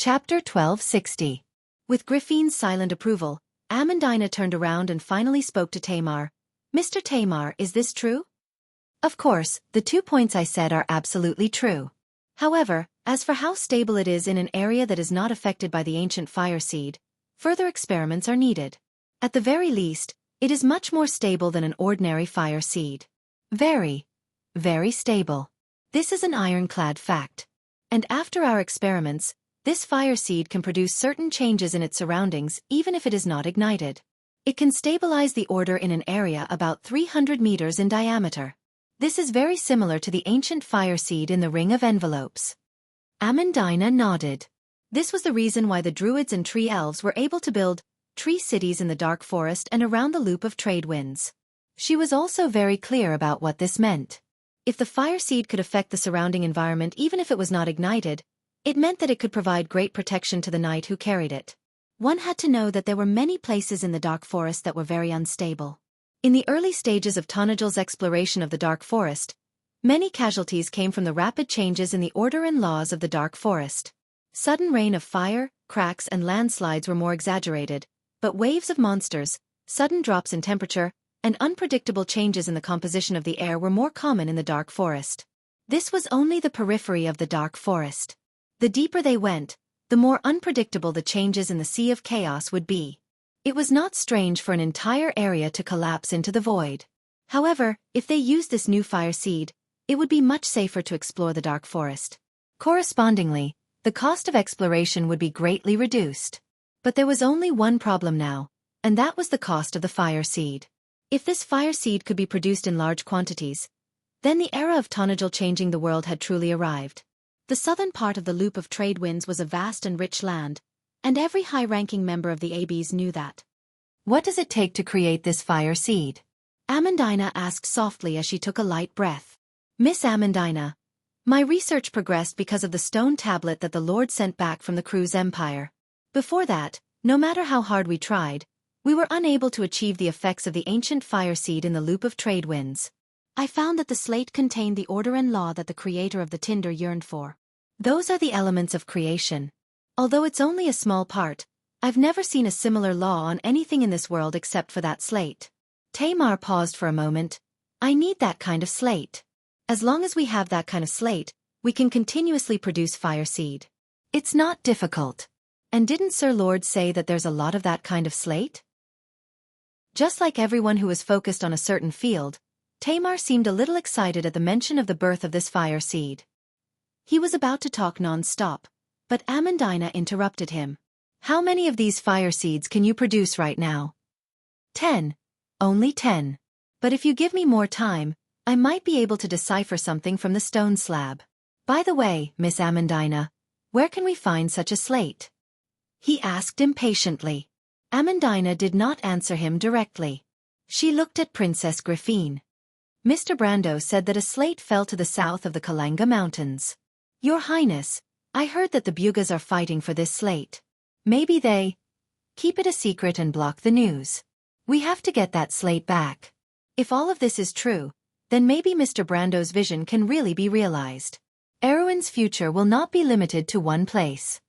Chapter 1260. With Griffin's silent approval, Amandina turned around and finally spoke to Tamar. Mr. Tamar, is this true? Of course, the 2 points I said are absolutely true. However, as for how stable it is in an area that is not affected by the ancient fire seed, further experiments are needed. At the very least, it is much more stable than an ordinary fire seed. Very, very stable. This is an ironclad fact. And after our experiments, this fire seed can produce certain changes in its surroundings even if it is not ignited. It can stabilize the order in an area about 300 meters in diameter. This is very similar to the ancient fire seed in the Ring of Envelopes. Amandina nodded. This was the reason why the druids and tree elves were able to build tree cities in the dark forest and around the loop of trade winds. She was also very clear about what this meant. If the fire seed could affect the surrounding environment even if it was not ignited, it meant that it could provide great protection to the knight who carried it. One had to know that there were many places in the dark forest that were very unstable. In the early stages of Tonagel's exploration of the dark forest, many casualties came from the rapid changes in the order and laws of the dark forest. Sudden rain of fire, cracks and landslides were more exaggerated, but waves of monsters, sudden drops in temperature, and unpredictable changes in the composition of the air were more common in the dark forest. This was only the periphery of the dark forest. The deeper they went, the more unpredictable the changes in the Sea of Chaos would be. It was not strange for an entire area to collapse into the void. However, if they used this new fire seed, it would be much safer to explore the dark forest. Correspondingly, the cost of exploration would be greatly reduced. But there was only one problem now, and that was the cost of the fire seed. If this fire seed could be produced in large quantities, then the era of Tonagel changing the world had truly arrived. The southern part of the loop of trade winds was a vast and rich land, and every high-ranking member of the ABs knew that. What does it take to create this fire seed? Amandina asked softly as she took a light breath. Miss Amandina, my research progressed because of the stone tablet that the Lord sent back from the Cruz Empire. Before that, no matter how hard we tried, we were unable to achieve the effects of the ancient fire seed in the loop of trade winds. I found that the slate contained the order and law that the creator of the tinder yearned for. Those are the elements of creation. Although it's only a small part, I've never seen a similar law on anything in this world except for that slate. Tamar paused for a moment. I need that kind of slate. As long as we have that kind of slate, we can continuously produce fire seed. It's not difficult. And didn't Sir Lord say that there's a lot of that kind of slate? Just like everyone who was focused on a certain field, Tamar seemed a little excited at the mention of the birth of this fire seed. He was about to talk non-stop, but Amandina interrupted him. How many of these fire seeds can you produce right now? 10. Only 10. But if you give me more time, I might be able to decipher something from the stone slab. By the way, Miss Amandina, where can we find such a slate? He asked impatiently. Amandina did not answer him directly. She looked at Princess Griffin. Mr. Brando said that a slate fell to the south of the Kalanga Mountains. Your Highness, I heard that the Bugas are fighting for this slate. Maybe they keep it a secret and block the news. We have to get that slate back. If all of this is true, then maybe Mr. Brando's vision can really be realized. Erwin's future will not be limited to one place.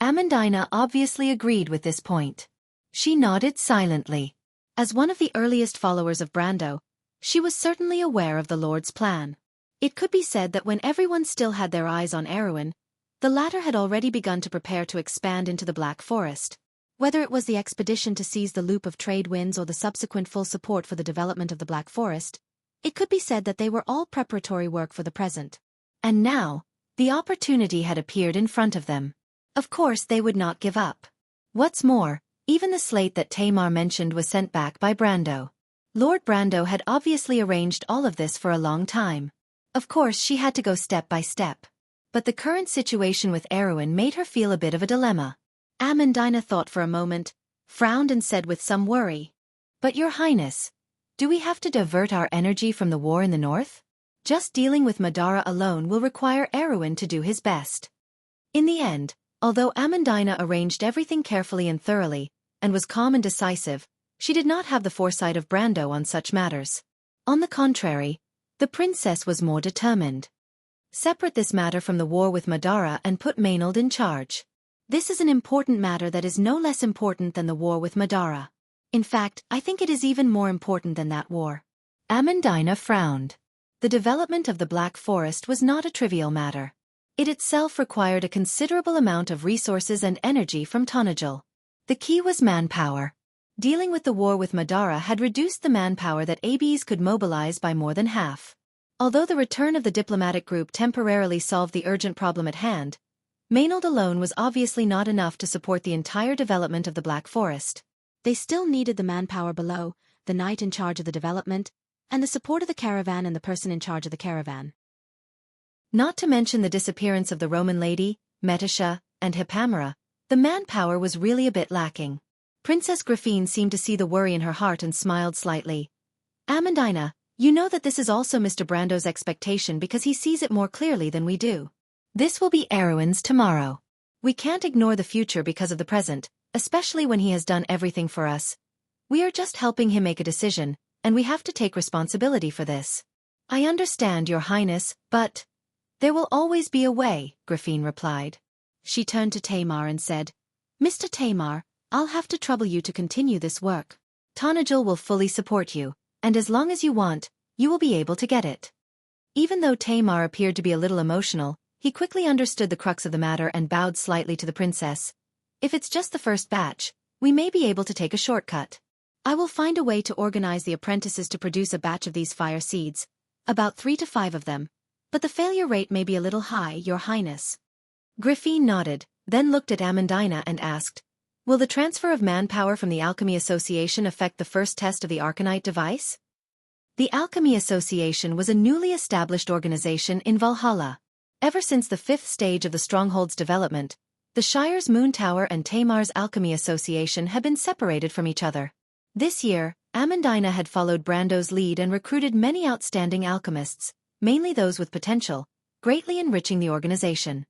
Amandina obviously agreed with this point. She nodded silently. As one of the earliest followers of Brando, she was certainly aware of the Lord's plan. It could be said that when everyone still had their eyes on Erwin, the latter had already begun to prepare to expand into the Black Forest. Whether it was the expedition to seize the loop of trade winds or the subsequent full support for the development of the Black Forest, it could be said that they were all preparatory work for the present. And now, the opportunity had appeared in front of them. Of course they would not give up. What's more, even the slate that Tamar mentioned was sent back by Brando. Lord Brando had obviously arranged all of this for a long time. Of course she had to go step by step. But the current situation with Erwin made her feel a bit of a dilemma. Amandina thought for a moment, frowned and said with some worry. But Your Highness, do we have to divert our energy from the war in the north? Just dealing with Madara alone will require Erwin to do his best. In the end, although Amandina arranged everything carefully and thoroughly, and was calm and decisive, she did not have the foresight of Brando on such matters. On the contrary, the princess was more determined. Separate this matter from the war with Madara and put Maynard in charge. This is an important matter that is no less important than the war with Madara. In fact, I think it is even more important than that war. Amandina frowned. The development of the Black Forest was not a trivial matter. It itself required a considerable amount of resources and energy from Tonajul. The key was manpower. Dealing with the war with Madara had reduced the manpower that ABs could mobilize by more than half. Although the return of the diplomatic group temporarily solved the urgent problem at hand, Maynard alone was obviously not enough to support the entire development of the Black Forest. They still needed the manpower below, the knight in charge of the development, and the support of the caravan and the person in charge of the caravan. Not to mention the disappearance of the Roman lady, Metasha, and Hippamera, the manpower was really a bit lacking. Princess Griffine seemed to see the worry in her heart and smiled slightly. Amandina, you know that this is also Mr. Brando's expectation because he sees it more clearly than we do. This will be Erwin's tomorrow. We can't ignore the future because of the present, especially when he has done everything for us. We are just helping him make a decision, and we have to take responsibility for this. I understand, Your Highness, but there will always be a way, Griffine replied. She turned to Tamar and said, Mr. Tamar, I'll have to trouble you to continue this work. Tonajul will fully support you, and as long as you want, you will be able to get it. Even though Tamar appeared to be a little emotional, he quickly understood the crux of the matter and bowed slightly to the princess. If it's just the first batch, we may be able to take a shortcut. I will find a way to organize the apprentices to produce a batch of these fire seeds, about 3 to 5 of them, but the failure rate may be a little high, Your Highness. Griffine nodded, then looked at Amandina and asked, Will the transfer of manpower from the Alchemy Association affect the first test of the Arcanite device? The Alchemy Association was a newly established organization in Valhalla. Ever since the 5th stage of the Stronghold's development, the Shire's Moon Tower and Tamar's Alchemy Association had been separated from each other. This year, Amandina had followed Brando's lead and recruited many outstanding alchemists, mainly those with potential, greatly enriching the organization.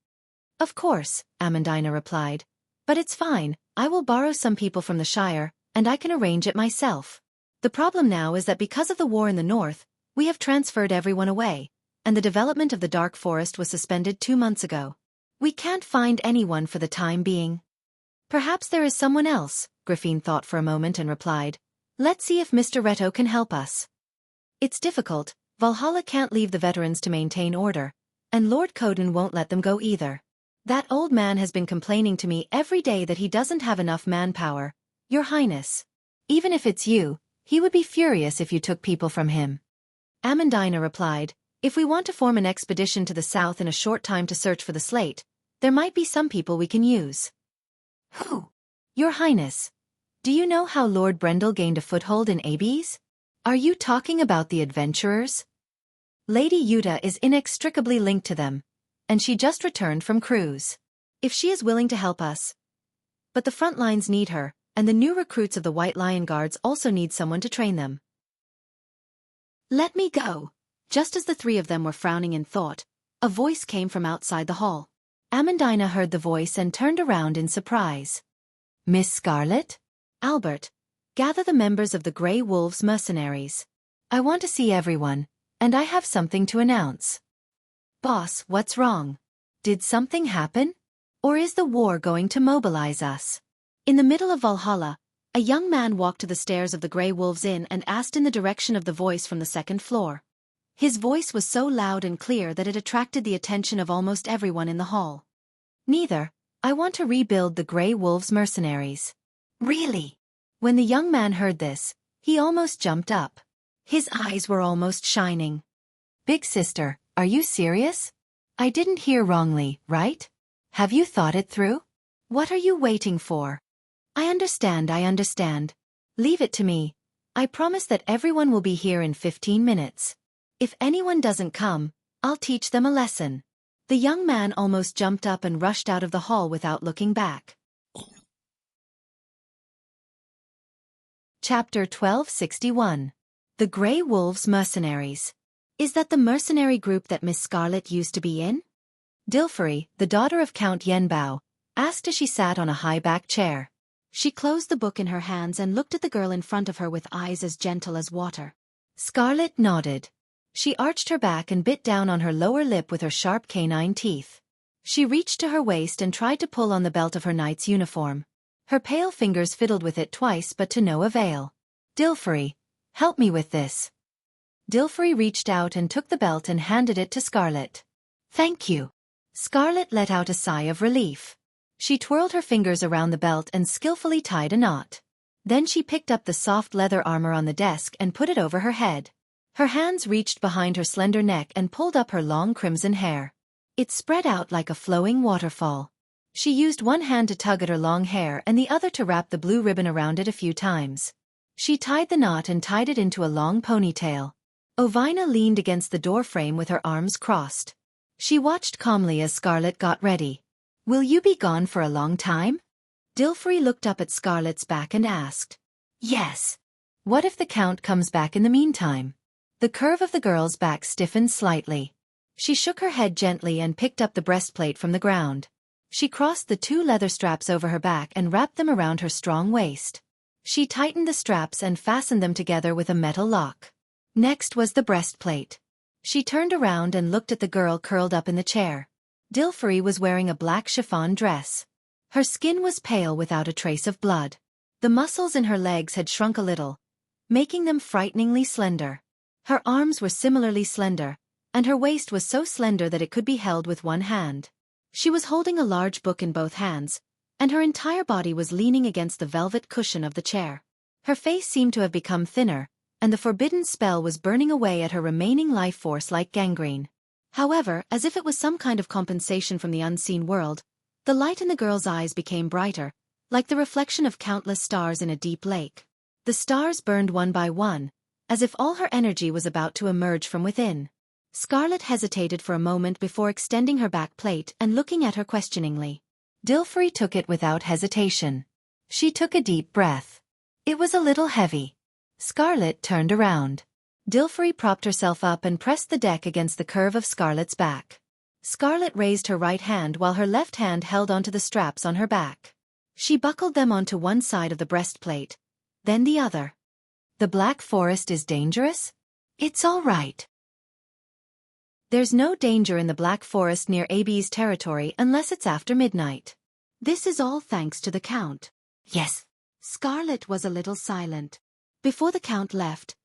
Of course, Amandina replied. But it's fine, I will borrow some people from the Shire, and I can arrange it myself. The problem now is that because of the war in the north, we have transferred everyone away, and the development of the Dark Forest was suspended 2 months ago. We can't find anyone for the time being. Perhaps there is someone else, Griffine thought for a moment and replied. Let's see if Mr. Reto can help us. It's difficult, Valhalla can't leave the veterans to maintain order, and Lord Coden won't let them go either. That old man has been complaining to me every day that he doesn't have enough manpower, Your Highness. Even if it's you, he would be furious if you took people from him. Amandina replied, If we want to form an expedition to the south in a short time to search for the slate, there might be some people we can use. Who? Your Highness. Do you know how Lord Brendel gained a foothold in Abes? Are you talking about the adventurers? Lady Yuta is inextricably linked to them, and she just returned from cruise. If she is willing to help us. But the front lines need her, and the new recruits of the White Lion Guards also need someone to train them. Let me go. Just as the 3 of them were frowning in thought, a voice came from outside the hall. Amandina heard the voice and turned around in surprise. Miss Scarlet? Albert, gather the members of the Grey Wolves mercenaries. I want to see everyone, and I have something to announce. Boss, what's wrong? Did something happen? Or is the war going to mobilize us? In the middle of Valhalla, a young man walked to the stairs of the Grey Wolves Inn and asked in the direction of the voice from the 2nd floor. His voice was so loud and clear that it attracted the attention of almost everyone in the hall. Neither. I want to rebuild the Grey Wolves mercenaries. Really? When the young man heard this, he almost jumped up. His eyes were almost shining. Big sister, are you serious? I didn't hear wrongly, right? Have you thought it through? What are you waiting for? I understand. Leave it to me. I promise that everyone will be here in 15 minutes. If anyone doesn't come, I'll teach them a lesson. The young man almost jumped up and rushed out of the hall without looking back. Chapter 1261. The Grey Wolves Mercenaries. Is that the mercenary group that Miss Scarlet used to be in? Dilferi, the daughter of Count Yenbao, asked as she sat on a high-backed chair. She closed the book in her hands and looked at the girl in front of her with eyes as gentle as water. Scarlet nodded. She arched her back and bit down on her lower lip with her sharp canine teeth. She reached to her waist and tried to pull on the belt of her knight's uniform. Her pale fingers fiddled with it twice but to no avail. Dilfrey, help me with this. Dilfrey reached out and took the belt and handed it to Scarlet. Thank you. Scarlet let out a sigh of relief. She twirled her fingers around the belt and skillfully tied a knot. Then she picked up the soft leather armor on the desk and put it over her head. Her hands reached behind her slender neck and pulled up her long crimson hair. It spread out like a flowing waterfall. She used one hand to tug at her long hair and the other to wrap the blue ribbon around it a few times. She tied the knot and tied it into a long ponytail. Ovina leaned against the doorframe with her arms crossed. She watched calmly as Scarlet got ready. Will you be gone for a long time? Dilfrey looked up at Scarlet's back and asked. Yes. What if the Count comes back in the meantime? The curve of the girl's back stiffened slightly. She shook her head gently and picked up the breastplate from the ground. She crossed the two leather straps over her back and wrapped them around her strong waist. She tightened the straps and fastened them together with a metal lock. Next was the breastplate. She turned around and looked at the girl curled up in the chair. Dilfrey was wearing a black chiffon dress. Her skin was pale without a trace of blood. The muscles in her legs had shrunk a little, making them frighteningly slender. Her arms were similarly slender, and her waist was so slender that it could be held with one hand. She was holding a large book in both hands, and her entire body was leaning against the velvet cushion of the chair. Her face seemed to have become thinner, and the forbidden spell was burning away at her remaining life force like gangrene. However, as if it was some kind of compensation from the unseen world, the light in the girl's eyes became brighter, like the reflection of countless stars in a deep lake. The stars burned one by one, as if all her energy was about to emerge from within. Scarlet hesitated for a moment before extending her back plate and looking at her questioningly. Dilfrey took it without hesitation. She took a deep breath. It was a little heavy. Scarlet turned around. Dilfrey propped herself up and pressed the deck against the curve of Scarlet's back. Scarlet raised her right hand while her left hand held onto the straps on her back. She buckled them onto one side of the breastplate, then the other. The Black Forest is dangerous? It's all right. There's no danger in the Black Forest near AB's territory unless it's after midnight. This is all thanks to the Count. Yes. Scarlet was a little silent. Before the Count left,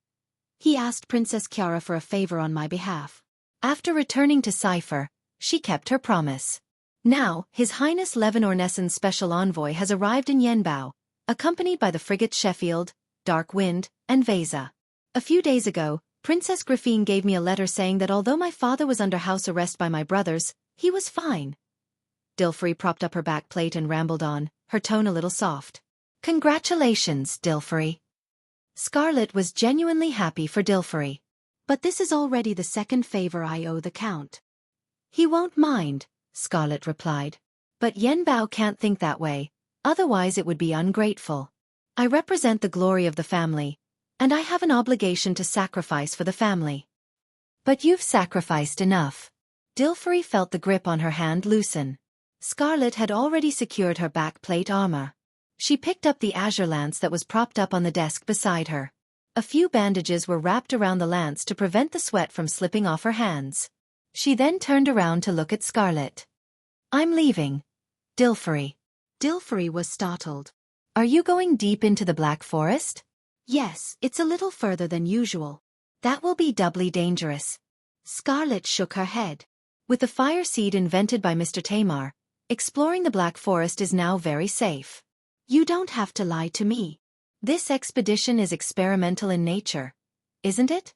he asked Princess Chiara for a favor on my behalf. After returning to Cipher, she kept her promise. Now, His Highness Levin Orneson's special envoy has arrived in Yenbao, accompanied by the frigates Sheffield, Dark Wind, and Vesa. A few days ago, Princess Griffine gave me a letter saying that although my father was under house arrest by my brothers, he was fine. Dilfrey propped up her back plate and rambled on, her tone a little soft. Congratulations, Dilfrey. Scarlet was genuinely happy for Dilfrey. But this is already the second favor I owe the Count. He won't mind, Scarlet replied. But Yenbao can't think that way, otherwise it would be ungrateful. I represent the glory of the family, and I have an obligation to sacrifice for the family. But you've sacrificed enough. Dilfrey felt the grip on her hand loosen. Scarlet had already secured her back plate armor. She picked up the azure lance that was propped up on the desk beside her. A few bandages were wrapped around the lance to prevent the sweat from slipping off her hands. She then turned around to look at Scarlet. I'm leaving. Dilfrey. Dilfrey was startled. Are you going deep into the Black Forest? Yes, it's a little further than usual. That will be doubly dangerous. Scarlet shook her head. With the fire seed invented by Mr. Tamar, exploring the Black Forest is now very safe. You don't have to lie to me. This expedition is experimental in nature, isn't it?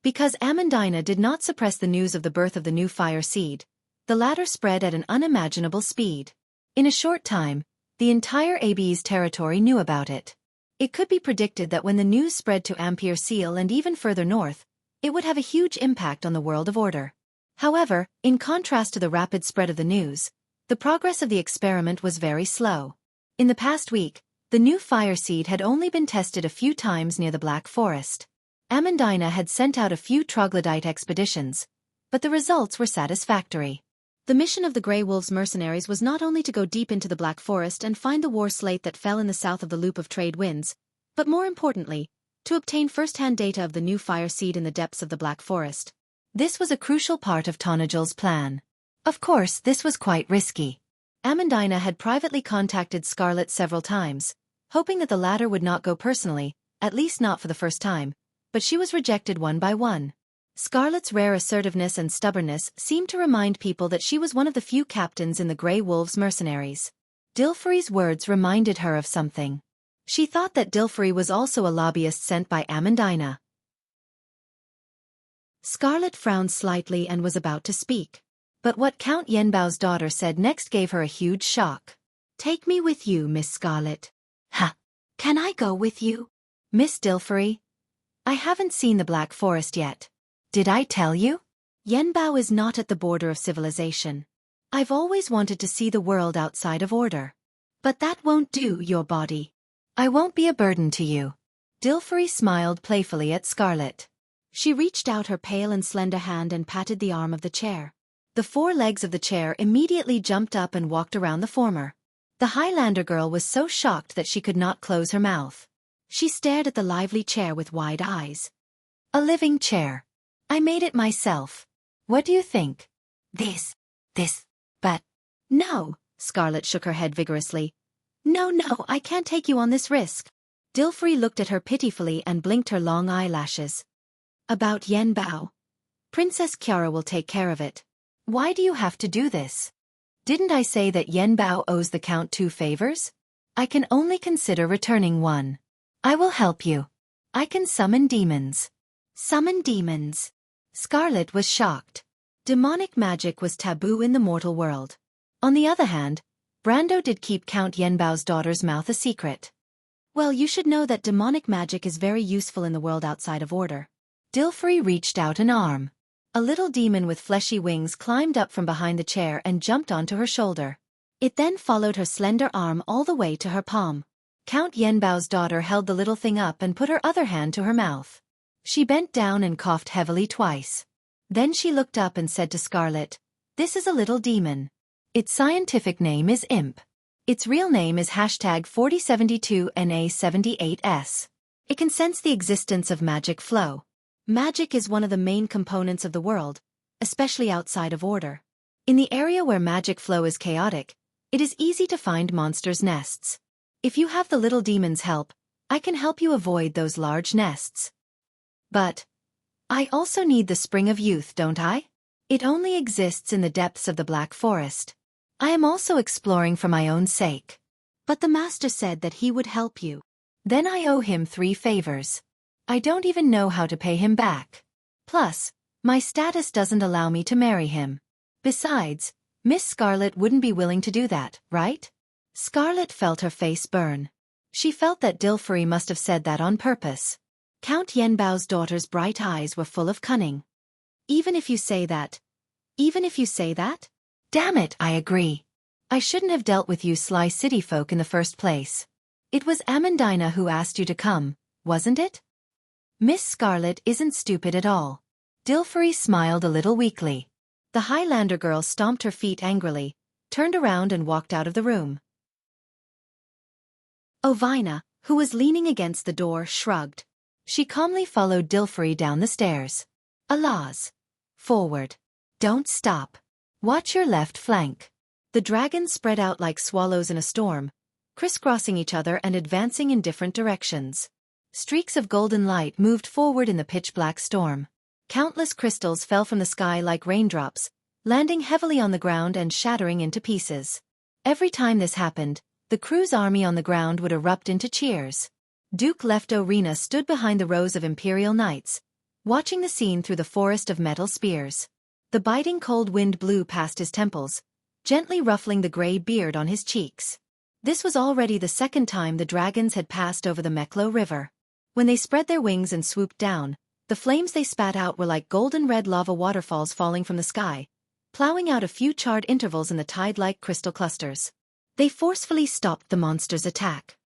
Because Amandina did not suppress the news of the birth of the new fire seed, the latter spread at an unimaginable speed. In a short time, the entire AB's territory knew about it. It could be predicted that when the news spread to Ampere Seal and even further north, it would have a huge impact on the world of order. However, in contrast to the rapid spread of the news, the progress of the experiment was very slow. In the past week, the new fire seed had only been tested a few times near the Black Forest. Amandina had sent out a few troglodyte expeditions, but the results were satisfactory. The mission of the Grey Wolves mercenaries was not only to go deep into the Black Forest and find the war slate that fell in the south of the Loop of Trade Winds, but more importantly, to obtain first-hand data of the new fire seed in the depths of the Black Forest. This was a crucial part of Tonagel's plan. Of course, this was quite risky. Amandina had privately contacted Scarlet several times, hoping that the latter would not go personally, at least not for the first time, but she was rejected one by one. Scarlet's rare assertiveness and stubbornness seemed to remind people that she was one of the few captains in the Grey Wolves mercenaries. Dilferi's words reminded her of something. She thought that Dilferi was also a lobbyist sent by Amandina. Scarlet frowned slightly and was about to speak. But what Count Yenbao's daughter said next gave her a huge shock. "Take me with you, Miss Scarlet." "Huh? Can I go with you?" "Miss Dilferi, I haven't seen the Black Forest yet. Did I tell you? Yenbao is not at the border of civilization. I've always wanted to see the world outside of order. But that won't do, your body. I won't be a burden to you." Dilferi smiled playfully at Scarlet. She reached out her pale and slender hand and patted the arm of the chair. The four legs of the chair immediately jumped up and walked around the former. The Highlander girl was so shocked that she could not close her mouth. She stared at the lively chair with wide eyes. "A living chair. I made it myself. What do you think?" This, but..." "No," Scarlet shook her head vigorously. No, I can't take you on this risk." Dilferi looked at her pitifully and blinked her long eyelashes. "About Yenbao. Princess Kiara will take care of it. Why do you have to do this? Didn't I say that Yenbao owes the Count 2 favors? I can only consider returning one. I will help you. I can summon demons." "Summon demons?" Scarlet was shocked. Demonic magic was taboo in the mortal world. On the other hand, Brando did keep Count Yenbao's daughter's mouth a secret. "Well, you should know that demonic magic is very useful in the world outside of order." Dilferi reached out an arm. A little demon with fleshy wings climbed up from behind the chair and jumped onto her shoulder. It then followed her slender arm all the way to her palm. Count Yenbao's daughter held the little thing up and put her other hand to her mouth. She bent down and coughed heavily twice. Then she looked up and said to Scarlet, "This is a little demon. Its scientific name is Imp. Its real name is #4072NA78S. It can sense the existence of magic flow. Magic is one of the main components of the world, especially outside of order. In the area where magic flow is chaotic, it is easy to find monsters' nests. If you have the little demon's help, I can help you avoid those large nests. But I also need the Spring of Youth, don't I? It only exists in the depths of the Black Forest. I am also exploring for my own sake. But the master said that he would help you. Then I owe him 3 favors. I don't even know how to pay him back. Plus, my status doesn't allow me to marry him. Besides, Miss Scarlet wouldn't be willing to do that, right?" Scarlet felt her face burn. She felt that Dilferi must have said that on purpose. Count Yenbao's daughter's bright eyes were full of cunning. Even if you say that? Damn it, I agree. I shouldn't have dealt with you sly city folk in the first place. It was Amandina who asked you to come, wasn't it? Miss Scarlet isn't stupid at all. Dilferi smiled a little weakly. The Highlander girl stomped her feet angrily, turned around and walked out of the room. Ovina, who was leaning against the door, shrugged. She calmly followed Dilferi down the stairs. "Alas. Forward. Don't stop. Watch your left flank." The dragons spread out like swallows in a storm, crisscrossing each other and advancing in different directions. Streaks of golden light moved forward in the pitch-black storm. Countless crystals fell from the sky like raindrops, landing heavily on the ground and shattering into pieces. Every time this happened, the crew's army on the ground would erupt into cheers. Duke Lefto Rena stood behind the rows of Imperial Knights, watching the scene through the forest of metal spears. The biting cold wind blew past his temples, gently ruffling the gray beard on his cheeks. This was already the second time the dragons had passed over the Meklo River. When they spread their wings and swooped down, the flames they spat out were like golden red lava waterfalls falling from the sky, plowing out a few charred intervals in the tide-like crystal clusters. They forcefully stopped the monster's attack.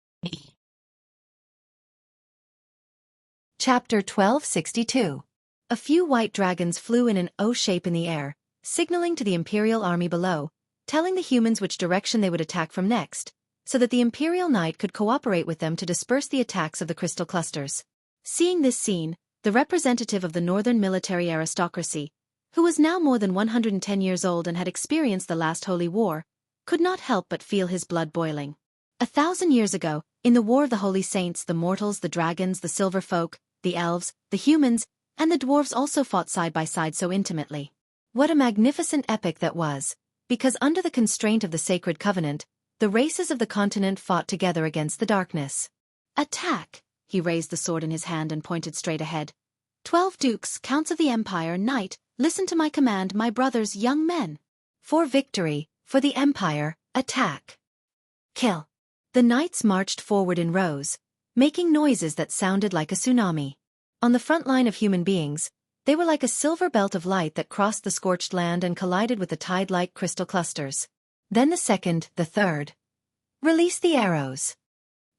Chapter 1262. A few white dragons flew in an O shape in the air, signaling to the Imperial army below, telling the humans which direction they would attack from next, so that the Imperial Knight could cooperate with them to disperse the attacks of the crystal clusters. Seeing this scene, the representative of the northern military aristocracy, who was now more than 110 years old and had experienced the last holy war, could not help but feel his blood boiling. 1,000 years ago, in the War of the Holy Saints, the mortals, the dragons, the silver folk, the elves, the humans, and the dwarves also fought side by side so intimately. What a magnificent epic that was, because under the constraint of the sacred covenant, the races of the continent fought together against the darkness. Attack! He raised the sword in his hand and pointed straight ahead. 12 dukes, counts of the empire, knight, listen to my command, my brothers, young men. For victory, for the empire, attack. Kill. The knights marched forward in rows, making noises that sounded like a tsunami. On the front line of human beings, they were like a silver belt of light that crossed the scorched land and collided with the tide-like crystal clusters. Then the second, the third. Release the arrows.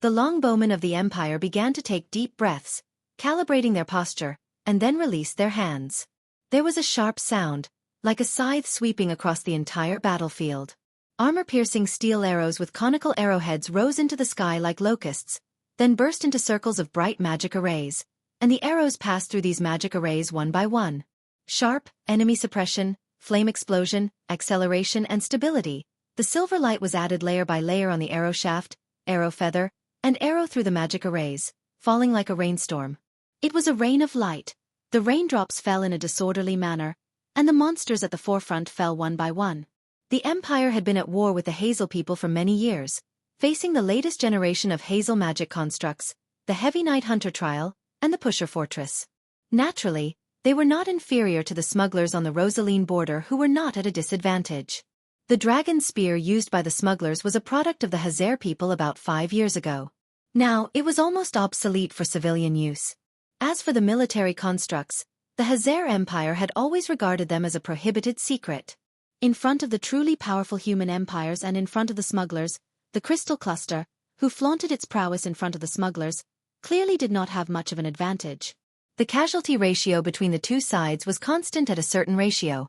The longbowmen of the empire began to take deep breaths, calibrating their posture, and then released their hands. There was a sharp sound, like a scythe sweeping across the entire battlefield. Armor-piercing steel arrows with conical arrowheads rose into the sky like locusts, then burst into circles of bright magic arrays, and the arrows passed through these magic arrays one by one. Sharp, enemy suppression, flame explosion, acceleration and stability. The silver light was added layer by layer on the arrow shaft, arrow feather, and arrow through the magic arrays, falling like a rainstorm. It was a rain of light. The raindrops fell in a disorderly manner, and the monsters at the forefront fell one by one. The Empire had been at war with the Hazel people for many years, facing the latest generation of Hazel magic constructs, the Heavy Knight Hunter trial, and the Pusher Fortress. Naturally, they were not inferior to the smugglers on the Rosaline border who were not at a disadvantage. The dragon spear used by the smugglers was a product of the Hazer people about 5 years ago. Now, it was almost obsolete for civilian use. As for the military constructs, the Hazer Empire had always regarded them as a prohibited secret. In front of the truly powerful human empires and in front of the smugglers, the Crystal Cluster, who flaunted its prowess in front of the smugglers, clearly did not have much of an advantage. The casualty ratio between the two sides was constant at a certain ratio,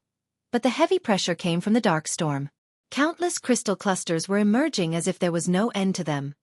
but the heavy pressure came from the dark storm. Countless crystal clusters were emerging as if there was no end to them.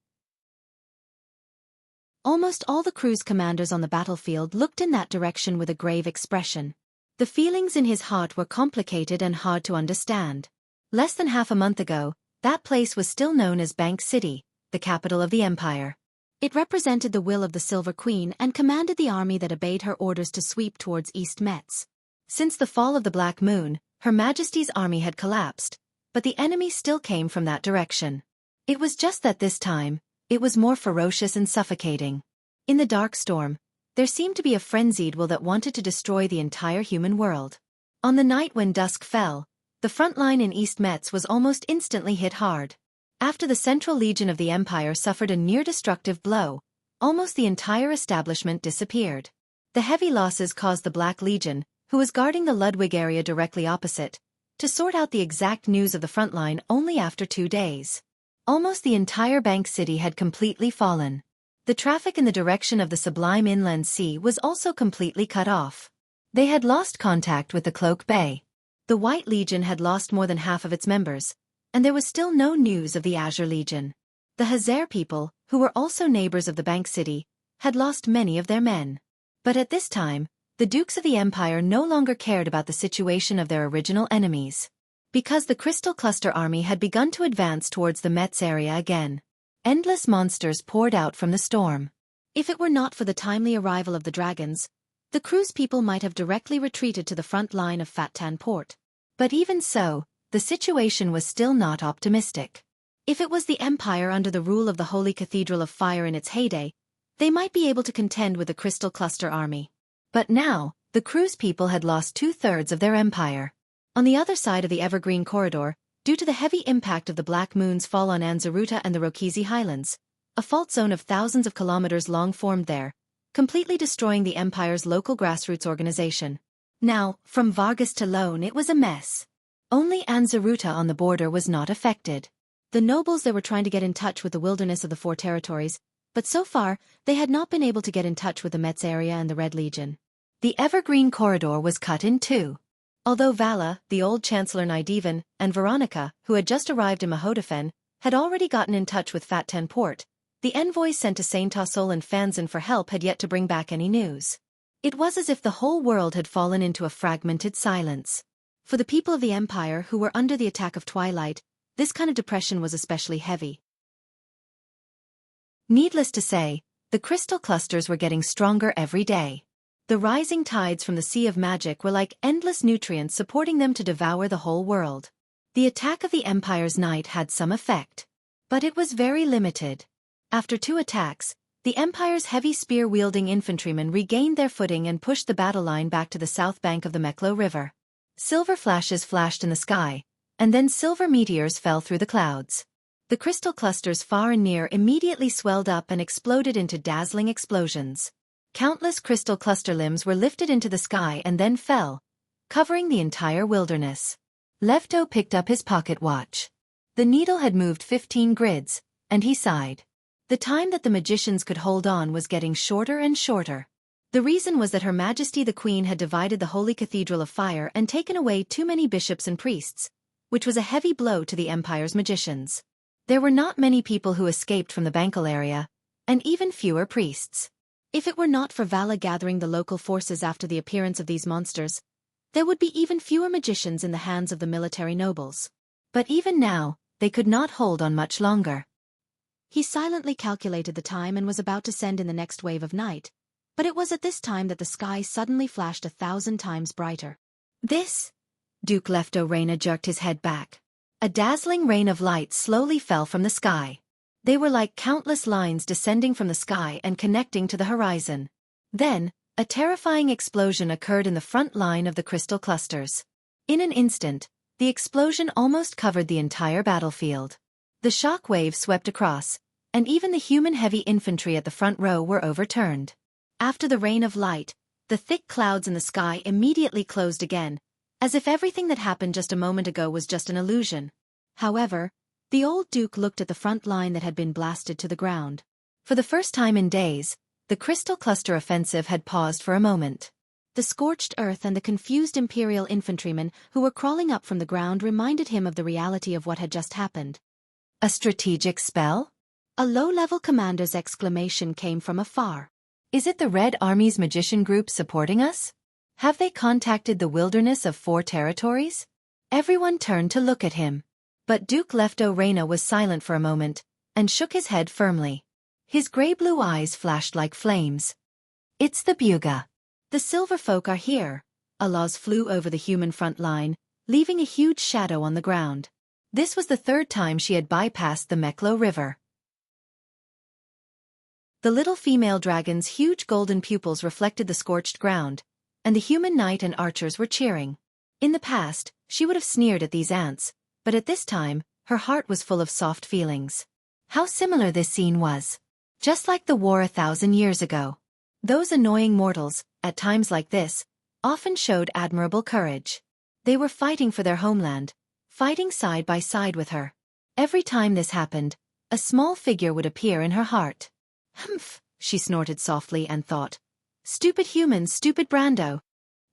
Almost all the crew's commanders on the battlefield looked in that direction with a grave expression. The feelings in his heart were complicated and hard to understand. Less than half a month ago, that place was still known as Bank City, the capital of the empire. It represented the will of the Silver Queen and commanded the army that obeyed her orders to sweep towards East Metz. Since the fall of the Black Moon, Her Majesty's army had collapsed, but the enemy still came from that direction. It was just that this time, it was more ferocious and suffocating. In the dark storm, there seemed to be a frenzied will that wanted to destroy the entire human world. On the night when dusk fell, the front line in East Metz was almost instantly hit hard. After the Central Legion of the Empire suffered a near-destructive blow, almost the entire establishment disappeared. The heavy losses caused the Black Legion, who was guarding the Ludwig area directly opposite, to sort out the exact news of the front line only after 2 days. Almost the entire Bank City had completely fallen. The traffic in the direction of the Sublime Inland Sea was also completely cut off. They had lost contact with the Cloak Bay. The White Legion had lost more than half of its members, and there was still no news of the Azure Legion. The Hazer people, who were also neighbors of the Bank City, had lost many of their men. But at this time, the Dukes of the Empire no longer cared about the situation of their original enemies. Because the Crystal Cluster army had begun to advance towards the Metz area again. Endless monsters poured out from the storm. If it were not for the timely arrival of the dragons, the crew's people might have directly retreated to the front line of Fat-Tan Port. But even so, the situation was still not optimistic. If it was the Empire under the rule of the Holy Cathedral of Fire in its heyday, they might be able to contend with the Crystal Cluster army. But now, the crew's people had lost 2/3 of their empire. On the other side of the Evergreen Corridor, due to the heavy impact of the Black Moon's fall on Anzaruta and the Rokizi Highlands, a fault zone of thousands of kilometers long formed there, completely destroying the Empire's local grassroots organization. Now, from Vargas to Lone it was a mess. Only Anzaruta on the border was not affected. The nobles there were trying to get in touch with the wilderness of the Four Territories, but so far, they had not been able to get in touch with the Metz area and the Red Legion. The Evergreen Corridor was cut in two. Although Vala, the old Chancellor Nydivan, and Veronica, who had just arrived in Mahodafen, had already gotten in touch with Fat-Tan Port, the envoys sent to Saint Tassol and Fanzin for help had yet to bring back any news. It was as if the whole world had fallen into a fragmented silence. For the people of the empire who were under the attack of twilight, this kind of depression was especially heavy. Needless to say, the crystal clusters were getting stronger every day. The rising tides from the sea of magic were like endless nutrients supporting them to devour the whole world. The attack of the Empire's Knight had some effect. But it was very limited. After 2 attacks, the Empire's heavy spear-wielding infantrymen regained their footing and pushed the battle line back to the south bank of the Meklo River. Silver flashes flashed in the sky, and then silver meteors fell through the clouds. The crystal clusters far and near immediately swelled up and exploded into dazzling explosions. Countless crystal cluster limbs were lifted into the sky and then fell, covering the entire wilderness. Lefto picked up his pocket watch. The needle had moved 15 grids, and he sighed. The time that the magicians could hold on was getting shorter and shorter. The reason was that Her Majesty the Queen had divided the Holy Cathedral of Fire and taken away too many bishops and priests, which was a heavy blow to the Empire's magicians. There were not many people who escaped from the Bankel area, and even fewer priests. If it were not for Vala gathering the local forces after the appearance of these monsters, there would be even fewer magicians in the hands of the military nobles. But even now, they could not hold on much longer. He silently calculated the time and was about to send in the next wave of night, but it was at this time that the sky suddenly flashed 1,000 times brighter. This? Duke Lefto Reina jerked his head back. A dazzling rain of light slowly fell from the sky. They were like countless lines descending from the sky and connecting to the horizon. Then, a terrifying explosion occurred in the front line of the crystal clusters. In an instant, the explosion almost covered the entire battlefield. The shock wave swept across, and even the human heavy infantry at the front row were overturned. After the rain of light, the thick clouds in the sky immediately closed again, as if everything that happened just a moment ago was just an illusion. However, the old duke looked at the front line that had been blasted to the ground. For the first time in days, the crystal cluster offensive had paused for a moment. The scorched earth and the confused imperial infantrymen who were crawling up from the ground reminded him of the reality of what had just happened. A strategic spell? A low-level commander's exclamation came from afar. Is it the Red Army's magician group supporting us? Have they contacted the Wilderness of 4 territories? Everyone turned to look at him. But Duke Lefto Reina was silent for a moment, and shook his head firmly. His grey-blue eyes flashed like flames. It's the Buga. The silver folk are here. Alaz flew over the human front line, leaving a huge shadow on the ground. This was the 3rd time she had bypassed the Meklo River. The little female dragon's huge golden pupils reflected the scorched ground, and the human knight and archers were cheering. In the past, she would have sneered at these ants, but at this time, her heart was full of soft feelings. How similar this scene was. Just like the war 1,000 years ago. Those annoying mortals, at times like this, often showed admirable courage. They were fighting for their homeland, fighting side by side with her. Every time this happened, a small figure would appear in her heart. Humph, she snorted softly and thought. Stupid humans, stupid Brando.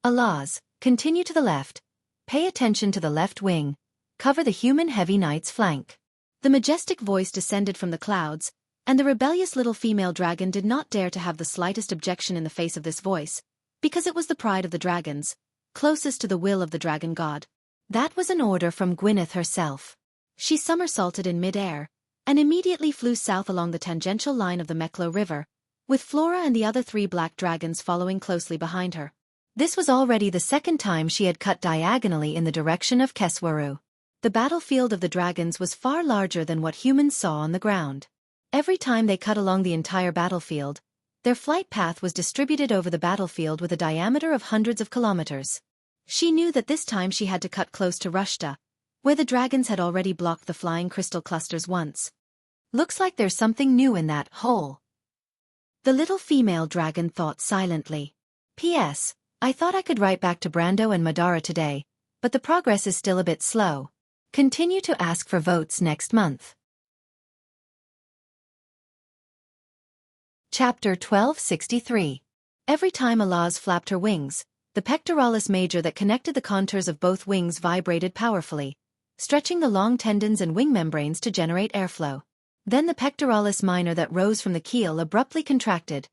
Alaz, continue to the left. Pay attention to the left wing. Cover the human heavy knight's flank. The majestic voice descended from the clouds, and the rebellious little female dragon did not dare to have the slightest objection in the face of this voice, because it was the pride of the dragons, closest to the will of the dragon god. That was an order from Gwyneth herself. She somersaulted in mid-air, and immediately flew south along the tangential line of the Meklo River, with Flora and the other 3 black dragons following closely behind her. This was already the 2nd time she had cut diagonally in the direction of Keswaru. The battlefield of the dragons was far larger than what humans saw on the ground. Every time they cut along the entire battlefield, their flight path was distributed over the battlefield with a diameter of hundreds of kilometers. She knew that this time she had to cut close to Rushta, where the dragons had already blocked the flying crystal clusters once. Looks like there's something new in that hole. The little female dragon thought silently. P.S. I thought I could write back to Brando and Madara today, but the progress is still a bit slow. Continue to ask for votes next month. Chapter 1263. Every time Alaz flapped her wings, the pectoralis major that connected the contours of both wings vibrated powerfully, stretching the long tendons and wing membranes to generate airflow. Then the pectoralis minor that rose from the keel abruptly contracted,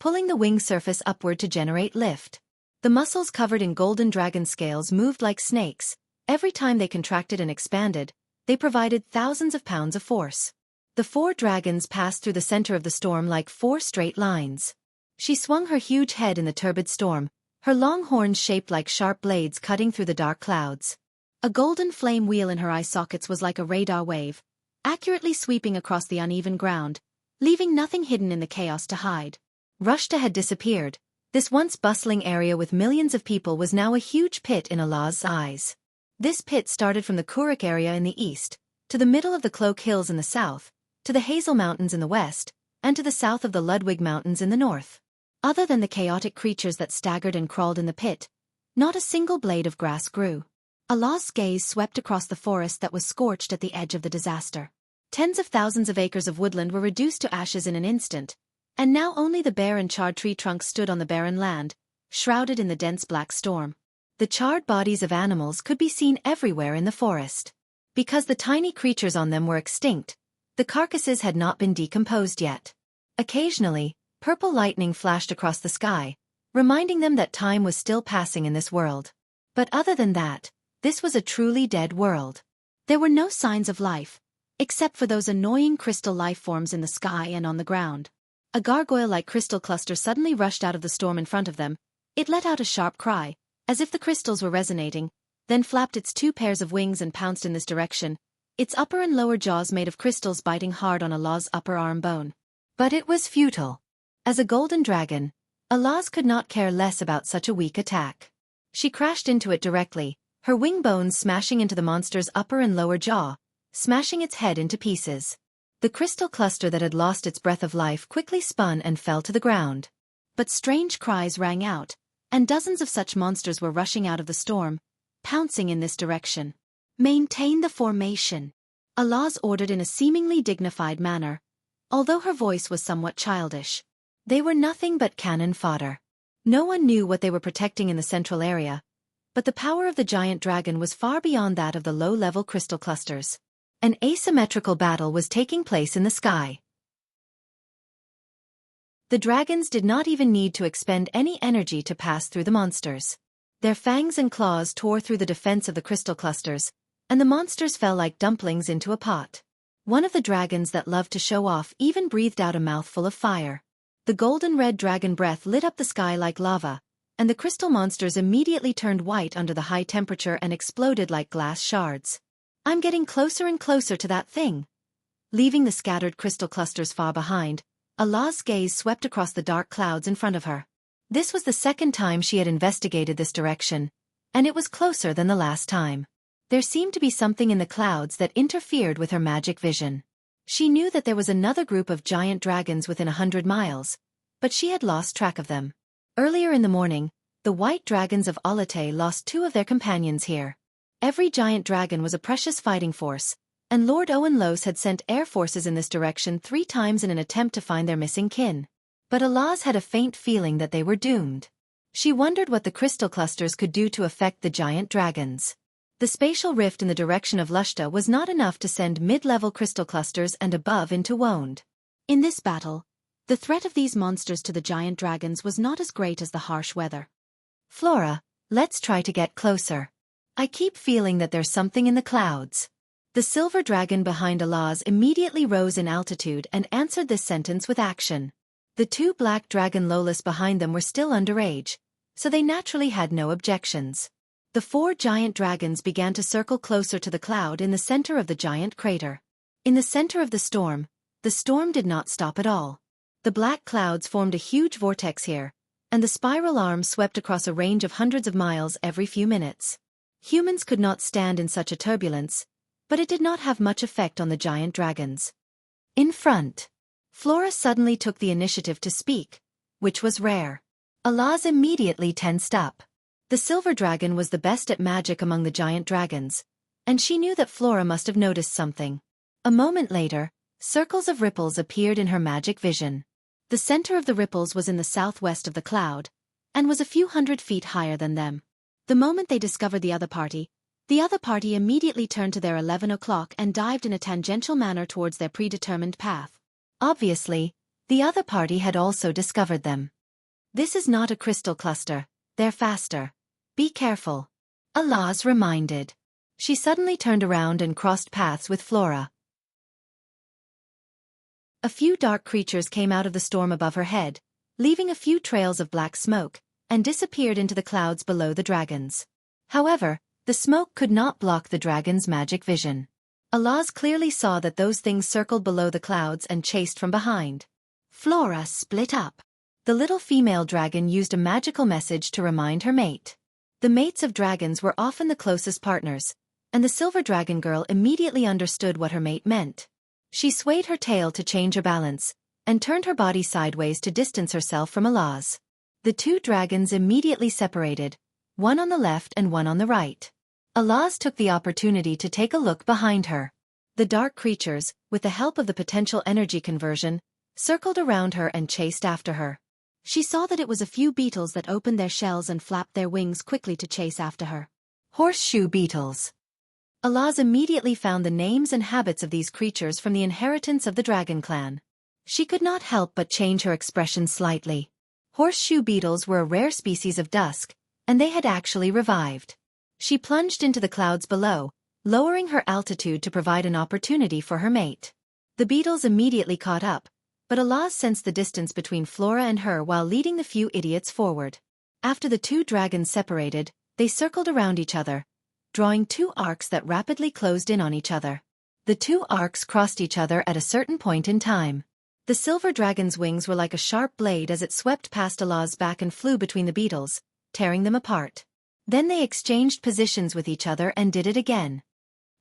pulling the wing surface upward to generate lift. The muscles covered in golden dragon scales moved like snakes. Every time they contracted and expanded, they provided thousands of pounds of force. The 4 dragons passed through the center of the storm like 4 straight lines. She swung her huge head in the turbid storm, her long horns shaped like sharp blades cutting through the dark clouds. A golden flame wheel in her eye sockets was like a radar wave, accurately sweeping across the uneven ground, leaving nothing hidden in the chaos to hide. Rushta had disappeared. This once bustling area with millions of people was now a huge pit in Allah's eyes. This pit started from the Kurik area in the east, to the middle of the Cloak Hills in the south, to the Hazel Mountains in the west, and to the south of the Ludwig Mountains in the north. Other than the chaotic creatures that staggered and crawled in the pit, not a single blade of grass grew. Allah's gaze swept across the forest that was scorched at the edge of the disaster. Tens of thousands of acres of woodland were reduced to ashes in an instant, and now only the bare and charred tree trunks stood on the barren land, shrouded in the dense black storm. The charred bodies of animals could be seen everywhere in the forest. Because the tiny creatures on them were extinct, the carcasses had not been decomposed yet. Occasionally, purple lightning flashed across the sky, reminding them that time was still passing in this world. But other than that, this was a truly dead world. There were no signs of life, except for those annoying crystal life forms in the sky and on the ground. A gargoyle-like crystal cluster suddenly rushed out of the storm in front of them. It let out a sharp cry, as if the crystals were resonating, then flapped its 2 pairs of wings and pounced in this direction, its upper and lower jaws made of crystals biting hard on Allah's upper arm bone. But it was futile. As a golden dragon, Allah's could not care less about such a weak attack. She crashed into it directly, her wing bones smashing into the monster's upper and lower jaw, smashing its head into pieces. The crystal cluster that had lost its breath of life quickly spun and fell to the ground. But strange cries rang out, and dozens of such monsters were rushing out of the storm, pouncing in this direction. "Maintain the formation," Allah's ordered in a seemingly dignified manner, although her voice was somewhat childish. They were nothing but cannon fodder. No one knew what they were protecting in the central area, but the power of the giant dragon was far beyond that of the low-level crystal clusters. An asymmetrical battle was taking place in the sky. The dragons did not even need to expend any energy to pass through the monsters. Their fangs and claws tore through the defense of the crystal clusters, and the monsters fell like dumplings into a pot. One of the dragons that loved to show off even breathed out a mouthful of fire. The golden-red dragon breath lit up the sky like lava, and the crystal monsters immediately turned white under the high temperature and exploded like glass shards. "I'm getting closer and closer to that thing." Leaving the scattered crystal clusters far behind, Allah's gaze swept across the dark clouds in front of her. This was the second time she had investigated this direction, and it was closer than the last time. There seemed to be something in the clouds that interfered with her magic vision. She knew that there was another group of giant dragons within 100 miles, but she had lost track of them. Earlier in the morning, the white dragons of Alate lost 2 of their companions here. Every giant dragon was a precious fighting force, and Lord Owen Los had sent air forces in this direction 3 times in an attempt to find their missing kin. But Allah's had a faint feeling that they were doomed. She wondered what the crystal clusters could do to affect the giant dragons. The spatial rift in the direction of Lushta was not enough to send mid-level crystal clusters and above into wound. In this battle, the threat of these monsters to the giant dragons was not as great as the harsh weather. "Flora, let's try to get closer. I keep feeling that there's something in the clouds." The silver dragon behind Allah's immediately rose in altitude and answered this sentence with action. The 2 black dragon Lolas behind them were still underage, so they naturally had no objections. The 4 giant dragons began to circle closer to the cloud in the center of the giant crater. In the center of the storm did not stop at all. The black clouds formed a huge vortex here, and the spiral arm swept across a range of hundreds of miles every few minutes. Humans could not stand in such a turbulence, but it did not have much effect on the giant dragons. In front, Flora suddenly took the initiative to speak, which was rare. Allah's immediately tensed up. The silver dragon was the best at magic among the giant dragons, and she knew that Flora must have noticed something. A moment later, circles of ripples appeared in her magic vision. The center of the ripples was in the southwest of the cloud, and was a few hundred feet higher than them. The moment they discovered the other party immediately turned to their 11 o'clock and dived in a tangential manner towards their predetermined path. Obviously, the other party had also discovered them. This is not a crystal cluster. They're faster. Be careful. Alaz reminded. She suddenly turned around and crossed paths with Flora. A few dark creatures came out of the storm above her head, leaving a few trails of black smoke, and disappeared into the clouds below the dragons. However, the smoke could not block the dragon's magic vision. Alaz clearly saw that those things circled below the clouds and chased from behind. Flora split up. The little female dragon used a magical message to remind her mate. The mates of dragons were often the closest partners, and the silver dragon girl immediately understood what her mate meant. She swayed her tail to change her balance, and turned her body sideways to distance herself from Alaz. The two dragons immediately separated, one on the left and one on the right. Alaz took the opportunity to take a look behind her. The dark creatures, with the help of the potential energy conversion, circled around her and chased after her. She saw that it was a few beetles that opened their shells and flapped their wings quickly to chase after her. Horseshoe beetles. Alaz immediately found the names and habits of these creatures from the inheritance of the dragon clan. She could not help but change her expression slightly. Horseshoe beetles were a rare species of dusk, and they had actually revived. She plunged into the clouds below, lowering her altitude to provide an opportunity for her mate. The beetles immediately caught up, but Alaz sensed the distance between Flora and her while leading the few idiots forward. After the two dragons separated, they circled around each other, drawing two arcs that rapidly closed in on each other. The two arcs crossed each other at a certain point in time. The silver dragon's wings were like a sharp blade as it swept past Alaz's back and flew between the beetles, tearing them apart. Then they exchanged positions with each other and did it again.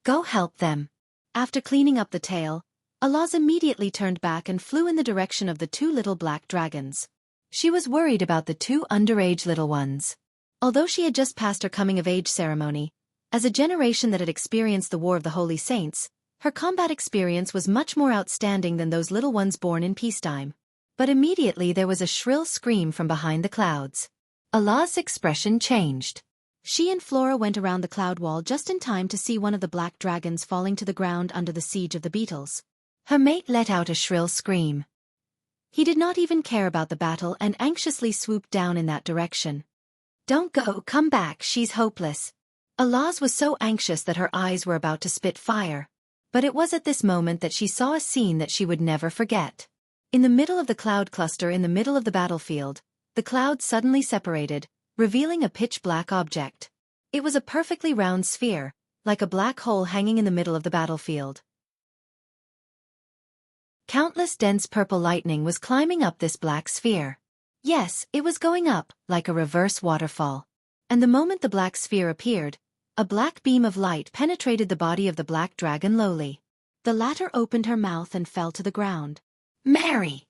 Go help them. After cleaning up the tail, Alaz immediately turned back and flew in the direction of the two little black dragons. She was worried about the two underage little ones. Although she had just passed her coming-of-age ceremony, as a generation that had experienced the War of the Holy Saints, her combat experience was much more outstanding than those little ones born in peacetime. But immediately there was a shrill scream from behind the clouds. Alaz's expression changed. She and Flora went around the cloud wall just in time to see one of the black dragons falling to the ground under the siege of the beetles. Her mate let out a shrill scream. He did not even care about the battle and anxiously swooped down in that direction. Don't go, come back, she's hopeless. Alaz was so anxious that her eyes were about to spit fire. But it was at this moment that she saw a scene that she would never forget. In the middle of the cloud cluster in the middle of the battlefield, the clouds suddenly separated, revealing a pitch-black object. It was a perfectly round sphere, like a black hole hanging in the middle of the battlefield. Countless dense purple lightning was climbing up this black sphere. Yes, it was going up, like a reverse waterfall. And the moment the black sphere appeared, a black beam of light penetrated the body of the black dragon lowly. The latter opened her mouth and fell to the ground. Mary!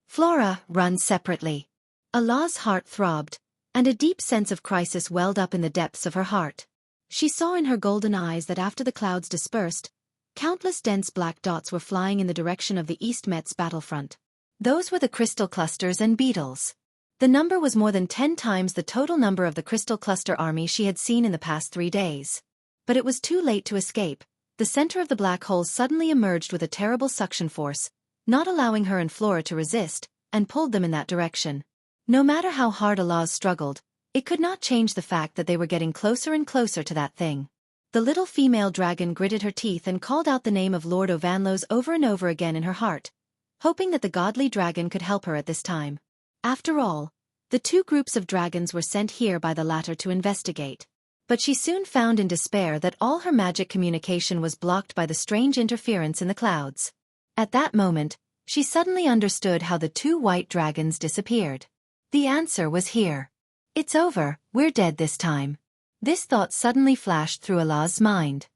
Flora, run separately. Alaz's heart throbbed, and a deep sense of crisis welled up in the depths of her heart. She saw in her golden eyes that after the clouds dispersed, countless dense black dots were flying in the direction of the East Met's battlefront. Those were the crystal clusters and beetles. The number was more than 10 times the total number of the crystal cluster army she had seen in the past 3 days. But it was too late to escape. The center of the black hole suddenly emerged with a terrible suction force, not allowing her and Flora to resist, and pulled them in that direction. No matter how hard Alaz struggled, it could not change the fact that they were getting closer and closer to that thing. The little female dragon gritted her teeth and called out the name of Lord Ovanlos over and over again in her heart, hoping that the godly dragon could help her at this time. After all, the two groups of dragons were sent here by the latter to investigate. But she soon found in despair that all her magic communication was blocked by the strange interference in the clouds. At that moment, she suddenly understood how the two white dragons disappeared. The answer was here. It's over, we're dead this time. This thought suddenly flashed through Alaz's mind.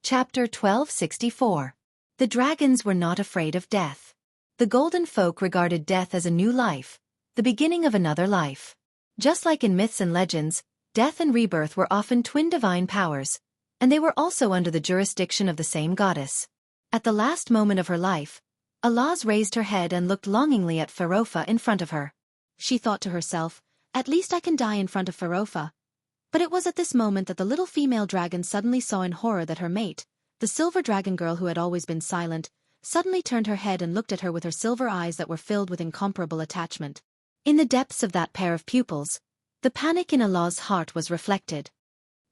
Chapter 1264. The dragons were not afraid of death. The golden folk regarded death as a new life, the beginning of another life. Just like in myths and legends, death and rebirth were often twin divine powers, and they were also under the jurisdiction of the same goddess. At the last moment of her life, Alaz raised her head and looked longingly at Farofa in front of her. She thought to herself, at least I can die in front of Farofa. But it was at this moment that the little female dragon suddenly saw in horror that her mate, the silver dragon girl who had always been silent, suddenly turned her head and looked at her with her silver eyes that were filled with incomparable attachment. In the depths of that pair of pupils, the panic in Allah's heart was reflected.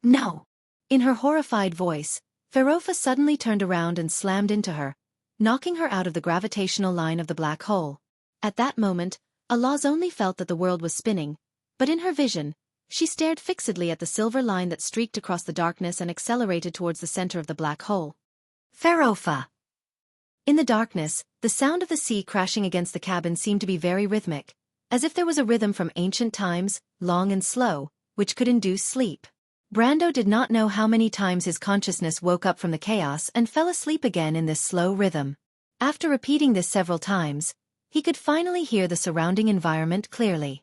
"No!" In her horrified voice, Ferofa suddenly turned around and slammed into her, knocking her out of the gravitational line of the black hole. At that moment, Allah's only felt that the world was spinning, but in her vision, she stared fixedly at the silver line that streaked across the darkness and accelerated towards the center of the black hole. Ferofa! In the darkness, the sound of the sea crashing against the cabin seemed to be very rhythmic, as if there was a rhythm from ancient times, long and slow, which could induce sleep. Brando did not know how many times his consciousness woke up from the chaos and fell asleep again in this slow rhythm. After repeating this several times, he could finally hear the surrounding environment clearly.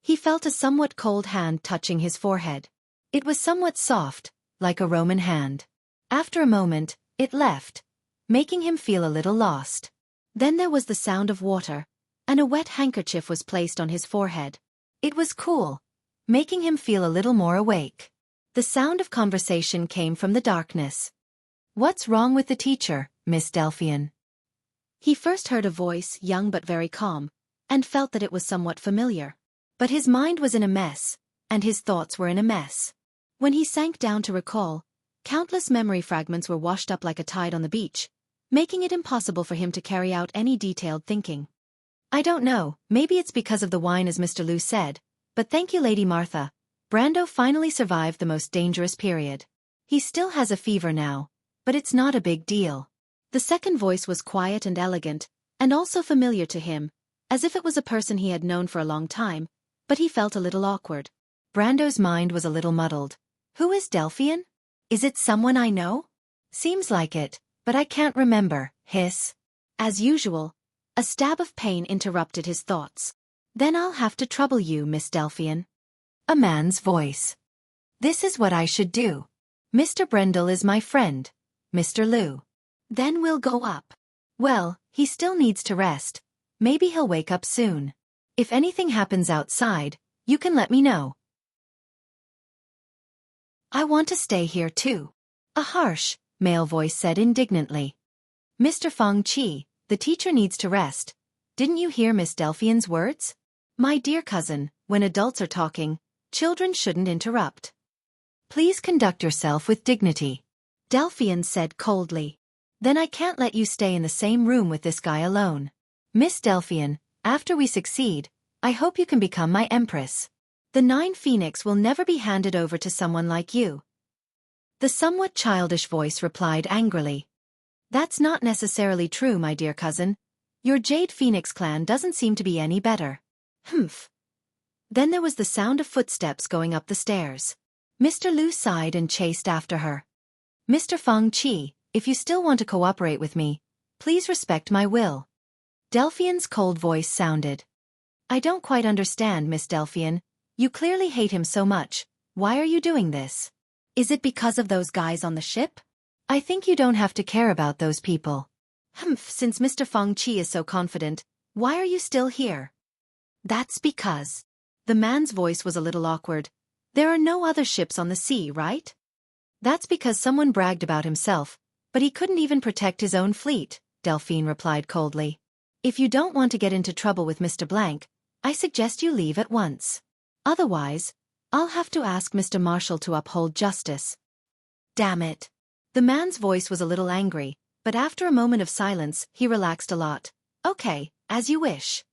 He felt a somewhat cold hand touching his forehead. It was somewhat soft, like a Roman hand. After a moment, it left, making him feel a little lost. Then there was the sound of water, and a wet handkerchief was placed on his forehead. It was cool, making him feel a little more awake. The sound of conversation came from the darkness. "What's wrong with the teacher, Miss Delphian?" He first heard a voice, young but very calm, and felt that it was somewhat familiar. But his mind was in a mess, and his thoughts were in a mess. When he sank down to recall, countless memory fragments were washed up like a tide on the beach, making it impossible for him to carry out any detailed thinking. "I don't know, maybe it's because of the wine as Mr. Liu said, but thank you Lady Martha. Brando finally survived the most dangerous period. He still has a fever now, but it's not a big deal." The second voice was quiet and elegant, and also familiar to him, as if it was a person he had known for a long time, but he felt a little awkward. Brando's mind was a little muddled. Who is Delphian? Is it someone I know? Seems like it, but I can't remember. Hiss. As usual, a stab of pain interrupted his thoughts. "Then I'll have to trouble you, Miss Delphian." A man's voice. "This is what I should do. Mr. Brendel is my friend, Mr. Liu. Then we'll go up. Well, he still needs to rest. Maybe he'll wake up soon. If anything happens outside, you can let me know. I want to stay here too," a harsh, male voice said indignantly. "Mr. Feng Qi, the teacher needs to rest. Didn't you hear Miss Delphian's words? My dear cousin, when adults are talking, children shouldn't interrupt. Please conduct yourself with dignity," Delphian said coldly. "Then I can't let you stay in the same room with this guy alone. Miss Delphian, after we succeed, I hope you can become my empress. The 9 Phoenix will never be handed over to someone like you." The somewhat childish voice replied angrily. "That's not necessarily true, my dear cousin. Your Jade Phoenix clan doesn't seem to be any better." Humph. Then there was the sound of footsteps going up the stairs. Mr. Liu sighed and chased after her. "Mr. Feng Qi, if you still want to cooperate with me, please respect my will." Delphian's cold voice sounded. "I don't quite understand, Miss Delphian. You clearly hate him so much. Why are you doing this? Is it because of those guys on the ship? I think you don't have to care about those people." "Humph, since Mr. Feng Qi is so confident, why are you still here?" "That's because." The man's voice was a little awkward. "There are no other ships on the sea, right?" "That's because someone bragged about himself, but he couldn't even protect his own fleet," Delphine replied coldly. "If you don't want to get into trouble with Mr. Blank, I suggest you leave at once. Otherwise, I'll have to ask Mr. Marshall to uphold justice." "Damn it." The man's voice was a little angry, but after a moment of silence, he relaxed a lot. "Okay, as you wish."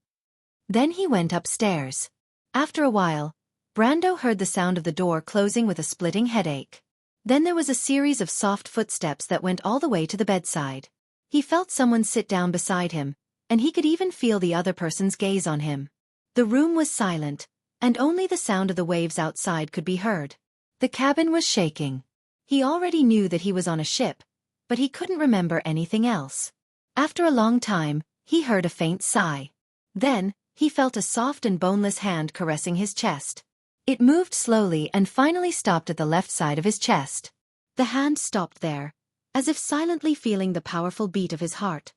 Then he went upstairs. After a while, Brando heard the sound of the door closing with a splitting headache. Then there was a series of soft footsteps that went all the way to the bedside. He felt someone sit down beside him, and he could even feel the other person's gaze on him. The room was silent, and only the sound of the waves outside could be heard. The cabin was shaking. He already knew that he was on a ship, but he couldn't remember anything else. After a long time, he heard a faint sigh. Then, he felt a soft and boneless hand caressing his chest. It moved slowly and finally stopped at the left side of his chest. The hand stopped there, as if silently feeling the powerful beat of his heart.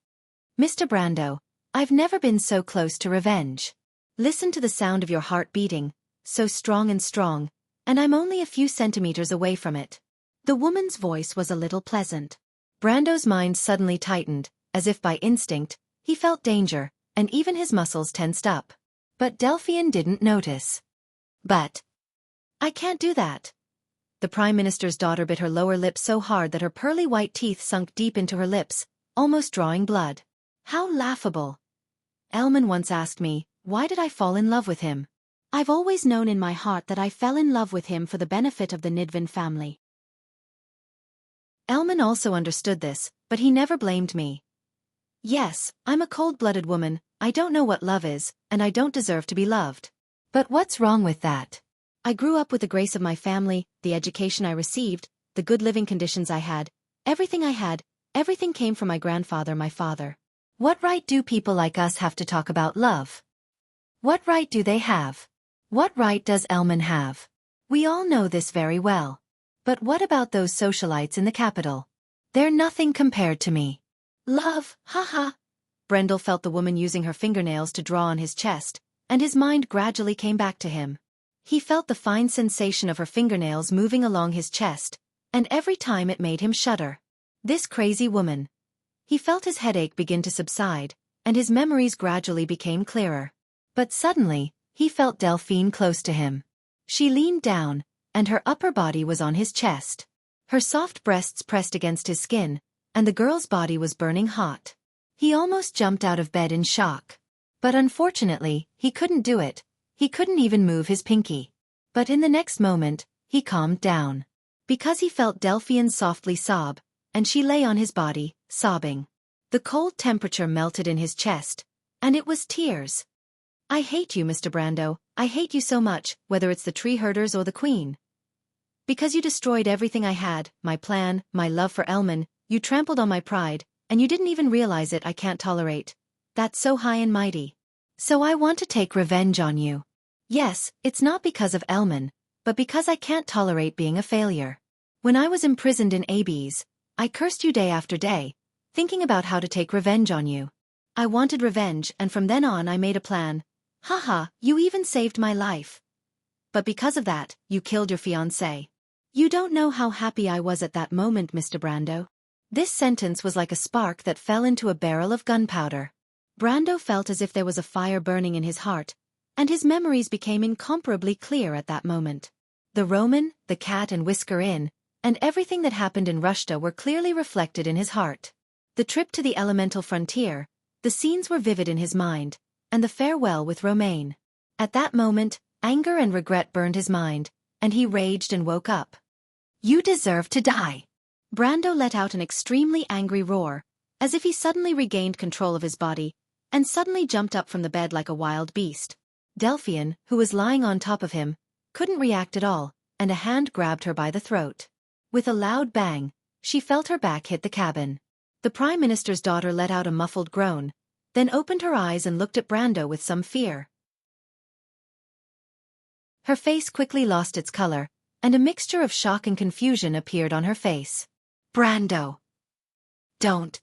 "Mr. Brando, I've never been so close to revenge. Listen to the sound of your heart beating, so strong, and I'm only a few centimeters away from it." The woman's voice was a little pleasant. Brando's mind suddenly tightened, as if by instinct, he felt danger, and even his muscles tensed up. But Delphian didn't notice. But I can't do that. The Prime Minister's daughter bit her lower lip so hard that her pearly white teeth sunk deep into her lips, almost drawing blood. How laughable. Elman once asked me, why did I fall in love with him? I've always known in my heart that I fell in love with him for the benefit of the Nidvan family. Elman also understood this, but he never blamed me. Yes, I'm a cold-blooded woman, I don't know what love is, and I don't deserve to be loved. But what's wrong with that? I grew up with the grace of my family, the education I received, the good living conditions I had, everything came from my grandfather, my father. What right do people like us have to talk about love? What right do they have? What right does Elman have? We all know this very well. But what about those socialites in the capital? They're nothing compared to me. Love, haha. Brendel felt the woman using her fingernails to draw on his chest, and his mind gradually came back to him. He felt the fine sensation of her fingernails moving along his chest, and every time it made him shudder. This crazy woman. He felt his headache begin to subside, and his memories gradually became clearer. But suddenly, he felt Delphine close to him. She leaned down, and her upper body was on his chest. Her soft breasts pressed against his skin, and the girl's body was burning hot. He almost jumped out of bed in shock. But unfortunately, he couldn't do it. He couldn't even move his pinky. But in the next moment, he calmed down. Because he felt Delphian softly sob, and she lay on his body, sobbing. The cold temperature melted in his chest, and it was tears. I hate you, Mr. Brando, I hate you so much, whether it's the tree herders or the queen. Because you destroyed everything I had, my plan, my love for Elman, you trampled on my pride, and you didn't even realize it. I can't tolerate. That's so high and mighty. So I want to take revenge on you. Yes, it's not because of Elman, but because I can't tolerate being a failure. When I was imprisoned in Abes, I cursed you day after day, thinking about how to take revenge on you. I wanted revenge, and from then on I made a plan. Haha, you even saved my life. But because of that, you killed your fiancé. You don't know how happy I was at that moment, Mr. Brando. This sentence was like a spark that fell into a barrel of gunpowder. Brando felt as if there was a fire burning in his heart, and his memories became incomparably clear at that moment. The Roman, the Cat and Whisker Inn, and everything that happened in Rushta were clearly reflected in his heart. The trip to the elemental frontier, the scenes were vivid in his mind, and the farewell with Romaine. At that moment, anger and regret burned his mind, and he raged and woke up. You deserve to die. Brando let out an extremely angry roar, as if he suddenly regained control of his body, and suddenly jumped up from the bed like a wild beast. Delphian, who was lying on top of him, couldn't react at all, and a hand grabbed her by the throat. With a loud bang, she felt her back hit the cabin. The Prime Minister's daughter let out a muffled groan, then opened her eyes and looked at Brando with some fear. Her face quickly lost its color, and a mixture of shock and confusion appeared on her face. Brando! Don't!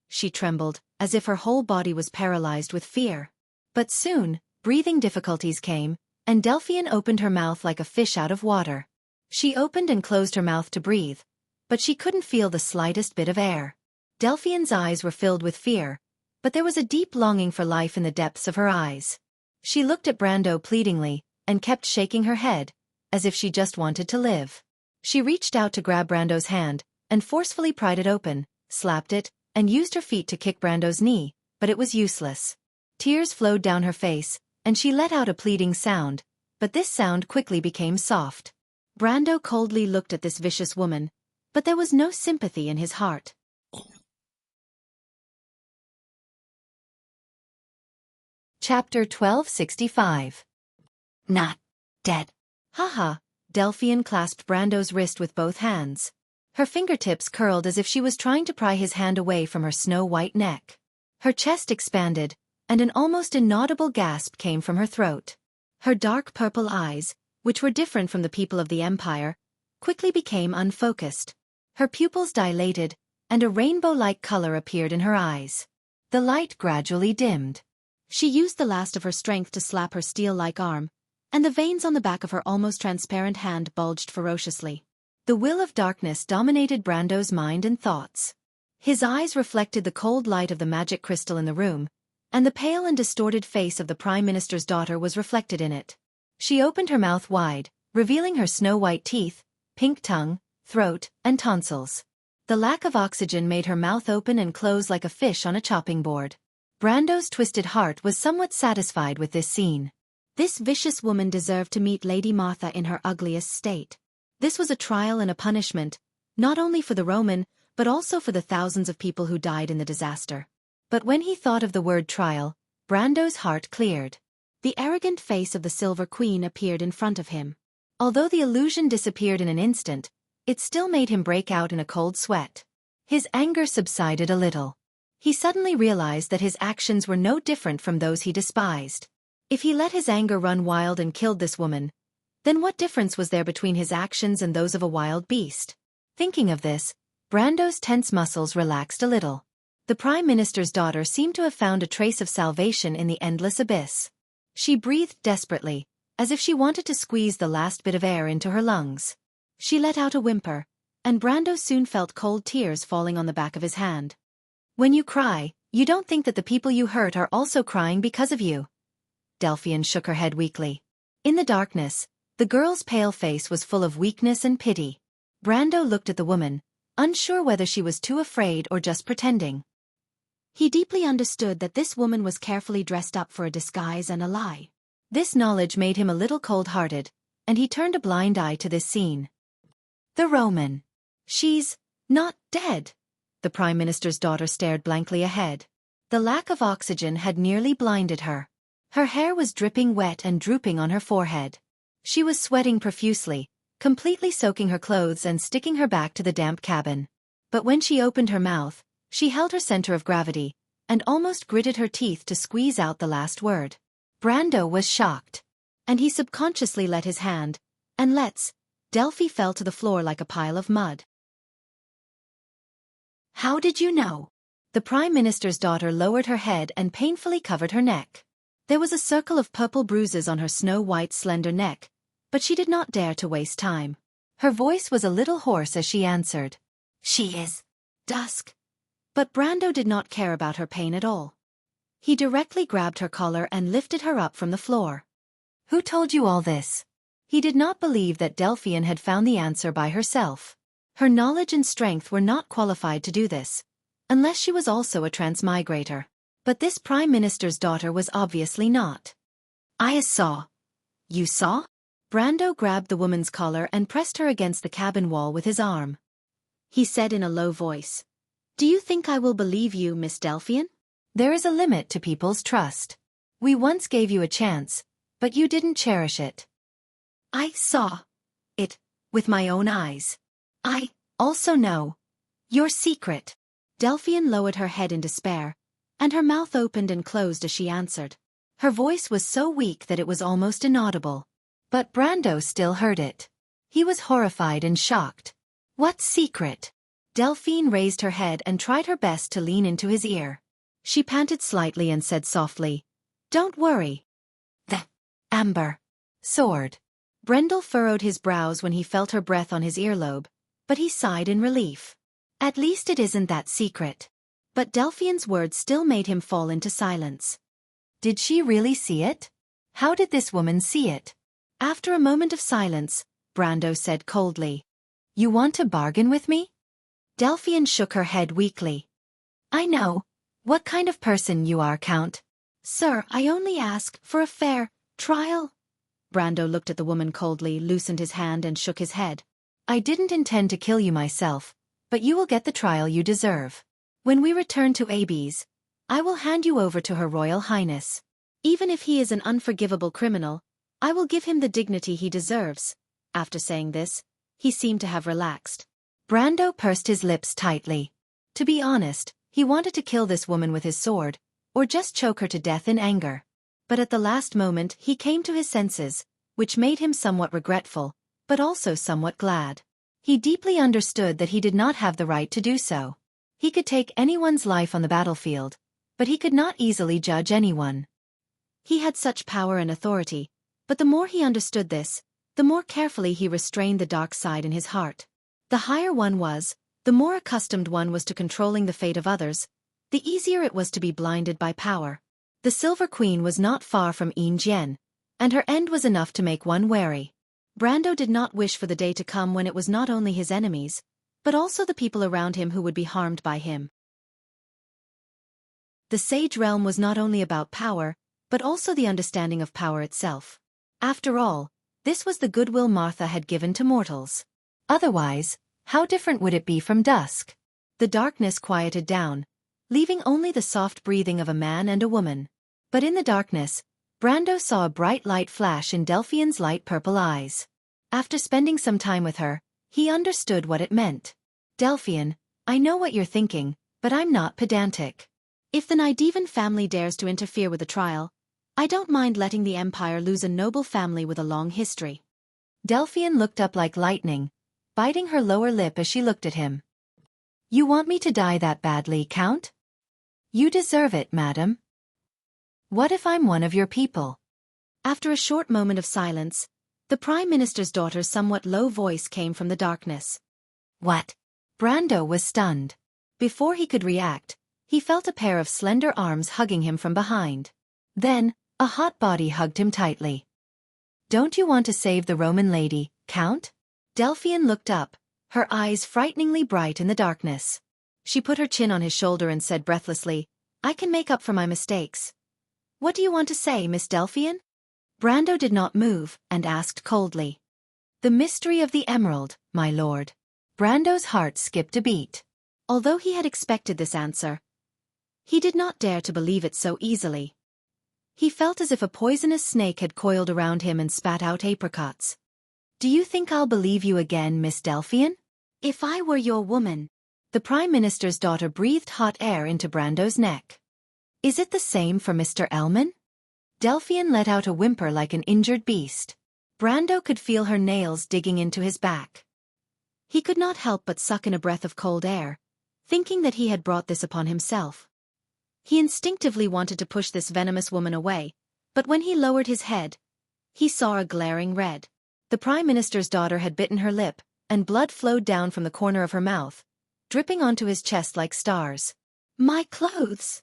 She trembled, as if her whole body was paralyzed with fear. But soon, breathing difficulties came, and Delphian opened her mouth like a fish out of water. She opened and closed her mouth to breathe, but she couldn't feel the slightest bit of air. Delphian's eyes were filled with fear, but there was a deep longing for life in the depths of her eyes. She looked at Brando pleadingly, and kept shaking her head, as if she just wanted to live. She reached out to grab Brando's hand, and forcefully pried it open, slapped it, and used her feet to kick Brando's knee, but it was useless. Tears flowed down her face, and she let out a pleading sound, but this sound quickly became soft. Brando coldly looked at this vicious woman, but there was no sympathy in his heart. Chapter 1265. Not dead. Haha, Delphian clasped Brando's wrist with both hands. Her fingertips curled as if she was trying to pry his hand away from her snow-white neck. Her chest expanded, and an almost inaudible gasp came from her throat. Her dark purple eyes, which were different from the people of the Empire, quickly became unfocused. Her pupils dilated, and a rainbow-like color appeared in her eyes. The light gradually dimmed. She used the last of her strength to slap her steel-like arm, and the veins on the back of her almost transparent hand bulged ferociously. The will of darkness dominated Brando's mind and thoughts. His eyes reflected the cold light of the magic crystal in the room, and the pale and distorted face of the Prime Minister's daughter was reflected in it. She opened her mouth wide, revealing her snow-white teeth, pink tongue, throat, and tonsils. The lack of oxygen made her mouth open and close like a fish on a chopping board. Brando's twisted heart was somewhat satisfied with this scene. This vicious woman deserved to meet Lady Martha in her ugliest state. This was a trial and a punishment, not only for the Roman, but also for the thousands of people who died in the disaster. But when he thought of the word trial, Brando's heart cleared. The arrogant face of the Silver Queen appeared in front of him. Although the illusion disappeared in an instant, it still made him break out in a cold sweat. His anger subsided a little. He suddenly realized that his actions were no different from those he despised. If he let his anger run wild and killed this woman, then what difference was there between his actions and those of a wild beast? Thinking of this, Brando's tense muscles relaxed a little. The Prime Minister's daughter seemed to have found a trace of salvation in the endless abyss. She breathed desperately, as if she wanted to squeeze the last bit of air into her lungs. She let out a whimper, and Brando soon felt cold tears falling on the back of his hand. When you cry, you don't think that the people you hurt are also crying because of you. Delphian shook her head weakly. In the darkness, the girl's pale face was full of weakness and pity. Brando looked at the woman, unsure whether she was too afraid or just pretending. He deeply understood that this woman was carefully dressed up for a disguise and a lie. This knowledge made him a little cold-hearted, and he turned a blind eye to this scene. The Roman. She's not dead. The Prime Minister's daughter stared blankly ahead. The lack of oxygen had nearly blinded her. Her hair was dripping wet and drooping on her forehead. She was sweating profusely, completely soaking her clothes and sticking her back to the damp cabin. But when she opened her mouth, she held her center of gravity, and almost gritted her teeth to squeeze out the last word. Brando was shocked. And he subconsciously let his hand, and Delphi fell to the floor like a pile of mud. How did you know? The Prime Minister's daughter lowered her head and painfully covered her neck. There was a circle of purple bruises on her snow-white slender neck, but she did not dare to waste time. Her voice was a little hoarse as she answered. She is dusk. But Brando did not care about her pain at all. He directly grabbed her collar and lifted her up from the floor. Who told you all this? He did not believe that Delphian had found the answer by herself. Her knowledge and strength were not qualified to do this, unless she was also a transmigrator. But this Prime Minister's daughter was obviously not. I saw. You saw? Brando grabbed the woman's collar and pressed her against the cabin wall with his arm. He said in a low voice, Do you think I will believe you, Miss Delphian? There is a limit to people's trust. We once gave you a chance, but you didn't cherish it. I saw it with my own eyes. I also know your secret. Delphian lowered her head in despair, and her mouth opened and closed as she answered. Her voice was so weak that it was almost inaudible. But Brando still heard it. He was horrified and shocked. What secret? Delphine raised her head and tried her best to lean into his ear. She panted slightly and said softly, Don't worry. The amber sword. Brendel furrowed his brows when he felt her breath on his earlobe, but he sighed in relief. At least it isn't that secret. But Delphian's words still made him fall into silence. Did she really see it? How did this woman see it? After a moment of silence, Brando said coldly, You want to bargain with me? Delphian shook her head weakly. I know what kind of person you are, Count. Sir, I only ask for a fair trial. Brando looked at the woman coldly, loosened his hand and shook his head. I didn't intend to kill you myself, but you will get the trial you deserve. When we return to Abes, I will hand you over to Her Royal Highness. Even if he is an unforgivable criminal, I will give him the dignity he deserves. After saying this, he seemed to have relaxed. Brando pursed his lips tightly. To be honest, he wanted to kill this woman with his sword, or just choke her to death in anger. But at the last moment he came to his senses, which made him somewhat regretful, but also somewhat glad. He deeply understood that he did not have the right to do so. He could take anyone's life on the battlefield, but he could not easily judge anyone. He had such power and authority, but the more he understood this, the more carefully he restrained the dark side in his heart. The higher one was, The more accustomed one was to controlling the fate of others, the easier it was to be blinded by power. The Silver Queen was not far from Jian, and her end was enough to make one wary. Brando did not wish for the day to come when it was not only his enemies, but also the people around him who would be harmed by him. The Sage Realm was not only about power, but also the understanding of power itself. After all, this was the goodwill Martha had given to mortals. Otherwise, how different would it be from dusk? The darkness quieted down, leaving only the soft breathing of a man and a woman. But in the darkness, Brando saw a bright light flash in Delphine's light purple eyes. After spending some time with her, he understood what it meant. Delphine, I know what you're thinking, but I'm not pedantic. If the Nidevan family dares to interfere with the trial, I don't mind letting the Empire lose a noble family with a long history. Delphine looked up like lightning, biting her lower lip as she looked at him. You want me to die that badly, Count? You deserve it, madam. What if I'm one of your people? After a short moment of silence, the Prime Minister's daughter's somewhat low voice came from the darkness. What? Brando was stunned. Before he could react, he felt a pair of slender arms hugging him from behind. Then, a hot body hugged him tightly. Don't you want to save the Roman lady, Count? Delphine looked up, her eyes frighteningly bright in the darkness. She put her chin on his shoulder and said breathlessly, I can make up for my mistakes. What do you want to say, Miss Delphine? Brando did not move and asked coldly. The mystery of the emerald, my lord. Brando's heart skipped a beat. Although he had expected this answer, he did not dare to believe it so easily. He felt as if a poisonous snake had coiled around him and spat out apricots. Do you think I'll believe you again, Miss Delphine? If I were your woman. The Prime Minister's daughter breathed hot air into Brando's neck. Is it the same for Mr. Elman? Delphine let out a whimper like an injured beast. Brando could feel her nails digging into his back. He could not help but suck in a breath of cold air, thinking that he had brought this upon himself. He instinctively wanted to push this venomous woman away, but when he lowered his head, he saw a glaring red. The Prime Minister's daughter had bitten her lip, and blood flowed down from the corner of her mouth, dripping onto his chest like stars. My clothes!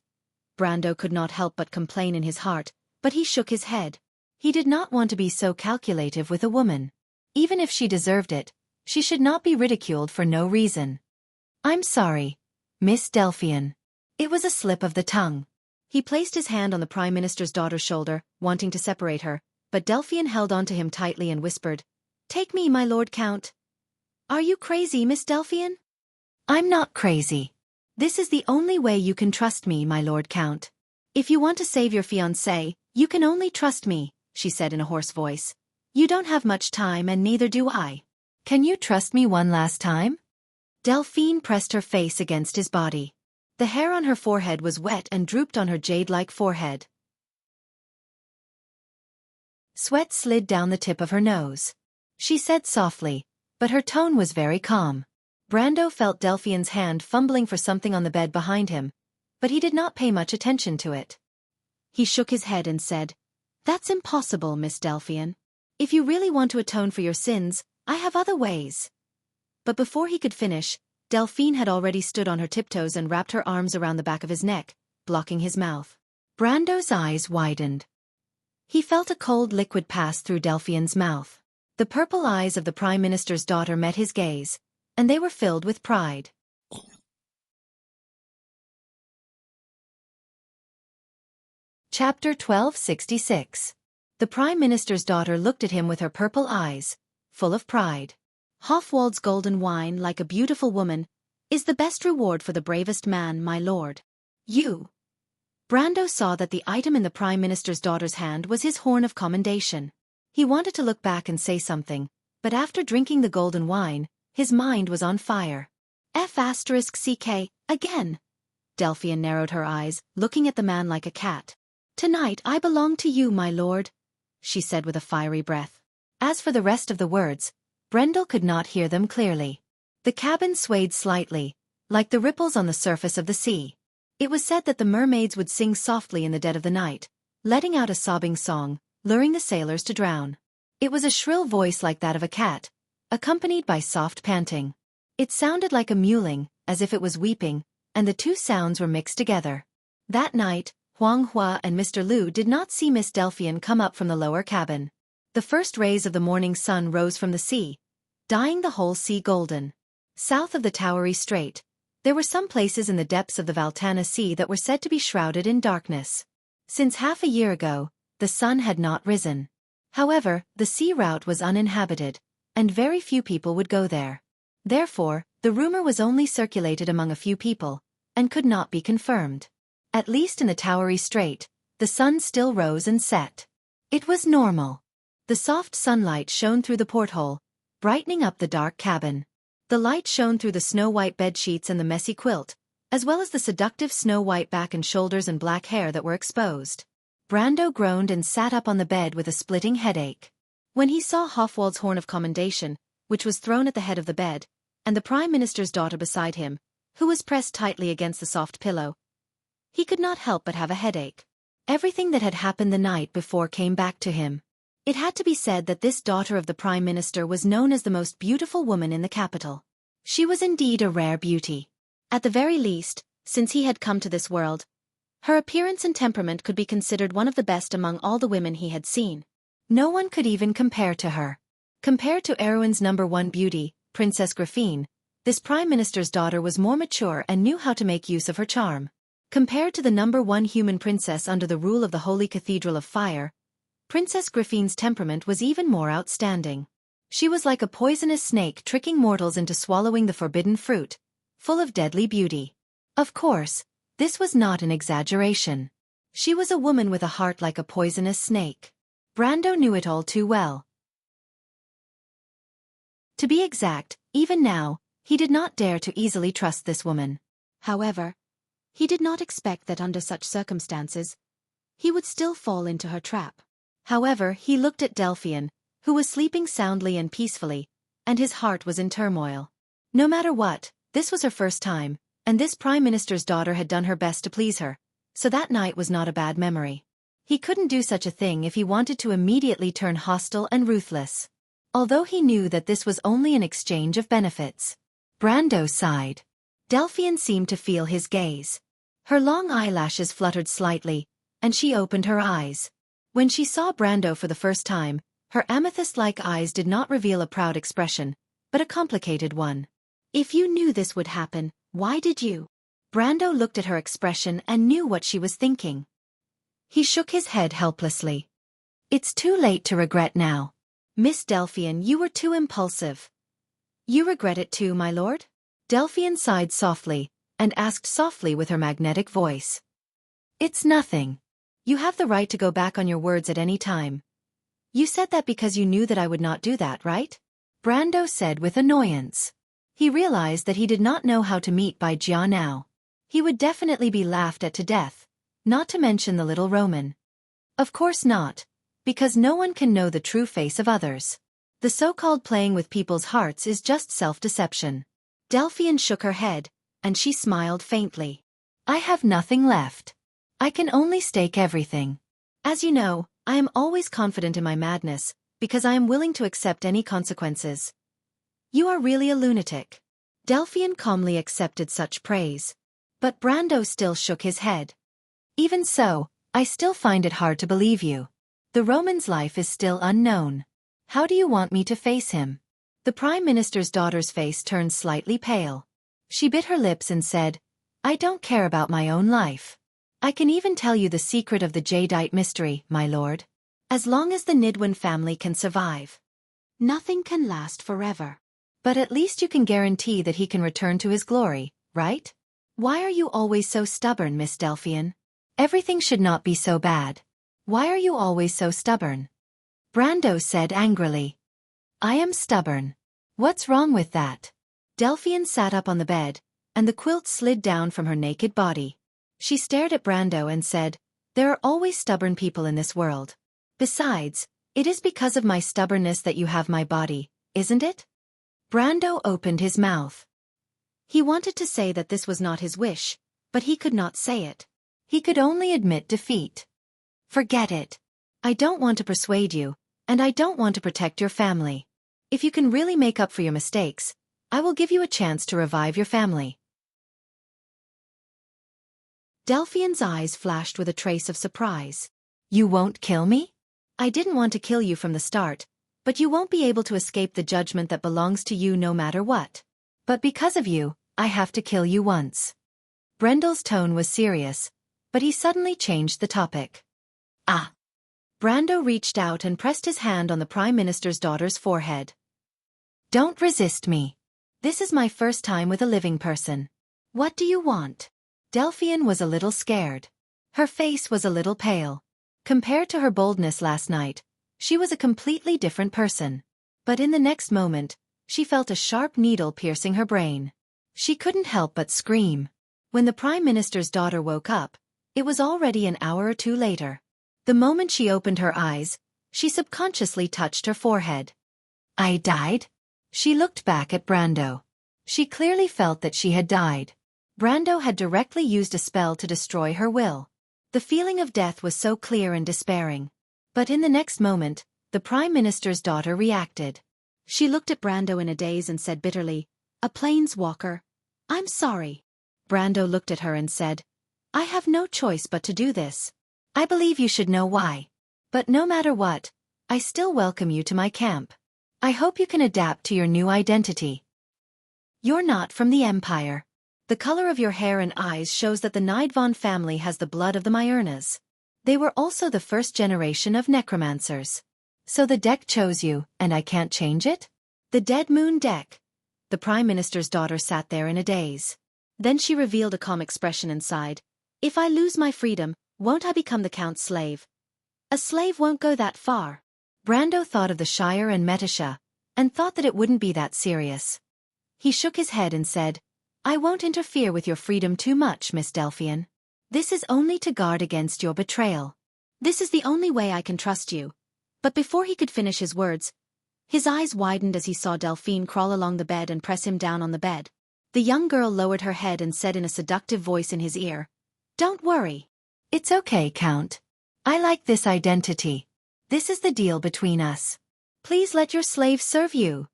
Brando could not help but complain in his heart, but he shook his head. He did not want to be so calculative with a woman. Even if she deserved it, she should not be ridiculed for no reason. I'm sorry, Miss Delphine. It was a slip of the tongue. He placed his hand on the Prime Minister's daughter's shoulder, wanting to separate her, but Delphine held on to him tightly and whispered, Take me, my Lord Count. Are you crazy, Miss Delphine? I'm not crazy. This is the only way you can trust me, my Lord Count. If you want to save your fiancé, you can only trust me, she said in a hoarse voice. You don't have much time and neither do I. Can you trust me one last time? Delphine pressed her face against his body. The hair on her forehead was wet and drooped on her jade-like forehead. Sweat slid down the tip of her nose. She said softly, but her tone was very calm. Brando felt Delphine's hand fumbling for something on the bed behind him, but he did not pay much attention to it. He shook his head and said, That's impossible, Miss Delphine. If you really want to atone for your sins, I have other ways. But before he could finish, Delphine had already stood on her tiptoes and wrapped her arms around the back of his neck, blocking his mouth. Brando's eyes widened. He felt a cold liquid pass through Delphine's mouth. The purple eyes of the Prime Minister's daughter met his gaze, and they were filled with pride. Chapter 1266. The Prime Minister's daughter looked at him with her purple eyes, full of pride. Hofwald's golden wine, like a beautiful woman, is the best reward for the bravest man, my lord. You. Brando saw that the item in the Prime Minister's daughter's hand was his horn of commendation. He wanted to look back and say something, but after drinking the golden wine, his mind was on fire. F***ck, again. Delphine narrowed her eyes, looking at the man like a cat. Tonight I belong to you, my lord, she said with a fiery breath. As for the rest of the words, Brendel could not hear them clearly. The cabin swayed slightly, like the ripples on the surface of the sea. It was said that the mermaids would sing softly in the dead of the night, letting out a sobbing song, luring the sailors to drown. It was a shrill voice like that of a cat, accompanied by soft panting. It sounded like a mewling, as if it was weeping, and the two sounds were mixed together. That night, Huang Hua and Mr. Liu did not see Miss Delphian come up from the lower cabin. The first rays of the morning sun rose from the sea, dyeing the whole sea golden. South of the Towery Strait, there were some places in the depths of the Valtana Sea that were said to be shrouded in darkness. Since half a year ago, the sun had not risen. However, the sea route was uninhabited, and very few people would go there. Therefore, the rumor was only circulated among a few people, and could not be confirmed. At least in the Towery Strait, the sun still rose and set. It was normal. The soft sunlight shone through the porthole, brightening up the dark cabin. The light shone through the snow-white bedsheets and the messy quilt, as well as the seductive snow-white back and shoulders and black hair that were exposed. Brando groaned and sat up on the bed with a splitting headache. When he saw Hofwald's horn of commendation, which was thrown at the head of the bed, and the Prime Minister's daughter beside him, who was pressed tightly against the soft pillow, he could not help but have a headache. Everything that had happened the night before came back to him. It had to be said that this daughter of the Prime Minister was known as the most beautiful woman in the capital. She was indeed a rare beauty. At the very least, since he had come to this world, her appearance and temperament could be considered one of the best among all the women he had seen. No one could even compare to her. Compared to Erwin's #1 beauty, Princess Griffine, this Prime Minister's daughter was more mature and knew how to make use of her charm. Compared to the #1 human princess under the rule of the Holy Cathedral of Fire, Princess Griffine's temperament was even more outstanding. She was like a poisonous snake tricking mortals into swallowing the forbidden fruit, full of deadly beauty. Of course, this was not an exaggeration. She was a woman with a heart like a poisonous snake. Brando knew it all too well. To be exact, even now, he did not dare to easily trust this woman. However, he did not expect that under such circumstances, he would still fall into her trap. However, he looked at Delphian, who was sleeping soundly and peacefully, and his heart was in turmoil. No matter what, this was her first time, and this Prime Minister's daughter had done her best to please her, so that night was not a bad memory. He couldn't do such a thing if he wanted to immediately turn hostile and ruthless. Although he knew that this was only an exchange of benefits. Brando sighed. Delphian seemed to feel his gaze. Her long eyelashes fluttered slightly, and she opened her eyes. When she saw Brando for the first time, her amethyst-like eyes did not reveal a proud expression, but a complicated one. If you knew this would happen, why did you? Brando looked at her expression and knew what she was thinking. He shook his head helplessly. It's too late to regret now. Miss Delphian, you were too impulsive. You regret it too, my lord? Delphian sighed softly, and asked softly with her magnetic voice. It's nothing. You have the right to go back on your words at any time. You said that because you knew that I would not do that, right? Brando said with annoyance. He realized that he did not know how to meet Bai Jia now. He would definitely be laughed at to death, not to mention the little Roman. Of course not, because no one can know the true face of others. The so-called playing with people's hearts is just self-deception. Delphian shook her head, and she smiled faintly. I have nothing left. I can only stake everything. As you know, I am always confident in my madness, because I am willing to accept any consequences. You are really a lunatic. Delphian calmly accepted such praise. But Brando still shook his head. Even so, I still find it hard to believe you. The Roman's life is still unknown. How do you want me to face him? The Prime Minister's daughter's face turned slightly pale. She bit her lips and said, I don't care about my own life. I can even tell you the secret of the Jadeite mystery, my lord. As long as the Nidwin family can survive. Nothing can last forever. But at least you can guarantee that he can return to his glory, right? Why are you always so stubborn, Miss Delphian? Everything should not be so bad. Why are you always so stubborn? Brando said angrily. I am stubborn. What's wrong with that? Delphian sat up on the bed, and the quilt slid down from her naked body. She stared at Brando and said, There are always stubborn people in this world. Besides, it is because of my stubbornness that you have my body, isn't it? Brando opened his mouth. He wanted to say that this was not his wish, but he could not say it. He could only admit defeat. Forget it. I don't want to persuade you, and I don't want to protect your family. If you can really make up for your mistakes, I will give you a chance to revive your family. Delphian's eyes flashed with a trace of surprise. You won't kill me? I didn't want to kill you from the start, but you won't be able to escape the judgment that belongs to you no matter what. But because of you, I have to kill you once. Brendel's tone was serious, but he suddenly changed the topic. Ah! Brando reached out and pressed his hand on the Prime Minister's daughter's forehead. Don't resist me. This is my first time with a living person. What do you want? Delphian was a little scared. Her face was a little pale. Compared to her boldness last night, she was a completely different person. But in the next moment, she felt a sharp needle piercing her brain. She couldn't help but scream. When the Prime Minister's daughter woke up, it was already an hour or two later. The moment she opened her eyes, she subconsciously touched her forehead. I died? She looked back at Brando. She clearly felt that she had died. Brando had directly used a spell to destroy her will. The feeling of death was so clear and despairing. But in the next moment, the Prime Minister's daughter reacted. She looked at Brando in a daze and said bitterly, A planeswalker. I'm sorry. Brando looked at her and said, I have no choice but to do this. I believe you should know why. But no matter what, I still welcome you to my camp. I hope you can adapt to your new identity. You're not from the Empire. The color of your hair and eyes shows that the Nidvan family has the blood of the Myrnas. They were also the first generation of necromancers. So the deck chose you, and I can't change it? The Dead Moon deck. The Prime Minister's daughter sat there in a daze. Then she revealed a calm expression and sighed. If I lose my freedom, won't I become the Count's slave? A slave won't go that far. Brando thought of the Shire and Metasha, and thought that it wouldn't be that serious. He shook his head and said, I won't interfere with your freedom too much, Miss Delphian. This is only to guard against your betrayal. This is the only way I can trust you. But before he could finish his words, his eyes widened as he saw Delphine crawl along the bed and press him down on the bed. The young girl lowered her head and said in a seductive voice in his ear, Don't worry. It's okay, Count. I like this identity. This is the deal between us. Please let your slave serve you.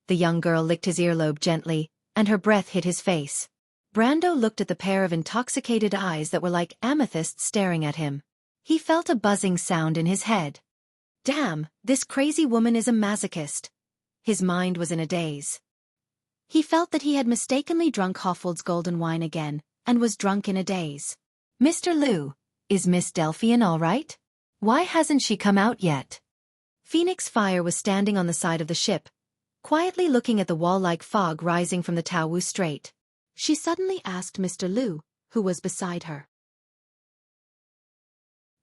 The young girl licked his earlobe gently, and her breath hit his face. Brando looked at the pair of intoxicated eyes that were like amethysts staring at him. He felt a buzzing sound in his head. Damn, this crazy woman is a masochist. His mind was in a daze. He felt that he had mistakenly drunk Hofwold's golden wine again, and was drunk in a daze. Mr. Liu, is Miss Delphian all right? Why hasn't she come out yet? Phoenix Fire was standing on the side of the ship, quietly looking at the wall-like fog rising from the Taowu Strait. She suddenly asked Mr. Liu, who was beside her.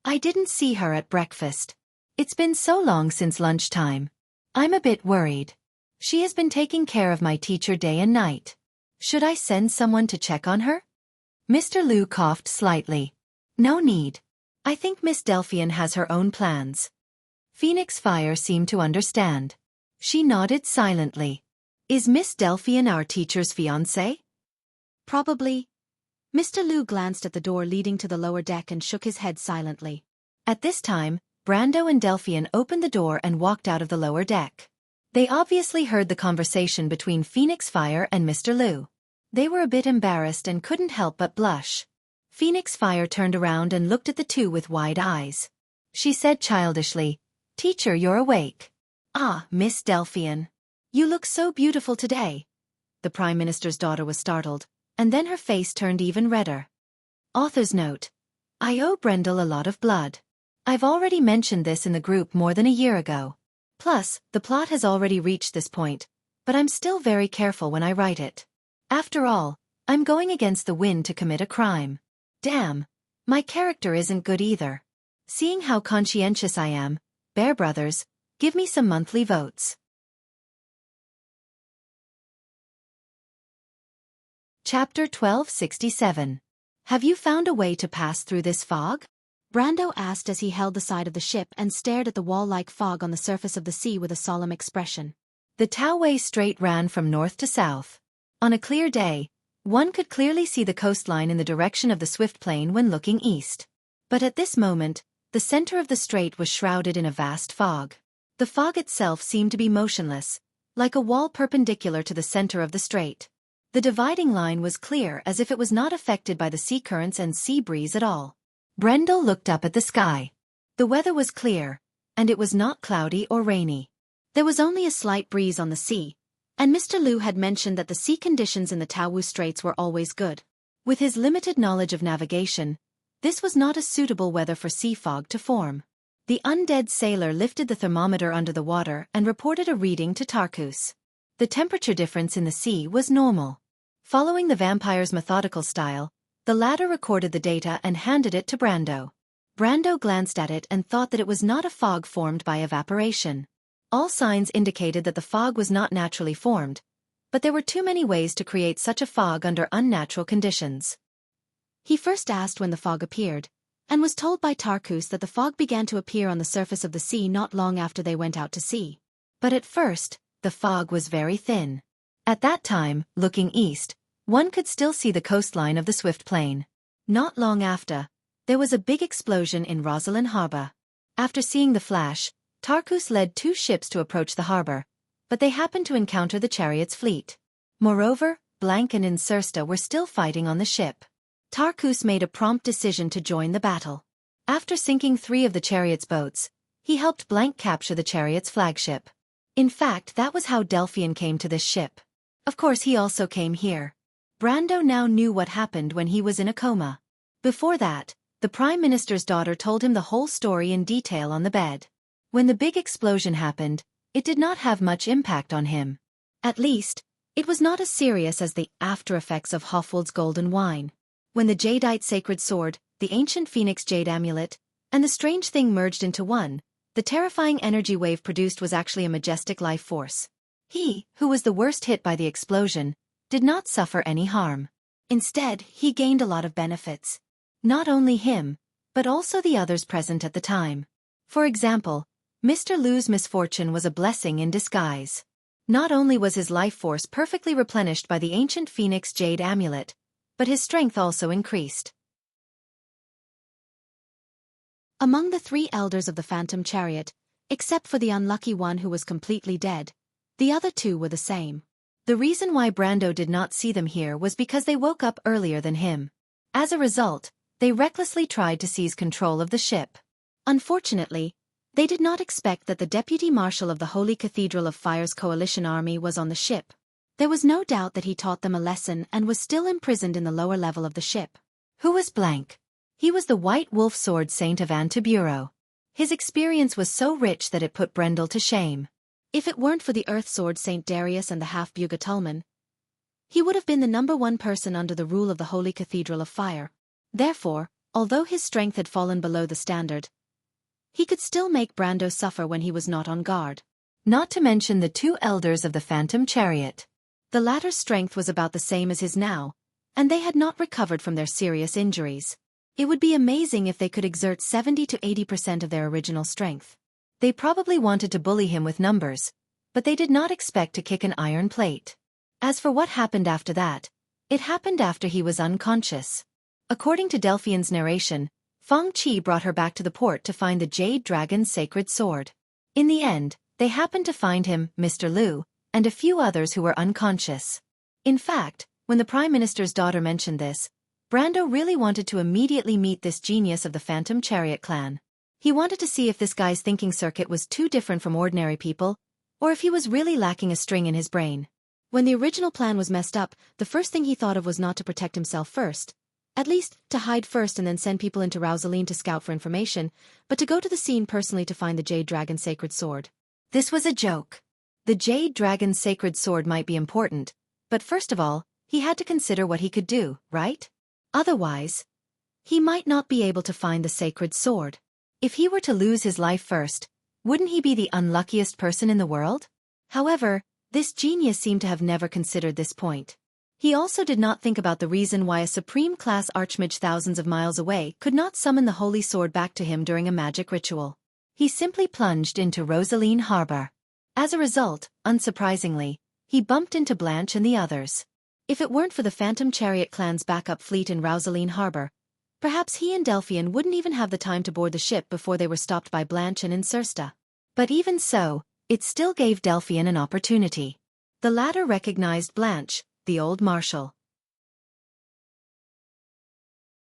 I didn't see her at breakfast. It's been so long since lunchtime. I'm a bit worried. She has been taking care of my teacher day and night. Should I send someone to check on her? Mr. Liu coughed slightly. No need. I think Miss Delphian has her own plans. Phoenix Fire seemed to understand. She nodded silently. Is Miss Delphian our teacher's fiancée? Probably. Mr. Liu glanced at the door leading to the lower deck and shook his head silently. At this time, Brando and Delphian opened the door and walked out of the lower deck. They obviously heard the conversation between Phoenix Fire and Mr. Liu. They were a bit embarrassed and couldn't help but blush. Phoenix Fire turned around and looked at the two with wide eyes. She said childishly, Teacher, you're awake. Ah, Miss Delphian. You look so beautiful today. The Prime Minister's daughter was startled, and then her face turned even redder. Author's note. I owe Brendel a lot of blood. I've already mentioned this in the group more than a year ago. Plus, the plot has already reached this point, but I'm still very careful when I write it. After all, I'm going against the wind to commit a crime. Damn, my character isn't good either. Seeing how conscientious I am, Bear Brothers, give me some monthly votes. Chapter 1267. Have you found a way to pass through this fog? Brando asked as he held the side of the ship and stared at the wall-like fog on the surface of the sea with a solemn expression. The Taowu Strait ran from north to south. On a clear day, one could clearly see the coastline in the direction of the swift plane when looking east. But at this moment, the center of the strait was shrouded in a vast fog. The fog itself seemed to be motionless, like a wall perpendicular to the center of the strait. The dividing line was clear as if it was not affected by the sea currents and sea breeze at all. Brendel looked up at the sky. The weather was clear, and it was not cloudy or rainy. There was only a slight breeze on the sea, and Mr. Liu had mentioned that the sea conditions in the Taowu Straits were always good. With his limited knowledge of navigation, this was not a suitable weather for sea fog to form. The undead sailor lifted the thermometer under the water and reported a reading to Tarkus. The temperature difference in the sea was normal. Following the vampire's methodical style, the latter recorded the data and handed it to Brando. Brando glanced at it and thought that it was not a fog formed by evaporation. All signs indicated that the fog was not naturally formed, but there were too many ways to create such a fog under unnatural conditions. He first asked when the fog appeared, and was told by Tarkus that the fog began to appear on the surface of the sea not long after they went out to sea. But at first, the fog was very thin. At that time, looking east, one could still see the coastline of the swift plain. Not long after, there was a big explosion in Roslyn Harbor. After seeing the flash, Tarkus led 2 ships to approach the harbor, but they happened to encounter the chariot's fleet. Moreover, Blank and Insursta were still fighting on the ship. Tarkus made a prompt decision to join the battle. After sinking 3 of the chariot's boats, he helped Blank capture the chariot's flagship. In fact, that was how Delphian came to this ship. Of course, he also came here. Brando now knew what happened when he was in a coma. Before that, the Prime Minister's daughter told him the whole story in detail on the bed. When the big explosion happened, it did not have much impact on him. At least, it was not as serious as the after-effects of Hofwald's golden wine. When the jadeite sacred sword, the ancient phoenix jade amulet, and the strange thing merged into one, the terrifying energy wave produced was actually a majestic life force. He, who was the worst hit by the explosion, did not suffer any harm. Instead, he gained a lot of benefits. Not only him, but also the others present at the time. For example, Mr. Liu's misfortune was a blessing in disguise. Not only was his life force perfectly replenished by the ancient phoenix jade amulet, but his strength also increased. Among the 3 elders of the Phantom Chariot, except for the unlucky one who was completely dead, the other 2 were the same. The reason why Brando did not see them here was because they woke up earlier than him. As a result, they recklessly tried to seize control of the ship. Unfortunately, they did not expect that the Deputy Marshal of the Holy Cathedral of Fire's coalition army was on the ship. There was no doubt that he taught them a lesson and was still imprisoned in the lower level of the ship. Who was Blank? He was the White Wolf Sword Saint of Antiburo. His experience was so rich that it put Brendel to shame. If it weren't for the Earth Sword Saint Darius and the half-Buga Tulman, he would have been the #1 person under the rule of the Holy Cathedral of Fire. Therefore, although his strength had fallen below the standard, he could still make Brando suffer when he was not on guard. Not to mention the 2 elders of the Phantom Chariot. The latter's strength was about the same as his now, and they had not recovered from their serious injuries. It would be amazing if they could exert 70 to 80% of their original strength. They probably wanted to bully him with numbers, but they did not expect to kick an iron plate. As for what happened after that, it happened after he was unconscious. According to Delphian's narration, Feng Qi brought her back to the port to find the Jade Dragon's sacred sword. In the end, they happened to find him, Mr. Liu, and a few others who were unconscious. In fact, when the Prime Minister's daughter mentioned this, Brando really wanted to immediately meet this genius of the Phantom Chariot clan. He wanted to see if this guy's thinking circuit was too different from ordinary people, or if he was really lacking a string in his brain. When the original plan was messed up, the first thing he thought of was not to protect himself first, at least, to hide first and then send people into Rauseline to scout for information, but to go to the scene personally to find the Jade Dragon's sacred sword. This was a joke. The Jade Dragon's sacred sword might be important, but first of all, he had to consider what he could do, right? Otherwise, he might not be able to find the sacred sword. If he were to lose his life first, wouldn't he be the unluckiest person in the world? However, this genius seemed to have never considered this point. He also did not think about the reason why a supreme-class archmage thousands of miles away could not summon the holy sword back to him during a magic ritual. He simply plunged into Rosaline Harbor. As a result, unsurprisingly, he bumped into Blanche and the others. If it weren't for the Phantom Chariot clan's backup fleet in Rauseline Harbor, perhaps he and Delphian wouldn't even have the time to board the ship before they were stopped by Blanche and Insursta. But even so, it still gave Delphian an opportunity. The latter recognized Blanche, the old marshal.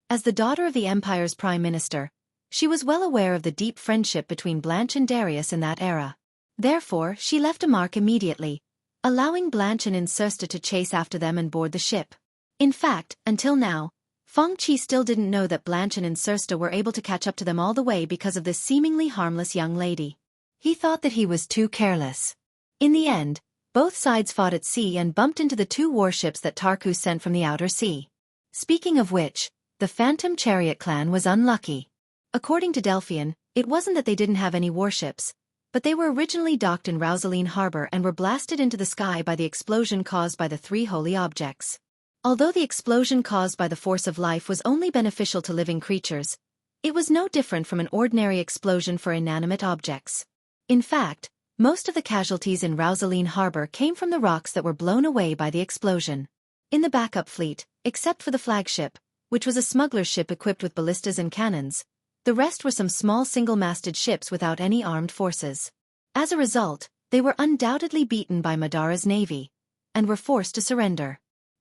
As the daughter of the Empire's prime minister, she was well aware of the deep friendship between Blanche and Darius in that era. Therefore, she left a mark immediately, allowing Blanche and Incersta to chase after them and board the ship. In fact, until now, Feng Qi still didn't know that Blanche and Incersta were able to catch up to them all the way because of this seemingly harmless young lady. He thought that he was too careless. In the end, both sides fought at sea and bumped into the 2 warships that Tarkus sent from the outer sea. Speaking of which, the Phantom Chariot clan was unlucky. According to Delphian, it wasn't that they didn't have any warships, but they were originally docked in Rouseline Harbor and were blasted into the sky by the explosion caused by the 3 holy objects. Although the explosion caused by the force of life was only beneficial to living creatures, it was no different from an ordinary explosion for inanimate objects. In fact, most of the casualties in Rouseline Harbor came from the rocks that were blown away by the explosion. In the backup fleet, except for the flagship, which was a smuggler's ship equipped with ballistas and cannons, the rest were some small single-masted ships without any armed forces. As a result, they were undoubtedly beaten by Madara's navy, and were forced to surrender.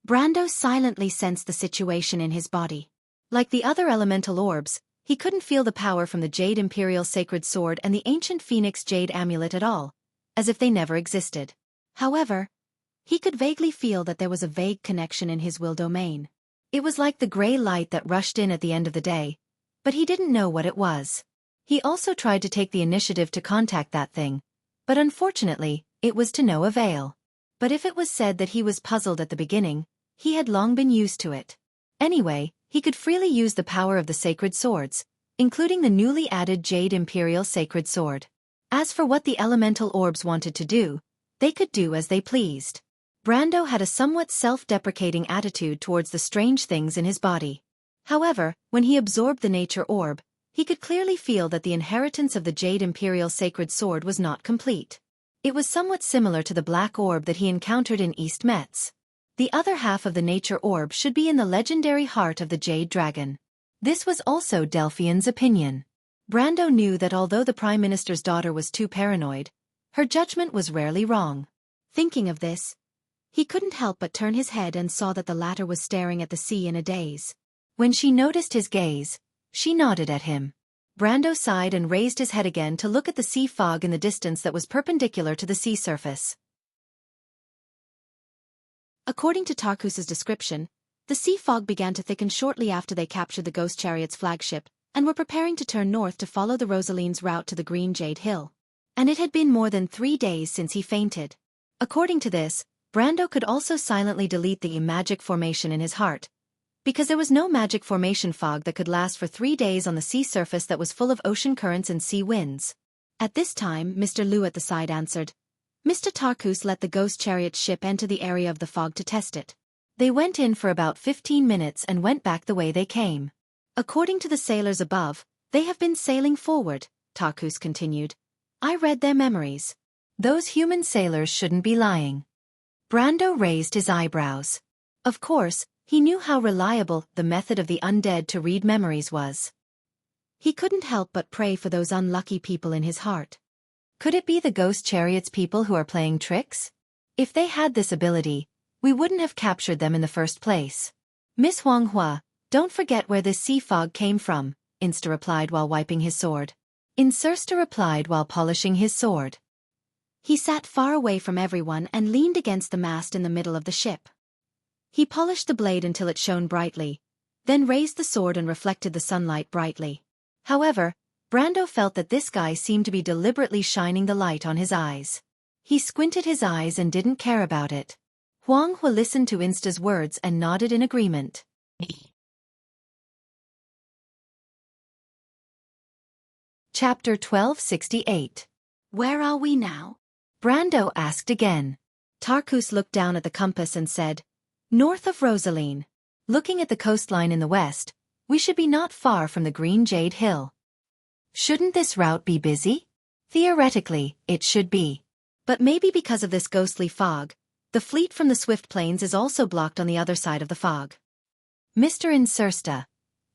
Brando silently sensed the situation in his body. Like the other elemental orbs, he couldn't feel the power from the Jade Imperial Sacred Sword and the ancient Phoenix Jade Amulet at all, as if they never existed. However, he could vaguely feel that there was a vague connection in his will domain. It was like the gray light that rushed in at the end of the day, but he didn't know what it was. He also tried to take the initiative to contact that thing, but unfortunately, it was to no avail. But if it was said that he was puzzled at the beginning, he had long been used to it. Anyway, he could freely use the power of the sacred swords, including the newly added Jade Imperial Sacred Sword. As for what the elemental orbs wanted to do, they could do as they pleased. Brando had a somewhat self-deprecating attitude towards the strange things in his body. However, when he absorbed the nature orb, he could clearly feel that the inheritance of the Jade Imperial Sacred Sword was not complete. It was somewhat similar to the black orb that he encountered in East Metz. The other half of the nature orb should be in the legendary heart of the Jade Dragon. This was also Delphian's opinion. Brando knew that although the Prime Minister's daughter was too paranoid, her judgment was rarely wrong. Thinking of this, he couldn't help but turn his head and saw that the latter was staring at the sea in a daze. When she noticed his gaze, she nodded at him. Brando sighed and raised his head again to look at the sea fog in the distance that was perpendicular to the sea surface. According to Tarkus's description, the sea fog began to thicken shortly after they captured the Ghost Chariot's flagship and were preparing to turn north to follow the Rosaline's route to the Green Jade Hill. And it had been more than 3 days since he fainted. According to this, Brando could also silently delete the magic formation in his heart, because there was no magic formation fog that could last for 3 days on the sea surface that was full of ocean currents and sea winds. At this time, Mr. Liu at the side answered. Mr. Tarkus let the Ghost Chariot ship enter the area of the fog to test it. They went in for about 15 minutes and went back the way they came. According to the sailors above, they have been sailing forward, Tarkus continued. I read their memories. Those human sailors shouldn't be lying. Brando raised his eyebrows. Of course, he knew how reliable the method of the undead to read memories was. He couldn't help but pray for those unlucky people in his heart. Could it be the Ghost Chariot's people who are playing tricks? If they had this ability, we wouldn't have captured them in the first place. Miss Huanghua, don't forget where this sea fog came from, Insta replied while wiping his sword. Incersta replied while polishing his sword. He sat far away from everyone and leaned against the mast in the middle of the ship. He polished the blade until it shone brightly, then raised the sword and reflected the sunlight brightly. However, Brando felt that this guy seemed to be deliberately shining the light on his eyes. He squinted his eyes and didn't care about it. Huanghua listened to Insta's words and nodded in agreement. Chapter 1268. Where are we now? Brando asked again. Tarkus looked down at the compass and said, North of Rosaline. Looking at the coastline in the west, we should be not far from the Green Jade Hill. Shouldn't this route be busy? Theoretically, it should be. But maybe because of this ghostly fog, the fleet from the Swift Plains is also blocked on the other side of the fog. Mr. Incersta,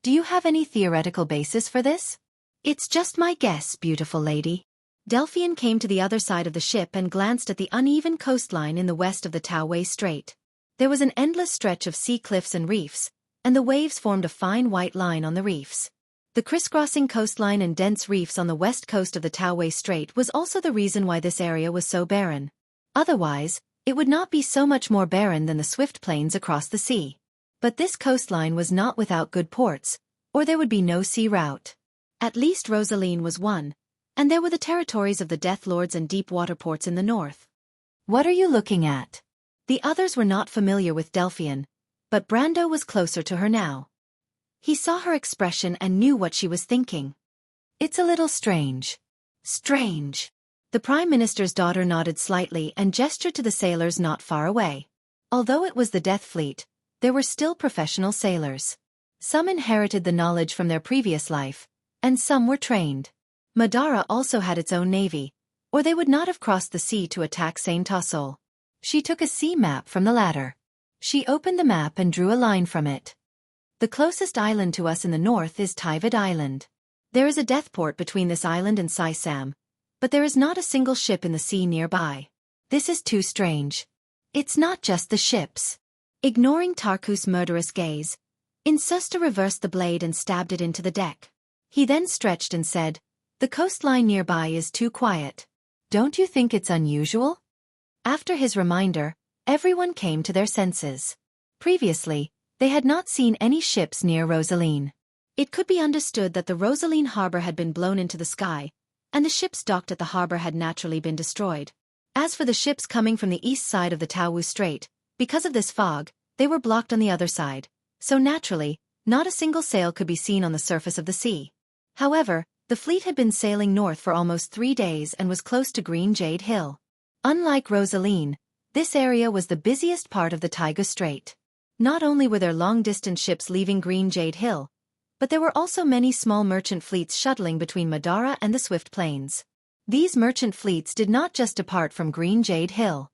do you have any theoretical basis for this? It's just my guess, beautiful lady. Delphian came to the other side of the ship and glanced at the uneven coastline in the west of the Taowei Strait. There was an endless stretch of sea cliffs and reefs, and the waves formed a fine white line on the reefs. The crisscrossing coastline and dense reefs on the west coast of the Taowei Strait was also the reason why this area was so barren. Otherwise, it would not be so much more barren than the swift plains across the sea. But this coastline was not without good ports, or there would be no sea route. At least Rosaline was one, and there were the territories of the Death Lords and deep water ports in the north. What are you looking at? The others were not familiar with Delphian, but Brando was closer to her now. He saw her expression and knew what she was thinking. It's a little strange. Strange. The Prime Minister's daughter nodded slightly and gestured to the sailors not far away. Although it was the Death Fleet, there were still professional sailors. Some inherited the knowledge from their previous life, and some were trained. Madara also had its own navy, or they would not have crossed the sea to attack Saint Tossol. She took a sea map from the latter. She opened the map and drew a line from it. The closest island to us in the north is Tyvid Island. There is a death port between this island and Sai-Sam, but there is not a single ship in the sea nearby. This is too strange. It's not just the ships. Ignoring Tarku's murderous gaze, Insusta reversed the blade and stabbed it into the deck. He then stretched and said, "The coastline nearby is too quiet. Don't you think it's unusual?" After his reminder, everyone came to their senses. Previously, they had not seen any ships near Rosaline. It could be understood that the Rosaline harbor had been blown into the sky, and the ships docked at the harbor had naturally been destroyed. As for the ships coming from the east side of the Taowu Strait, because of this fog, they were blocked on the other side, so naturally, not a single sail could be seen on the surface of the sea. However, the fleet had been sailing north for almost 3 days and was close to Green Jade Hill. Unlike Rosaline, this area was the busiest part of the Taiga Strait. Not only were there long-distance ships leaving Green Jade Hill, but there were also many small merchant fleets shuttling between Madara and the Swift Plains. These merchant fleets did not just depart from Green Jade Hill.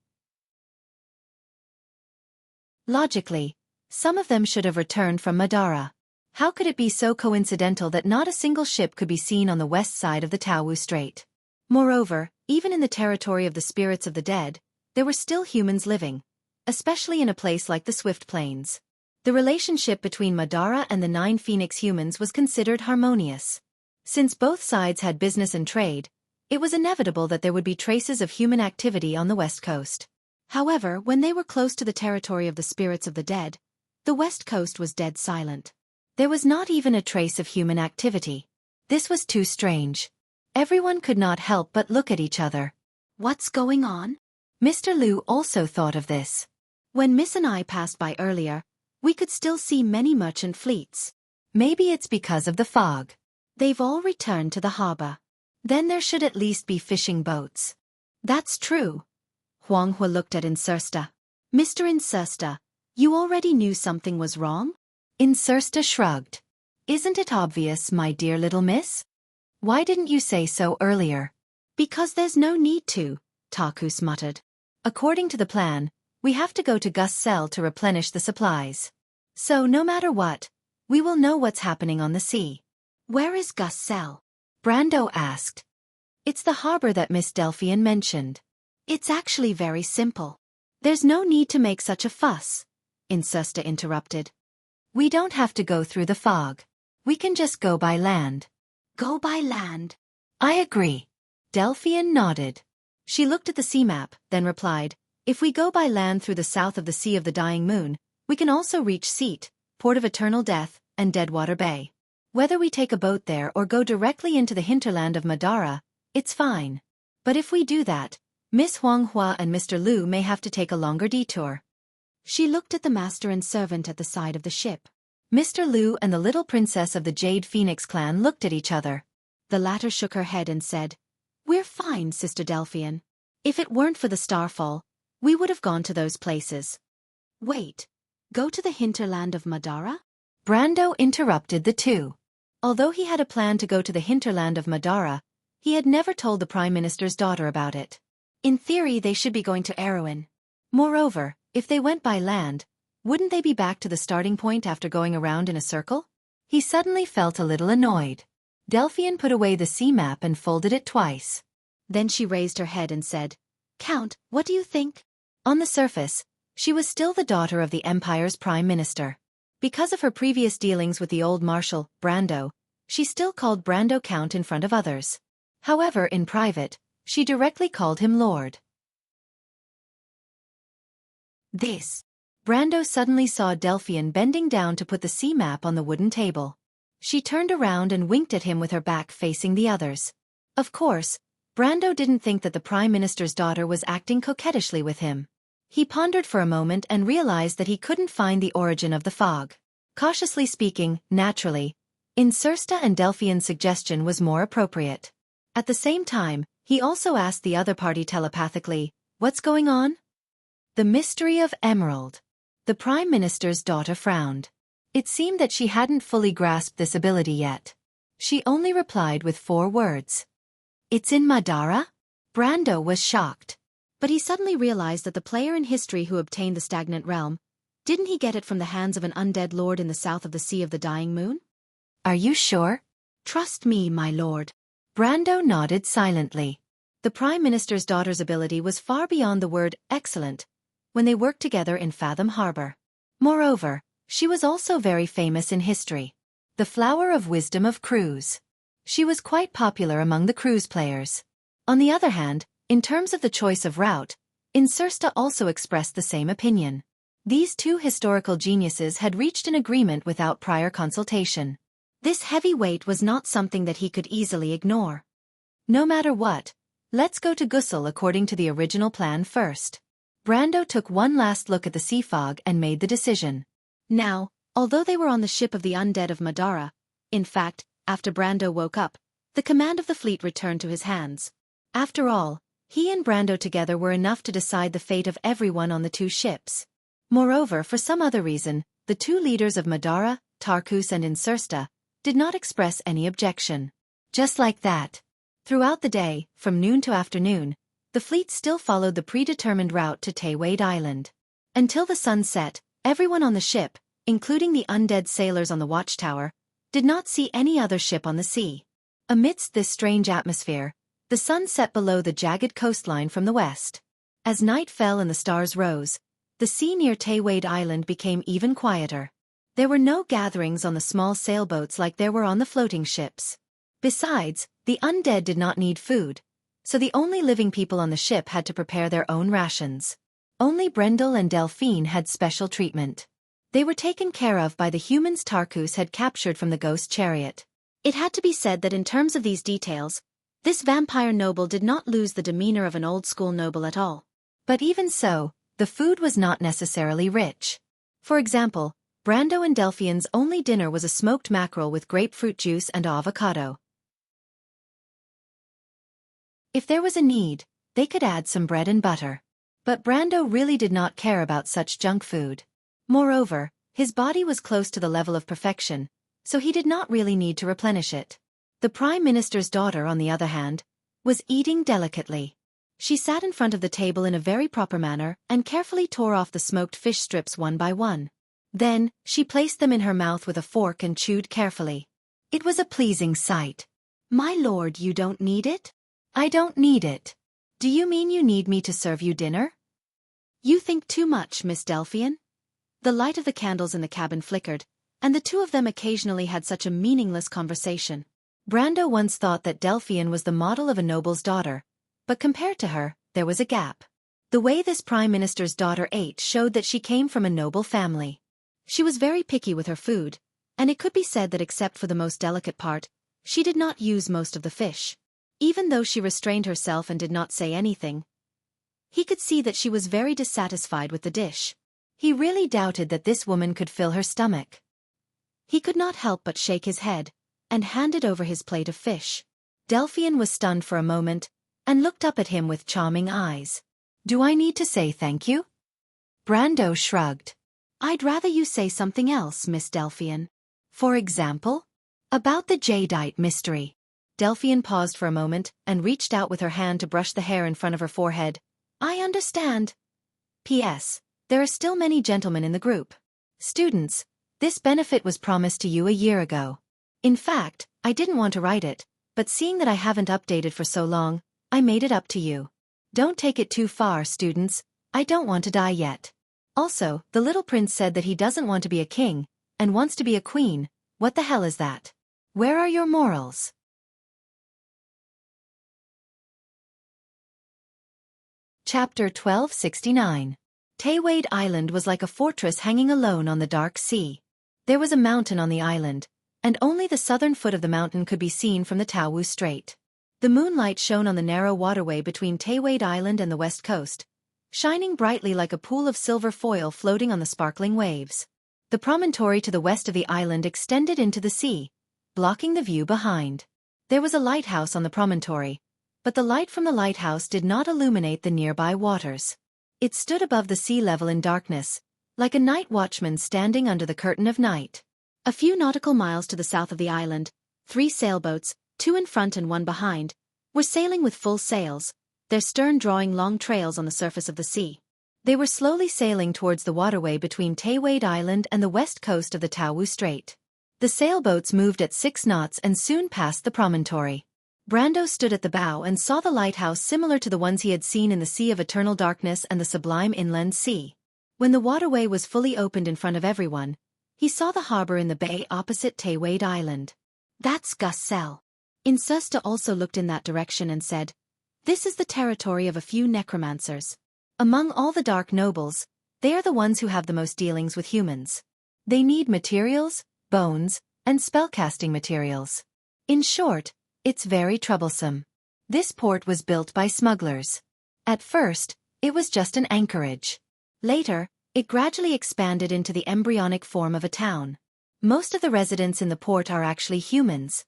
Logically, some of them should have returned from Madara. How could it be so coincidental that not a single ship could be seen on the west side of the Taowu Strait? Moreover, even in the territory of the spirits of the dead, there were still humans living, especially in a place like the Swift Plains. The relationship between Madara and the 9 Phoenix humans was considered harmonious. Since both sides had business and trade, it was inevitable that there would be traces of human activity on the west coast. However, when they were close to the territory of the spirits of the dead, the west coast was dead silent. There was not even a trace of human activity. This was too strange. Everyone could not help but look at each other. What's going on? Mr. Liu also thought of this. When Miss and I passed by earlier, we could still see many merchant fleets. Maybe it's because of the fog. They've all returned to the harbor. Then there should at least be fishing boats. That's true. Huang Hua looked at Insursta. Mr. Insursta, you already knew something was wrong? Insursta shrugged. Isn't it obvious, my dear little miss? Why didn't you say so earlier? Because there's no need to, Tarkus muttered. According to the plan, we have to go to Gus' cell to replenish the supplies. So no matter what, we will know what's happening on the sea. Where is Gus' cell? Brando asked. It's the harbor that Miss Delphian mentioned. It's actually very simple. There's no need to make such a fuss, Insusta interrupted. We don't have to go through the fog. We can just go by land. Go by land? I agree. Delphian nodded. She looked at the sea map, then replied, if we go by land through the south of the Sea of the Dying Moon, we can also reach Seat, Port of Eternal Death, and Deadwater Bay. Whether we take a boat there or go directly into the hinterland of Madara, it's fine. But if we do that, Miss Huang Hua and Mr. Liu may have to take a longer detour. She looked at the master and servant at the side of the ship. Mr. Liu and the little princess of the Jade Phoenix clan looked at each other. The latter shook her head and said, We're fine, Sister Delphian. If it weren't for the starfall, we would have gone to those places. Wait, go to the hinterland of Madara? Brando interrupted the two. Although he had a plan to go to the hinterland of Madara, he had never told the Prime Minister's daughter about it. In theory, they should be going to Erewhon. Moreover, if they went by land, wouldn't they be back to the starting point after going around in a circle? He suddenly felt a little annoyed. Delphian put away the sea map and folded it twice. Then she raised her head and said, "Count, what do you think?" On the surface, she was still the daughter of the Empire's Prime Minister. Because of her previous dealings with the old Marshal, Brando, she still called Brando Count in front of others. However, in private, she directly called him Lord. This. Brando suddenly saw Delphian bending down to put the sea map on the wooden table. She turned around and winked at him with her back facing the others. Of course, Brando didn't think that the Prime Minister's daughter was acting coquettishly with him. He pondered for a moment and realized that he couldn't find the origin of the fog. Cautiously speaking, naturally, Xianxia and Delphian's suggestion was more appropriate. At the same time, he also asked the other party telepathically, "What's going on?" The mystery of Emerald. The Prime Minister's daughter frowned. It seemed that she hadn't fully grasped this ability yet. She only replied with 4 words. "It's in Madara?" Brando was shocked. But he suddenly realized that the player in history who obtained the stagnant realm, didn't he get it from the hands of an undead lord in the south of the Sea of the Dying Moon? "Are you sure?" "Trust me, my lord." Brando nodded silently. The Prime Minister's daughter's ability was far beyond the word excellent when they worked together in Fathom Harbor. Moreover, she was also very famous in history. The flower of wisdom of crews. She was quite popular among the cruise players. On the other hand, in terms of the choice of route, Xianxia also expressed the same opinion. These two historical geniuses had reached an agreement without prior consultation. This heavy weight was not something that he could easily ignore. No matter what, let's go to Gusel according to the original plan first. Brando took one last look at the sea fog and made the decision. Now, although they were on the ship of the undead of Madara, in fact, after Brando woke up, the command of the fleet returned to his hands. After all, he and Brando together were enough to decide the fate of everyone on the 2 ships. Moreover, for some other reason, the 2 leaders of Madara, Tarkus and Xianxia, did not express any objection. Just like that. Throughout the day, from noon to afternoon, the fleet still followed the predetermined route to Teiwade Island. Until the sun set, everyone on the ship, including the undead sailors on the watchtower, did not see any other ship on the sea. Amidst this strange atmosphere, the sun set below the jagged coastline from the west. As night fell and the stars rose, the sea near Teiwade Island became even quieter. There were no gatherings on the small sailboats like there were on the floating ships. Besides, the undead did not need food, so the only living people on the ship had to prepare their own rations. Only Brendel and Delphine had special treatment. They were taken care of by the humans Tarkus had captured from the ghost chariot. It had to be said that in terms of these details, this vampire noble did not lose the demeanor of an old-school noble at all. But even so, the food was not necessarily rich. For example, Brando and Delphian's only dinner was a smoked mackerel with grapefruit juice and avocado. If there was a need, they could add some bread and butter. But Brando really did not care about such junk food. Moreover, his body was close to the level of perfection, so he did not really need to replenish it. The Prime Minister's daughter, on the other hand, was eating delicately. She sat in front of the table in a very proper manner and carefully tore off the smoked fish strips one by one. Then, she placed them in her mouth with a fork and chewed carefully. It was a pleasing sight. "My lord, you don't need it?" "I don't need it. Do you mean you need me to serve you dinner?" "You think too much, Miss Delphian." The light of the candles in the cabin flickered, and the 2 of them occasionally had such a meaningless conversation. Brando once thought that Delphian was the model of a noble's daughter, but compared to her, there was a gap. The way this Prime Minister's daughter ate showed that she came from a noble family. She was very picky with her food, and it could be said that except for the most delicate part, she did not use most of the fish. Even though she restrained herself and did not say anything, he could see that she was very dissatisfied with the dish. He really doubted that this woman could fill her stomach. He could not help but shake his head, and handed over his plate of fish. Delphian was stunned for a moment, and looked up at him with charming eyes. "Do I need to say thank you?" Brando shrugged. "I'd rather you say something else, Miss Delphian." "For example?" "About the jadeite mystery." Delphian paused for a moment and reached out with her hand to brush the hair in front of her forehead. "I understand. P.S. There are still many gentlemen in the group. Students, this benefit was promised to you a year ago. In fact, I didn't want to write it, but seeing that I haven't updated for so long, I made it up to you. Don't take it too far, students. I don't want to die yet. Also, the little prince said that he doesn't want to be a king, and wants to be a queen. What the hell is that? Where are your morals? Chapter 1269. Taiwade Island was like a fortress hanging alone on the dark sea. There was a mountain on the island, and only the southern foot of the mountain could be seen from the Taowu Strait. The moonlight shone on the narrow waterway between Taiwade Island and the west coast, shining brightly like a pool of silver foil floating on the sparkling waves. The promontory to the west of the island extended into the sea, blocking the view behind. There was a lighthouse on the promontory, but the light from the lighthouse did not illuminate the nearby waters. It stood above the sea level in darkness, like a night watchman standing under the curtain of night. A few nautical miles to the south of the island, 3 sailboats, 2 in front and 1 behind, were sailing with full sails, their stern drawing long trails on the surface of the sea. They were slowly sailing towards the waterway between Taiwade Island and the west coast of the Taowu Strait. The sailboats moved at 6 knots and soon passed the promontory. Brando stood at the bow and saw the lighthouse similar to the ones he had seen in the Sea of Eternal Darkness and the sublime inland sea. When the waterway was fully opened in front of everyone, he saw the harbor in the bay opposite Taiwade Island. That's Wuxia. Xianxia also looked in that direction and said, "This is the territory of a few necromancers. Among all the dark nobles, they are the ones who have the most dealings with humans. They need materials, bones, and spellcasting materials. In short, it's very troublesome." This port was built by smugglers. At first, it was just an anchorage. Later, it gradually expanded into the embryonic form of a town. Most of the residents in the port are actually humans.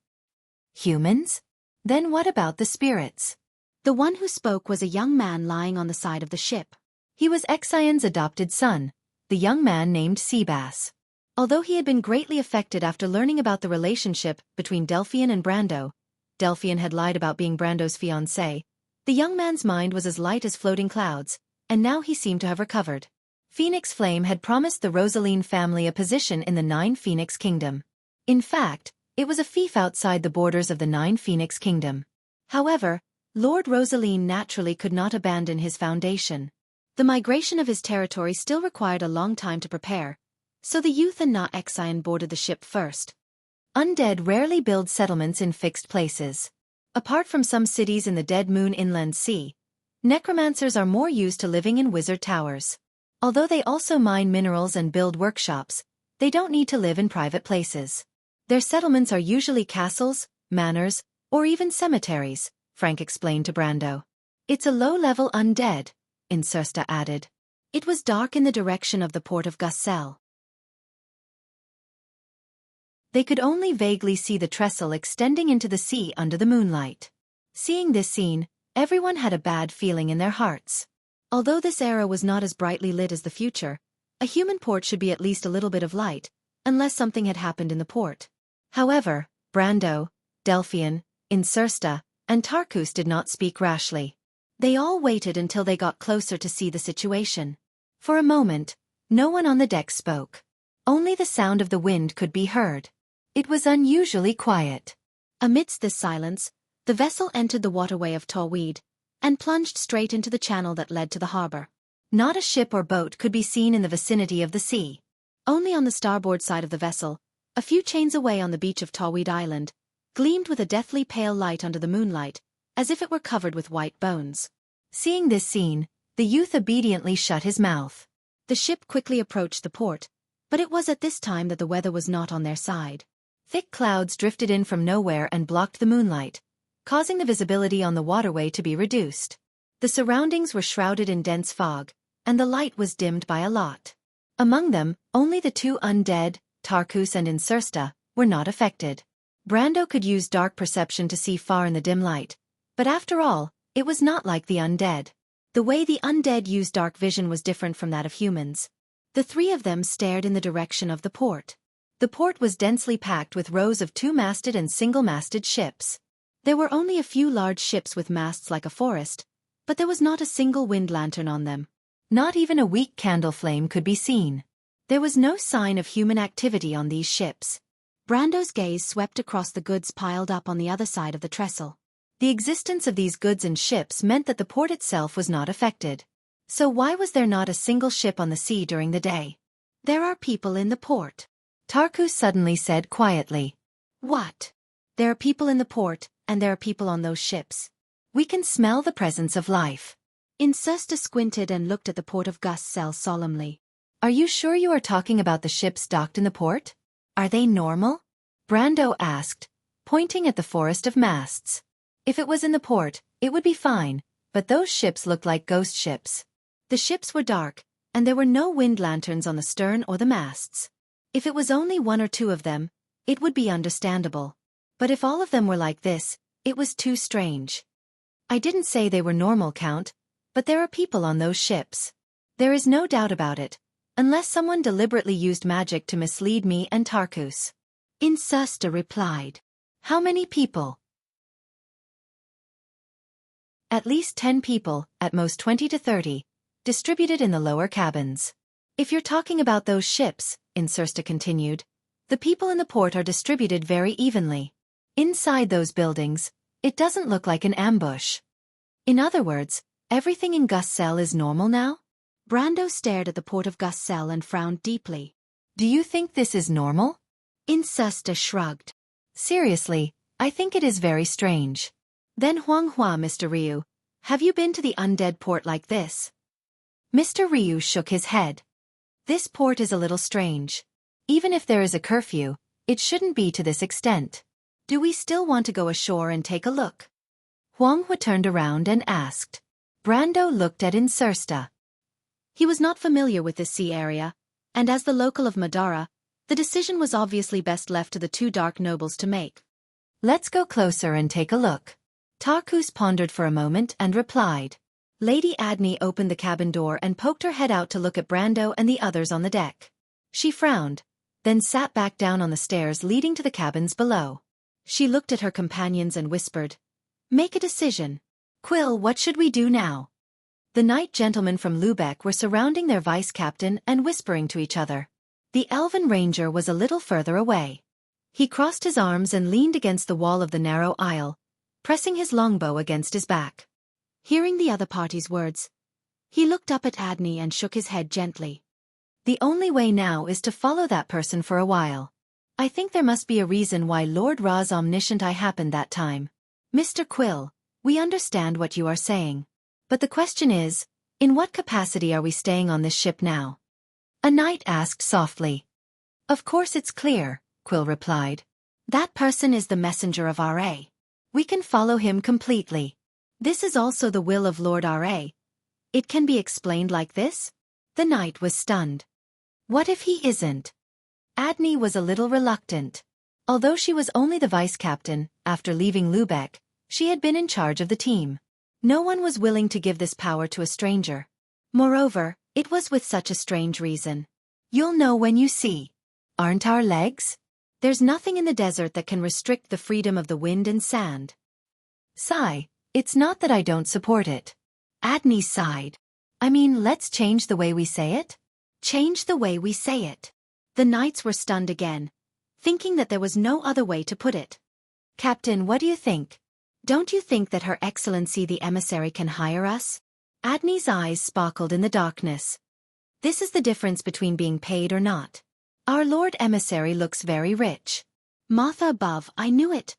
Humans? Then what about the spirits? The one who spoke was a young man lying on the side of the ship. He was Xian's adopted son, the young man named Seabass. Although he had been greatly affected after learning about the relationship between Delphian and Brando, Delphian had lied about being Brando's fiancé, the young man's mind was as light as floating clouds, and now he seemed to have recovered. Phoenix Flame had promised the Rosaline family a position in the Nine Phoenix Kingdom. In fact, it was a fief outside the borders of the Nine Phoenix Kingdom. However, Lord Rosaline naturally could not abandon his foundation. The migration of his territory still required a long time to prepare, so the youth and Na Xian boarded the ship first. Undead rarely build settlements in fixed places. Apart from some cities in the Dead Moon Inland Sea, necromancers are more used to living in wizard towers. Although they also mine minerals and build workshops, they don't need to live in private places. Their settlements are usually castles, manors, or even cemeteries, Frank explained to Brando. It's a low-level undead, Xianxia added. It was dark in the direction of the port of Wuxia. They could only vaguely see the trestle extending into the sea under the moonlight. Seeing this scene, everyone had a bad feeling in their hearts. Although this era was not as brightly lit as the future, a human port should be at least a little bit of light, unless something had happened in the port. However, Brando, Delphian, Xianxia, and Tarkus did not speak rashly. They all waited until they got closer to see the situation. For a moment, no one on the deck spoke. Only the sound of the wind could be heard. It was unusually quiet. Amidst this silence, the vessel entered the waterway of Taiwade and plunged straight into the channel that led to the harbor. Not a ship or boat could be seen in the vicinity of the sea. Only on the starboard side of the vessel, a few chains away on the beach of Taiwade Island, gleamed with a deathly pale light under the moonlight, as if it were covered with white bones. Seeing this scene, the youth obediently shut his mouth. The ship quickly approached the port, but it was at this time that the weather was not on their side. Thick clouds drifted in from nowhere and blocked the moonlight, causing the visibility on the waterway to be reduced. The surroundings were shrouded in dense fog, and the light was dimmed by a lot. Among them, only the 2 undead, Tarkus and Xianxia, were not affected. Brando could use dark perception to see far in the dim light, but after all, it was not like the undead. The way the undead use dark vision was different from that of humans. The 3 of them stared in the direction of the port. The port was densely packed with rows of 2-masted and single-masted ships. There were only a few large ships with masts like a forest, but there was not a single wind lantern on them. Not even a weak candle flame could be seen. There was no sign of human activity on these ships. Brando's gaze swept across the goods piled up on the other side of the trestle. The existence of these goods and ships meant that the port itself was not affected. So why was there not a single ship on the sea during the day? There are people in the port, Tarkus suddenly said quietly. What? There are people in the port, and there are people on those ships. We can smell the presence of life. Xianxia squinted and looked at the port of Wuxia solemnly. Are you sure you are talking about the ships docked in the port? Are they normal? Brando asked, pointing at the forest of masts. If it was in the port, it would be fine, but those ships looked like ghost ships. The ships were dark, and there were no wind lanterns on the stern or the masts. If it was only one or two of them, it would be understandable. But if all of them were like this, it was too strange. I didn't say they were normal, Count, but there are people on those ships. There is no doubt about it, unless someone deliberately used magic to mislead me and Tarkus. Xianxia replied. How many people? At least 10 people, at most 20 to 30, distributed in the lower cabins. If you're talking about those ships, Xianxia continued, the people in the port are distributed very evenly. Inside those buildings, it doesn't look like an ambush. In other words, everything in Wuxia is normal now? Brando stared at the port of Wuxia and frowned deeply. Do you think this is normal? Xianxia shrugged. Seriously, I think it is very strange. Then Huanghua, Mr. Ryu, have you been to the undead port like this? Mr. Ryu shook his head. This port is a little strange. Even if there is a curfew, it shouldn't be to this extent. Do we still want to go ashore and take a look? Huanghua turned around and asked. Brando looked at Xianxia. He was not familiar with this sea area, and as the local of Madara, the decision was obviously best left to the two dark nobles to make. Let's go closer and take a look. Tarkus pondered for a moment and replied. Lady Adney opened the cabin door and poked her head out to look at Brando and the others on the deck. She frowned, then sat back down on the stairs leading to the cabins below. She looked at her companions and whispered, Make a decision. Quill, what should we do now? The knight gentlemen from Lubeck were surrounding their vice-captain and whispering to each other. The elven ranger was a little further away. He crossed his arms and leaned against the wall of the narrow aisle, pressing his longbow against his back. Hearing the other party's words, he looked up at Adney and shook his head gently. The only way now is to follow that person for a while. I think there must be a reason why Lord Ra's omniscient eye happened that time. Mr. Quill, we understand what you are saying. But the question is, in what capacity are we staying on this ship now? A knight asked softly. Of course it's clear, Quill replied. That person is the messenger of Ra. We can follow him completely. This is also the will of Lord Ra. It can be explained like this? The knight was stunned. What if he isn't? Adney was a little reluctant. Although she was only the vice-captain, after leaving Lubeck, she had been in charge of the team. No one was willing to give this power to a stranger. Moreover, it was with such a strange reason. You'll know when you see. Aren't our legs? There's nothing in the desert that can restrict the freedom of the wind and sand. Sigh, it's not that I don't support it. Adney sighed. I mean, let's change the way we say it? Change the way we say it. The knights were stunned again, thinking that there was no other way to put it. Captain, what do you think? Don't you think that Her Excellency the emissary can hire us? Adney's eyes sparkled in the darkness. This is the difference between being paid or not. Our Lord Emissary looks very rich. Martha above, I knew it.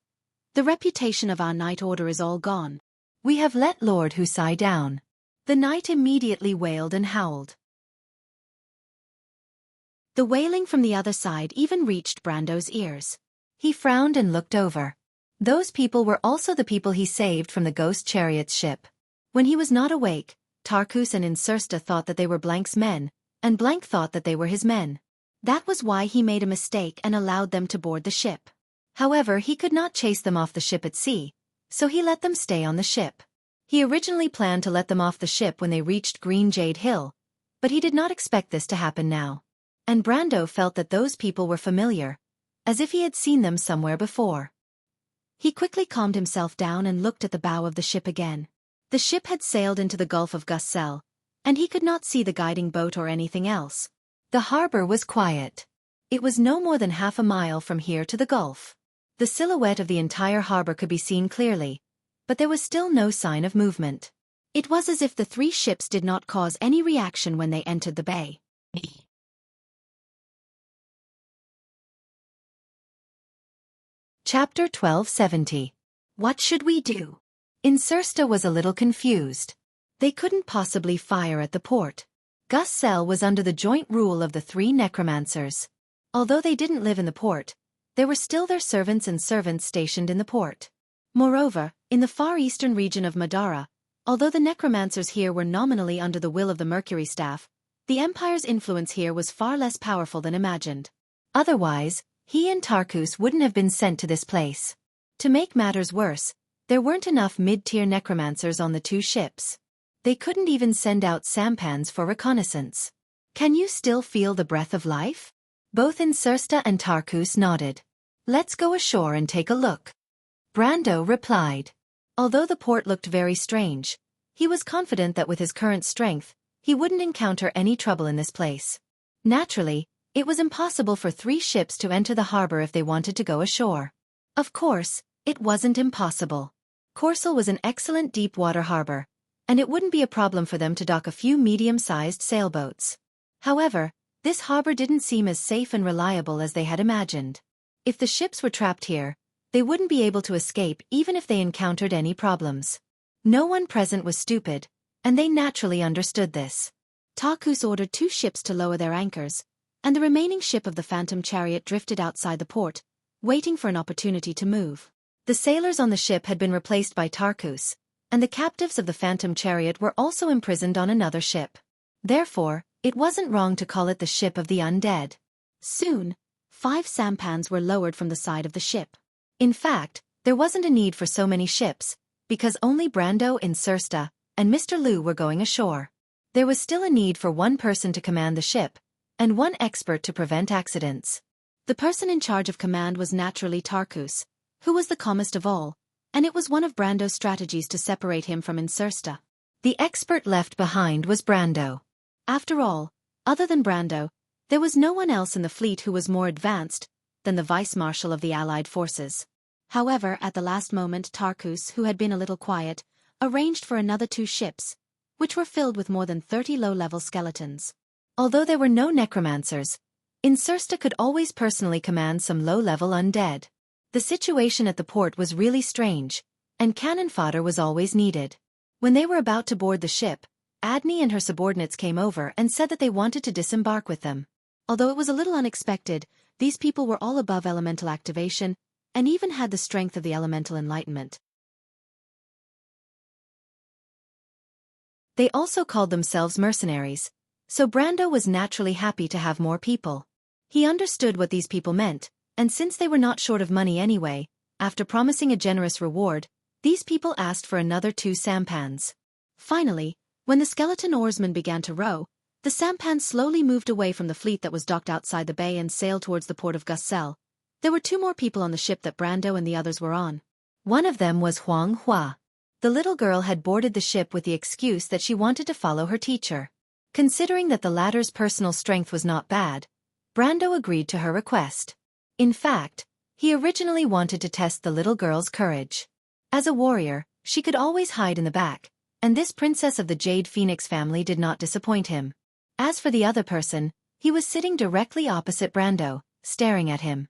The reputation of our knight order is all gone. We have let Lord Husai down. The knight immediately wailed and howled. The wailing from the other side even reached Brando's ears. He frowned and looked over. Those people were also the people he saved from the ghost chariot's ship. When he was not awake, Tarkus and Xianxia thought that they were Blank's men, and Blank thought that they were his men. That was why he made a mistake and allowed them to board the ship. However, he could not chase them off the ship at sea, so he let them stay on the ship. He originally planned to let them off the ship when they reached Green Jade Hill, but he did not expect this to happen now. And Brando felt that those people were familiar, as if he had seen them somewhere before. He quickly calmed himself down and looked at the bow of the ship again. The ship had sailed into the Gulf of Wuxia, and he could not see the guiding boat or anything else. The harbor was quiet. It was no more than half a mile from here to the Gulf. The silhouette of the entire harbor could be seen clearly, but there was still no sign of movement. It was as if the 3 ships did not cause any reaction when they entered the bay. Chapter 1270. What should we do? Xianxia was a little confused. They couldn't possibly fire at the port. Wuxia was under the joint rule of the 3 necromancers. Although they didn't live in the port, there were still their servants and servants stationed in the port. Moreover, in the far eastern region of Madara, although the necromancers here were nominally under the will of the Mercury Staff, the Empire's influence here was far less powerful than imagined. Otherwise, he and Tarkus wouldn't have been sent to this place. To make matters worse, there weren't enough mid-tier necromancers on the 2 ships. They couldn't even send out sampans for reconnaissance. Can you still feel the breath of life? Both Xianxia and Tarkus nodded. Let's go ashore and take a look. Brando replied. Although the port looked very strange, he was confident that with his current strength, he wouldn't encounter any trouble in this place. Naturally, it was impossible for 3 ships to enter the harbor if they wanted to go ashore. Of course, it wasn't impossible. Corsel was an excellent deep-water harbor, and it wouldn't be a problem for them to dock a few medium-sized sailboats. However, this harbor didn't seem as safe and reliable as they had imagined. If the ships were trapped here, they wouldn't be able to escape even if they encountered any problems. No one present was stupid, and they naturally understood this. Tarkus ordered 2 ships to lower their anchors, and the remaining ship of the Phantom Chariot drifted outside the port, waiting for an opportunity to move. The sailors on the ship had been replaced by Tarkus, and the captives of the Phantom Chariot were also imprisoned on another ship. Therefore, it wasn't wrong to call it the Ship of the Undead. Soon, 5 sampans were lowered from the side of the ship. In fact, there wasn't a need for so many ships, because only Brando, Xianxia, and Mr. Liu were going ashore. There was still a need for 1 person to command the ship, and 1 expert to prevent accidents. The person in charge of command was naturally Tarkus, who was the calmest of all, and it was one of Brando's strategies to separate him from Xianxia. The expert left behind was Brando. After all, other than Brando, there was no one else in the fleet who was more advanced than the vice-marshal of the Allied forces. However, at the last moment Tarkus, who had been a little quiet, arranged for another 2 ships, which were filled with more than 30 low-level skeletons. Although there were no necromancers, Xianxia could always personally command some low-level undead. The situation at the port was really strange, and cannon fodder was always needed. When they were about to board the ship, Adni and her subordinates came over and said that they wanted to disembark with them. Although it was a little unexpected, these people were all above elemental activation, and even had the strength of the elemental enlightenment. They also called themselves mercenaries, so Brando was naturally happy to have more people. He understood what these people meant, and since they were not short of money anyway, after promising a generous reward, these people asked for another 2 sampans. Finally, when the skeleton oarsmen began to row, the sampans slowly moved away from the fleet that was docked outside the bay and sailed towards the port of Wuxia. There were 2 more people on the ship that Brando and the others were on. One of them was Huang Hua. The little girl had boarded the ship with the excuse that she wanted to follow her teacher. Considering that the latter's personal strength was not bad, Brando agreed to her request. In fact, he originally wanted to test the little girl's courage. As a warrior, she could always hide in the back, and this princess of the Jade Phoenix family did not disappoint him. As for the other person, he was sitting directly opposite Brando, staring at him.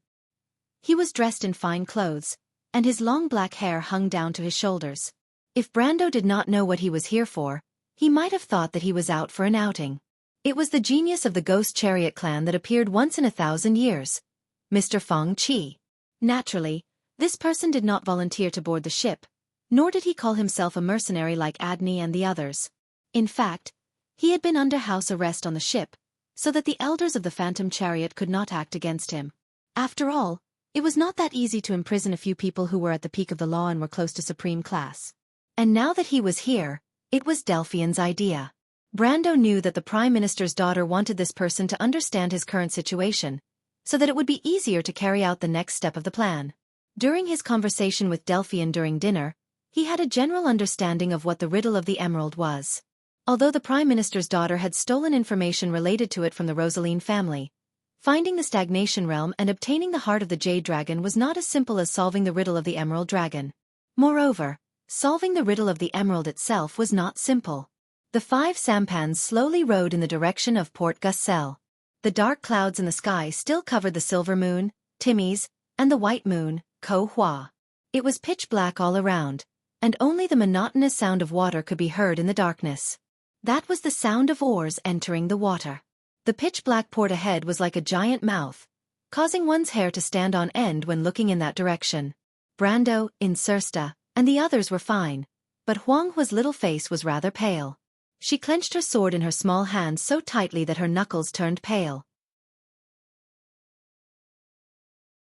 He was dressed in fine clothes, and his long black hair hung down to his shoulders. If Brando did not know what he was here for, he might have thought that he was out for an outing. It was the genius of the Ghost Chariot clan that appeared once in 1,000 years, Mr. Feng Qi. Naturally, this person did not volunteer to board the ship, nor did he call himself a mercenary like Adni and the others. In fact, he had been under house arrest on the ship, so that the elders of the Phantom Chariot could not act against him. After all, it was not that easy to imprison a few people who were at the peak of the law and were close to supreme class. And now that he was here, it was Delphian's idea. Brando knew that the Prime Minister's daughter wanted this person to understand his current situation, so that it would be easier to carry out the next step of the plan. During his conversation with Delphian during dinner, he had a general understanding of what the riddle of the emerald was. Although the Prime Minister's daughter had stolen information related to it from the Rosaline family, finding the stagnation realm and obtaining the heart of the Jade Dragon was not as simple as solving the riddle of the Emerald Dragon. Moreover, Solving the riddle of the emerald itself was not simple. The 5 sampans slowly rowed in the direction of Port Gussel. The dark clouds in the sky still covered the silver moon, Timmy's, and the white moon, Ko Hua. It was pitch black all around, and only the monotonous sound of water could be heard in the darkness. That was the sound of oars entering the water. The pitch-black port ahead was like a giant mouth, causing one's hair to stand on end when looking in that direction. Brando, Xianxia, and the others were fine, but Huanghua's little face was rather pale. She clenched her sword in her small hand so tightly that her knuckles turned pale.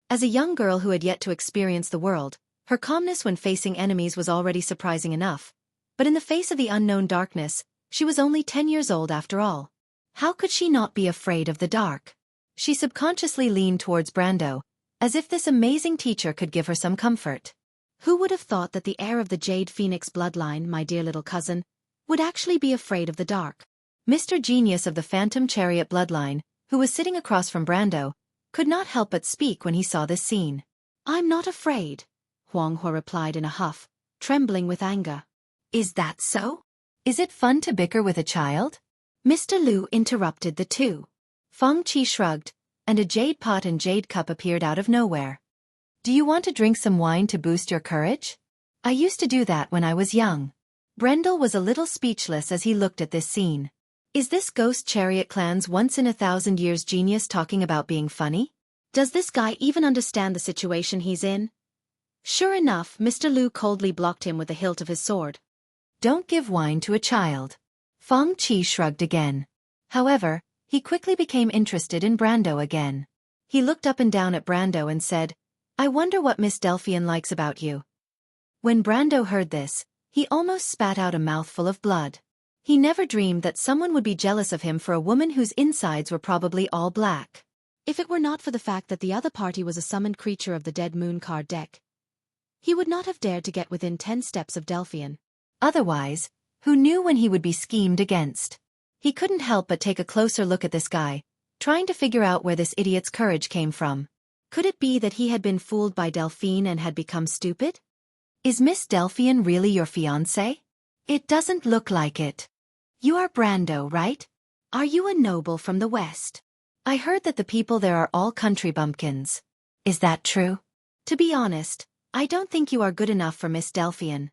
As a young girl who had yet to experience the world, her calmness when facing enemies was already surprising enough, but in the face of the unknown darkness, she was only 10 years old after all. How could she not be afraid of the dark? She subconsciously leaned towards Brando, as if this amazing teacher could give her some comfort. Who would have thought that the heir of the Jade Phoenix bloodline, my dear little cousin, would actually be afraid of the dark? Mr. Genius of the Phantom Chariot bloodline, who was sitting across from Brando, could not help but speak when he saw this scene. "I'm not afraid," Huanghua replied in a huff, trembling with anger. "Is that so? Is it fun to bicker with a child?" Mr. Lu interrupted the two. Feng Qi shrugged, and a jade pot and jade cup appeared out of nowhere. "Do you want to drink some wine to boost your courage? I used to do that when I was young." Brendel was a little speechless as he looked at this scene. Is this Ghost Chariot Clan's once-in-a-thousand-years genius talking about being funny? Does this guy even understand the situation he's in? Sure enough, Mr. Lu coldly blocked him with the hilt of his sword. "Don't give wine to a child." Feng Qi shrugged again. However, he quickly became interested in Brando again. He looked up and down at Brando and said, "I wonder what Miss Delphian likes about you." When Brando heard this, he almost spat out a mouthful of blood. He never dreamed that someone would be jealous of him for a woman whose insides were probably all black. If it were not for the fact that the other party was a summoned creature of the Dead Moon card deck, he would not have dared to get within 10 steps of Delphian. Otherwise, who knew when he would be schemed against? He couldn't help but take a closer look at this guy, trying to figure out where this idiot's courage came from. Could it be that he had been fooled by Delphine and had become stupid? Is Miss Delphian really your fiancé? It doesn't look like it. You are Brando, right? Are you a noble from the West? I heard that the people there are all country bumpkins. Is that true? To be honest, I don't think you are good enough for Miss Delphian.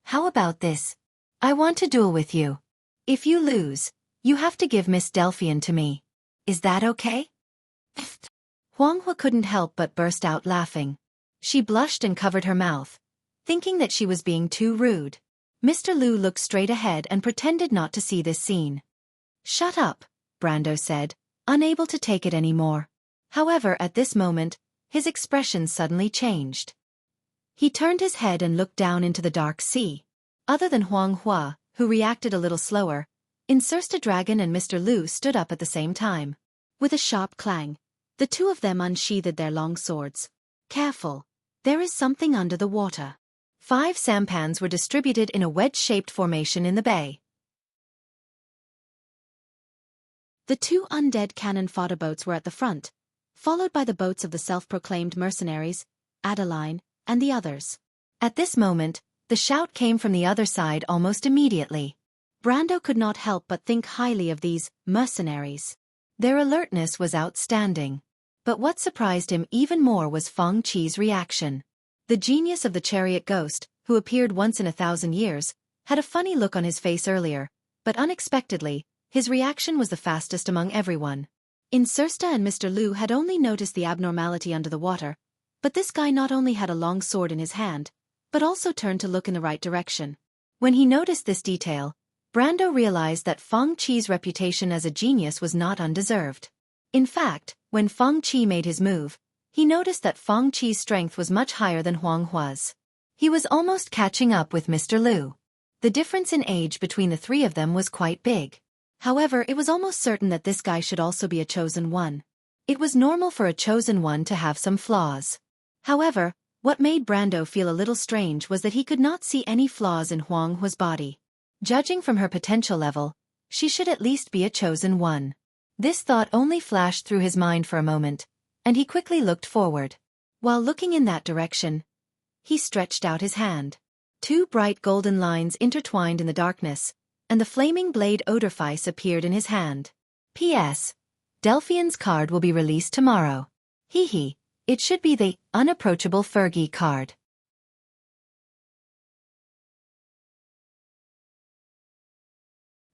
How about this? I want to duel with you. If you lose, you have to give Miss Delphian to me. Is that okay? Huanghua couldn't help but burst out laughing. She blushed and covered her mouth, thinking that she was being too rude. Mr. Lu looked straight ahead and pretended not to see this scene. "Shut up," Brando said, unable to take it anymore. However, at this moment, his expression suddenly changed. He turned his head and looked down into the dark sea. Other than Huanghua, who reacted a little slower, Xianxia Dragon and Mr. Lu stood up at the same time. With a sharp clang, the two of them unsheathed their long swords. "Careful, there is something under the water." 5 sampans were distributed in a wedge-shaped formation in the bay. The 2 undead cannon fodder boats were at the front, followed by the boats of the self-proclaimed mercenaries, Adeline, and the others. At this moment, the shout came from the other side almost immediately. Brando could not help but think highly of these mercenaries. Their alertness was outstanding. But what surprised him even more was Feng Qi's reaction. The genius of the chariot ghost, who appeared once in 1,000 years, had a funny look on his face earlier, but unexpectedly, his reaction was the fastest among everyone. Xianxia and Mr. Lu had only noticed the abnormality under the water, but this guy not only had a long sword in his hand, but also turned to look in the right direction. When he noticed this detail, Brando realized that Feng Qi's reputation as a genius was not undeserved. In fact, when Feng Qi made his move, he noticed that Feng Qi's strength was much higher than Huanghua's. He was almost catching up with Mr. Lu. The difference in age between the 3 of them was quite big. However, it was almost certain that this guy should also be a chosen one. It was normal for a chosen one to have some flaws. However, what made Brando feel a little strange was that he could not see any flaws in Huanghua's body. Judging from her potential level, she should at least be a chosen one. This thought only flashed through his mind for a moment, and he quickly looked forward. While looking in that direction, he stretched out his hand. Two bright golden lines intertwined in the darkness, and the flaming blade Odorfice appeared in his hand. P.S. Delphian's card will be released tomorrow. Hee hee, it should be the unapproachable Fergie card.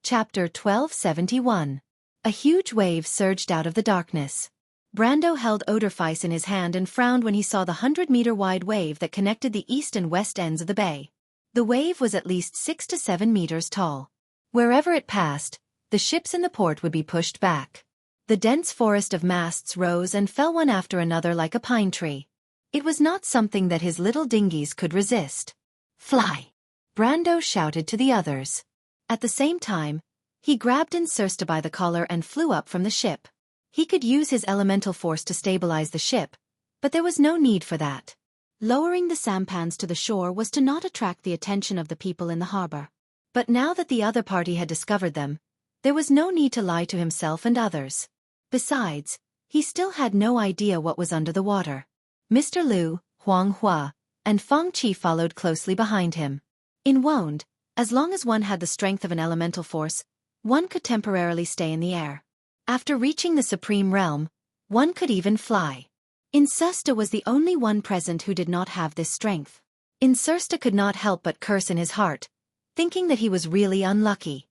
Chapter 1271. A huge wave surged out of the darkness. Brando held Odorfice in his hand and frowned when he saw the 100-meter-wide wave that connected the east and west ends of the bay. The wave was at least 6 to 7 meters tall. Wherever it passed, the ships in the port would be pushed back. The dense forest of masts rose and fell one after another like a pine tree. It was not something that his little dinghies could resist. "Fly!" Brando shouted to the others. At the same time, he grabbed Xianxia by the collar and flew up from the ship. He could use his elemental force to stabilize the ship, but there was no need for that. Lowering the sampans to the shore was to not attract the attention of the people in the harbor. But now that the other party had discovered them, there was no need to lie to himself and others. Besides, he still had no idea what was under the water. Mr. Liu, Huang Hua, and Feng Qi followed closely behind him. In Wonde, as long as one had the strength of an elemental force, one could temporarily stay in the air. After reaching the Supreme Realm, one could even fly. Xianxia was the only one present who did not have this strength. Xianxia could not help but curse in his heart, thinking that he was really unlucky.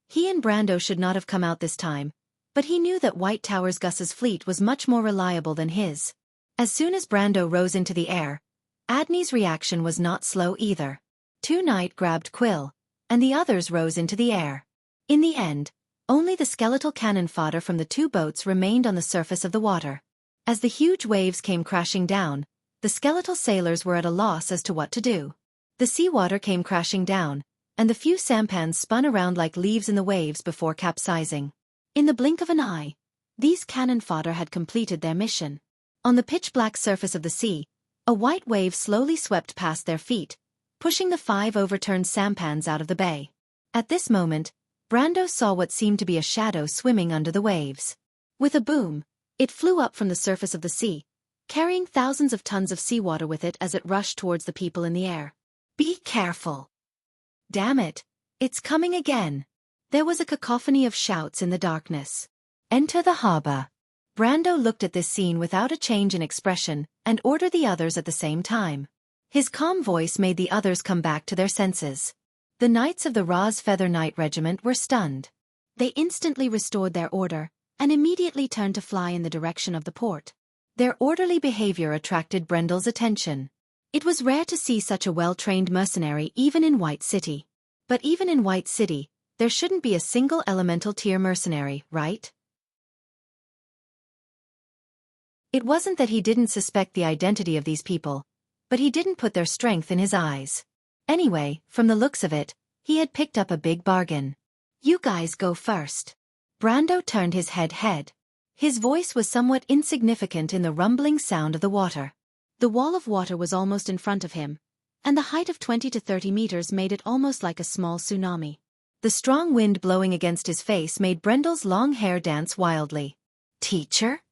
He and Brando should not have come out this time, but he knew that White Tower's Gus's fleet was much more reliable than his. As soon as Brando rose into the air, Adney's reaction was not slow either. Two Knight grabbed Quill, and the others rose into the air. In the end, only the skeletal cannon fodder from the two boats remained on the surface of the water. As the huge waves came crashing down, the skeletal sailors were at a loss as to what to do. The seawater came crashing down, and the few sampans spun around like leaves in the waves before capsizing. In the blink of an eye, these cannon fodder had completed their mission. On the pitch-black surface of the sea, a white wave slowly swept past their feet, pushing the 5 overturned sampans out of the bay. At this moment, Brando saw what seemed to be a shadow swimming under the waves. With a boom, it flew up from the surface of the sea, carrying thousands of tons of seawater with it as it rushed towards the people in the air. "Be careful!" "Damn it, it's coming again!" There was a cacophony of shouts in the darkness. "Enter the harbor!" Brando looked at this scene without a change in expression and ordered the others at the same time. His calm voice made the others come back to their senses. The Knights of the Raz Feather Knight Regiment were stunned. They instantly restored their order, and immediately turned to fly in the direction of the port. Their orderly behavior attracted Brendel's attention. It was rare to see such a well-trained mercenary even in White City. But even in White City, there shouldn't be a single elemental tier mercenary, right? It wasn't that he didn't suspect the identity of these people, but he didn't put their strength in his eyes. Anyway, from the looks of it, he had picked up a big bargain. "You guys go first." Brando turned his head. His voice was somewhat insignificant in the rumbling sound of the water. The wall of water was almost in front of him, and the height of 20 to 30 meters made it almost like a small tsunami. The strong wind blowing against his face made Brendel's long hair dance wildly. "Teacher?"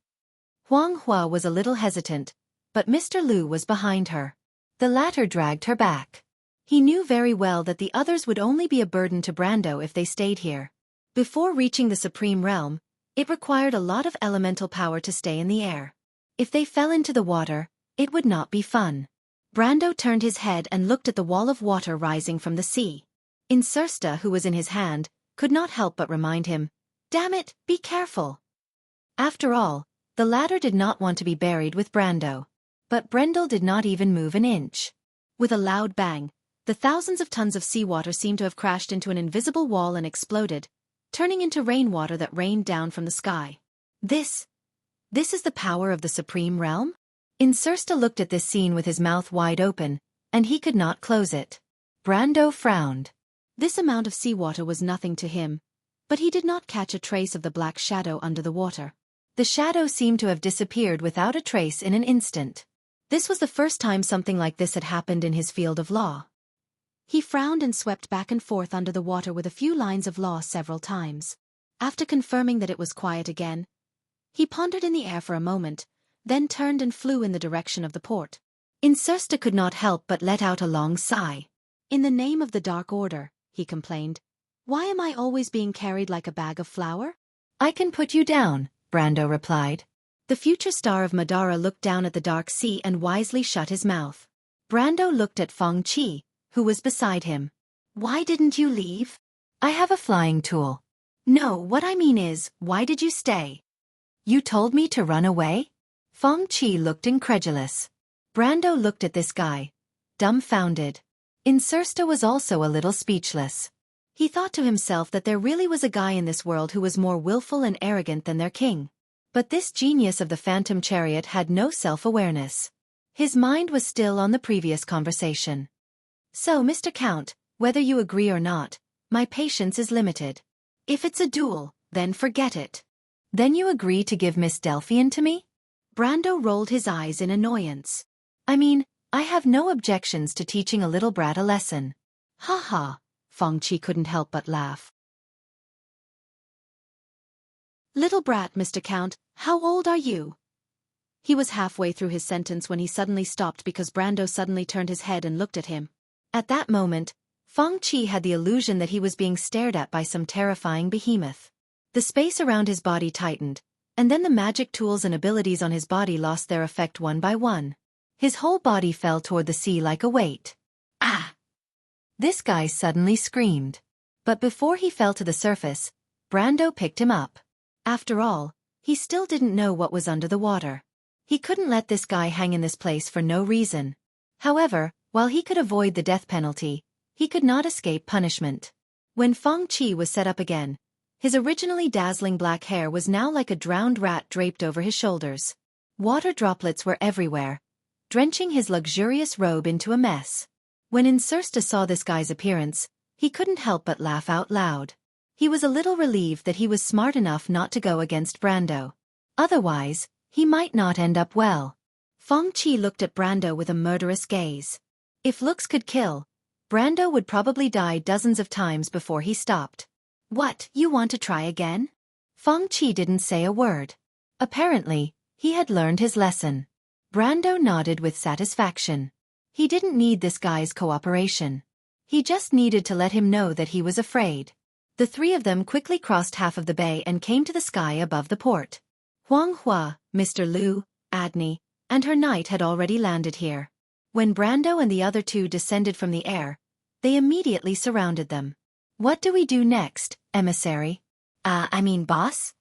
Huang Hua was a little hesitant, but Mr. Liu was behind her. The latter dragged her back. He knew very well that the others would only be a burden to Brando if they stayed here. Before reaching the Supreme Realm, it required a lot of elemental power to stay in the air. If they fell into the water, it would not be fun. Brando turned his head and looked at the wall of water rising from the sea. Xianxia, who was in his hand, could not help but remind him, "Damn it, be careful." After all, the latter did not want to be buried with Brando. But Brendel did not even move an inch. With a loud bang, the thousands of tons of seawater seemed to have crashed into an invisible wall and exploded, turning into rainwater that rained down from the sky. This is the power of the Supreme Realm? Xianxia looked at this scene with his mouth wide open, and he could not close it. Brando frowned. This amount of seawater was nothing to him, but he did not catch a trace of the black shadow under the water. The shadow seemed to have disappeared without a trace in an instant. This was the first time something like this had happened in his field of law. He frowned and swept back and forth under the water with a few lines of law several times. After confirming that it was quiet again, he pondered in the air for a moment, then turned and flew in the direction of the port. Xianxia could not help but let out a long sigh. In the name of the Dark Order, he complained. Why am I always being carried like a bag of flour? I can put you down, Brando replied. The future star of Madara looked down at the dark sea and wisely shut his mouth. Brando looked at Feng Qi, who was beside him. Why didn't you leave? I have a flying tool. No, what I mean is, why did you stay? You told me to run away? Feng Qi looked incredulous. Brando looked at this guy, dumbfounded. Insursta was also a little speechless. He thought to himself that there really was a guy in this world who was more willful and arrogant than their king. But this genius of the Phantom Chariot had no self-awareness. His mind was still on the previous conversation. So, Mr. Count, whether you agree or not, my patience is limited. If it's a duel, then forget it. Then you agree to give Miss Delphian to me? Brando rolled his eyes in annoyance. I mean, I have no objections to teaching a little brat a lesson. Ha ha, Feng Qi couldn't help but laugh. Little brat, Mr. Count, how old are you? He was halfway through his sentence when he suddenly stopped because Brando suddenly turned his head and looked at him. At that moment, Feng Qi had the illusion that he was being stared at by some terrifying behemoth. The space around his body tightened, and then the magic tools and abilities on his body lost their effect one by one. His whole body fell toward the sea like a weight. Ah! This guy suddenly screamed. But before he fell to the surface, Brando picked him up. After all, he still didn't know what was under the water. He couldn't let this guy hang in this place for no reason. However, while he could avoid the death penalty, he could not escape punishment. When Feng Qi was set up again, his originally dazzling black hair was now like a drowned rat draped over his shoulders. Water droplets were everywhere, drenching his luxurious robe into a mess. When Insursta saw this guy's appearance, he couldn't help but laugh out loud. He was a little relieved that he was smart enough not to go against Brando. Otherwise, he might not end up well. Feng Qi looked at Brando with a murderous gaze. If looks could kill, Brando would probably die dozens of times before he stopped. What, you want to try again? Feng Qi didn't say a word. Apparently, he had learned his lesson. Brando nodded with satisfaction. He didn't need this guy's cooperation. He just needed to let him know that he was afraid. The three of them quickly crossed half of the bay and came to the sky above the port. Huang Hua, Mr. Liu, Adni, and her knight had already landed here. When Brando and the other two descended from the air, they immediately surrounded them. What do we do next, emissary? Boss?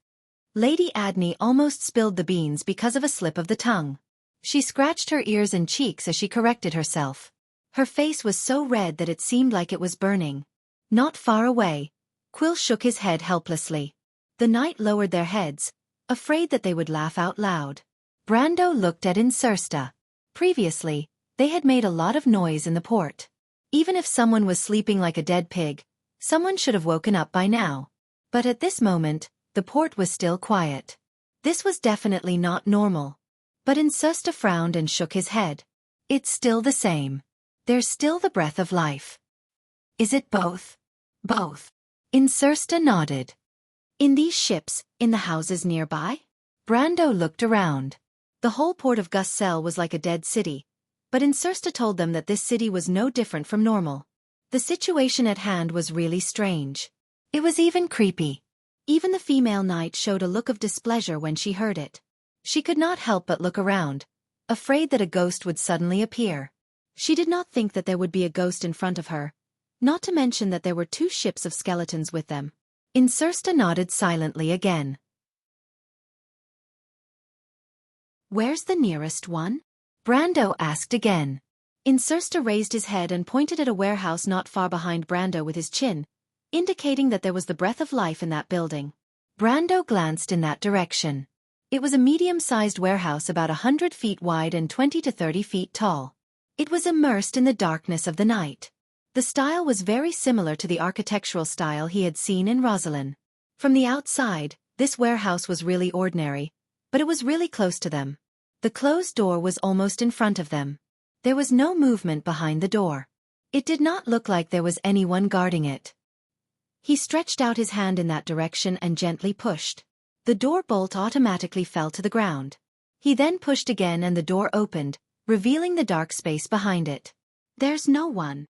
Lady Adni almost spilled the beans because of a slip of the tongue. She scratched her ears and cheeks as she corrected herself. Her face was so red that it seemed like it was burning. Not far away, Quill shook his head helplessly. The knight lowered their heads, afraid that they would laugh out loud. Brando looked at Insursta. Previously, they had made a lot of noise in the port. Even if someone was sleeping like a dead pig, someone should have woken up by now. But at this moment, the port was still quiet. This was definitely not normal. But Insursta frowned and shook his head. It's still the same. There's still the breath of life. Is it both? Both. Insursta nodded. In these ships, in the houses nearby? Brando looked around. The whole port of Guscel was like a dead city, but Insursta told them that this city was no different from normal. The situation at hand was really strange. It was even creepy. Even the female knight showed a look of displeasure when she heard it. She could not help but look around, afraid that a ghost would suddenly appear. She did not think that there would be a ghost in front of her, not to mention that there were 2 ships of skeletons with them. Insursta nodded silently again. Where's the nearest one? Brando asked again. Insursta raised his head and pointed at a warehouse not far behind Brando with his chin, indicating that there was the breath of life in that building. Brando glanced in that direction. It was a medium-sized warehouse about 100 feet wide and 20 to 30 feet tall. It was immersed in the darkness of the night. The style was very similar to the architectural style he had seen in Rosalind. From the outside, this warehouse was really ordinary, but it was really close to them. The closed door was almost in front of them. There was no movement behind the door. It did not look like there was anyone guarding it. He stretched out his hand in that direction and gently pushed. The door bolt automatically fell to the ground. He then pushed again and the door opened, revealing the dark space behind it. There's no one.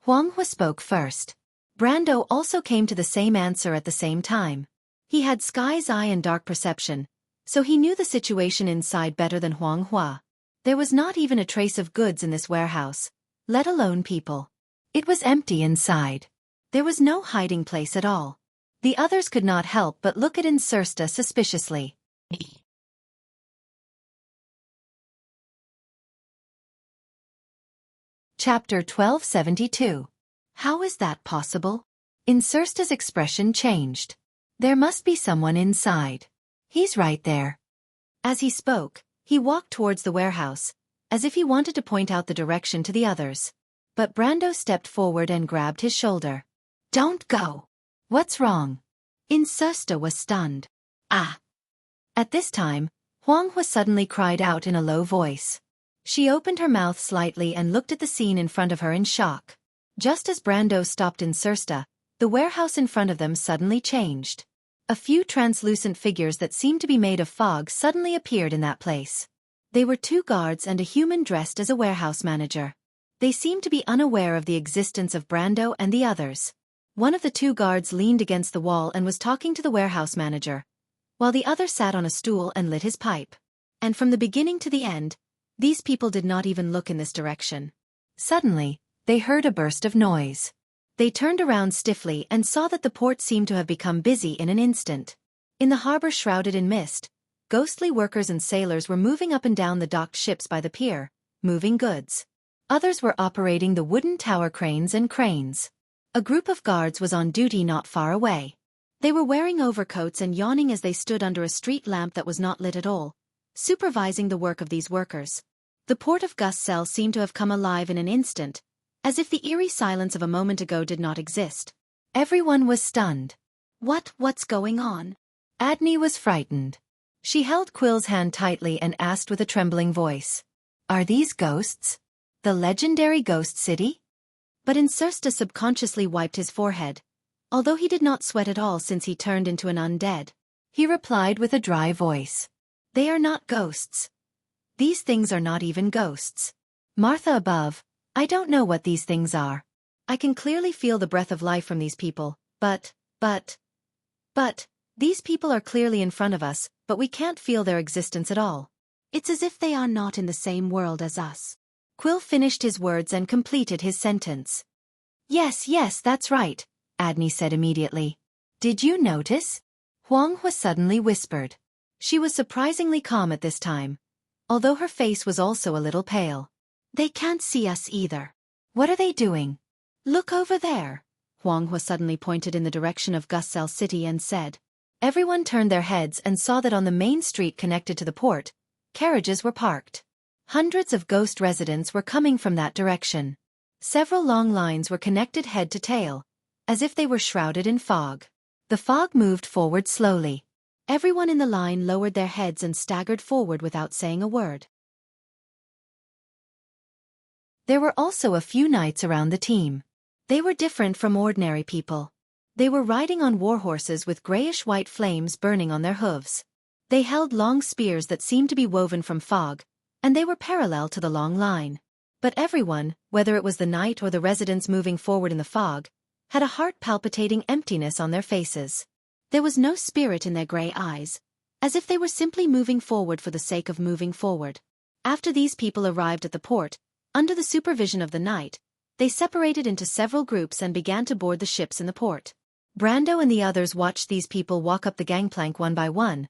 Xianxia spoke first. Brando also came to the same answer at the same time. He had sky's eye and dark perception, so he knew the situation inside better than Xianxia. There was not even a trace of goods in this warehouse, let alone people. It was empty inside. There was no hiding place at all. The others could not help but look at Xianxia suspiciously. Chapter 1272. How is that possible? Xianxia's expression changed. There must be someone inside. He's right there. As he spoke, he walked towards the warehouse, as if he wanted to point out the direction to the others. But Brando stepped forward and grabbed his shoulder. Don't go. What's wrong? Xianxia was stunned. Ah! At this time, Xianxia suddenly cried out in a low voice. She opened her mouth slightly and looked at the scene in front of her in shock. Just as Brando stopped Xianxia, the warehouse in front of them suddenly changed. A few translucent figures that seemed to be made of fog suddenly appeared in that place. They were 2 guards and a human dressed as a warehouse manager. They seemed to be unaware of the existence of Brando and the others. One of the 2 guards leaned against the wall and was talking to the warehouse manager, while the other sat on a stool and lit his pipe. And from the beginning to the end, these people did not even look in this direction. Suddenly, they heard a burst of noise. They turned around stiffly and saw that the port seemed to have become busy in an instant. In the harbor shrouded in mist, ghostly workers and sailors were moving up and down the docked ships by the pier, moving goods. Others were operating the wooden tower cranes and cranes. A group of guards was on duty not far away. They were wearing overcoats and yawning as they stood under a street lamp that was not lit at all, supervising the work of these workers. The port of Wuxia seemed to have come alive in an instant, as if the eerie silence of a moment ago did not exist. Everyone was stunned. What's going on? Adney was frightened. She held Quill's hand tightly and asked with a trembling voice. Are these ghosts? The legendary ghost city? But Xianxia subconsciously wiped his forehead, although he did not sweat at all since he turned into an undead. He replied with a dry voice. They are not ghosts. These things are not even ghosts. Martha above, I don't know what these things are. I can clearly feel the breath of life from these people, but, these people are clearly in front of us, but we can't feel their existence at all. It's as if they are not in the same world as us. Quill finished his words and completed his sentence. Yes, that's right, Adney said immediately. Did you notice? Xianxia suddenly whispered. She was surprisingly calm at this time, although her face was also a little pale. They can't see us either. What are they doing? Look over there. Xianxia suddenly pointed in the direction of Wuxia City and said. Everyone turned their heads and saw that on the main street connected to the port, carriages were parked. Hundreds of ghost residents were coming from that direction. Several long lines were connected head to tail, as if they were shrouded in fog. The fog moved forward slowly. Everyone in the line lowered their heads and staggered forward without saying a word. There were also a few knights around the team. They were different from ordinary people. They were riding on war horses with grayish-white flames burning on their hooves. They held long spears that seemed to be woven from fog, and they were parallel to the long line. But everyone, whether it was the knight or the residents moving forward in the fog, had a heart-palpitating emptiness on their faces. There was no spirit in their gray eyes, as if they were simply moving forward for the sake of moving forward. After these people arrived at the port, under the supervision of the knight, they separated into several groups and began to board the ships in the port. Brando and the others watched these people walk up the gangplank one by one,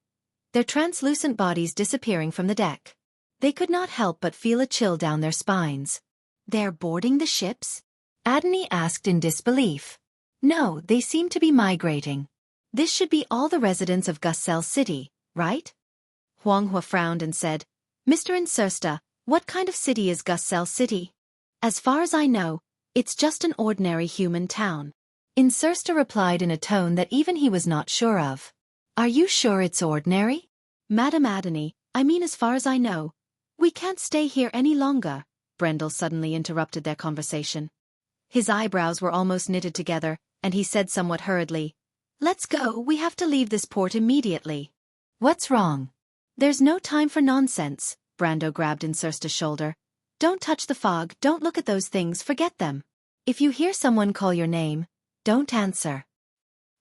their translucent bodies disappearing from the deck. They could not help but feel a chill down their spines. They're boarding the ships? Adney asked in disbelief. No, they seem to be migrating. This should be all the residents of Wuxia City, right? Xianxia frowned and said, Mr. Xianxia, what kind of city is Wuxia City? As far as I know, it's just an ordinary human town. Xianxia replied in a tone that even he was not sure of. Are you sure it's ordinary? Madam Adney, I mean as far as I know. We can't stay here any longer, Brendel suddenly interrupted their conversation. His eyebrows were almost knitted together, and he said somewhat hurriedly, Let's go, we have to leave this port immediately. What's wrong? There's no time for nonsense, Brando grabbed Xianxia's shoulder. Don't touch the fog, don't look at those things, forget them. If you hear someone call your name, don't answer.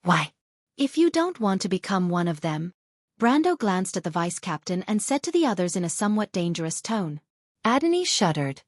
Why? If you don't want to become one of them. Brando glanced at the vice-captain and said to the others in a somewhat dangerous tone. Adani shuddered.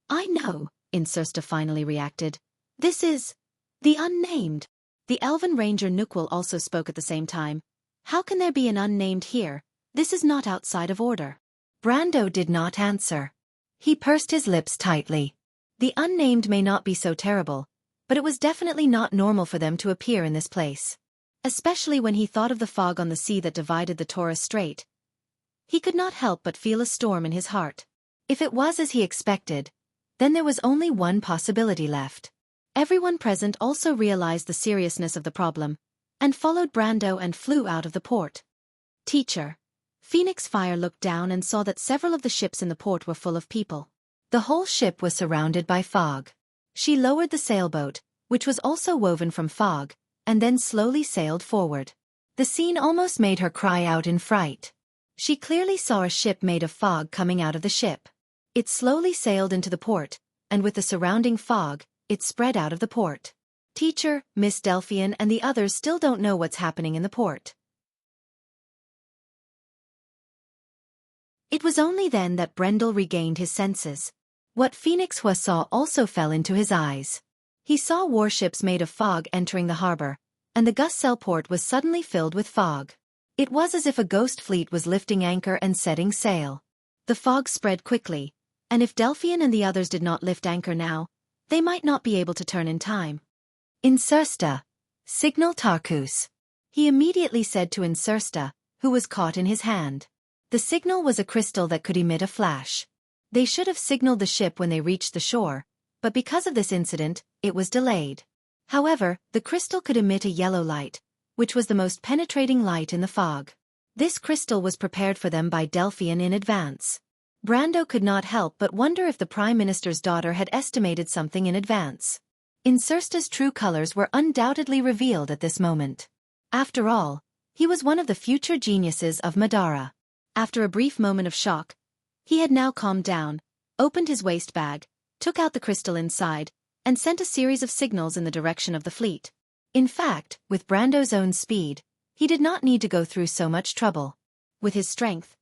I know, Xianxia finally reacted. This is the unnamed. The elven ranger Nukwal also spoke at the same time. How can there be an unnamed here? This is not outside of order. Brando did not answer. He pursed his lips tightly. The unnamed may not be so terrible, but it was definitely not normal for them to appear in this place. Especially when he thought of the fog on the sea that divided the Taurus Strait. He could not help but feel a storm in his heart. If it was as he expected, then there was only one possibility left. Everyone present also realized the seriousness of the problem, and followed Brando and flew out of the port. Teacher. Phoenix Fire looked down and saw that several of the ships in the port were full of people. The whole ship was surrounded by fog. She lowered the sailboat, which was also woven from fog, and then slowly sailed forward. The scene almost made her cry out in fright. She clearly saw a ship made of fog coming out of the ship. It slowly sailed into the port, and with the surrounding fog, it spread out of the port. Teacher, Miss Delphian and the others still don't know what's happening in the port. It was only then that Brendel regained his senses. What Phoenix Hua saw also fell into his eyes. He saw warships made of fog entering the harbor, and the Gussel port was suddenly filled with fog. It was as if a ghost fleet was lifting anchor and setting sail. The fog spread quickly, and if Delphian and the others did not lift anchor now, they might not be able to turn in time. Xianxia, signal Tarkus. He immediately said to Xianxia, who was caught in his hand. The signal was a crystal that could emit a flash. They should have signaled the ship when they reached the shore, but because of this incident, it was delayed. However, the crystal could emit a yellow light, which was the most penetrating light in the fog. This crystal was prepared for them by Delphian in advance. Brando could not help but wonder if the Prime Minister's daughter had estimated something in advance. Xianxia's true colors were undoubtedly revealed at this moment. After all, he was one of the future geniuses of Madara. After a brief moment of shock, he had now calmed down, opened his waist bag, took out the crystal inside, and sent a series of signals in the direction of the fleet. In fact, with Brando's own speed, he did not need to go through so much trouble. With his strength,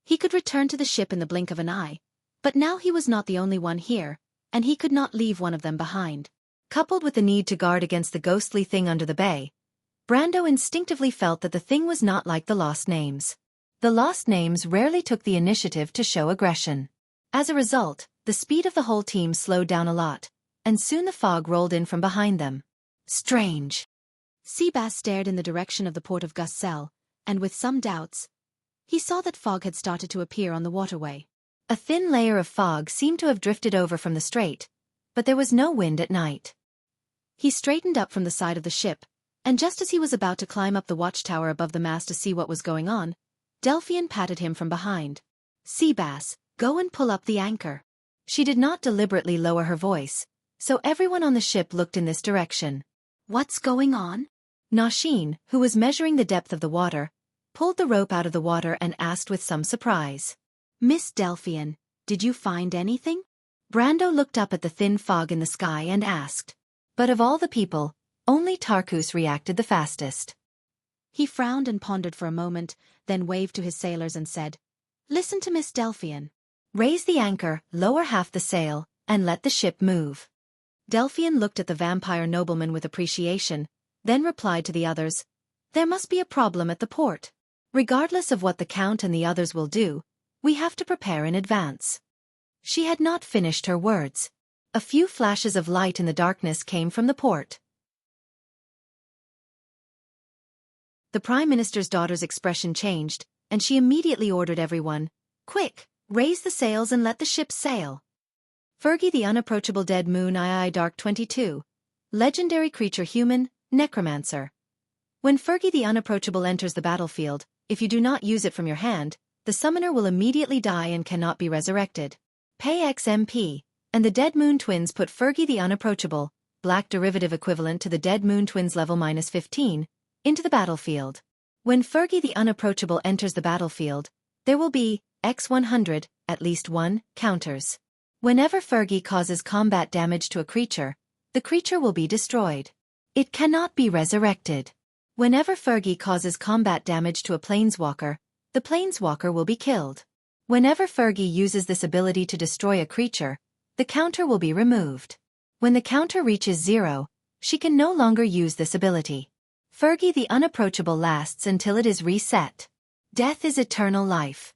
he could return to the ship in the blink of an eye, but now he was not the only one here, and he could not leave one of them behind. Coupled with the need to guard against the ghostly thing under the bay, Brando instinctively felt that the thing was not like the Lost Names. The Lost Names rarely took the initiative to show aggression. As a result, the speed of the whole team slowed down a lot, and soon the fog rolled in from behind them. Strange. Seabass stared in the direction of the port of Gussel, and with some doubts, he saw that fog had started to appear on the waterway. A thin layer of fog seemed to have drifted over from the strait, but there was no wind at night. He straightened up from the side of the ship, and just as he was about to climb up the watchtower above the mast to see what was going on, Delphian patted him from behind. Seabass, go and pull up the anchor. She did not deliberately lower her voice, so everyone on the ship looked in this direction. What's going on? Nasheen, who was measuring the depth of the water, pulled the rope out of the water and asked with some surprise. Miss Delphian, did you find anything? Brando looked up at the thin fog in the sky and asked. But of all the people, only Tarkus reacted the fastest. He frowned and pondered for a moment, then waved to his sailors and said, Listen to Miss Delphian. Raise the anchor, lower half the sail, and let the ship move. Delphian looked at the vampire nobleman with appreciation, then replied to the others, There must be a problem at the port. Regardless of what the Count and the others will do, we have to prepare in advance. She had not finished her words. A few flashes of light in the darkness came from the port. The Prime Minister's daughter's expression changed, and she immediately ordered everyone, Quick, raise the sails and let the ship sail. Fergie the Unapproachable Dead Moon II Dark 22. Legendary creature human, necromancer. When Fergie the Unapproachable enters the battlefield, if you do not use it from your hand, the summoner will immediately die and cannot be resurrected. Pay XMP, and the Dead Moon Twins put Fergie the Unapproachable, black derivative equivalent to the Dead Moon Twins level -15, into the battlefield. When Fergie the Unapproachable enters the battlefield, there will be, X100, at least 1, counters. Whenever Fergie causes combat damage to a creature, the creature will be destroyed. It cannot be resurrected. Whenever Fergie causes combat damage to a planeswalker, the planeswalker will be killed. Whenever Fergie uses this ability to destroy a creature, the counter will be removed. When the counter reaches 0, she can no longer use this ability. Fergie the Unapproachable lasts until it is reset. Death is eternal life.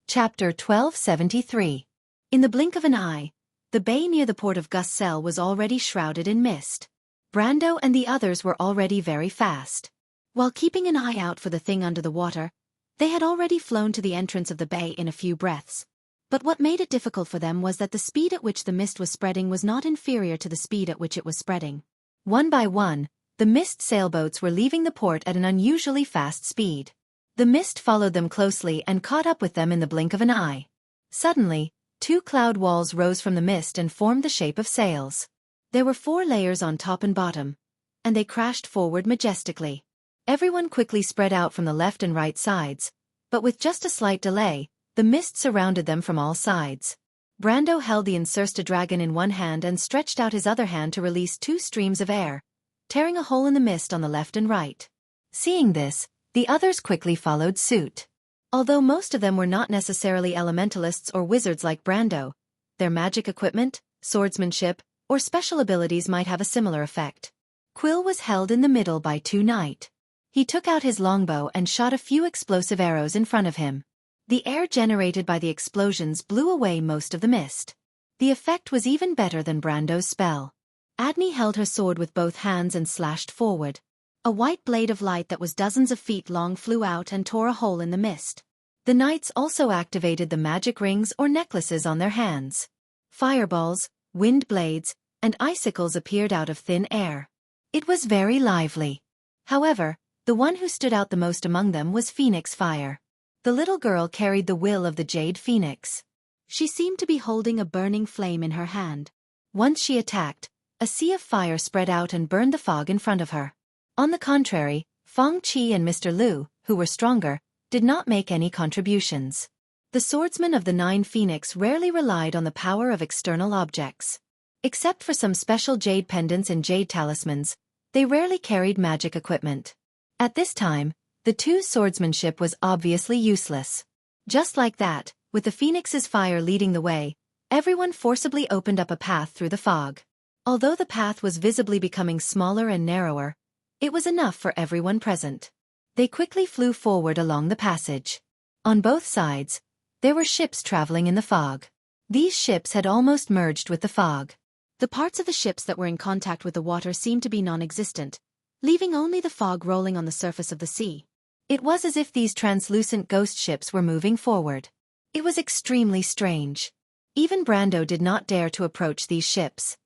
Chapter 1273. In the blink of an eye, the bay near the port of Gussel was already shrouded in mist. Brando and the others were already very fast. While keeping an eye out for the thing under the water, they had already flown to the entrance of the bay in a few breaths. But what made it difficult for them was that the speed at which the mist was spreading was not inferior to the speed at which it was spreading. One by one, the mist sailboats were leaving the port at an unusually fast speed. The mist followed them closely and caught up with them in the blink of an eye. Suddenly, 2 cloud walls rose from the mist and formed the shape of sails. There were 4 layers on top and bottom, and they crashed forward majestically. Everyone quickly spread out from the left and right sides, but with just a slight delay, the mist surrounded them from all sides. Brando held the Insursta dragon in one hand and stretched out his other hand to release 2 streams of air, tearing a hole in the mist on the left and right. Seeing this, the others quickly followed suit. Although most of them were not necessarily elementalists or wizards like Brando, their magic equipment, swordsmanship, or special abilities might have a similar effect. Quill was held in the middle by 2 knight. He took out his longbow and shot a few explosive arrows in front of him. The air generated by the explosions blew away most of the mist. The effect was even better than Brando's spell. Adney held her sword with both hands and slashed forward. A white blade of light that was dozens of feet long flew out and tore a hole in the mist. The knights also activated the magic rings or necklaces on their hands. Fireballs, wind blades, and icicles appeared out of thin air. It was very lively. However, the one who stood out the most among them was Phoenix Fire. The little girl carried the will of the Jade Phoenix. She seemed to be holding a burning flame in her hand. Once she attacked, a sea of fire spread out and burned the fog in front of her. On the contrary, Feng Qi and Mr. Liu, who were stronger, did not make any contributions. The swordsmen of the 9 Phoenix rarely relied on the power of external objects. Except for some special jade pendants and jade talismans, they rarely carried magic equipment. At this time, the 2's swordsmanship was obviously useless. Just like that, with the Phoenix's fire leading the way, everyone forcibly opened up a path through the fog. Although the path was visibly becoming smaller and narrower, it was enough for everyone present. They quickly flew forward along the passage. On both sides, there were ships traveling in the fog. These ships had almost merged with the fog. The parts of the ships that were in contact with the water seemed to be non-existent, leaving only the fog rolling on the surface of the sea. It was as if these translucent ghost ships were moving forward. It was extremely strange. Even Brando did not dare to approach these ships.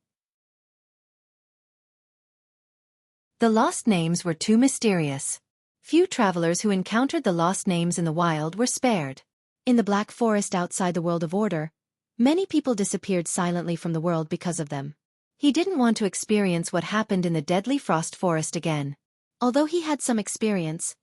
The lost names were too mysterious. Few travelers who encountered the lost names in the wild were spared. In the Black Forest outside the World of Order, many people disappeared silently from the world because of them. He didn't want to experience what happened in the Deadly Frost Forest again. Although he had some experience,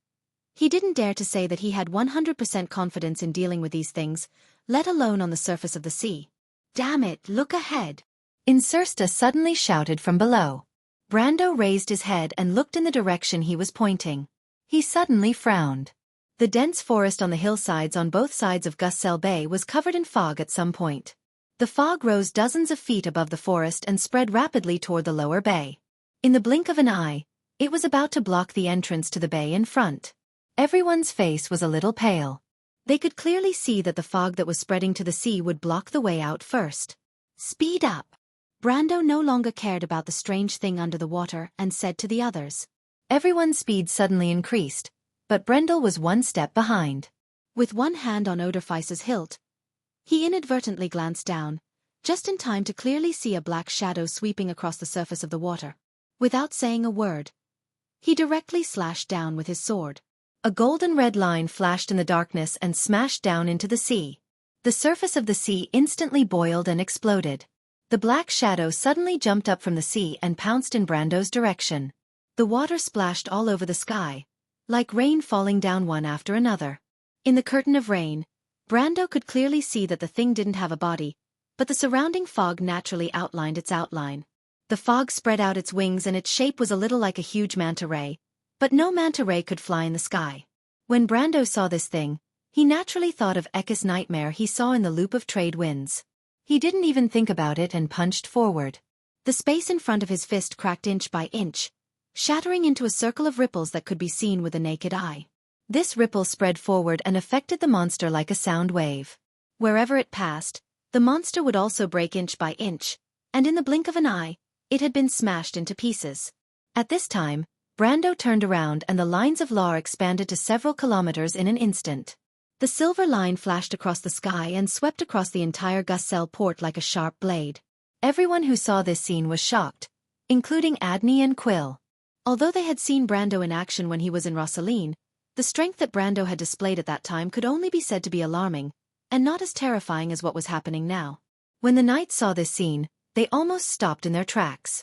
he didn't dare to say that he had 100% confidence in dealing with these things, let alone on the surface of the sea. Damn it, look ahead! Insursta suddenly shouted from below. Brando raised his head and looked in the direction he was pointing. He suddenly frowned. The dense forest on the hillsides on both sides of Gussel Bay was covered in fog at some point. The fog rose dozens of feet above the forest and spread rapidly toward the lower bay. In the blink of an eye, it was about to block the entrance to the bay in front. Everyone's face was a little pale. They could clearly see that the fog that was spreading to the sea would block the way out first. Speed up! Brando no longer cared about the strange thing under the water and said to the others. Everyone's speed suddenly increased, but Brendel was one step behind. With one hand on Oderfice's hilt, he inadvertently glanced down, just in time to clearly see a black shadow sweeping across the surface of the water. Without saying a word, he directly slashed down with his sword. A golden red line flashed in the darkness and smashed down into the sea. The surface of the sea instantly boiled and exploded. The black shadow suddenly jumped up from the sea and pounced in Brando's direction. The water splashed all over the sky, like rain falling down one after another. In the curtain of rain, Brando could clearly see that the thing didn't have a body, but the surrounding fog naturally outlined its outline. The fog spread out its wings and its shape was a little like a huge manta ray, but no manta ray could fly in the sky. When Brando saw this thing, he naturally thought of Ekka's nightmare he saw in the loop of trade winds. He didn't even think about it and punched forward. The space in front of his fist cracked inch by inch, shattering into a circle of ripples that could be seen with the naked eye. This ripple spread forward and affected the monster like a sound wave. Wherever it passed, the monster would also break inch by inch, and in the blink of an eye, it had been smashed into pieces. At this time, Brando turned around and the lines of law expanded to several kilometers in an instant. The silver line flashed across the sky and swept across the entire Gussel port like a sharp blade. Everyone who saw this scene was shocked, including Adney and Quill. Although they had seen Brando in action when he was in Rosaline, the strength that Brando had displayed at that time could only be said to be alarming, and not as terrifying as what was happening now. When the knights saw this scene, they almost stopped in their tracks.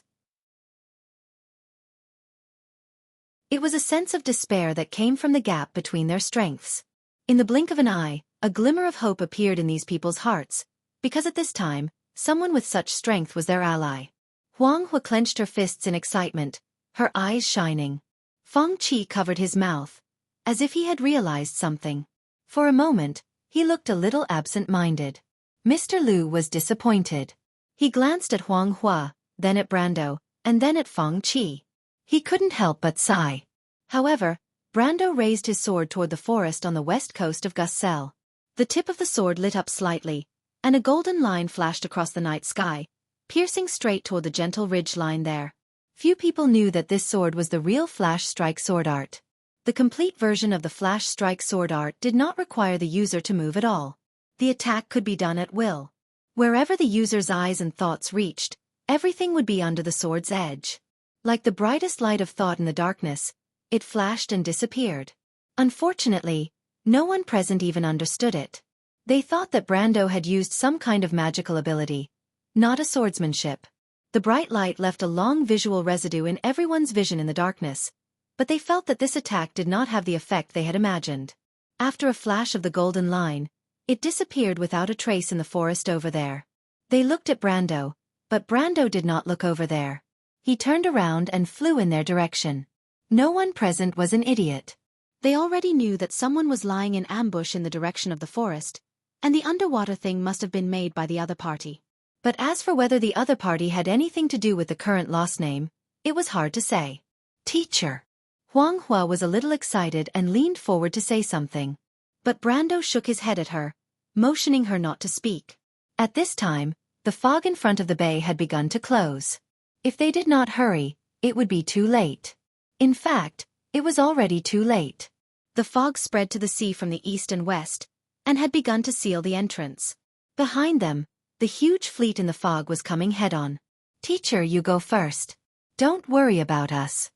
It was a sense of despair that came from the gap between their strengths. In the blink of an eye, a glimmer of hope appeared in these people's hearts, because at this time, someone with such strength was their ally. Huang Hua clenched her fists in excitement, her eyes shining. Feng Qi covered his mouth, as if he had realized something. For a moment, he looked a little absent-minded. Mr. Liu was disappointed. He glanced at Huang Hua, then at Brando, and then at Feng Qi. He couldn't help but sigh. However, Brando raised his sword toward the forest on the west coast of Gussel. The tip of the sword lit up slightly, and a golden line flashed across the night sky, piercing straight toward the gentle ridge line there. Few people knew that this sword was the real flash strike sword art. The complete version of the flash strike sword art did not require the user to move at all. The attack could be done at will. Wherever the user's eyes and thoughts reached, everything would be under the sword's edge. Like the brightest light of thought in the darkness, it flashed and disappeared. Unfortunately, no one present even understood it. They thought that Brando had used some kind of magical ability, not a swordsmanship. The bright light left a long visual residue in everyone's vision in the darkness, but they felt that this attack did not have the effect they had imagined. After a flash of the golden line, it disappeared without a trace in the forest over there. They looked at Brando, but Brando did not look over there. He turned around and flew in their direction. No one present was an idiot. They already knew that someone was lying in ambush in the direction of the forest, and the underwater thing must have been made by the other party. But as for whether the other party had anything to do with the current lost name, it was hard to say. Teacher. Huang Hua was a little excited and leaned forward to say something. But Brando shook his head at her, motioning her not to speak. At this time, the fog in front of the bay had begun to close. If they did not hurry, it would be too late. In fact, it was already too late. The fog spread to the sea from the east and west, and had begun to seal the entrance. Behind them, the huge fleet in the fog was coming head-on. Teacher, you go first. Don't worry about us.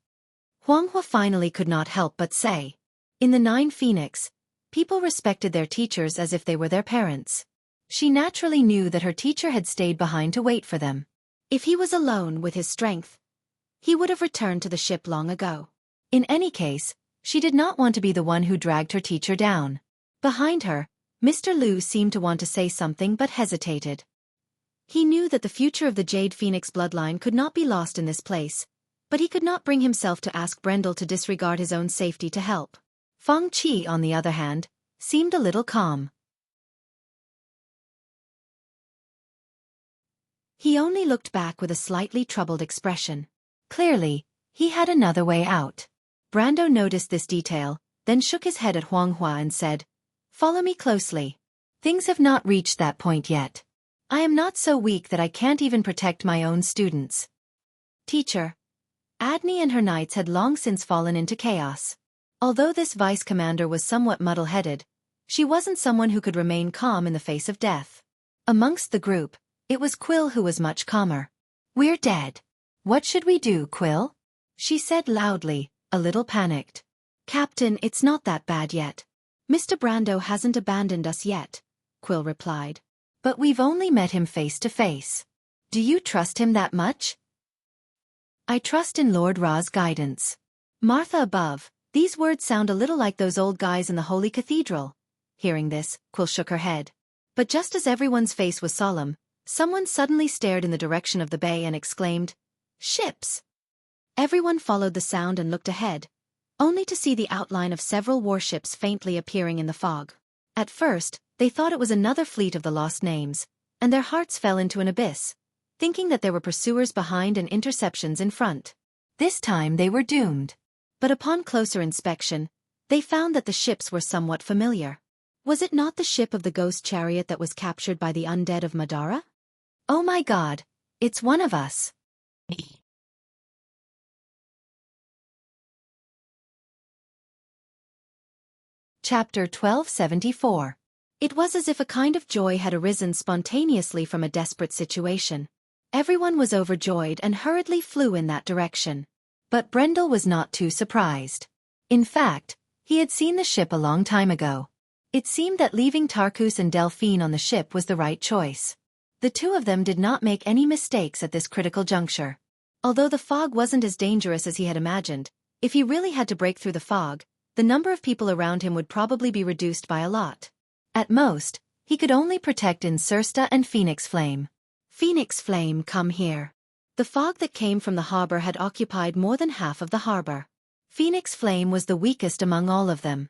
Huang Hua finally could not help but say. In the Nine Phoenix, people respected their teachers as if they were their parents. She naturally knew that her teacher had stayed behind to wait for them. If he was alone with his strength, he would have returned to the ship long ago. In any case, she did not want to be the one who dragged her teacher down. Behind her, Mr. Liu seemed to want to say something but hesitated. He knew that the future of the Jade Phoenix bloodline could not be lost in this place, but he could not bring himself to ask Brendel to disregard his own safety to help. Feng Qi, on the other hand, seemed a little calm. He only looked back with a slightly troubled expression. Clearly, he had another way out. Brando noticed this detail, then shook his head at Huang Hua and said, "Follow me closely. Things have not reached that point yet. I am not so weak that I can't even protect my own students." Teacher. Adney and her knights had long since fallen into chaos. Although this vice commander was somewhat muddle-headed, she wasn't someone who could remain calm in the face of death. Amongst the group, it was Quill who was much calmer. "We're dead. What should we do, Quill?" she said loudly, a little panicked. "Captain, it's not that bad yet. Mr. Brando hasn't abandoned us yet," Quill replied. "But we've only met him face to face. Do you trust him that much?" "I trust in Lord Ra's guidance. Martha above." These words sound a little like those old guys in the Holy Cathedral. Hearing this, Quill shook her head. But just as everyone's face was solemn, someone suddenly stared in the direction of the bay and exclaimed, "Ships!" Everyone followed the sound and looked ahead, only to see the outline of several warships faintly appearing in the fog. At first, they thought it was another fleet of the lost names, and their hearts fell into an abyss, thinking that there were pursuers behind and interceptions in front. This time they were doomed. But upon closer inspection, they found that the ships were somewhat familiar. Was it not the ship of the ghost chariot that was captured by the undead of Madara? Oh my God, it's one of us. Chapter 1274. It was as if a kind of joy had arisen spontaneously from a desperate situation. Everyone was overjoyed and hurriedly flew in that direction. But Brendel was not too surprised. In fact, he had seen the ship a long time ago. It seemed that leaving Tarkus and Delphine on the ship was the right choice. The two of them did not make any mistakes at this critical juncture. Although the fog wasn't as dangerous as he had imagined, if he really had to break through the fog, the number of people around him would probably be reduced by a lot. At most, he could only protect Xianxia and Phoenix Flame. Phoenix Flame, come here. The fog that came from the harbor had occupied more than half of the harbor. Phoenix Flame was the weakest among all of them.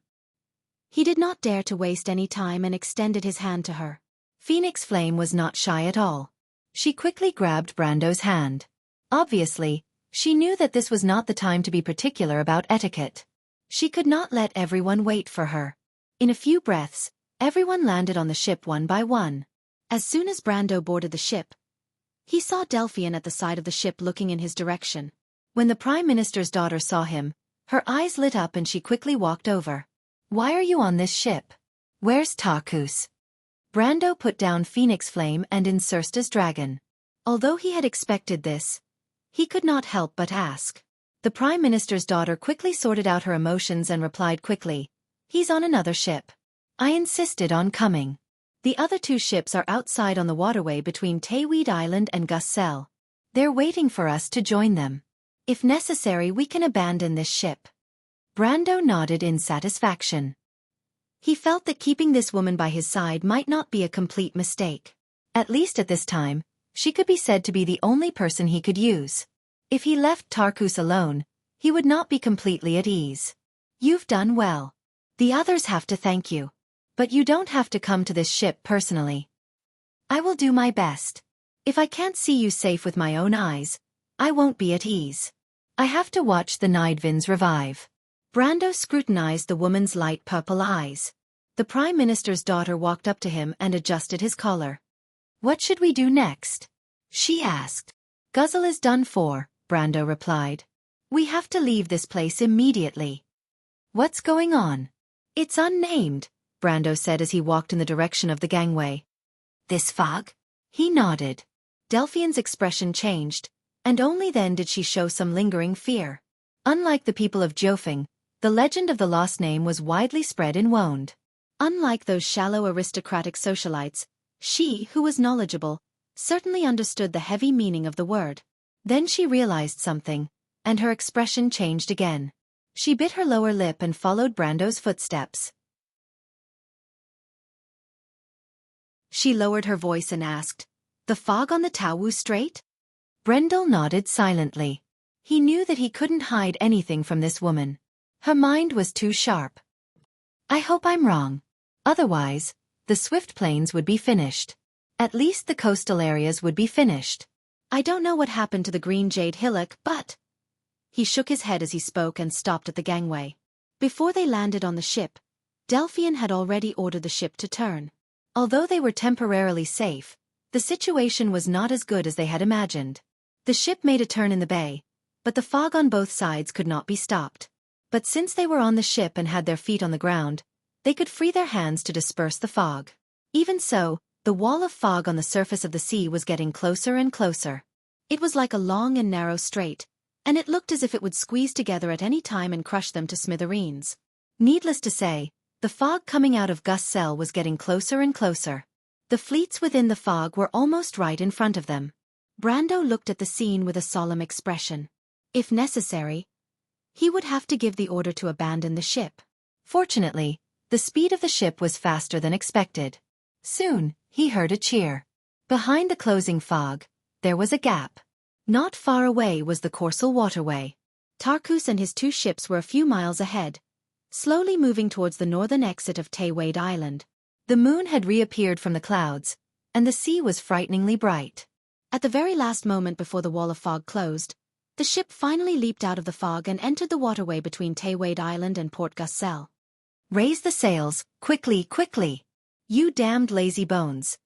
He did not dare to waste any time and extended his hand to her. Phoenix Flame was not shy at all. She quickly grabbed Brando's hand. Obviously, she knew that this was not the time to be particular about etiquette. She could not let everyone wait for her. In a few breaths, everyone landed on the ship one by one. As soon as Brando boarded the ship, he saw Delphine at the side of the ship looking in his direction. When the Prime Minister's daughter saw him, her eyes lit up and she quickly walked over. "Why are you on this ship? Where's Tarkus?" Brando put down Phoenix Flame and Xianxia's dragon. Although he had expected this, he could not help but ask. The Prime Minister's daughter quickly sorted out her emotions and replied quickly, "He's on another ship. I insisted on coming. The other two ships are outside on the waterway between Tayweed Island and Gussel. They're waiting for us to join them. If necessary, we can abandon this ship." Brando nodded in satisfaction. He felt that keeping this woman by his side might not be a complete mistake. At least at this time, she could be said to be the only person he could use. If he left Tarkus alone, he would not be completely at ease. "You've done well. The others have to thank you. But you don't have to come to this ship personally. I will do my best. If I can't see you safe with my own eyes, I won't be at ease. I have to watch the Nidvins revive." Brando scrutinized the woman's light purple eyes. The Prime Minister's daughter walked up to him and adjusted his collar. "What should we do next?" she asked. "Guzzle is done for," Brando replied. "We have to leave this place immediately." "What's going on?" "It's unnamed," Brando said as he walked in the direction of the gangway. "This fog?" He nodded. Delphine's expression changed, and only then did she show some lingering fear. Unlike the people of Jiofeng, the legend of the lost name was widely spread in Wonde. Unlike those shallow aristocratic socialites, she, who was knowledgeable, certainly understood the heavy meaning of the word. Then she realized something, and her expression changed again. She bit her lower lip and followed Brando's footsteps. She lowered her voice and asked, "The fog on the Taowu Strait?" Brendel nodded silently. He knew that he couldn't hide anything from this woman. Her mind was too sharp. "I hope I'm wrong. Otherwise, the swift plains would be finished. At least the coastal areas would be finished. I don't know what happened to the green jade hillock, but—" He shook his head as he spoke and stopped at the gangway. Before they landed on the ship, Delphine had already ordered the ship to turn. Although they were temporarily safe, the situation was not as good as they had imagined. The ship made a turn in the bay, but the fog on both sides could not be stopped. But since they were on the ship and had their feet on the ground, they could free their hands to disperse the fog. Even so, the wall of fog on the surface of the sea was getting closer and closer. It was like a long and narrow strait, and it looked as if it would squeeze together at any time and crush them to smithereens. Needless to say, the fog coming out of Gussel was getting closer and closer. The fleets within the fog were almost right in front of them. Brando looked at the scene with a solemn expression. If necessary, he would have to give the order to abandon the ship. Fortunately, The speed of the ship was faster than expected. Soon, he heard a cheer. Behind the closing fog, there was a gap. Not far away was the Corsal waterway. Tarkus and his 2 ships were a few miles ahead, slowly moving towards the northern exit of Teiwade Island. The moon had reappeared from the clouds, and the sea was frighteningly bright. At the very last moment before the wall of fog closed, the ship finally leaped out of the fog and entered the waterway between Teiwade Island and Port Guscel. "Raise the sails, quickly, quickly! You damned lazy bones!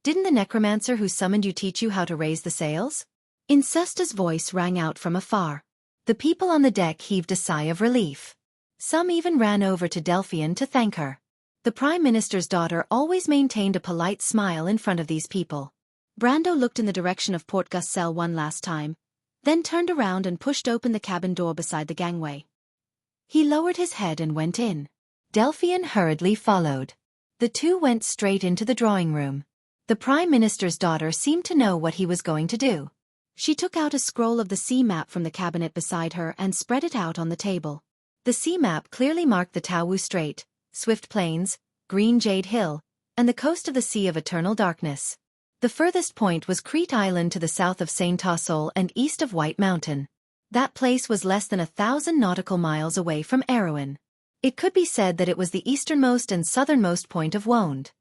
Didn't the necromancer who summoned you teach you how to raise the sails?" Insusta's voice rang out from afar. The people on the deck heaved a sigh of relief. Some even ran over to Delphian to thank her. The Prime Minister's daughter always maintained a polite smile in front of these people. Brando looked in the direction of Port Guscel one last time, then turned around and pushed open the cabin door beside the gangway. He lowered his head and went in. Delphian hurriedly followed. The two went straight into the drawing room. The Prime Minister's daughter seemed to know what he was going to do. She took out a scroll of the sea map from the cabinet beside her and spread it out on the table. The sea map clearly marked the Taowu Strait, Swift Plains, Green Jade Hill, and the coast of the Sea of Eternal Darkness. The furthest point was Crete Island to the south of Saint-Tassol and east of White Mountain. That place was less than 1,000 nautical miles away from Erewhon. It could be said that it was the easternmost and southernmost point of Wonde.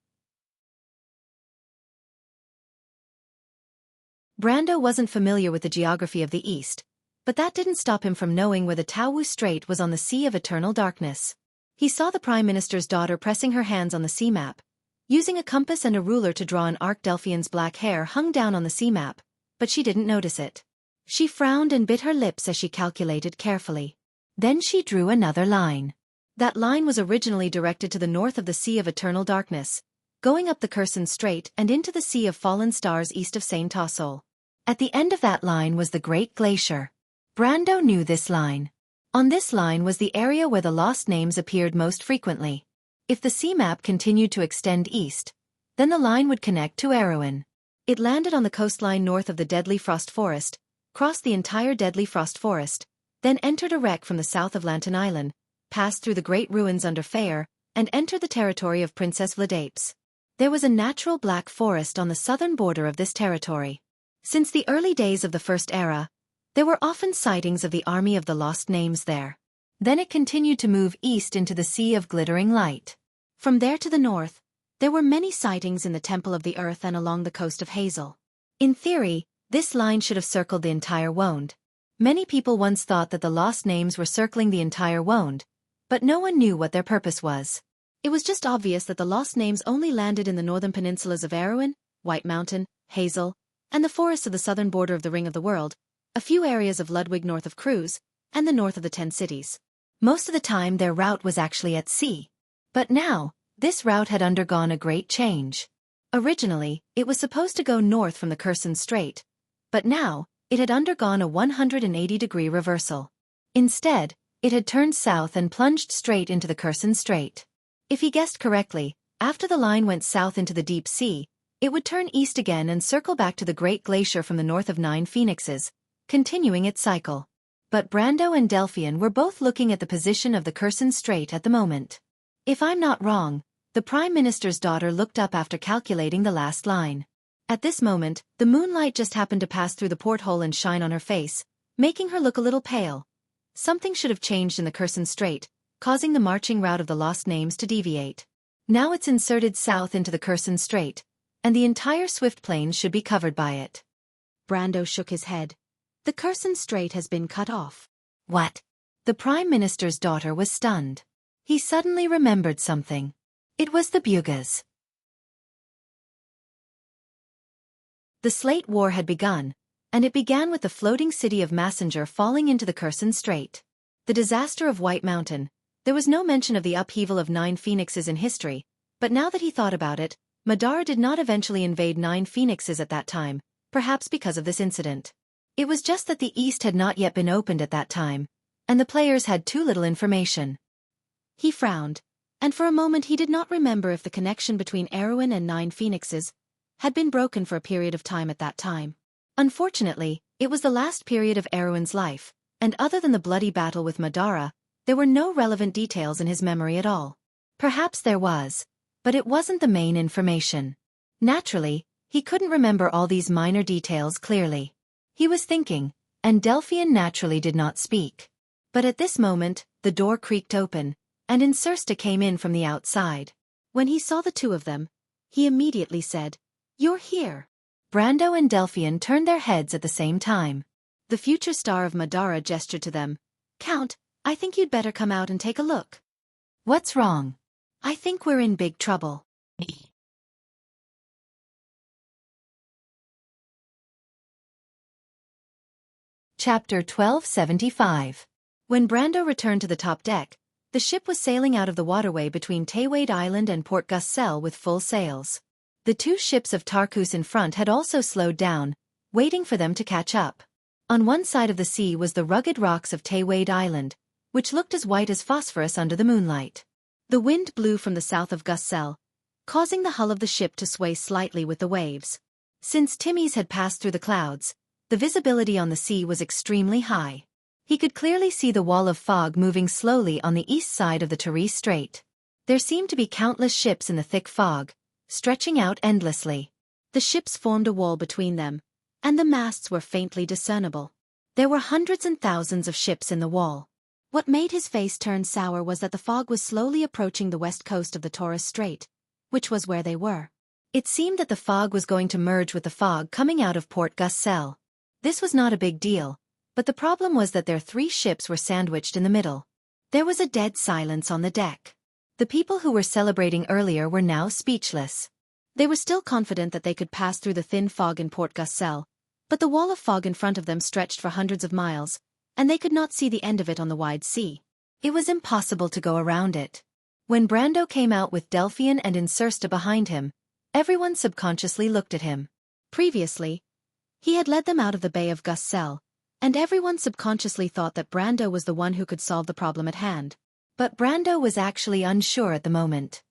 Brando wasn't familiar with the geography of the East, but that didn't stop him from knowing where the Taowu Strait was on the Sea of Eternal Darkness. He saw the Prime Minister's daughter pressing her hands on the sea map, using a compass and a ruler to draw an arc. Delphian's black hair hung down on the sea map, but she didn't notice it. She frowned and bit her lips as she calculated carefully. Then she drew another line. That line was originally directed to the north of the Sea of Eternal Darkness, going up the Kherson Strait and into the Sea of Fallen Stars east of Saint-Tassol. At the end of that line was the Great Glacier. Brando knew this line. On this line was the area where the lost names appeared most frequently. If the sea map continued to extend east, then the line would connect to Erewhon. It landed on the coastline north of the Deadly Frost Forest, crossed the entire Deadly Frost Forest, then entered a wreck from the south of Lantan Island, passed through the great ruins under Feyre, and entered the territory of Princess Vladapes. There was a natural black forest on the southern border of this territory. Since the early days of the First Era, there were often sightings of the Army of the Lost Names there. Then it continued to move east into the Sea of Glittering Light. From there to the north, there were many sightings in the Temple of the Earth and along the coast of Hazel. In theory, this line should have circled the entire Wonde. Many people once thought that the Lost Names were circling the entire Wonde, but no one knew what their purpose was. It was just obvious that the Lost Names only landed in the northern peninsulas of Erewhon, White Mountain, Hazel, and the forests of the southern border of the Ring of the World, a few areas of Ludwig north of Cruz, and the north of the 10 cities. Most of the time their route was actually at sea. But now, this route had undergone a great change. Originally, it was supposed to go north from the Kherson Strait, but now, it had undergone a 180-degree reversal. Instead, it had turned south and plunged straight into the Kherson Strait. If he guessed correctly, after the line went south into the deep sea, it would turn east again and circle back to the Great Glacier from the north of 9 Phoenixes, continuing its cycle. But Brando and Delphian were both looking at the position of the Kherson Strait at the moment. If I'm not wrong, the Prime Minister's daughter looked up after calculating the last line. At this moment, the moonlight just happened to pass through the porthole and shine on her face, making her look a little pale. Something should have changed in the Kherson Strait, causing the marching route of the Lost Names to deviate. Now it's inserted south into the Kherson Strait, and the entire Swift Plains should be covered by it. Brando shook his head. The Kherson Strait has been cut off. What? The Prime Minister's daughter was stunned. He suddenly remembered something. It was the Bugas. The Slate War had begun, and it began with the floating city of Massenger falling into the Kherson Strait. The disaster of White Mountain. There was no mention of the upheaval of 9 Phoenixes in history, but now that he thought about it, Madara did not eventually invade 9 Phoenixes at that time, perhaps because of this incident. It was just that the East had not yet been opened at that time, and the players had too little information. He frowned, and for a moment he did not remember if the connection between Erewhon and 9 Phoenixes had been broken for a period of time at that time. Unfortunately, it was the last period of Erewhon's life, and other than the bloody battle with Madara, there were no relevant details in his memory at all. Perhaps there was, but it wasn't the main information. Naturally, he couldn't remember all these minor details clearly. He was thinking, and Delphian naturally did not speak. But at this moment, the door creaked open, and Xianxia came in from the outside. When he saw the two of them, he immediately said, "You're here." Brando and Delphian turned their heads at the same time. The future star of Madara gestured to them. "Count, I think you'd better come out and take a look." "What's wrong?" "I think we're in big trouble." Chapter 1275. When Brando returned to the top deck, the ship was sailing out of the waterway between Taiwade Island and Port Guscel with full sails. The two ships of Tarkus in front had also slowed down, waiting for them to catch up. On one side of the sea was the rugged rocks of Taiwade Island, which looked as white as phosphorus under the moonlight. The wind blew from the south of Guscel, causing the hull of the ship to sway slightly with the waves. Since Timmy's had passed through the clouds, the visibility on the sea was extremely high. He could clearly see the wall of fog moving slowly on the east side of the Therese Strait. There seemed to be countless ships in the thick fog, stretching out endlessly. The ships formed a wall between them, and the masts were faintly discernible. There were hundreds and thousands of ships in the wall. What made his face turn sour was that the fog was slowly approaching the west coast of the Taurus Strait, which was where they were. It seemed that the fog was going to merge with the fog coming out of Port Guscel. This was not a big deal, but the problem was that their three ships were sandwiched in the middle. There was a dead silence on the deck. The people who were celebrating earlier were now speechless. They were still confident that they could pass through the thin fog in Port Guscel, but the wall of fog in front of them stretched for hundreds of miles, and they could not see the end of it on the wide sea. It was impossible to go around it. When Brando came out with Delphian and Xianxia behind him, everyone subconsciously looked at him. Previously, he had led them out of the Bay of Guscel, and everyone subconsciously thought that Brando was the one who could solve the problem at hand. But Brando was actually unsure at the moment.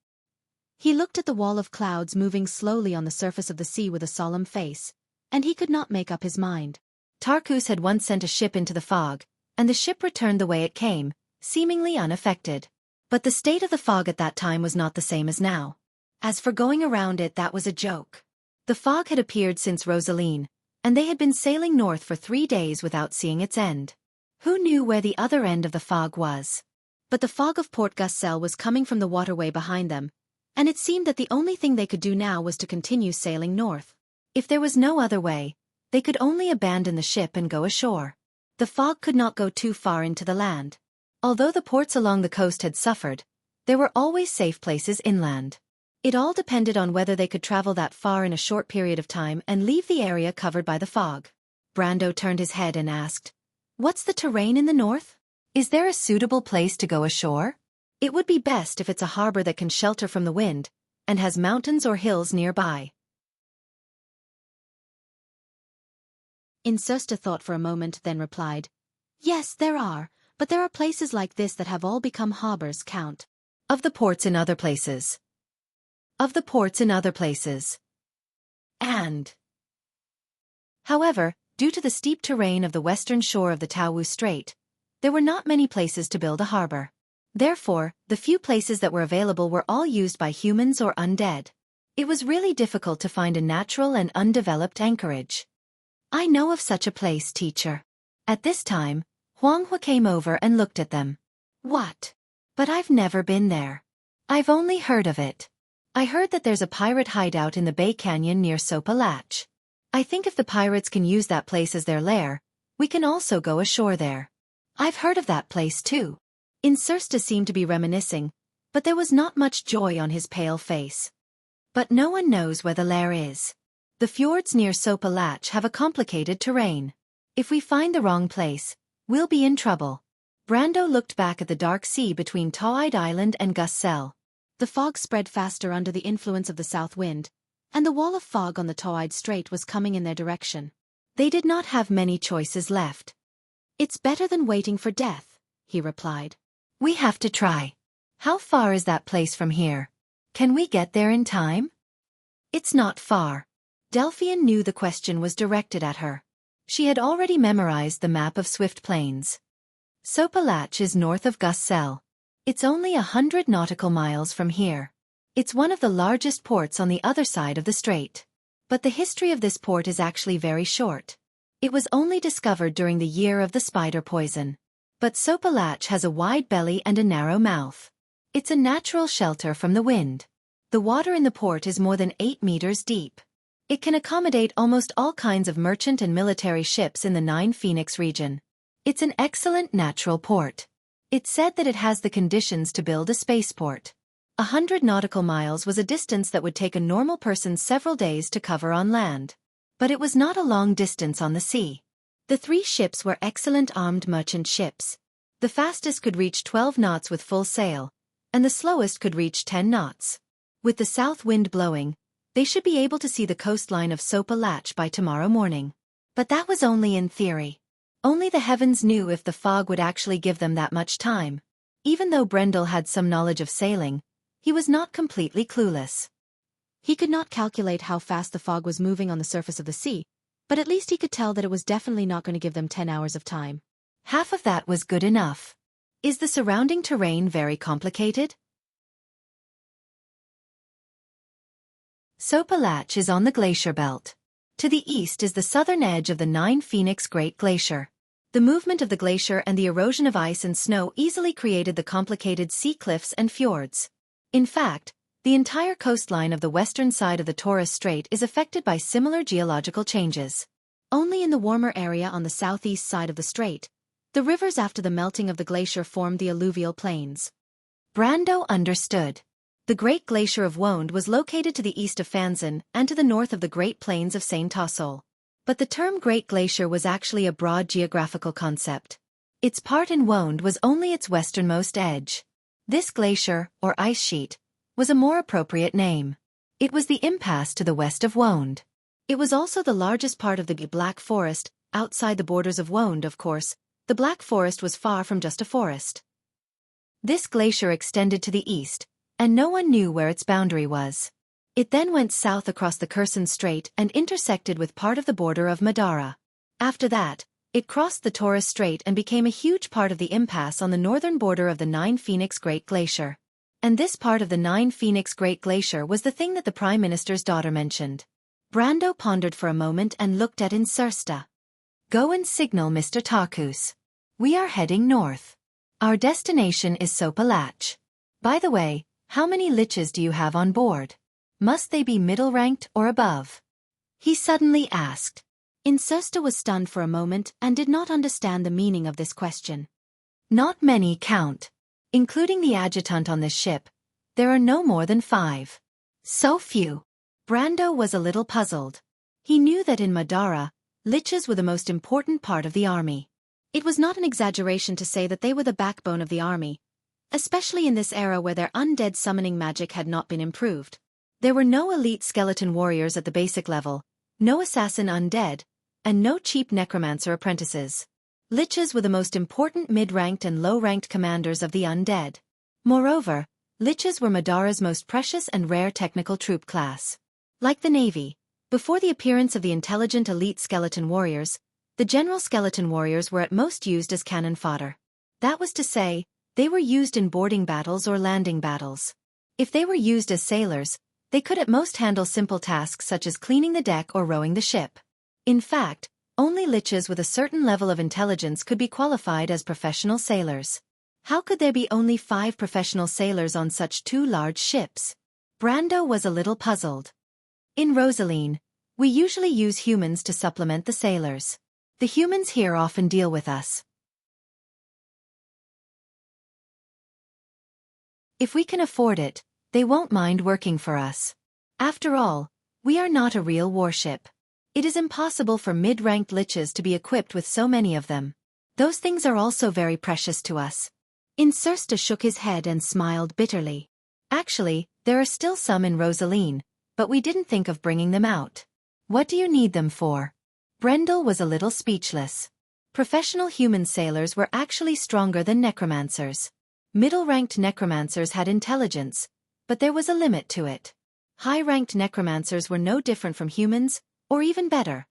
He looked at the wall of clouds moving slowly on the surface of the sea with a solemn face, and he could not make up his mind. Tarkus had once sent a ship into the fog, and the ship returned the way it came, seemingly unaffected. But the state of the fog at that time was not the same as now. As for going around it, that was a joke. The fog had appeared since Rosaline, and they had been sailing north for 3 days without seeing its end. Who knew where the other end of the fog was? But the fog of Port Guscel was coming from the waterway behind them, and it seemed that the only thing they could do now was to continue sailing north. If there was no other way, they could only abandon the ship and go ashore. The fog could not go too far into the land. Although the ports along the coast had suffered, there were always safe places inland. It all depended on whether they could travel that far in a short period of time and leave the area covered by the fog. Brando turned his head and asked, "What's the terrain in the north? Is there a suitable place to go ashore? It would be best if it's a harbor that can shelter from the wind, and has mountains or hills nearby." Xianxia thought for a moment, then replied, "Yes, there are, but there are places like this that have all become harbors, Count." "Of the ports in other places." "Of the ports in other places. And however, due to the steep terrain of the western shore of the Taowu Strait, there were not many places to build a harbor. Therefore, the few places that were available were all used by humans or undead. It was really difficult to find a natural and undeveloped anchorage. "I know of such a place, teacher." At this time, Xianxia came over and looked at them. "What? But I've never been there. I've only heard of it. I heard that there's a pirate hideout in the Bay Canyon near Sopa Latch. I think if the pirates can use that place as their lair, we can also go ashore there." "I've heard of that place too." Xianxia seemed to be reminiscing, but there was not much joy on his pale face. "But no one knows where the lair is. The fjords near Sopa Latch have a complicated terrain. If we find the wrong place, we'll be in trouble." Brando looked back at the dark sea between Tawide Island and Guscel. The fog spread faster under the influence of the south wind, and the wall of fog on the Tawide Strait was coming in their direction. They did not have many choices left. "It's better than waiting for death," he replied. "We have to try. How far is that place from here? Can we get there in time?" "It's not far." Delphian knew the question was directed at her. She had already memorized the map of Swift Plains. Sopa Latch is north of Guscel. It's only 100 nautical miles from here. It's one of the largest ports on the other side of the strait. But the history of this port is actually very short. It was only discovered during the year of the spider poison. But Sopalach has a wide belly and a narrow mouth. It's a natural shelter from the wind. The water in the port is more than 8 meters deep. It can accommodate almost all kinds of merchant and military ships in the Nine Phoenix region. It's an excellent natural port. It's said that it has the conditions to build a spaceport. 100 nautical miles was a distance that would take a normal person several days to cover on land. But it was not a long distance on the sea. The 3 ships were excellent armed merchant ships. The fastest could reach 12 knots with full sail, and the slowest could reach 10 knots. With the south wind blowing, they should be able to see the coastline of Sopalach by tomorrow morning. But that was only in theory. Only the heavens knew if the fog would actually give them that much time. Even though Brendel had some knowledge of sailing, he was not completely clueless. He could not calculate how fast the fog was moving on the surface of the sea, but at least he could tell that it was definitely not going to give them 10 hours of time. Half of that was good enough. Is the surrounding terrain very complicated? Sopalach is on the glacier belt. To the east is the southern edge of the Nine Phoenix Great Glacier. The movement of the glacier and the erosion of ice and snow easily created the complicated sea cliffs and fjords. In fact, the entire coastline of the western side of the Torres Strait is affected by similar geological changes. Only in the warmer area on the southeast side of the strait, the rivers after the melting of the glacier formed the alluvial plains. Brando understood. The Great Glacier of Wonde was located to the east of Fanzan and to the north of the Great Plains of Saint Tossol. But the term Great Glacier was actually a broad geographical concept. Its part in Wonde was only its westernmost edge. This glacier, or ice sheet, was a more appropriate name. It was the impasse to the west of Wonde. It was also the largest part of the Black Forest, outside the borders of Wonde, of course. The Black Forest was far from just a forest. This glacier extended to the east, and no one knew where its boundary was. It then went south across the Kherson Strait and intersected with part of the border of Madara. After that, it crossed the Torres Strait and became a huge part of the impasse on the northern border of the Nine Phoenix Great Glacier. And this part of the Nine Phoenix Great Glacier was the thing that the Prime Minister's daughter mentioned. Brando pondered for a moment and looked at Xianxia. Go and signal Mr. Tarkus. We are heading north. Our destination is Sopalach. By the way, how many liches do you have on board? Must they be middle-ranked or above? He suddenly asked. Xianxia was stunned for a moment and did not understand the meaning of this question. Not many, Count. Including the adjutant on this ship, there are no more than 5. So few. Brando was a little puzzled. He knew that in Madara, liches were the most important part of the army. It was not an exaggeration to say that they were the backbone of the army, especially in this era where their undead summoning magic had not been improved. There were no elite skeleton warriors at the basic level, no assassin undead, and no cheap necromancer apprentices. Liches were the most important mid-ranked and low-ranked commanders of the undead. Moreover, liches were Madara's most precious and rare technical troop class. Like the Navy, before the appearance of the intelligent elite skeleton warriors, the general skeleton warriors were at most used as cannon fodder. That was to say, they were used in boarding battles or landing battles. If they were used as sailors, they could at most handle simple tasks such as cleaning the deck or rowing the ship. In fact, only liches with a certain level of intelligence could be qualified as professional sailors. How could there be only 5 professional sailors on such 2 large ships? Brando was a little puzzled. In Rosaline, we usually use humans to supplement the sailors. The humans here often deal with us. If we can afford it, they won't mind working for us. After all, we are not a real warship. It is impossible for mid-ranked liches to be equipped with so many of them. Those things are also very precious to us. Xianxia shook his head and smiled bitterly. Actually, there are still some in Rosaline, but we didn't think of bringing them out. What do you need them for? Brendel was a little speechless. Professional human sailors were actually stronger than necromancers. Middle-ranked necromancers had intelligence, but there was a limit to it. High-ranked necromancers were no different from humans, or even better.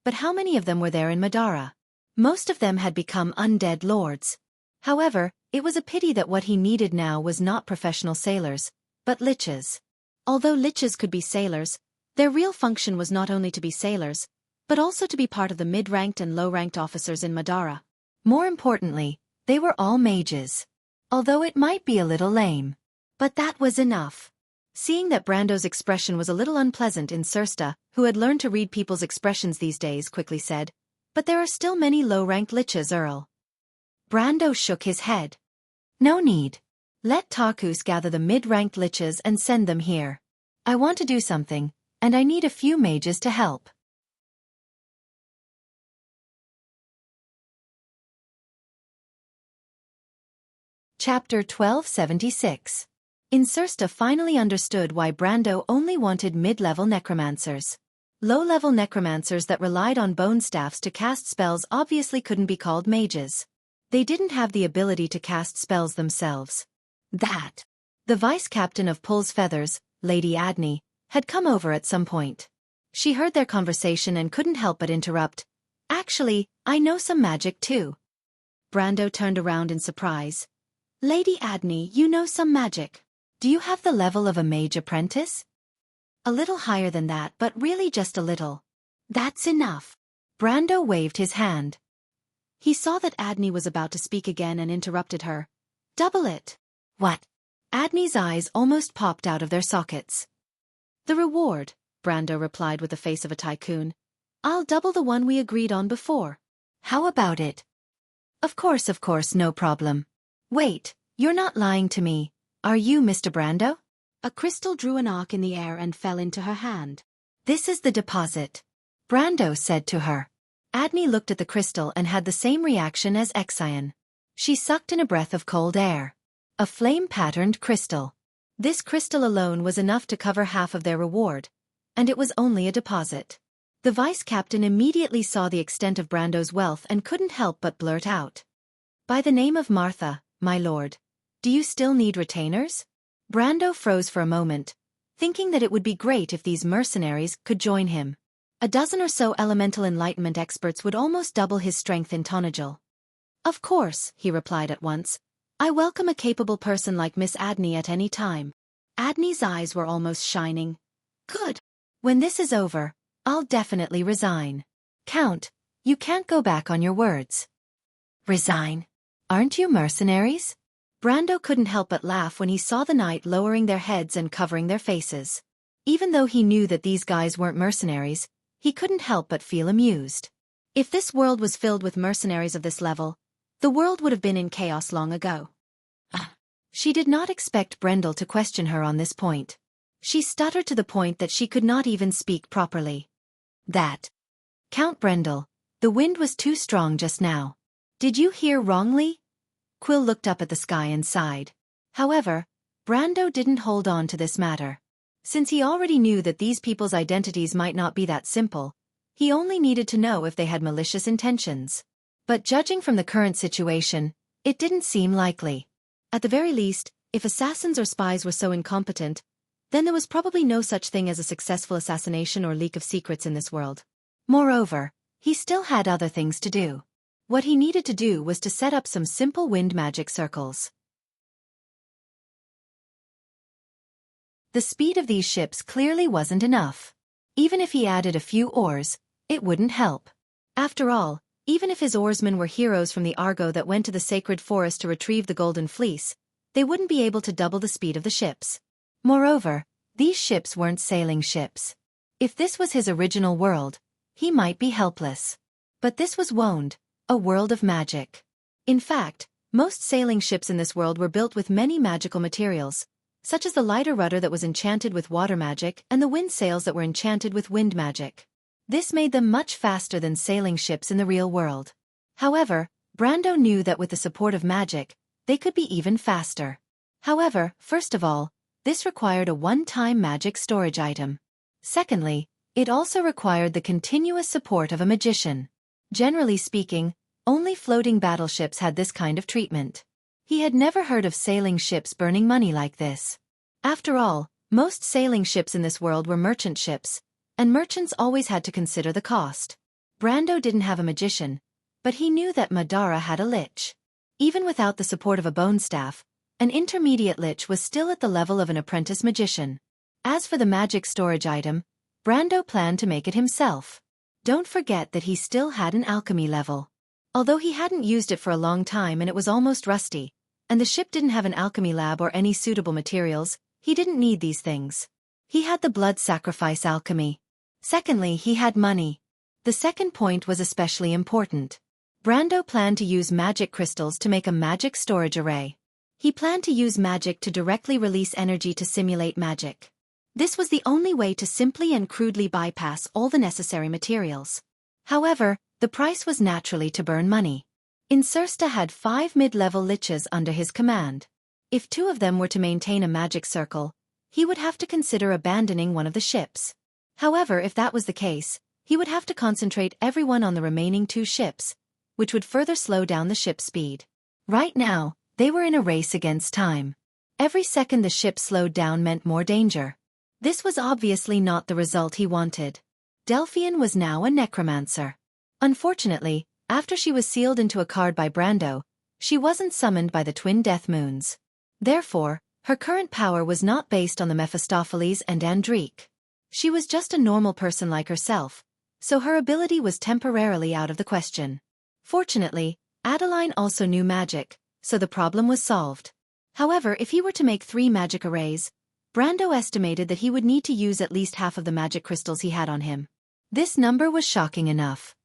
But how many of them were there in Madara? Most of them had become undead lords. However, it was a pity that what he needed now was not professional sailors, but liches. Although liches could be sailors, their real function was not only to be sailors, but also to be part of the mid-ranked and low-ranked officers in Madara. More importantly, they were all mages. Although it might be a little lame. But that was enough. Seeing that Brando's expression was a little unpleasant, Xianxia, who had learned to read people's expressions these days, quickly said, "But there are still many low-ranked liches, Earl." Brando shook his head. "No need. Let Tarkus gather the mid-ranked liches and send them here. I want to do something, and I need a few mages to help." Chapter 1276. Xianxia finally understood why Brando only wanted mid-level necromancers. Low-level necromancers that relied on bone staffs to cast spells obviously couldn't be called mages. They didn't have the ability to cast spells themselves. That. The vice-captain of Pull's Feathers, Lady Adney, had come over at some point. She heard their conversation and couldn't help but interrupt. "Actually, I know some magic too." Brando turned around in surprise. "Lady Adney, you know some magic. Do you have the level of a mage apprentice?" "A little higher than that, but really just a little." "That's enough." Brando waved his hand. He saw that Adney was about to speak again and interrupted her. "Double it." "What?" Adney's eyes almost popped out of their sockets. "The reward," Brando replied with the face of a tycoon. "I'll double the one we agreed on before." "How about it?" Of course, no problem." "Wait, you're not lying to me, are you, Mr. Brando?" A crystal drew an arc in the air and fell into her hand. "This is the deposit," Brando said to her. Adney looked at the crystal and had the same reaction as Xian. She sucked in a breath of cold air. A flame-patterned crystal. This crystal alone was enough to cover half of their reward, and it was only a deposit. The vice-captain immediately saw the extent of Brando's wealth and couldn't help but blurt out. "By the name of Martha, my lord, do you still need retainers?" Brando froze for a moment, thinking that it would be great if these mercenaries could join him. A dozen or so elemental enlightenment experts would almost double his strength in Tonagel. "Of course," he replied at once. "I welcome a capable person like Miss Adney at any time." Adney's eyes were almost shining. "Good. When this is over, I'll definitely resign." "Count, you can't go back on your words." "Resign? Aren't you mercenaries?" Brando couldn't help but laugh when he saw the knight lowering their heads and covering their faces. Even though he knew that these guys weren't mercenaries, he couldn't help but feel amused. If this world was filled with mercenaries of this level, the world would have been in chaos long ago. She did not expect Brendel to question her on this point. She stuttered to the point that she could not even speak properly. "That. Count Brendel, the wind was too strong just now. Did you hear wrongly?" Quill looked up at the sky and sighed. However, Brando didn't hold on to this matter. Since he already knew that these people's identities might not be that simple, he only needed to know if they had malicious intentions. But judging from the current situation, it didn't seem likely. At the very least, if assassins or spies were so incompetent, then there was probably no such thing as a successful assassination or leak of secrets in this world. Moreover, he still had other things to do. What he needed to do was to set up some simple wind magic circles. The speed of these ships clearly wasn't enough. Even if he added a few oars, it wouldn't help. After all, even if his oarsmen were heroes from the Argo that went to the sacred forest to retrieve the Golden Fleece, they wouldn't be able to double the speed of the ships. Moreover, these ships weren't sailing ships. If this was his original world, he might be helpless. But this was Woned, a world of magic. In fact, most sailing ships in this world were built with many magical materials, such as the lighter rudder that was enchanted with water magic and the wind sails that were enchanted with wind magic. This made them much faster than sailing ships in the real world. However, Brando knew that with the support of magic, they could be even faster. However, first of all, this required a one-time magic storage item. Secondly, it also required the continuous support of a magician. Generally speaking, only floating battleships had this kind of treatment. He had never heard of sailing ships burning money like this. After all, most sailing ships in this world were merchant ships, and merchants always had to consider the cost. Brando didn't have a magician, but he knew that Madara had a lich. Even without the support of a bone staff, an intermediate lich was still at the level of an apprentice magician. As for the magic storage item, Brando planned to make it himself. Don't forget that he still had an alchemy level. Although he hadn't used it for a long time and it was almost rusty, and the ship didn't have an alchemy lab or any suitable materials, he didn't need these things. He had the blood sacrifice alchemy. Secondly, he had money. The second point was especially important. Brando planned to use magic crystals to make a magic storage array. He planned to use magic to directly release energy to simulate magic. This was the only way to simply and crudely bypass all the necessary materials. However, the price was naturally to burn money. Xianxia had 5 mid-level liches under his command. If 2 of them were to maintain a magic circle, he would have to consider abandoning one of the ships. However, if that was the case, he would have to concentrate everyone on the remaining 2 ships, which would further slow down the ship's speed. Right now, they were in a race against time. Every second the ship slowed down meant more danger. This was obviously not the result he wanted. Delphian was now a necromancer. Unfortunately, after she was sealed into a card by Brando, she wasn't summoned by the twin death moons. Therefore, her current power was not based on the Mephistopheles and Andrique. She was just a normal person like herself, so her ability was temporarily out of the question. Fortunately, Adeline also knew magic, so the problem was solved. However, if he were to make 3 magic arrays, Brando estimated that he would need to use at least half of the magic crystals he had on him. This number was shocking enough.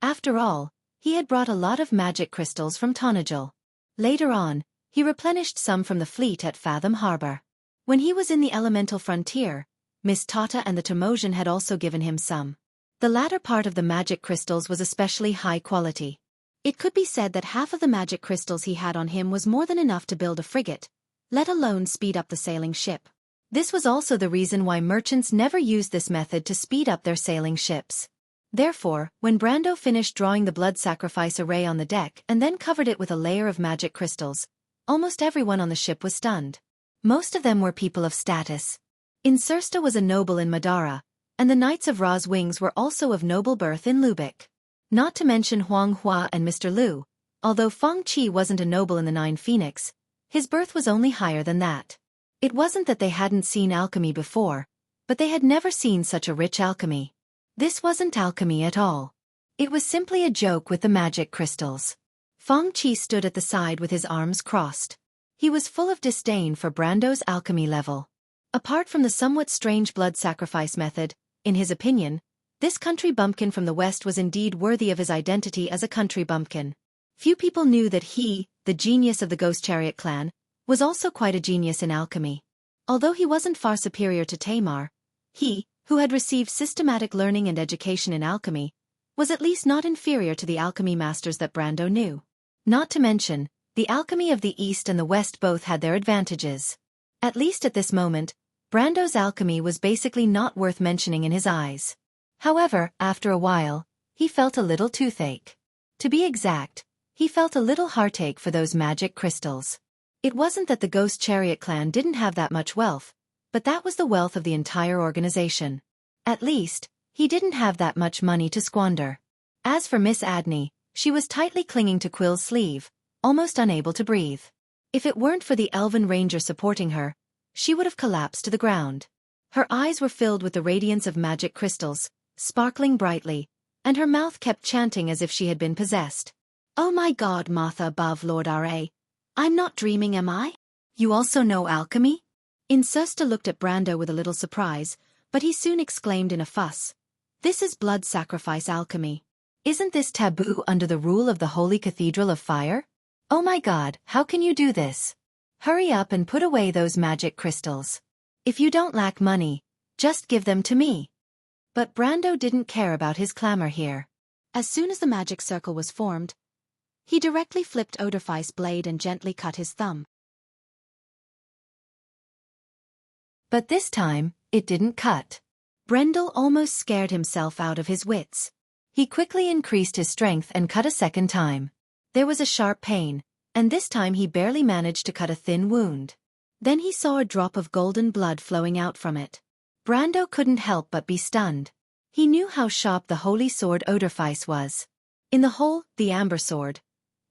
After all, he had brought a lot of magic crystals from Tonajal. Later on, he replenished some from the fleet at Fathom Harbor. When he was in the elemental frontier, Miss Tata and the Temosian had also given him some. The latter part of the magic crystals was especially high quality. It could be said that half of the magic crystals he had on him was more than enough to build a frigate, let alone speed up the sailing ship. This was also the reason why merchants never used this method to speed up their sailing ships. Therefore, when Brando finished drawing the blood sacrifice array on the deck and then covered it with a layer of magic crystals, almost everyone on the ship was stunned. Most of them were people of status. Xianxia was a noble in Madara, and the Knights of Ra's Wings were also of noble birth in Lubeck. Not to mention Huang Hua and Mr. Liu. Although Feng Qi wasn't a noble in the Nine Phoenix, his birth was only higher than that. It wasn't that they hadn't seen alchemy before, but they had never seen such a rich alchemy. This wasn't alchemy at all. It was simply a joke with the magic crystals. Feng Qi stood at the side with his arms crossed. He was full of disdain for Brando's alchemy level. Apart from the somewhat strange blood sacrifice method, in his opinion, this country bumpkin from the west was indeed worthy of his identity as a country bumpkin. Few people knew that he, the genius of the Ghost Chariot clan, was also quite a genius in alchemy. Although he wasn't far superior to Tamar, he, who had received systematic learning and education in alchemy, was at least not inferior to the alchemy masters that Brando knew. Not to mention, the alchemy of the East and the West both had their advantages. At least at this moment, Brando's alchemy was basically not worth mentioning in his eyes. However, after a while, he felt a little toothache. To be exact, he felt a little heartache for those magic crystals. It wasn't that the Ghost Chariot clan didn't have that much wealth, but that was the wealth of the entire organization. At least, he didn't have that much money to squander. As for Miss Adney, she was tightly clinging to Quill's sleeve, almost unable to breathe. If it weren't for the Elven Ranger supporting her, she would have collapsed to the ground. Her eyes were filled with the radiance of magic crystals, sparkling brightly, and her mouth kept chanting as if she had been possessed. "Oh my God, Martha above Lord R.A. I'm not dreaming, am I? You also know alchemy?" Xianxia looked at Brando with a little surprise, but he soon exclaimed in a fuss. "This is blood sacrifice alchemy. Isn't this taboo under the rule of the Holy Cathedral of Fire? Oh my God, how can you do this? Hurry up and put away those magic crystals. If you don't lack money, just give them to me." But Brando didn't care about his clamor here. As soon as the magic circle was formed, he directly flipped Odorfice's blade and gently cut his thumb. But this time, it didn't cut. Brendel almost scared himself out of his wits. He quickly increased his strength and cut a second time. There was a sharp pain, and this time he barely managed to cut a thin wound. Then he saw a drop of golden blood flowing out from it. Brando couldn't help but be stunned. He knew how sharp the holy sword Odorfice was. In the whole, the amber sword,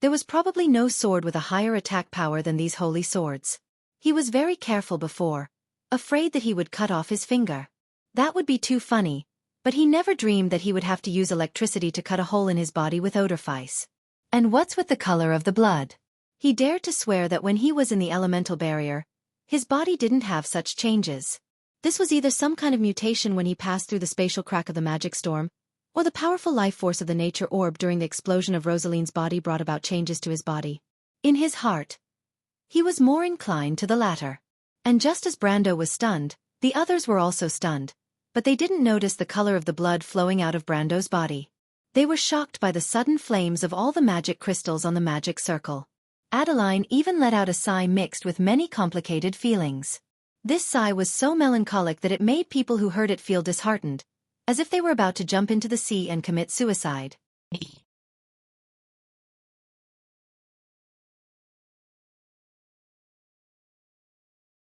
there was probably no sword with a higher attack power than these holy swords. He was very careful before, afraid that he would cut off his finger. That would be too funny, but he never dreamed that he would have to use electricity to cut a hole in his body with odorfice. And what's with the color of the blood? He dared to swear that when he was in the elemental barrier, his body didn't have such changes. This was either some kind of mutation when he passed through the spatial crack of the magic storm, or the powerful life force of the nature orb during the explosion of Rosaline's body brought about changes to his body. In his heart, he was more inclined to the latter. And just as Brando was stunned, the others were also stunned, but they didn't notice the color of the blood flowing out of Brando's body. They were shocked by the sudden flames of all the magic crystals on the magic circle. Adeline even let out a sigh mixed with many complicated feelings. This sigh was so melancholic that it made people who heard it feel disheartened, as if they were about to jump into the sea and commit suicide.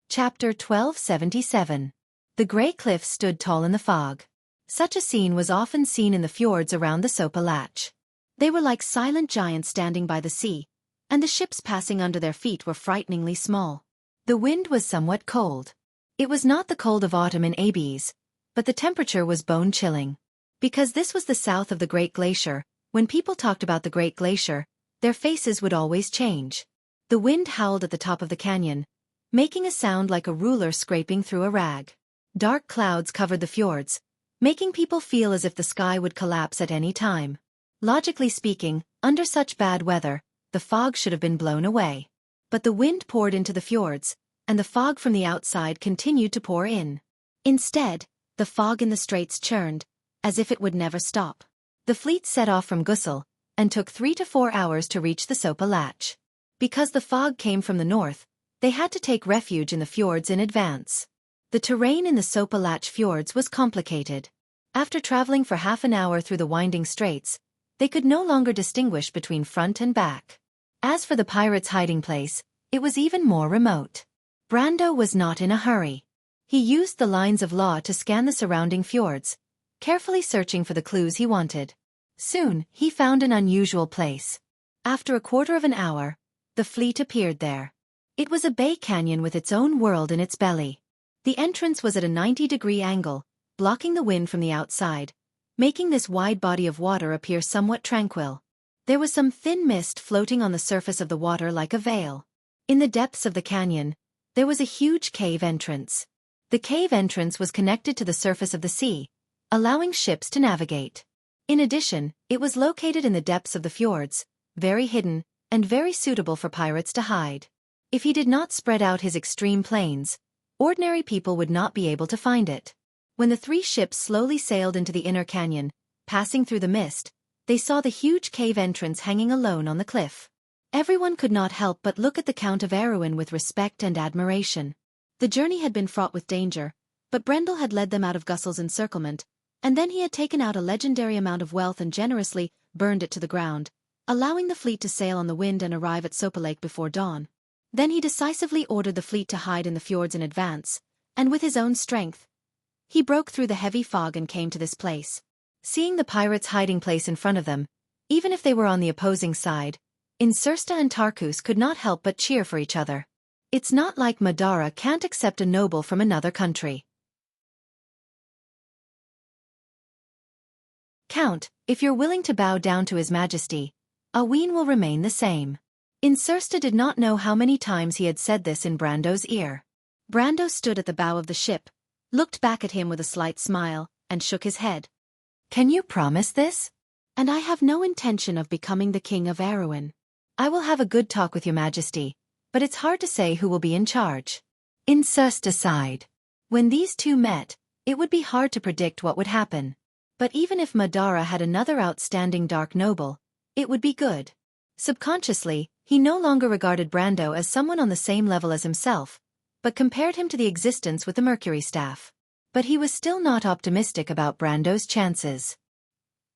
Chapter 1277. The grey cliffs stood tall in the fog. Such a scene was often seen in the fjords around the Sopa Latch. They were like silent giants standing by the sea, and the ships passing under their feet were frighteningly small. The wind was somewhat cold. It was not the cold of autumn in Abes, but the temperature was bone-chilling. Because this was the south of the Great Glacier, when people talked about the Great Glacier, their faces would always change. The wind howled at the top of the canyon, making a sound like a ruler scraping through a rag. Dark clouds covered the fjords, making people feel as if the sky would collapse at any time. Logically speaking, under such bad weather, the fog should have been blown away. But the wind poured into the fjords, and the fog from the outside continued to pour in. Instead, the fog in the straits churned, as if it would never stop. The fleet set off from Gussel, and took 3 to 4 hours to reach the Sopa Latch. Because the fog came from the north, they had to take refuge in the fjords in advance. The terrain in the Sopa Latch fjords was complicated. After traveling for half an hour through the winding straits, they could no longer distinguish between front and back. As for the pirates' hiding place, it was even more remote. Brando was not in a hurry. He used the lines of law to scan the surrounding fjords, carefully searching for the clues he wanted. Soon, he found an unusual place. After a quarter of an hour, the fleet appeared there. It was a bay canyon with its own world in its belly. The entrance was at a 90-degree angle, blocking the wind from the outside, making this wide body of water appear somewhat tranquil. There was some thin mist floating on the surface of the water like a veil. In the depths of the canyon, there was a huge cave entrance. The cave entrance was connected to the surface of the sea, allowing ships to navigate. In addition, it was located in the depths of the fjords, very hidden, and very suitable for pirates to hide. If he did not spread out his extreme planes, ordinary people would not be able to find it. When the 3 ships slowly sailed into the inner canyon, passing through the mist, they saw the huge cave entrance hanging alone on the cliff. Everyone could not help but look at the Count of Erewhon with respect and admiration. The journey had been fraught with danger, but Brendel had led them out of Gussel's encirclement, and then he had taken out a legendary amount of wealth and generously burned it to the ground, allowing the fleet to sail on the wind and arrive at Sopa Lake before dawn. Then he decisively ordered the fleet to hide in the fjords in advance, and with his own strength, he broke through the heavy fog and came to this place. Seeing the pirates' hiding place in front of them, even if they were on the opposing side, Insursta and Tarkus could not help but cheer for each other. It's not like Madara can't accept a noble from another country. Count, if you're willing to bow down to His Majesty, Aween will remain the same. Insursta did not know how many times he had said this in Brando's ear. Brando stood at the bow of the ship, looked back at him with a slight smile, and shook his head. Can you promise this? And I have no intention of becoming the King of Erewhon. I will have a good talk with your Majesty, but it's hard to say who will be in charge. Insursta sighed. When these two met, it would be hard to predict what would happen. But even if Madara had another outstanding dark noble, it would be good. Subconsciously, he no longer regarded Brando as someone on the same level as himself, but compared him to the existence with the Mercury Staff. But he was still not optimistic about Brando's chances.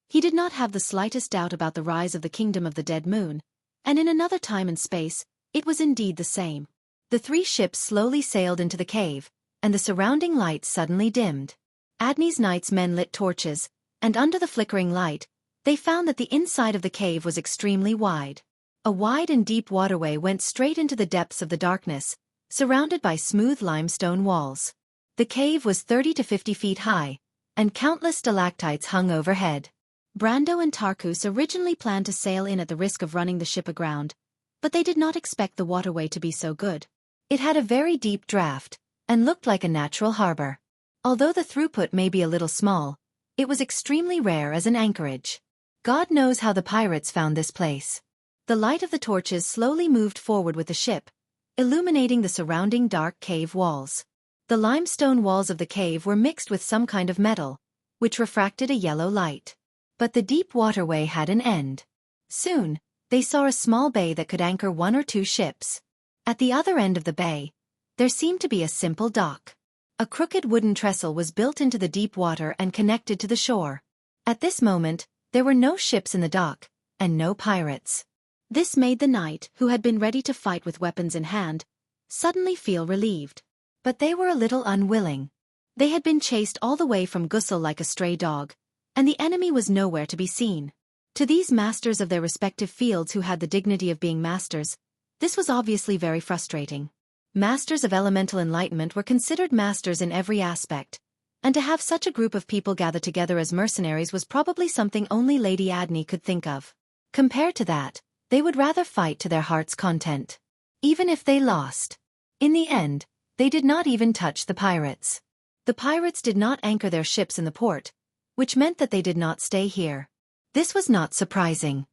He did not have the slightest doubt about the rise of the Kingdom of the Dead Moon, and in another time and space, it was indeed the same. The 3 ships slowly sailed into the cave, and the surrounding light suddenly dimmed. Adni's knights' men lit torches, and under the flickering light, they found that the inside of the cave was extremely wide. A wide and deep waterway went straight into the depths of the darkness, surrounded by smooth limestone walls. The cave was 30 to 50 feet high, and countless stalactites hung overhead. Brando and Tarkus originally planned to sail in at the risk of running the ship aground, but they did not expect the waterway to be so good. It had a very deep draft, and looked like a natural harbor. Although the throughput may be a little small, it was extremely rare as an anchorage. God knows how the pirates found this place. The light of the torches slowly moved forward with the ship, illuminating the surrounding dark cave walls. The limestone walls of the cave were mixed with some kind of metal, which refracted a yellow light. But the deep waterway had an end. Soon, they saw a small bay that could anchor 1 or 2 ships. At the other end of the bay, there seemed to be a simple dock. A crooked wooden trestle was built into the deep water and connected to the shore. At this moment, there were no ships in the dock, and no pirates. This made the knight, who had been ready to fight with weapons in hand, suddenly feel relieved. But they were a little unwilling. They had been chased all the way from Gussel like a stray dog, and the enemy was nowhere to be seen. To these masters of their respective fields who had the dignity of being masters, this was obviously very frustrating. Masters of elemental enlightenment were considered masters in every aspect, and to have such a group of people gather together as mercenaries was probably something only Lady Adney could think of. Compared to that, they would rather fight to their heart's content. Even if they lost. In the end, they did not even touch the pirates. The pirates did not anchor their ships in the port, which meant that they did not stay here. This was not surprising.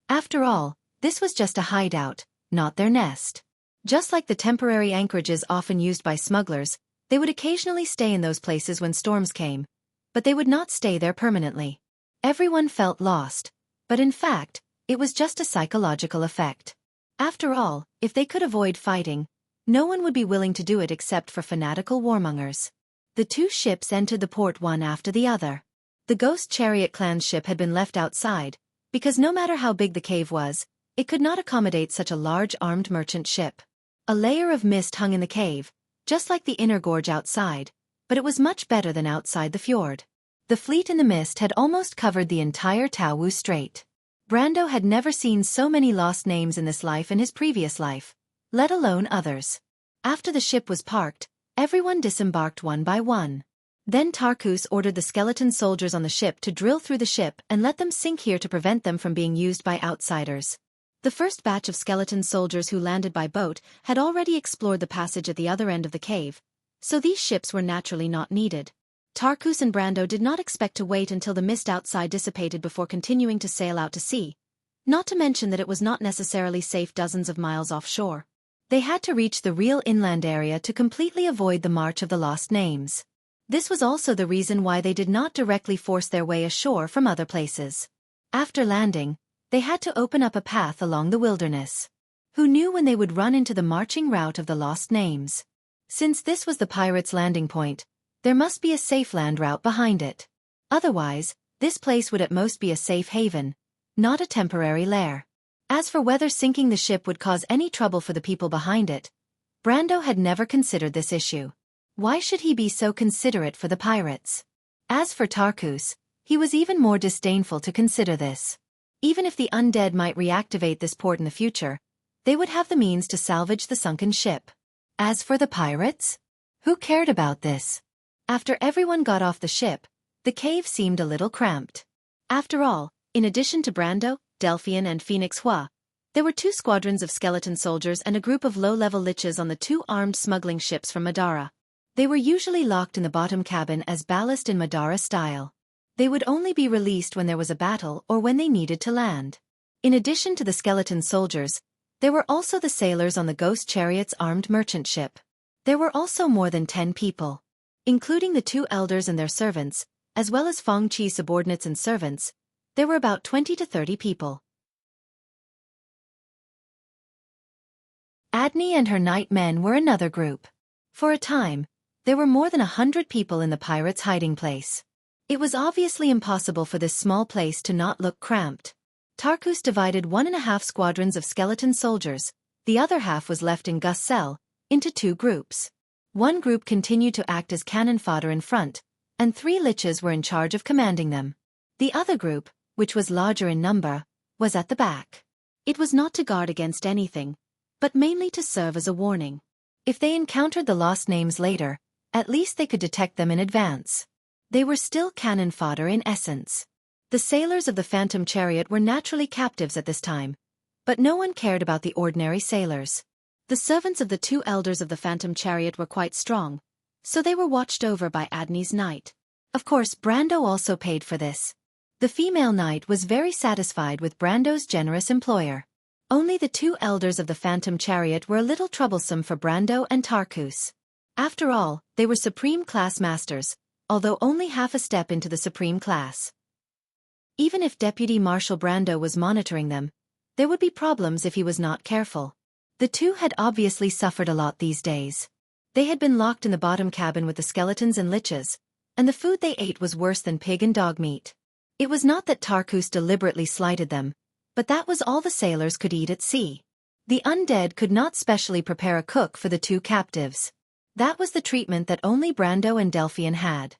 After all, this was just a hideout, not their nest. Just like the temporary anchorages often used by smugglers, they would occasionally stay in those places when storms came, but they would not stay there permanently. Everyone felt lost, but in fact, it was just a psychological effect. After all, if they could avoid fighting, no one would be willing to do it except for fanatical warmongers. The 2 ships entered the port one after the other. The Ghost Chariot clan's ship had been left outside, because no matter how big the cave was, it could not accommodate such a large armed merchant ship. A layer of mist hung in the cave, just like the inner gorge outside, but it was much better than outside the fjord. The fleet in the mist had almost covered the entire Taowu Strait. Brando had never seen so many lost names in this life and his previous life, let alone others. After the ship was parked, everyone disembarked one by one. Then Tarkus ordered the skeleton soldiers on the ship to drill through the ship and let them sink here to prevent them from being used by outsiders. The first batch of skeleton soldiers who landed by boat had already explored the passage at the other end of the cave, so these ships were naturally not needed. Tarkus and Brando did not expect to wait until the mist outside dissipated before continuing to sail out to sea, not to mention that it was not necessarily safe dozens of miles offshore. They had to reach the real inland area to completely avoid the march of the lost names. This was also the reason why they did not directly force their way ashore from other places. After landing, they had to open up a path along the wilderness. Who knew when they would run into the marching route of the lost names? Since this was the pirates' landing point, there must be a safe land route behind it. Otherwise, this place would at most be a safe haven, not a temporary lair. As for whether sinking the ship would cause any trouble for the people behind it, Brando had never considered this issue. Why should he be so considerate for the pirates? As for Tarkus, he was even more disdainful to consider this. Even if the undead might reactivate this port in the future, they would have the means to salvage the sunken ship. As for the pirates? Who cared about this? After everyone got off the ship, the cave seemed a little cramped. After all, in addition to Brando, Delphian and Phoenix Hua, there were 2 squadrons of skeleton soldiers and a group of low-level liches on the 2 armed smuggling ships from Madara. They were usually locked in the bottom cabin as ballast in Madara style. They would only be released when there was a battle or when they needed to land. In addition to the skeleton soldiers, there were also the sailors on the Ghost Chariot's armed merchant ship. There were also more than 10 people. Including the 2 elders and their servants, as well as Feng Chi's subordinates and servants, there were about 20 to 30 people. Adney and her night men were another group. For a time, there were more than 100 people in the pirates' hiding place. It was obviously impossible for this small place to not look cramped. Tarkus divided 1.5 squadrons of skeleton soldiers, the other half was left in Gus' cell, into 2 groups. One group continued to act as cannon fodder in front, and 3 liches were in charge of commanding them. The other group, which was larger in number, was at the back. It was not to guard against anything, but mainly to serve as a warning. If they encountered the lost names later, at least they could detect them in advance. They were still cannon fodder in essence. The sailors of the Phantom Chariot were naturally captives at this time, but no one cared about the ordinary sailors. The servants of the 2 elders of the Phantom Chariot were quite strong, so they were watched over by Adney's knight. Of course, Brando also paid for this. The female knight was very satisfied with Brando's generous employer. Only the 2 elders of the Phantom Chariot were a little troublesome for Brando and Tarkus. After all, they were supreme class masters, although only half a step into the supreme class. Even if Deputy Marshal Brando was monitoring them, there would be problems if he was not careful. The 2 had obviously suffered a lot these days. They had been locked in the bottom cabin with the skeletons and liches, and the food they ate was worse than pig and dog meat. It was not that Tarkus deliberately slighted them, but that was all the sailors could eat at sea. The undead could not specially prepare a cook for the 2 captives. That was the treatment that only Brando and Delphian had.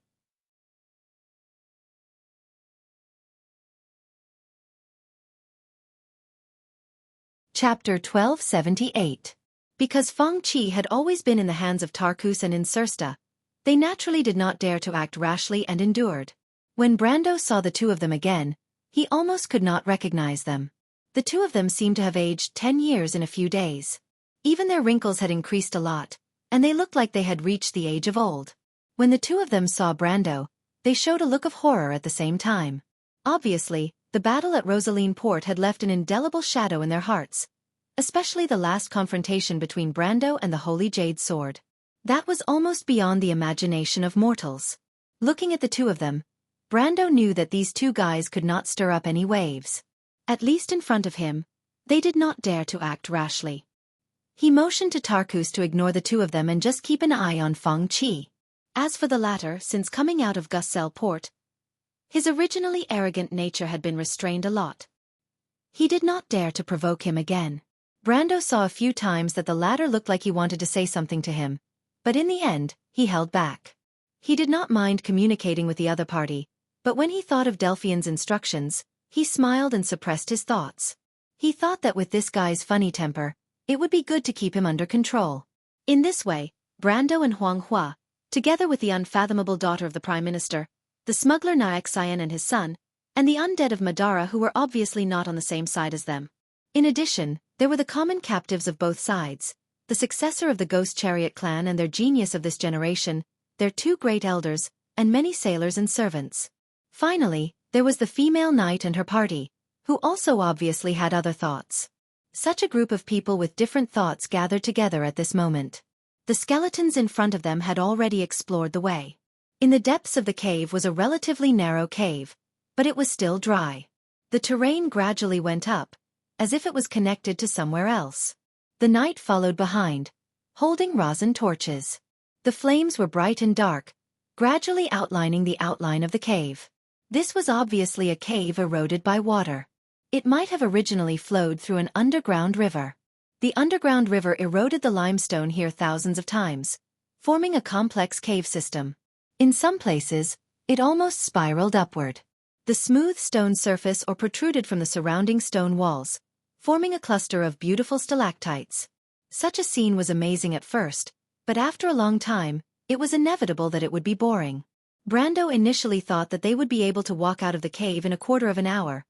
Chapter 1278. Because Feng Qi had always been in the hands of Tarkus and Insursta, they naturally did not dare to act rashly and endured. When Brando saw the 2 of them again, he almost could not recognize them. The 2 of them seemed to have aged 10 years in a few days. Even their wrinkles had increased a lot, and they looked like they had reached the age of old. When the 2 of them saw Brando, they showed a look of horror at the same time. Obviously, the battle at Rosaline Port had left an indelible shadow in their hearts, especially the last confrontation between Brando and the Holy Jade Sword. That was almost beyond the imagination of mortals. Looking at the 2 of them, Brando knew that these 2 guys could not stir up any waves. At least in front of him, they did not dare to act rashly. He motioned to Tarkus to ignore the 2 of them and just keep an eye on Feng Qi. As for the latter, since coming out of Gussel Port, his originally arrogant nature had been restrained a lot. He did not dare to provoke him again. Brando saw a few times that the latter looked like he wanted to say something to him, but in the end, he held back. He did not mind communicating with the other party, but when he thought of Delphian's instructions, he smiled and suppressed his thoughts. He thought that with this guy's funny temper, it would be good to keep him under control. In this way, Brando and Huang Hua, together with the unfathomable daughter of the Prime Minister, the smuggler Xianxia and his son, and the undead of Madara who were obviously not on the same side as them. In addition, there were the common captives of both sides, the successor of the Ghost Chariot clan and their genius of this generation, their 2 great elders, and many sailors and servants. Finally, there was the female knight and her party, who also obviously had other thoughts. Such a group of people with different thoughts gathered together at this moment. The skeletons in front of them had already explored the way. In the depths of the cave was a relatively narrow cave, but it was still dry. The terrain gradually went up, as if it was connected to somewhere else. The knight followed behind, holding rosin torches. The flames were bright and dark, gradually outlining the outline of the cave. This was obviously a cave eroded by water. It might have originally flowed through an underground river. The underground river eroded the limestone here thousands of times, forming a complex cave system. In some places, it almost spiraled upward. The smooth stone surface or protruded from the surrounding stone walls, forming a cluster of beautiful stalactites. Such a scene was amazing at first, but after a long time, it was inevitable that it would be boring. Brando initially thought that they would be able to walk out of the cave in a quarter of an hour,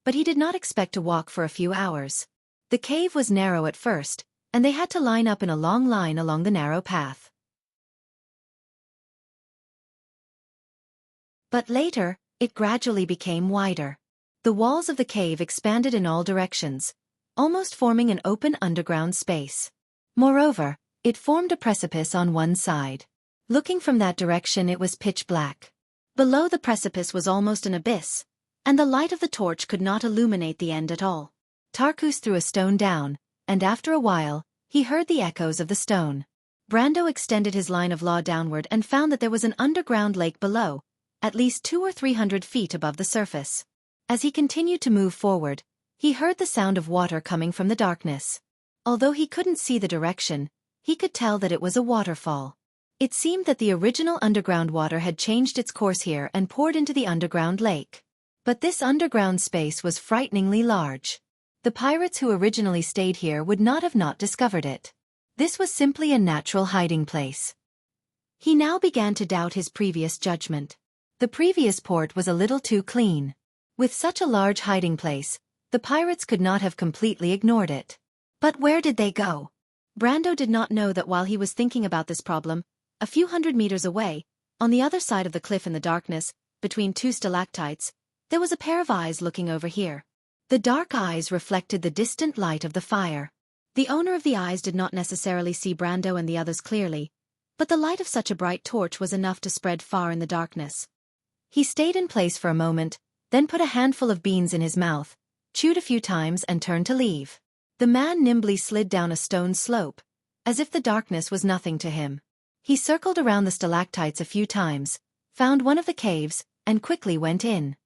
but he did not expect to walk for a few hours. The cave was narrow at first, and they had to line up in a long line along the narrow path. But later, it gradually became wider. The walls of the cave expanded in all directions, almost forming an open underground space. Moreover, it formed a precipice on one side. Looking from that direction, it was pitch black. Below the precipice was almost an abyss, and the light of the torch could not illuminate the end at all. Tarkus threw a stone down, and after a while, he heard the echoes of the stone. Brando extended his line of law downward and found that there was an underground lake below, at least 200 or 300 feet above the surface. As he continued to move forward, he heard the sound of water coming from the darkness. Although he couldn't see the direction, he could tell that it was a waterfall. It seemed that the original underground water had changed its course here and poured into the underground lake. But this underground space was frighteningly large. The pirates who originally stayed here would not have not discovered it. This was simply a natural hiding place. He now began to doubt his previous judgment. The previous port was a little too clean. With such a large hiding place, the pirates could not have completely ignored it. But where did they go? Brando did not know that while he was thinking about this problem, a few hundred meters away, on the other side of the cliff in the darkness, between two stalactites, there was a pair of eyes looking over here. The dark eyes reflected the distant light of the fire. The owner of the eyes did not necessarily see Brando and the others clearly, but the light of such a bright torch was enough to spread far in the darkness. He stayed in place for a moment, then put a handful of beans in his mouth, chewed a few times and turned to leave. The man nimbly slid down a stone slope, as if the darkness was nothing to him. He circled around the stalactites a few times, found one of the caves, and quickly went in.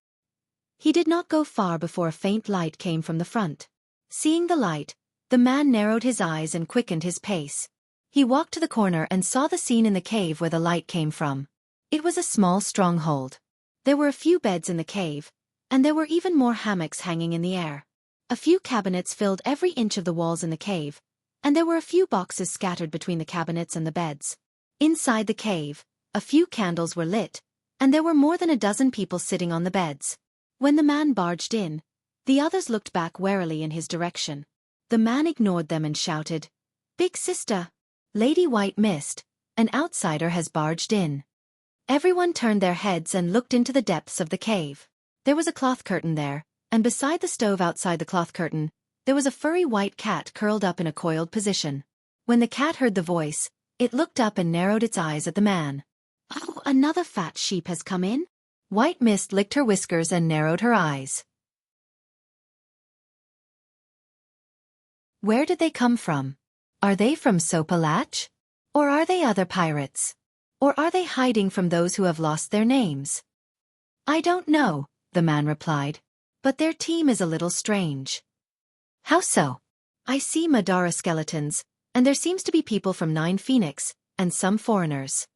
He did not go far before a faint light came from the front. Seeing the light, the man narrowed his eyes and quickened his pace. He walked to the corner and saw the scene in the cave where the light came from. It was a small stronghold. There were a few beds in the cave, and there were even more hammocks hanging in the air. A few cabinets filled every inch of the walls in the cave, and there were a few boxes scattered between the cabinets and the beds. Inside the cave, a few candles were lit, and there were more than a dozen people sitting on the beds. When the man barged in, the others looked back warily in his direction. The man ignored them and shouted, "Big sister! Lady White Mist, an outsider has barged in." Everyone turned their heads and looked into the depths of the cave. There was a cloth curtain there, and beside the stove outside the cloth curtain, there was a furry white cat curled up in a coiled position. When the cat heard the voice, it looked up and narrowed its eyes at the man. "Oh, another fat sheep has come in?" White Mist licked her whiskers and narrowed her eyes. Where did they come from? Are they from Sopalach? Or are they other pirates? Or are they hiding from those who have lost their names? "I don't know," the man replied. "But their team is a little strange." "How so?" "I see Madara skeletons, and there seems to be people from Nine Phoenix, and some foreigners."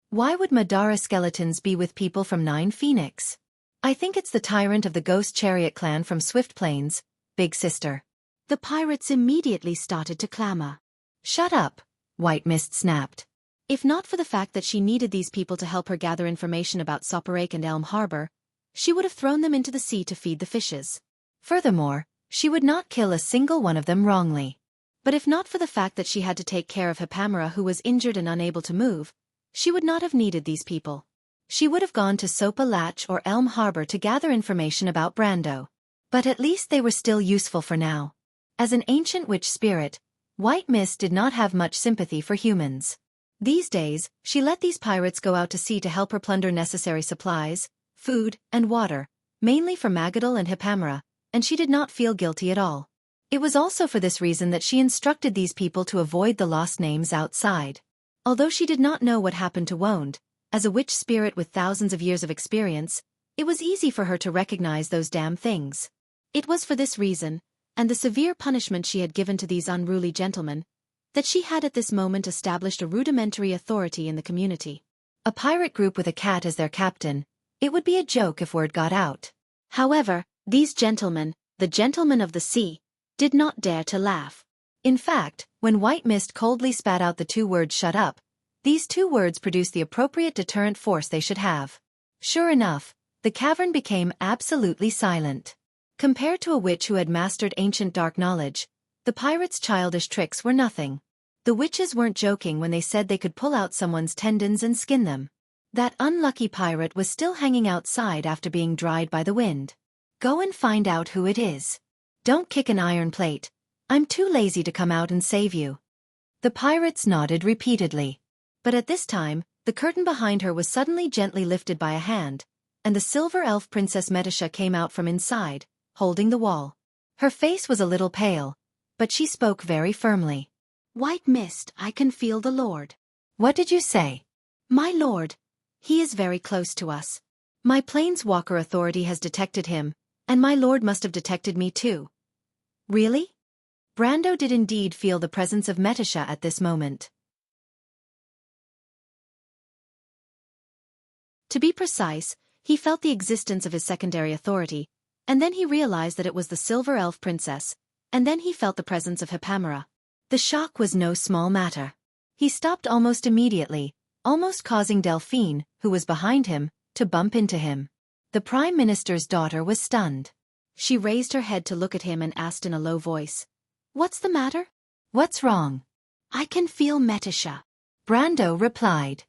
"Why would Madara skeletons be with people from Nine Phoenix?" "I think it's the tyrant of the Ghost Chariot clan from Swift Plains, big sister." The pirates immediately started to clamor. "Shut up," White Mist snapped. If not for the fact that she needed these people to help her gather information about Soparake and Elm Harbor, she would have thrown them into the sea to feed the fishes. Furthermore, she would not kill a single one of them wrongly. But if not for the fact that she had to take care of Hipamara, who was injured and unable to move, she would not have needed these people. She would have gone to Sopalach or Elm Harbor to gather information about Brando. But at least they were still useful for now. As an ancient witch spirit, White Mist did not have much sympathy for humans. These days, she let these pirates go out to sea to help her plunder necessary supplies, food, and water, mainly for Magadal and Hipamara, and she did not feel guilty at all. It was also for this reason that she instructed these people to avoid the lost names outside. Although she did not know what happened to Wonde, as a witch spirit with thousands of years of experience, it was easy for her to recognize those damn things. It was for this reason, and the severe punishment she had given to these unruly gentlemen, that she had at this moment established a rudimentary authority in the community. A pirate group with a cat as their captain, it would be a joke if word got out. However, these gentlemen, the gentlemen of the sea, did not dare to laugh. In fact, when White Mist coldly spat out the two words "shut up," these two words produced the appropriate deterrent force they should have. Sure enough, the cavern became absolutely silent. Compared to a witch who had mastered ancient dark knowledge, the pirates' childish tricks were nothing. The witches weren't joking when they said they could pull out someone's tendons and skin them. That unlucky pirate was still hanging outside after being dried by the wind. Go and find out who it is. Don't kick an iron plate. I'm too lazy to come out and save you. The pirates nodded repeatedly. But at this time, the curtain behind her was suddenly gently lifted by a hand, and the silver elf Princess Metasha came out from inside, holding the wall. Her face was a little pale, but she spoke very firmly. "White Mist, I can feel the Lord." "What did you say?" "My Lord. He is very close to us. My Planeswalker authority has detected him, and my Lord must have detected me too." "Really?" Brando did indeed feel the presence of Metasha at this moment. To be precise, he felt the existence of his secondary authority, and then he realized that it was the Silver Elf Princess, and then he felt the presence of Hippamera. The shock was no small matter. He stopped almost immediately, almost causing Delphine, who was behind him, to bump into him. The Prime Minister's daughter was stunned. She raised her head to look at him and asked in a low voice, "What's the matter?" "What's wrong?" "I can feel Metisha," Brando replied.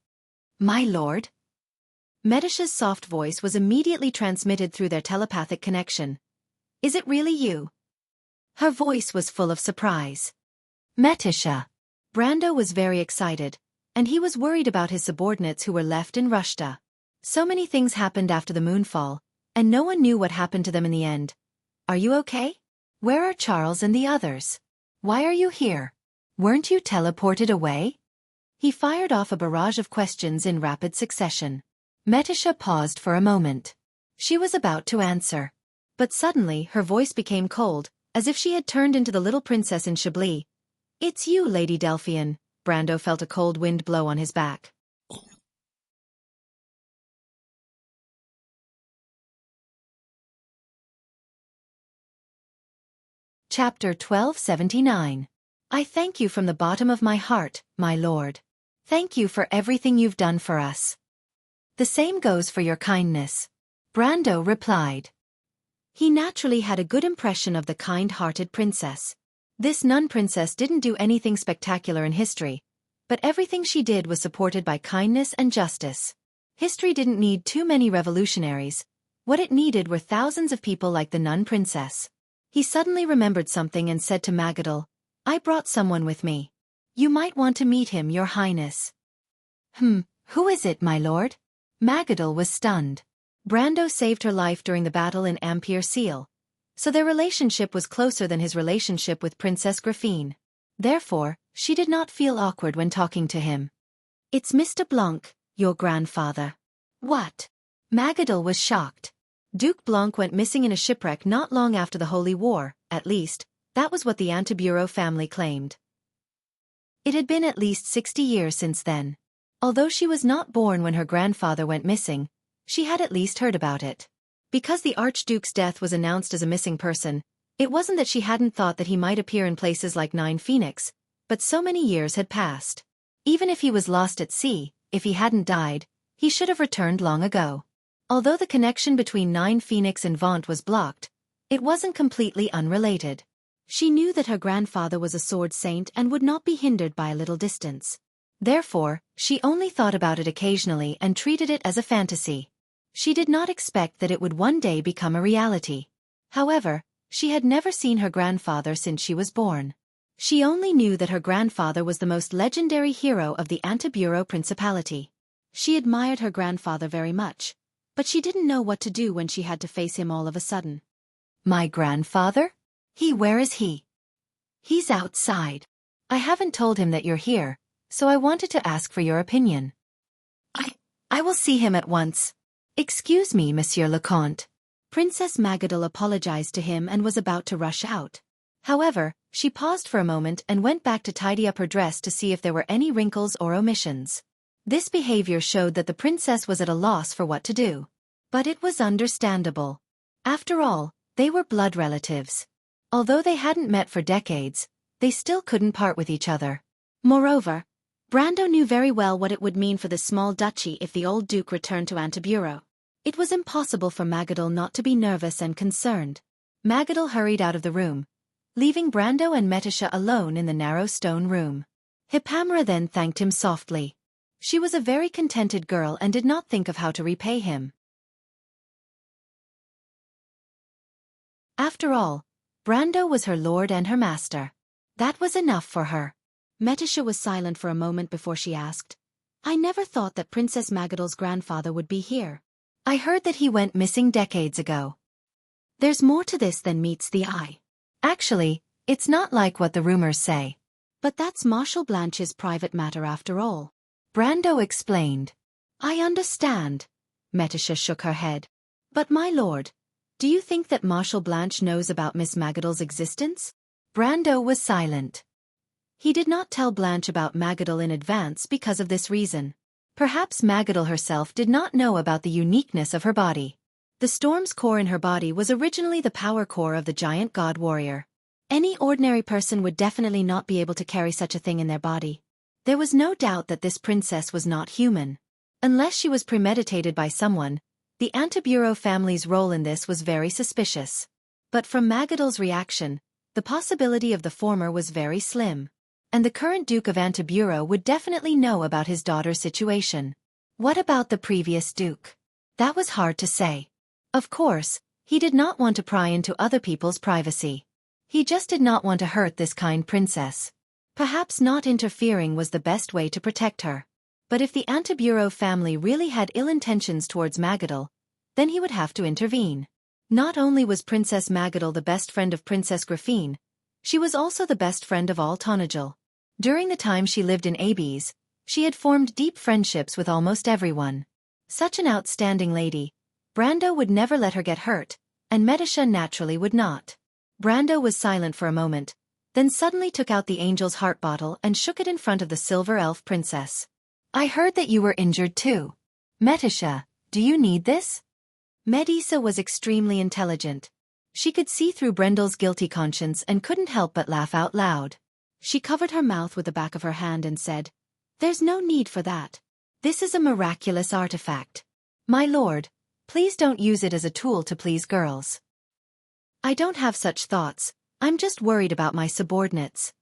"My lord?" Metisha's soft voice was immediately transmitted through their telepathic connection. "Is it really you?" Her voice was full of surprise. "Metisha." Brando was very excited, and he was worried about his subordinates who were left in Rushta. So many things happened after the moonfall, and no one knew what happened to them in the end. "Are you okay? Where are Charles and the others? Why are you here? Weren't you teleported away?" He fired off a barrage of questions in rapid succession. Metisha paused for a moment. She was about to answer. But suddenly her voice became cold, as if she had turned into the little princess in Chablis. "It's you, Lady Delphian." Brando felt a cold wind blow on his back. Chapter 1279. I thank you from the bottom of my heart, my lord. Thank you for everything you've done for us. The same goes for your kindness, Brando replied. He naturally had a good impression of the kind-hearted princess. This nun princess didn't do anything spectacular in history, but everything she did was supported by kindness and justice. History didn't need too many revolutionaries. What it needed were thousands of people like the nun princess. He suddenly remembered something and said to Magadal, "I brought someone with me. You might want to meet him, your highness." Who is it, my lord?" Magadal was stunned. Brando saved her life during the battle in Ampere Seal, so their relationship was closer than his relationship with Princess Griffine. Therefore, she did not feel awkward when talking to him. "It's Mr. Blanc, your grandfather." "What?" Magadal was shocked. Duke Blanc went missing in a shipwreck not long after the Holy War, at least, that was what the Antibureau family claimed. It had been at least 60 years since then. Although she was not born when her grandfather went missing, she had at least heard about it. Because the Archduke's death was announced as a missing person, it wasn't that she hadn't thought that he might appear in places like Nine Phoenix, but so many years had passed. Even if he was lost at sea, if he hadn't died, he should have returned long ago. Although the connection between Nine Phoenix and Vaunt was blocked, it wasn't completely unrelated. She knew that her grandfather was a sword saint and would not be hindered by a little distance. Therefore, she only thought about it occasionally and treated it as a fantasy. She did not expect that it would one day become a reality. However, she had never seen her grandfather since she was born. She only knew that her grandfather was the most legendary hero of the Antibureau Principality. She admired her grandfather very much, but she didn't know what to do when she had to face him all of a sudden. "My grandfather? Where is he?" "He's outside. I haven't told him that you're here, so I wanted to ask for your opinion." I will see him at once." "Excuse me, Monsieur le Comte." Princess Magadal apologized to him and was about to rush out. However, she paused for a moment and went back to tidy up her dress to see if there were any wrinkles or omissions. This behavior showed that the princess was at a loss for what to do. But it was understandable. After all, they were blood relatives. Although they hadn't met for decades, they still couldn't part with each other. Moreover, Brando knew very well what it would mean for the small duchy if the old duke returned to Antibureau. It was impossible for Magadal not to be nervous and concerned. Magadal hurried out of the room, leaving Brando and Metisha alone in the narrow stone room. Hippamera then thanked him softly. She was a very contented girl and did not think of how to repay him. After all, Brando was her lord and her master. That was enough for her. Metisha was silent for a moment before she asked, "I never thought that Princess Magadal's grandfather would be here. I heard that he went missing decades ago." "There's more to this than meets the eye. Actually, it's not like what the rumors say. But that's Marshal Blanche's private matter after all," Brando explained. "I understand." Metisha shook her head. "But my lord, do you think that Marshal Blanche knows about Miss Magadal's existence?" Brando was silent. He did not tell Blanche about Magadal in advance because of this reason. Perhaps Magadal herself did not know about the uniqueness of her body. The storm's core in her body was originally the power core of the giant god warrior. Any ordinary person would definitely not be able to carry such a thing in their body. There was no doubt that this princess was not human. Unless she was premeditated by someone, the Antibureau family's role in this was very suspicious. But from Magadal's reaction, the possibility of the former was very slim. And the current Duke of Antibureau would definitely know about his daughter's situation. What about the previous Duke? That was hard to say. Of course, he did not want to pry into other people's privacy. He just did not want to hurt this kind princess. Perhaps not interfering was the best way to protect her. But if the Antibureau family really had ill intentions towards Magadal, then he would have to intervene. Not only was Princess Magadal the best friend of Princess Griffine, she was also the best friend of all Tonajal. During the time she lived in Abes, she had formed deep friendships with almost everyone. Such an outstanding lady, Brando would never let her get hurt, and Medisha naturally would not. Brando was silent for a moment, then suddenly took out the angel's heart bottle and shook it in front of the silver elf princess. I heard that you were injured too. Medisha, do you need this? Medisa was extremely intelligent. She could see through Brendel's guilty conscience and couldn't help but laugh out loud. She covered her mouth with the back of her hand and said, "There's no need for that. This is a miraculous artifact. My lord, please don't use it as a tool to please girls." I don't have such thoughts, I'm just worried about my subordinates.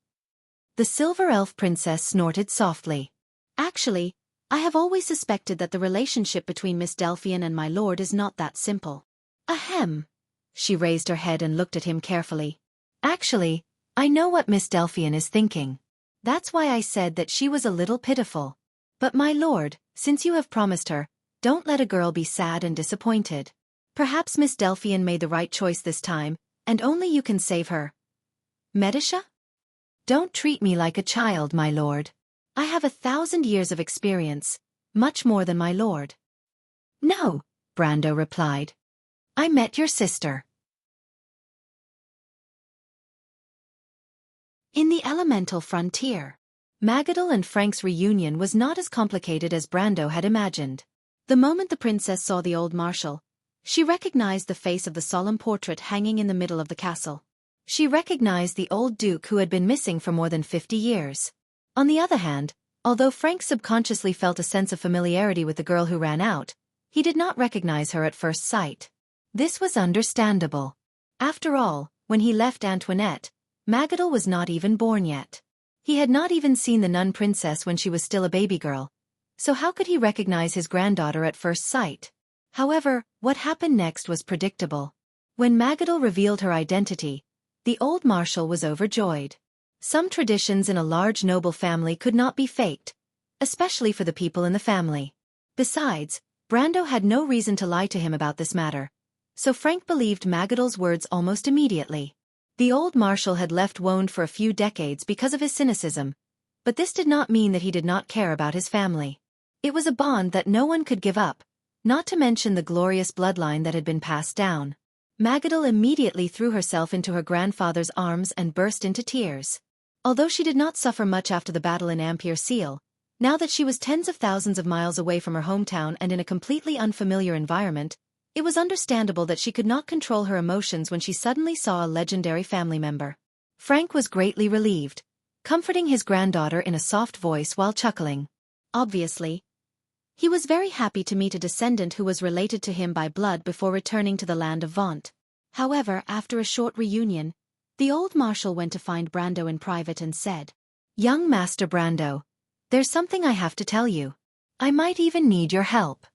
The silver elf princess snorted softly. Actually, I have always suspected that the relationship between Miss Delphian and my lord is not that simple. Ahem. She raised her head and looked at him carefully. Actually, I know what Miss Delphian is thinking. That's why I said that she was a little pitiful. But my lord, since you have promised her, don't let a girl be sad and disappointed. Perhaps Miss Delphian made the right choice this time, and only you can save her. Medisha? Don't treat me like a child, my lord. I have 1,000 years of experience, much more than my lord. No, Brando replied. I met your sister. In the elemental frontier, Magadal and Frank's reunion was not as complicated as Brando had imagined. The moment the princess saw the old marshal, she recognized the face of the solemn portrait hanging in the middle of the castle. She recognized the old duke who had been missing for more than 50 years. On the other hand, although Frank subconsciously felt a sense of familiarity with the girl who ran out, he did not recognize her at first sight. This was understandable. After all, when he left Antoinette, Magadal was not even born yet. He had not even seen the nun princess when she was still a baby girl, so how could he recognize his granddaughter at first sight? However, what happened next was predictable. When Magadal revealed her identity, the old marshal was overjoyed. Some traditions in a large noble family could not be faked, especially for the people in the family. Besides, Brando had no reason to lie to him about this matter, so Frank believed Magadal's words almost immediately. The old marshal had left Wound for a few decades because of his cynicism, but this did not mean that he did not care about his family. It was a bond that no one could give up, not to mention the glorious bloodline that had been passed down. Magadal immediately threw herself into her grandfather's arms and burst into tears. Although she did not suffer much after the battle in Ampere Seal, now that she was tens of thousands of miles away from her hometown and in a completely unfamiliar environment, it was understandable that she could not control her emotions when she suddenly saw a legendary family member. Frank was greatly relieved, comforting his granddaughter in a soft voice while chuckling. Obviously, he was very happy to meet a descendant who was related to him by blood before returning to the land of Vaunt. However, after a short reunion, the old marshal went to find Brando in private and said, "Young Master Brando, there's something I have to tell you. I might even need your help.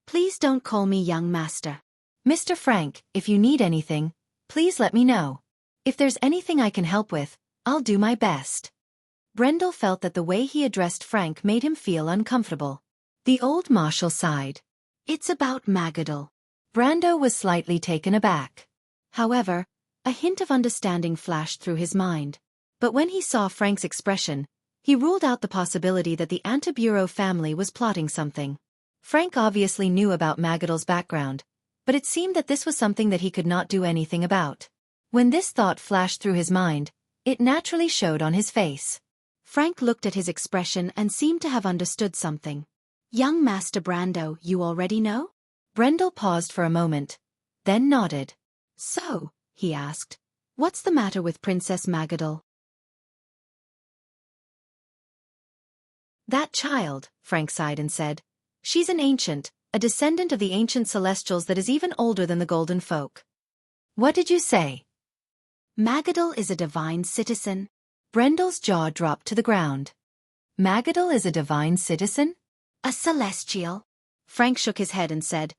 Please don't call me young master. Mr. Frank, if you need anything, please let me know. If there's anything I can help with, I'll do my best." Brendel felt that the way he addressed Frank made him feel uncomfortable. The old marshal sighed. "It's about Magadal." Brando was slightly taken aback. However, a hint of understanding flashed through his mind. But when he saw Frank's expression, he ruled out the possibility that the Antibureau family was plotting something. Frank obviously knew about Magadal's background, but it seemed that this was something that he could not do anything about. When this thought flashed through his mind, it naturally showed on his face. Frank looked at his expression and seemed to have understood something. Young Master Brando, you already know? Brendel paused for a moment, then nodded. So, he asked, what's the matter with Princess Magadal? That child, Frank sighed and said. She's an ancient, a descendant of the ancient celestials that is even older than the golden folk. What did you say? Magadal is a divine citizen. Brendel's jaw dropped to the ground. Magadal is a divine citizen? A celestial. Frank shook his head and said,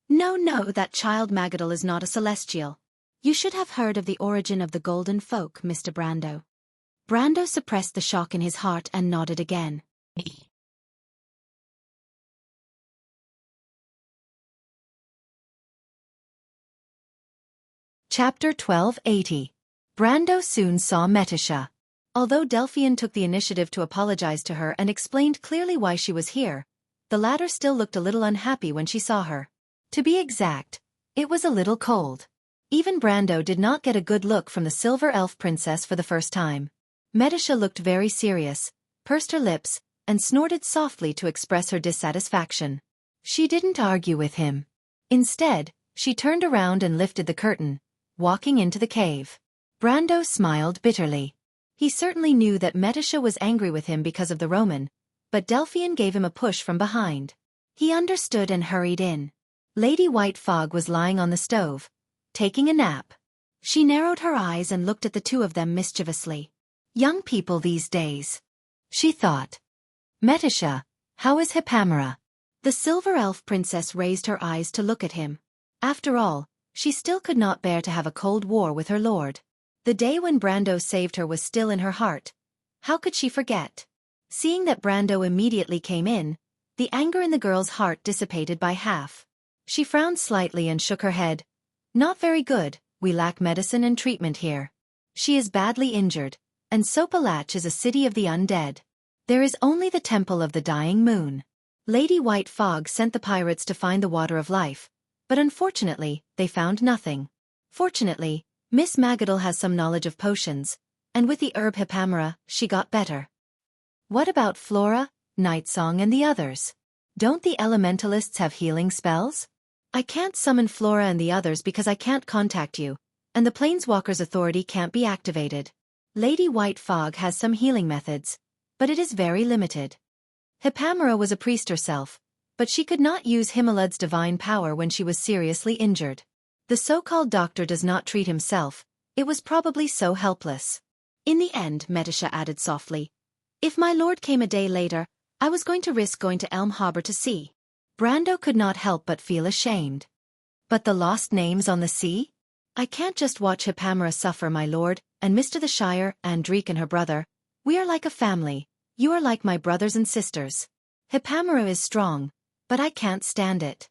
No, that child Magadal is not a celestial. You should have heard of the origin of the golden folk, Mr. Brando. Brando suppressed the shock in his heart and nodded again. Chapter 1280. Brando soon saw Metisha. Although Delphian took the initiative to apologize to her and explained clearly why she was here, the latter still looked a little unhappy when she saw her. To be exact, it was a little cold. Even Brando did not get a good look from the silver elf princess for the first time. Metisha looked very serious, pursed her lips, and snorted softly to express her dissatisfaction. She didn't argue with him. Instead, she turned around and lifted the curtain, walking into the cave. Brando smiled bitterly. He certainly knew that Metisha was angry with him because of the Roman, but Delphian gave him a push from behind. He understood and hurried in. Lady White Fog was lying on the stove, taking a nap. She narrowed her eyes and looked at the two of them mischievously. Young people these days, she thought. Metisha, how is Hippamera? The silver elf princess raised her eyes to look at him. After all, she still could not bear to have a cold war with her lord. The day when Brando saved her was still in her heart. How could she forget? Seeing that Brando immediately came in, the anger in the girl's heart dissipated by half. She frowned slightly and shook her head. Not very good, we lack medicine and treatment here. She is badly injured, and Sopalach is a city of the undead. There is only the Temple of the Dying Moon. Lady White Fog sent the pirates to find the Water of Life, but unfortunately, they found nothing. Fortunately, Miss Magadal has some knowledge of potions, and with the herb Hippamera, she got better. What about Flora, Nightsong and the others? Don't the elementalists have healing spells? I can't summon Flora and the others because I can't contact you, and the Planeswalkers Authority can't be activated. Lady White Fog has some healing methods, but it is very limited. Hippamera was a priest herself, but she could not use Himalad's divine power when she was seriously injured. The so-called doctor does not treat himself, it was probably so helpless. In the end, Metisha added softly, if my lord came a day later, I was going to risk going to Elm Harbor to see. Brando could not help but feel ashamed. But the lost names on the sea? I can't just watch Hippamera suffer, my lord, and Mr. the Shire, Andrique and her brother. We are like a family. You are like my brothers and sisters. Hippamera is strong, but I can't stand it.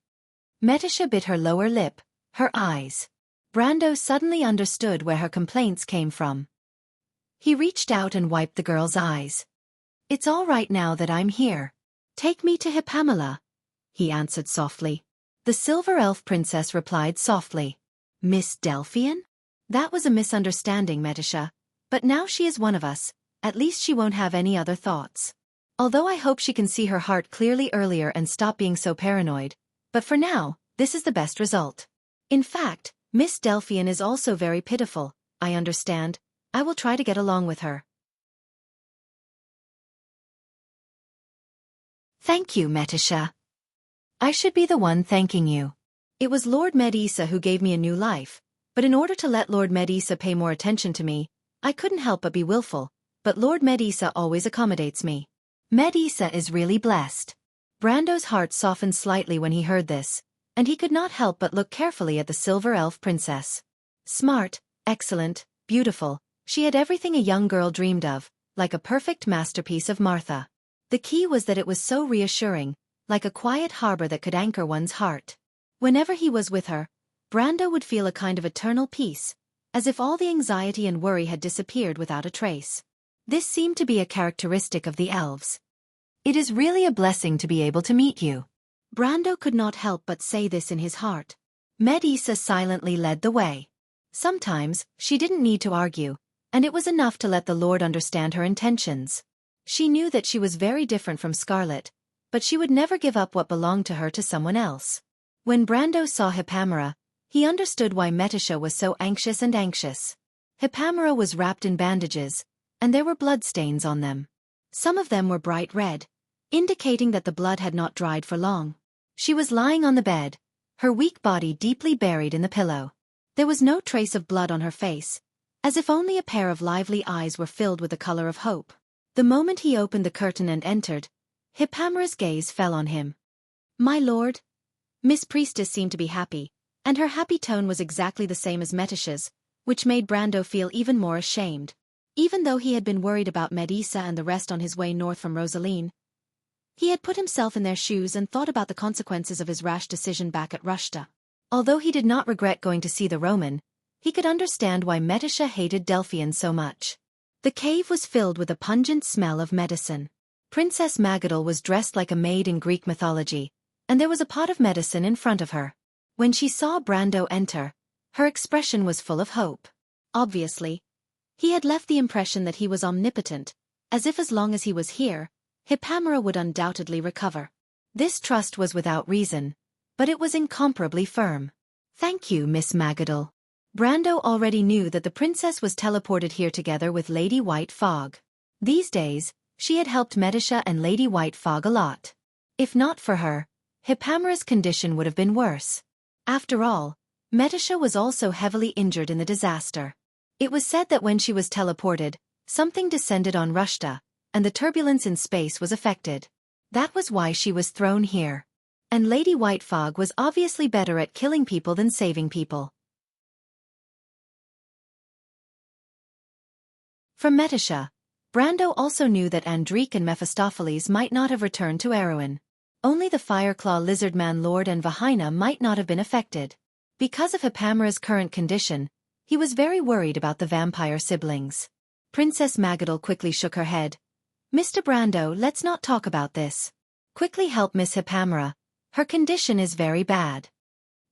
Metisha bit her lower lip, her eyes. Brando suddenly understood where her complaints came from. He reached out and wiped the girl's eyes. It's all right now that I'm here. Take me to Hippamela, he answered softly. The silver elf princess replied softly. Miss Delphian? That was a misunderstanding, Metisha, but now she is one of us, at least she won't have any other thoughts. Although I hope she can see her heart clearly earlier and stop being so paranoid, but for now, this is the best result. In fact, Miss Delphian is also very pitiful, I understand. I will try to get along with her. Thank you, Metisha. I should be the one thanking you. It was Lord Medisa who gave me a new life, but in order to let Lord Medisa pay more attention to me, I couldn't help but be willful, but Lord Medisa always accommodates me. Medisa is really blessed. Brando's heart softened slightly when he heard this, and he could not help but look carefully at the silver elf princess. Smart, excellent, beautiful, she had everything a young girl dreamed of, like a perfect masterpiece of Martha. The key was that it was so reassuring, like a quiet harbor that could anchor one's heart. Whenever he was with her, Brando would feel a kind of eternal peace, as if all the anxiety and worry had disappeared without a trace. This seemed to be a characteristic of the elves. It is really a blessing to be able to meet you. Brando could not help but say this in his heart. Medisa silently led the way. Sometimes, she didn't need to argue, and it was enough to let the Lord understand her intentions. She knew that she was very different from Scarlet, but she would never give up what belonged to her to someone else. When Brando saw Hippamera, he understood why Metisha was so anxious. Hippamera was wrapped in bandages, and there were bloodstains on them. Some of them were bright red, indicating that the blood had not dried for long. She was lying on the bed, her weak body deeply buried in the pillow. There was no trace of blood on her face, as if only a pair of lively eyes were filled with the color of hope. The moment he opened the curtain and entered, Hippamera's gaze fell on him. "My lord?" Miss Priestess seemed to be happy, and her happy tone was exactly the same as Metisha's, which made Brando feel even more ashamed. Even though he had been worried about Medisa and the rest on his way north from Rosaline, he had put himself in their shoes and thought about the consequences of his rash decision back at Rushta. Although he did not regret going to see the Roman, he could understand why Metisha hated Delphians so much. The cave was filled with a pungent smell of medicine. Princess Magadal was dressed like a maid in Greek mythology, and there was a pot of medicine in front of her. When she saw Brando enter, her expression was full of hope. Obviously, he had left the impression that he was omnipotent, as if as long as he was here, Hippamera would undoubtedly recover. This trust was without reason, but it was incomparably firm. "Thank you, Miss Magadal." Brando already knew that the princess was teleported here together with Lady White Fog. These days, she had helped Metisha and Lady White Fog a lot. If not for her, Hippamera's condition would have been worse. After all, Metisha was also heavily injured in the disaster. It was said that when she was teleported, something descended on Rushta, and the turbulence in space was affected. That was why she was thrown here. And Lady White Fog was obviously better at killing people than saving people. From Metisha, Brando also knew that Andrique and Mephistopheles might not have returned to Erewhon. Only the Fireclaw Lizardman Lord and Vahina might not have been affected. Because of Hippamera's current condition, he was very worried about the vampire siblings. Princess Magadal quickly shook her head. "Mr. Brando, let's not talk about this. Quickly help Miss Hippamera. Her condition is very bad."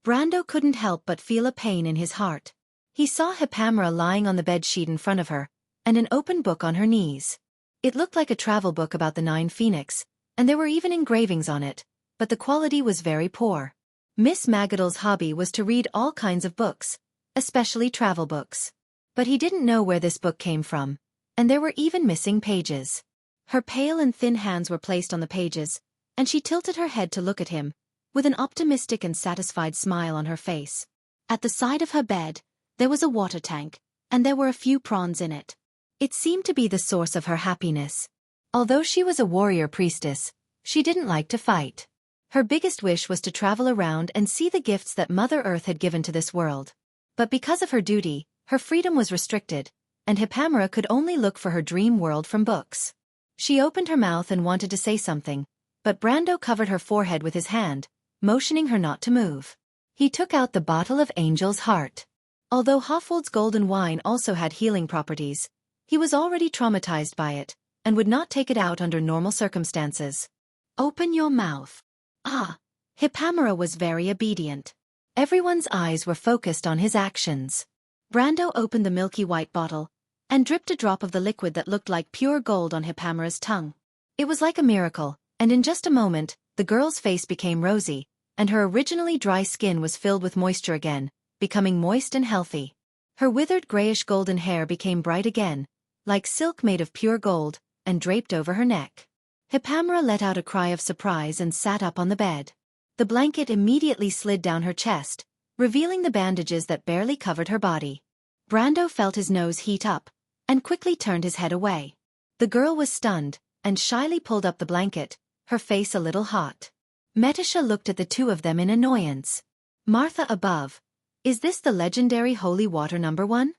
Brando couldn't help but feel a pain in his heart. He saw Hippamera lying on the bedsheet in front of her, and an open book on her knees. It looked like a travel book about the 9 Phoenix, and there were even engravings on it, but the quality was very poor. Miss Magadal's hobby was to read all kinds of books, especially travel books. But he didn't know where this book came from, and there were even missing pages. Her pale and thin hands were placed on the pages, and she tilted her head to look at him, with an optimistic and satisfied smile on her face. At the side of her bed, there was a water tank, and there were a few prawns in it. It seemed to be the source of her happiness. Although she was a warrior priestess, she didn't like to fight. Her biggest wish was to travel around and see the gifts that Mother Earth had given to this world. But because of her duty, her freedom was restricted, and Hippamera could only look for her dream world from books. She opened her mouth and wanted to say something, but Brando covered her forehead with his hand, motioning her not to move. He took out the bottle of Angel's Heart. Although Hofwold's golden wine also had healing properties, he was already traumatized by it, and would not take it out under normal circumstances. "Open your mouth." Ah! Hippamera was very obedient. Everyone's eyes were focused on his actions. Brando opened the milky white bottle, and dripped a drop of the liquid that looked like pure gold on Hippamera's tongue. It was like a miracle, and in just a moment, the girl's face became rosy, and her originally dry skin was filled with moisture again, becoming moist and healthy. Her withered grayish-golden hair became bright again, like silk made of pure gold, and draped over her neck. Hippamera let out a cry of surprise and sat up on the bed. The blanket immediately slid down her chest, revealing the bandages that barely covered her body. Brando felt his nose heat up, and quickly turned his head away. The girl was stunned, and shyly pulled up the blanket, her face a little hot. Metisha looked at the two of them in annoyance. "Martha above, is this the legendary holy water #1?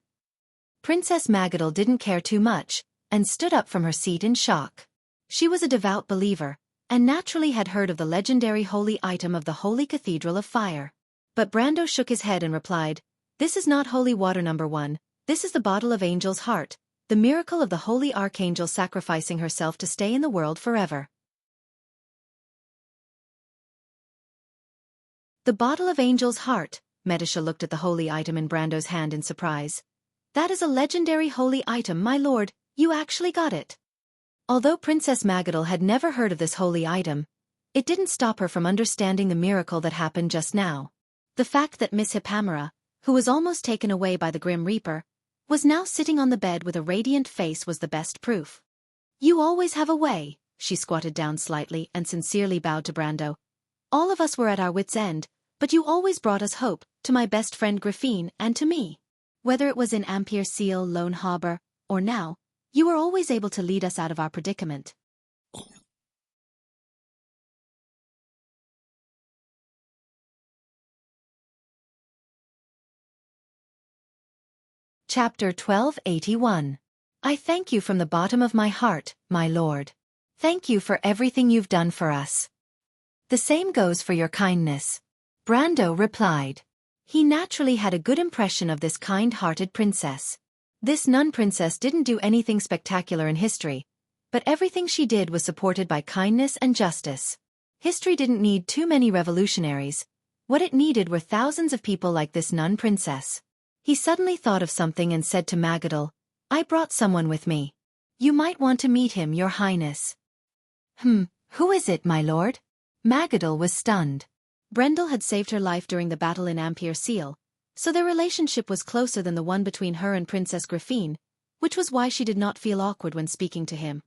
Princess Magadal didn't care too much, and stood up from her seat in shock. She was a devout believer, and naturally had heard of the legendary holy item of the Holy Cathedral of Fire. But Brando shook his head and replied, "This is not holy water #1, this is the bottle of Angel's Heart, the miracle of the holy archangel sacrificing herself to stay in the world forever." The bottle of Angel's Heart. Metisha looked at the holy item in Brando's hand in surprise. "That is a legendary holy item, my lord, you actually got it." Although Princess Magadal had never heard of this holy item, It didn't stop her from understanding the miracle that happened just now. The fact that Miss Hippamera, who was almost taken away by the Grim Reaper, was now sitting on the bed with a radiant face was the best proof. "You always have a way," she squatted down slightly and sincerely bowed to Brando. "All of us were at our wits' end, but you always brought us hope, to my best friend Griffine and to me. Whether it was in Ampere Seal, Lone Harbor, or now, you were always able to lead us out of our predicament." Chapter 1281. I thank you from the bottom of my heart, my lord. Thank you for everything you've done for us. The same goes for your kindness. Brando replied. He naturally had a good impression of this kind-hearted princess. This nun princess didn't do anything spectacular in history, but everything she did was supported by kindness and justice. History didn't need too many revolutionaries. What it needed were thousands of people like this nun princess. He suddenly thought of something and said to Magadal, "I brought someone with me. You might want to meet him, your highness." Who is it, my lord?" Magadal was stunned. Brendel had saved her life during the battle in Ampere Seal, so their relationship was closer than the one between her and Princess Griffine, which was why she did not feel awkward when speaking to him.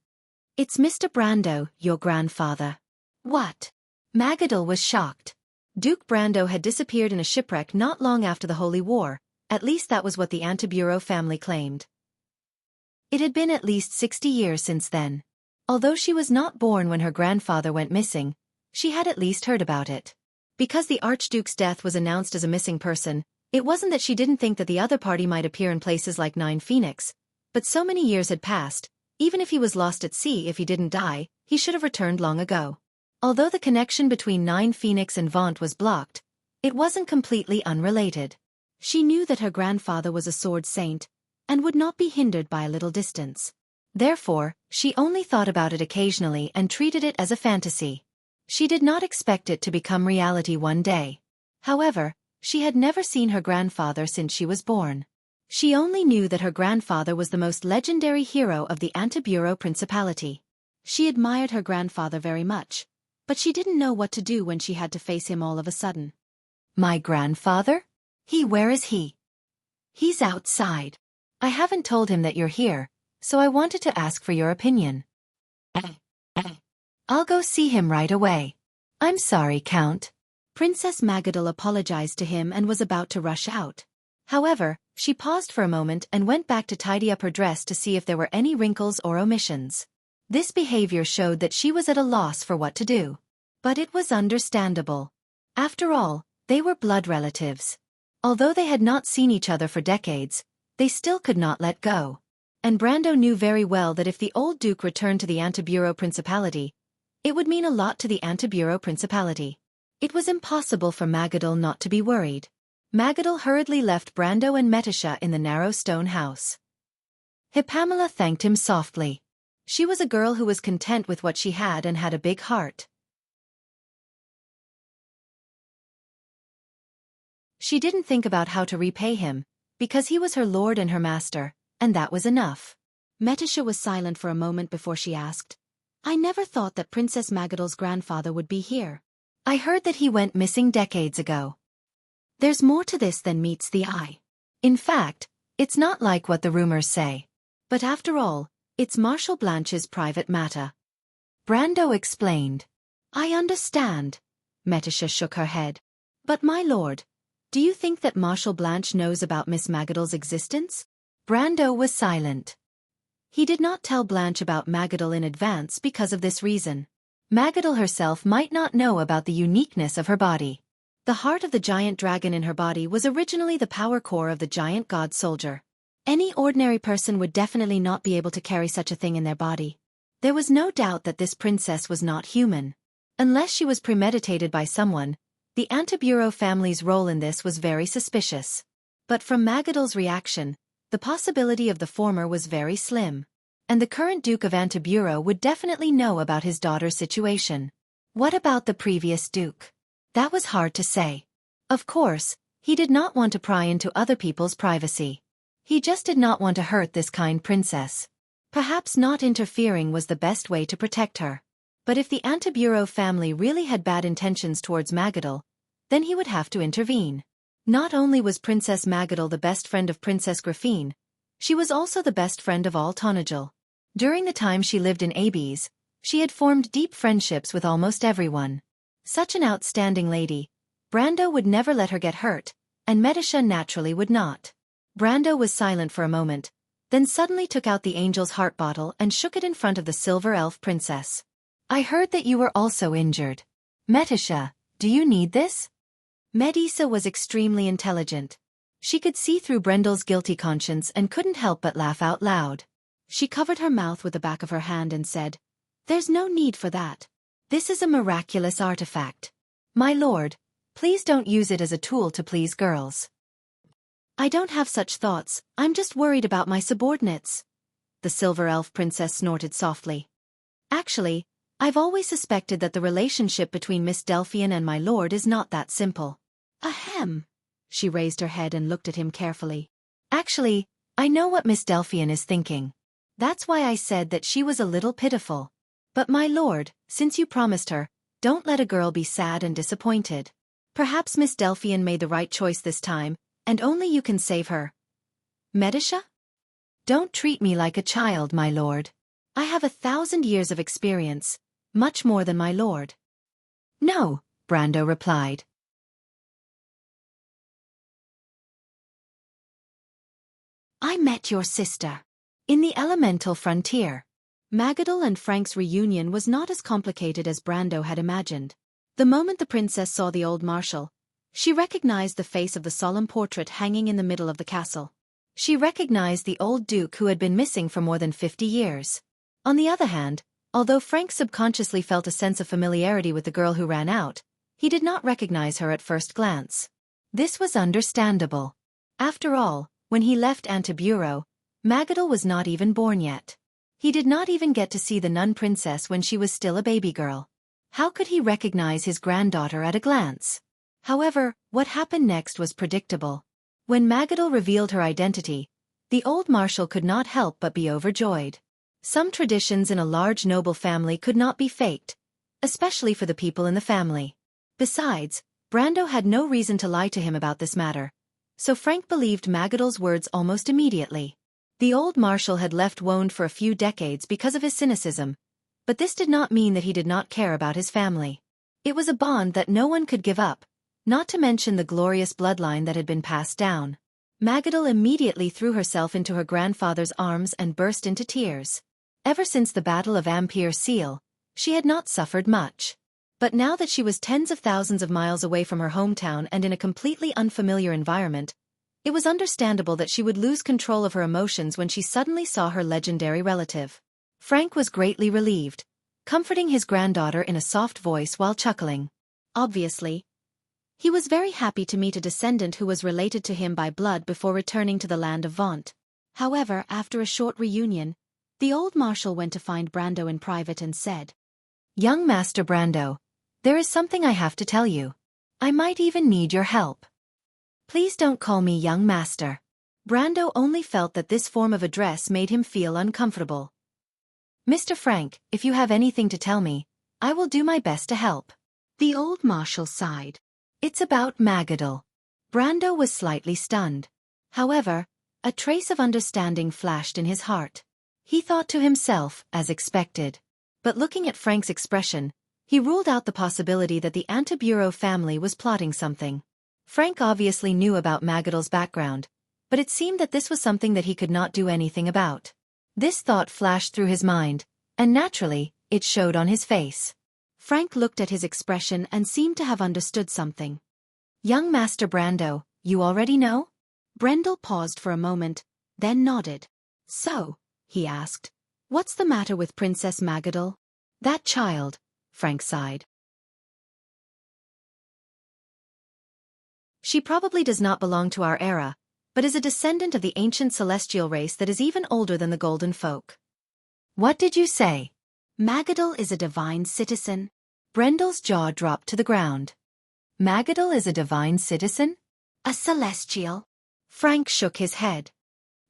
"It's Mr. Brando, your grandfather." "What?" Magadal was shocked. Duke Brando had disappeared in a shipwreck not long after the Holy War. At least that was what the Antibureau family claimed. It had been at least 60 years since then. Although she was not born when her grandfather went missing, she had at least heard about it. Because the Archduke's death was announced as a missing person, it wasn't that she didn't think that the other party might appear in places like Nine Phoenix, but so many years had passed, even if he was lost at sea if he didn't die, he should have returned long ago. Although the connection between Nine Phoenix and Vaunt was blocked, it wasn't completely unrelated. She knew that her grandfather was a sword saint, and would not be hindered by a little distance. Therefore, she only thought about it occasionally and treated it as a fantasy. She did not expect it to become reality one day. However, she had never seen her grandfather since she was born. She only knew that her grandfather was the most legendary hero of the Antibureau Principality. She admired her grandfather very much, but she didn't know what to do when she had to face him all of a sudden. "My grandfather? Where is he?" "He's outside. I haven't told him that you're here, so I wanted to ask for your opinion." "I'll go see him right away." "I'm sorry, Count." Princess Magadal apologized to him and was about to rush out. However, she paused for a moment and went back to tidy up her dress to see if there were any wrinkles or omissions. This behavior showed that she was at a loss for what to do. But it was understandable. After all, they were blood relatives. Although they had not seen each other for decades, they still could not let go. And Brando knew very well that if the old Duke returned to the Antibureau Principality, it would mean a lot to the Antibureau Principality. It was impossible for Magadal not to be worried. Magadal hurriedly left Brando and Metisha in the narrow stone house. Hippamela thanked him softly. She was a girl who was content with what she had and had a big heart. She didn't think about how to repay him, because he was her lord and her master, and that was enough. Metisha was silent for a moment before she asked, "I never thought that Princess Magadal's grandfather would be here. I heard that he went missing decades ago." "There's more to this than meets the eye. In fact, it's not like what the rumors say. But after all, it's Marshal Blanche's private matter." Brando explained. "I understand." Metisha shook her head. "But my lord, do you think that Marshal Blanche knows about Miss Magadal's existence?" Brando was silent. He did not tell Blanche about Magadal in advance because of this reason. Magadal herself might not know about the uniqueness of her body. The heart of the giant dragon in her body was originally the power core of the giant god soldier. Any ordinary person would definitely not be able to carry such a thing in their body. There was no doubt that this princess was not human. Unless she was premeditated by someone, the Antibureau family's role in this was very suspicious. But from Magadal's reaction, the possibility of the former was very slim. And the current Duke of Antibureau would definitely know about his daughter's situation. What about the previous Duke? That was hard to say. Of course, he did not want to pry into other people's privacy. He just did not want to hurt this kind princess. Perhaps not interfering was the best way to protect her. But if the Antibureau family really had bad intentions towards Magadal, then he would have to intervene. Not only was Princess Magadal the best friend of Princess Griffine, she was also the best friend of all Tonajal. During the time she lived in Abes, she had formed deep friendships with almost everyone. Such an outstanding lady, Brando would never let her get hurt, and Medisha naturally would not. Brando was silent for a moment, then suddenly took out the angel's heart bottle and shook it in front of the silver elf princess. I heard that you were also injured. Medisha, do you need this? Medisa was extremely intelligent. She could see through Brendel's guilty conscience and couldn't help but laugh out loud. She covered her mouth with the back of her hand and said, "There's no need for that. This is a miraculous artifact. My lord, please don't use it as a tool to please girls." "I don't have such thoughts, I'm just worried about my subordinates." The silver elf princess snorted softly. "Actually, I've always suspected that the relationship between Miss Delphian and my lord is not that simple." "Ahem." She raised her head and looked at him carefully. "Actually, I know what Miss Delphian is thinking. That's why I said that she was a little pitiful. But my lord, since you promised her, don't let a girl be sad and disappointed. Perhaps Miss Delphian made the right choice this time, and only you can save her." "Medisha? Don't treat me like a child, my lord. I have 1,000 years of experience, much more than my lord." "No," Brando replied. "I met your sister in the elemental frontier." Magadal and Frank's reunion was not as complicated as Brando had imagined. The moment the princess saw the old marshal, she recognized the face of the solemn portrait hanging in the middle of the castle. She recognized the old duke who had been missing for more than 50 years. On the other hand, although Frank subconsciously felt a sense of familiarity with the girl who ran out, he did not recognize her at first glance. This was understandable. After all, when he left Antibureau, Magadal was not even born yet. He did not even get to see the nun princess when she was still a baby girl. How could he recognize his granddaughter at a glance? However, what happened next was predictable. When Magadal revealed her identity, the old marshal could not help but be overjoyed. Some traditions in a large noble family could not be faked, especially for the people in the family. Besides, Brando had no reason to lie to him about this matter, so Frank believed Magadal's words almost immediately. The old marshal had left Wound for a few decades because of his cynicism, but this did not mean that he did not care about his family. It was a bond that no one could give up, not to mention the glorious bloodline that had been passed down. Magadal immediately threw herself into her grandfather's arms and burst into tears. Ever since the Battle of Ampere Seal, she had not suffered much. But now that she was tens of thousands of miles away from her hometown and in a completely unfamiliar environment, it was understandable that she would lose control of her emotions when she suddenly saw her legendary relative. Frank was greatly relieved, comforting his granddaughter in a soft voice while chuckling. Obviously, he was very happy to meet a descendant who was related to him by blood before returning to the land of Vaunt. However, after a short reunion, the old marshal went to find Brando in private and said, "Young Master Brando, there is something I have to tell you. I might even need your help." "Please don't call me young master." Brando only felt that this form of address made him feel uncomfortable. "Mr. Frank, if you have anything to tell me, I will do my best to help." The old marshal sighed. "It's about Magadal." Brando was slightly stunned. However, a trace of understanding flashed in his heart. He thought to himself, as expected. But looking at Frank's expression, he ruled out the possibility that the Antibureau family was plotting something. Frank obviously knew about Magadal's background, but it seemed that this was something that he could not do anything about. This thought flashed through his mind, and naturally, it showed on his face. Frank looked at his expression and seemed to have understood something. "Young Master Brando, you already know?" Brendel paused for a moment, then nodded. "So," he asked, "what's the matter with Princess Magadal?" "That child," Frank sighed. "She probably does not belong to our era, but is a descendant of the ancient celestial race that is even older than the Golden Folk." "What did you say?" "Magadal is a divine citizen." Brendel's jaw dropped to the ground. "Magadal is a divine citizen?" "A celestial." Frank shook his head.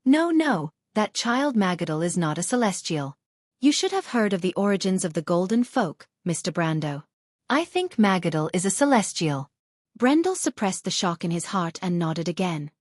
No, that child Magadal is not a celestial. You should have heard of the origins of the golden folk, Mr. Brando. I think Magadal is a celestial. Brendel suppressed the shock in his heart and nodded again.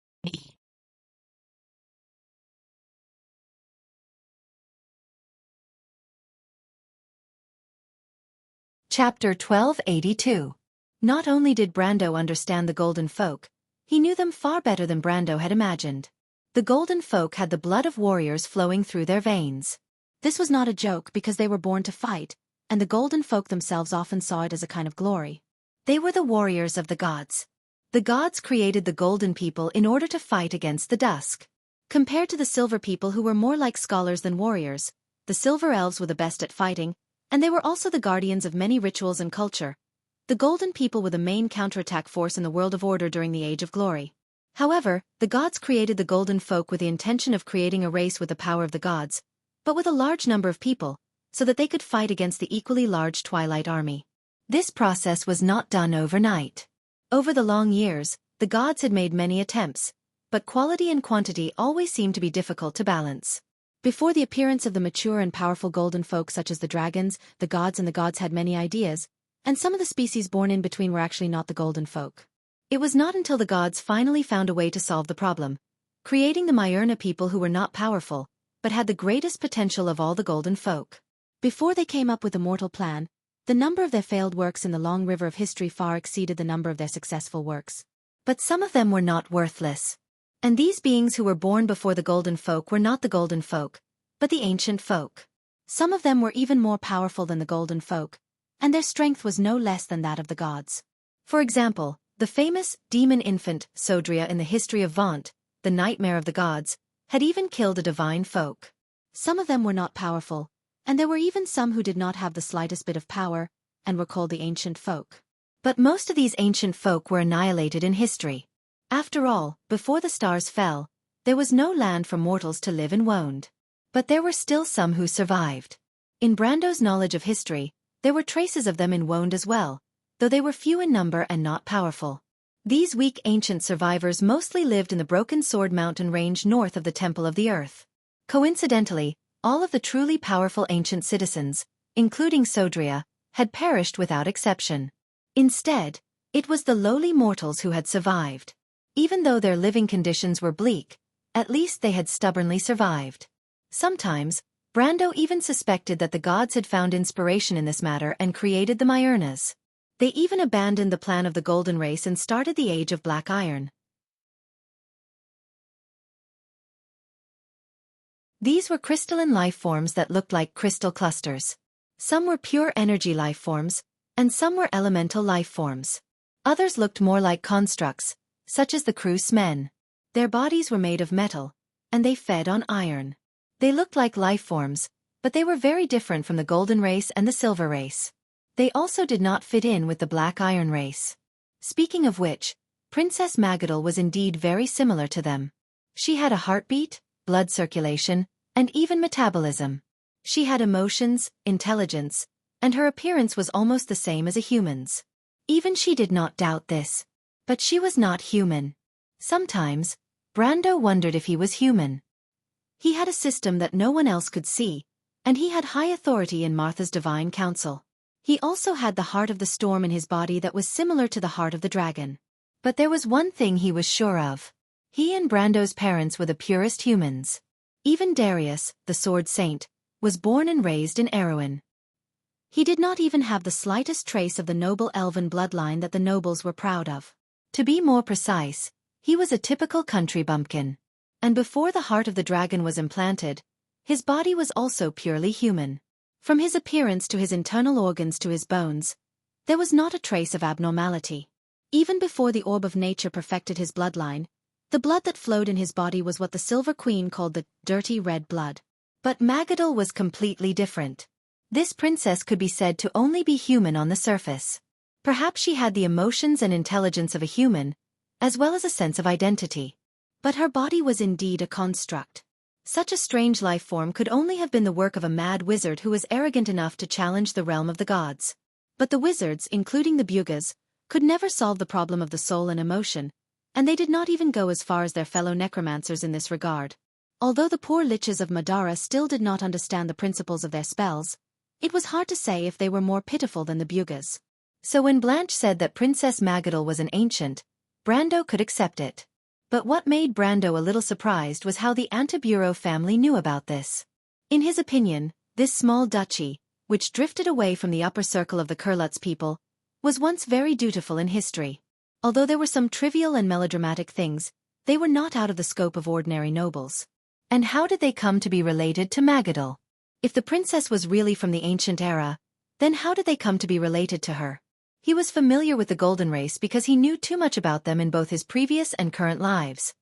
Chapter 1282. Not only did Brando understand the golden folk, he knew them far better than Brando had imagined. The golden folk had the blood of warriors flowing through their veins. This was not a joke because they were born to fight, and the golden folk themselves often saw it as a kind of glory. They were the warriors of the gods. The gods created the golden people in order to fight against the dusk. Compared to the silver people who were more like scholars than warriors, the silver elves were the best at fighting, and they were also the guardians of many rituals and culture. The golden people were the main counterattack force in the world of order during the Age of Glory. However, the gods created the golden folk with the intention of creating a race with the power of the gods, but with a large number of people, so that they could fight against the equally large Twilight army. This process was not done overnight. Over the long years, the gods had made many attempts, but quality and quantity always seemed to be difficult to balance. Before the appearance of the mature and powerful golden folk such as the dragons, the gods had many ideas, and some of the species born in between were actually not the golden folk. It was not until the gods finally found a way to solve the problem, creating the Myrna people who were not powerful, but had the greatest potential of all the golden folk. Before they came up with a mortal plan, the number of their failed works in the long river of history far exceeded the number of their successful works. But some of them were not worthless. And these beings who were born before the golden folk were not the golden folk, but the ancient folk. Some of them were even more powerful than the golden folk, and their strength was no less than that of the gods. For example, the famous demon infant Sodria in the history of Vaunt, the nightmare of the gods, had even killed a divine folk. Some of them were not powerful, and there were even some who did not have the slightest bit of power, and were called the ancient folk. But most of these ancient folk were annihilated in history. After all, before the stars fell, there was no land for mortals to live in Woned. But there were still some who survived. In Brando's knowledge of history, there were traces of them in Woned as well, though they were few in number and not powerful. These weak ancient survivors mostly lived in the Broken Sword Mountain range north of the Temple of the Earth. Coincidentally, all of the truly powerful ancient citizens, including Sodria, had perished without exception. Instead, it was the lowly mortals who had survived. Even though their living conditions were bleak, at least they had stubbornly survived. Sometimes, Brando even suspected that the gods had found inspiration in this matter and created the Myrnas. They even abandoned the plan of the Golden Race and started the Age of Black Iron. These were crystalline life forms that looked like crystal clusters. Some were pure energy life forms, and some were elemental life forms. Others looked more like constructs, such as the swordsmen. Their bodies were made of metal, and they fed on iron. They looked like life forms, but they were very different from the Golden Race and the Silver Race. They also did not fit in with the Black Iron Race. Speaking of which, Princess Magadal was indeed very similar to them. She had a heartbeat, blood circulation, and even metabolism. She had emotions, intelligence, and her appearance was almost the same as a human's. Even she did not doubt this. But she was not human. Sometimes, Brando wondered if he was human. He had a system that no one else could see, and he had high authority in Martha's divine council. He also had the heart of the storm in his body that was similar to the heart of the dragon. But there was one thing he was sure of. He and Brando's parents were the purest humans. Even Darius, the sword saint, was born and raised in Erewhon. He did not even have the slightest trace of the noble elven bloodline that the nobles were proud of. To be more precise, he was a typical country bumpkin. And before the heart of the dragon was implanted, his body was also purely human. From his appearance to his internal organs to his bones, there was not a trace of abnormality. Even before the orb of nature perfected his bloodline, the blood that flowed in his body was what the Silver Queen called the dirty red blood. But Magadal was completely different. This princess could be said to only be human on the surface. Perhaps she had the emotions and intelligence of a human, as well as a sense of identity. But her body was indeed a construct. Such a strange life form could only have been the work of a mad wizard who was arrogant enough to challenge the realm of the gods. But the wizards, including the Bugas, could never solve the problem of the soul and emotion, and they did not even go as far as their fellow necromancers in this regard. Although the poor liches of Madara still did not understand the principles of their spells, it was hard to say if they were more pitiful than the Bugas. So when Blanche said that Princess Magadal was an ancient, Brando could accept it. But what made Brando a little surprised was how the Antibureau family knew about this. In his opinion, this small duchy, which drifted away from the upper circle of the Kurlutz people, was once very dutiful in history. Although there were some trivial and melodramatic things, they were not out of the scope of ordinary nobles. And how did they come to be related to Magadal? If the princess was really from the ancient era, then how did they come to be related to her? He was familiar with the Golden Race because he knew too much about them in both his previous and current lives.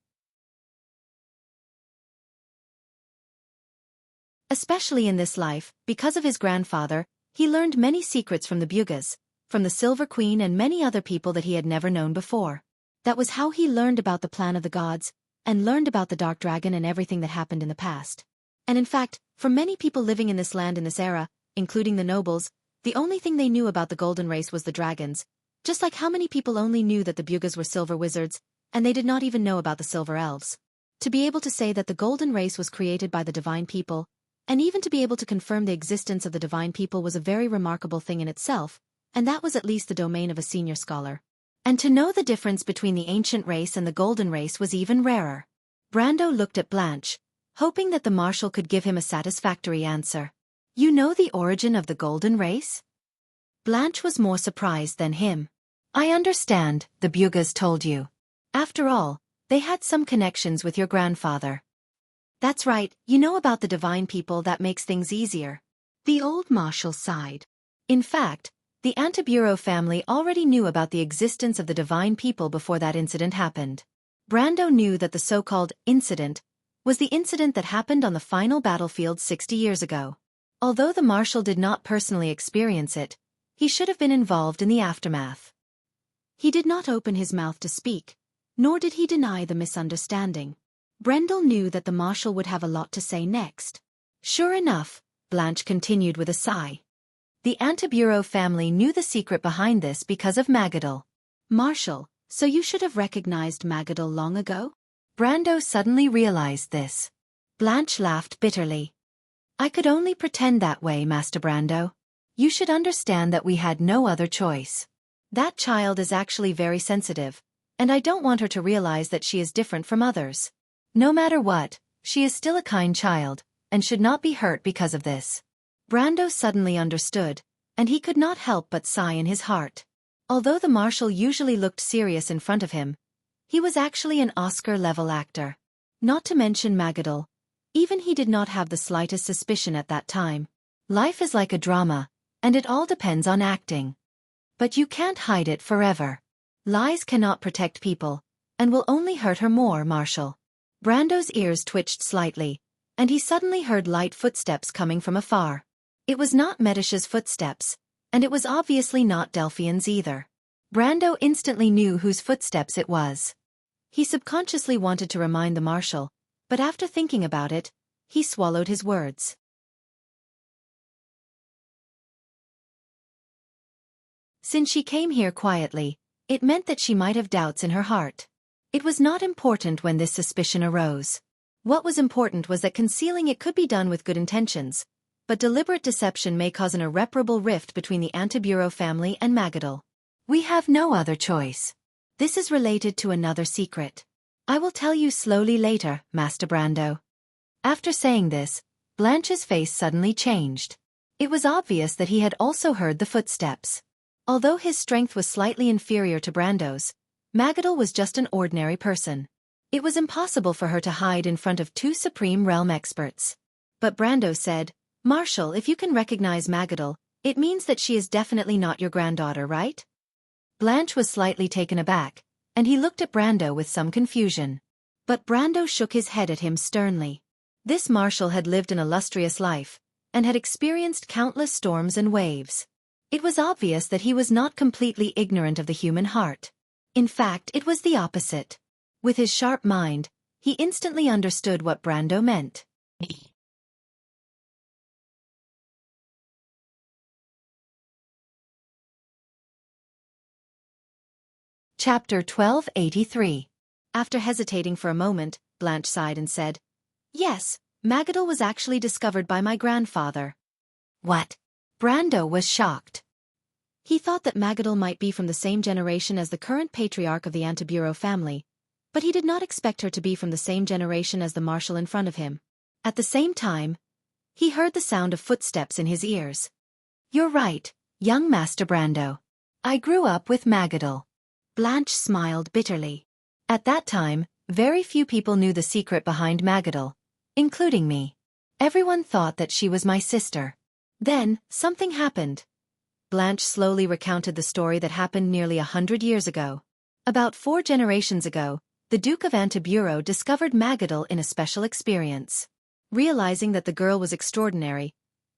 Especially in this life, because of his grandfather, he learned many secrets from the Bugas, from the Silver Queen and many other people that he had never known before. That was how he learned about the plan of the gods, and learned about the Dark Dragon and everything that happened in the past. And in fact, for many people living in this land in this era, including the nobles, the only thing they knew about the Golden Race was the dragons, just like how many people only knew that the Bugas were silver wizards, and they did not even know about the silver elves. To be able to say that the Golden Race was created by the divine people, and even to be able to confirm the existence of the divine people was a very remarkable thing in itself, and that was at least the domain of a senior scholar. And to know the difference between the ancient race and the Golden Race was even rarer. Brando looked at Blanche, hoping that the marshal could give him a satisfactory answer. You know the origin of the Golden Race? Blanche was more surprised than him. I understand, the Bugas told you. After all, they had some connections with your grandfather. That's right, you know about the divine people. That makes things easier. The old marshal sighed. In fact, the Antibureau family already knew about the existence of the divine people before that incident happened. Brando knew that the so-called incident was the incident that happened on the final battlefield 60 years ago. Although the marshal did not personally experience it, he should have been involved in the aftermath. He did not open his mouth to speak, nor did he deny the misunderstanding. Brendel knew that the marshal would have a lot to say next. Sure enough, Blanche continued with a sigh. The Antibureau family knew the secret behind this because of Magadal. Marshal, so you should have recognized Magadal long ago? Brando suddenly realized this. Blanche laughed bitterly. I could only pretend that way, Master Brando. You should understand that we had no other choice. That child is actually very sensitive, and I don't want her to realize that she is different from others. No matter what, she is still a kind child, and should not be hurt because of this. Brando suddenly understood, and he could not help but sigh in his heart. Although the marshal usually looked serious in front of him, he was actually an Oscar-level actor. Not to mention Magadal. Even he did not have the slightest suspicion at that time. Life is like a drama, and it all depends on acting. But you can't hide it forever. Lies cannot protect people, and will only hurt her more, Marshal. Brando's ears twitched slightly, and he suddenly heard light footsteps coming from afar. It was not Medish's footsteps, and it was obviously not Delphian's either. Brando instantly knew whose footsteps it was. He subconsciously wanted to remind the marshal, but after thinking about it, he swallowed his words. Since she came here quietly, it meant that she might have doubts in her heart. It was not important when this suspicion arose. What was important was that concealing it could be done with good intentions, but deliberate deception may cause an irreparable rift between the Antibureau family and Magadal. We have no other choice. This is related to another secret. I will tell you slowly later, Master Brando. After saying this, Blanche's face suddenly changed. It was obvious that he had also heard the footsteps. Although his strength was slightly inferior to Brando's, Magadal was just an ordinary person. It was impossible for her to hide in front of two Supreme Realm experts. But Brando said, Marshal, if you can recognize Magadal, it means that she is definitely not your granddaughter, right? Blanche was slightly taken aback, and he looked at Brando with some confusion. But Brando shook his head at him sternly. This marshal had lived an illustrious life, and had experienced countless storms and waves. It was obvious that he was not completely ignorant of the human heart. In fact, it was the opposite. With his sharp mind, he instantly understood what Brando meant. Chapter 1283. After hesitating for a moment, Blanche sighed and said, Yes, Magadal was actually discovered by my grandfather. What? Brando was shocked. He thought that Magadal might be from the same generation as the current patriarch of the Antibureau family, but he did not expect her to be from the same generation as the marshal in front of him. At the same time, he heard the sound of footsteps in his ears. You're right, young Master Brando. I grew up with Magadal. Blanche smiled bitterly. At that time, very few people knew the secret behind Magadal, including me. Everyone thought that she was my sister. Then, something happened. Blanche slowly recounted the story that happened nearly 100 years ago. About 4 generations ago, the Duke of Antibureau discovered Magadal in a special experience. Realizing that the girl was extraordinary,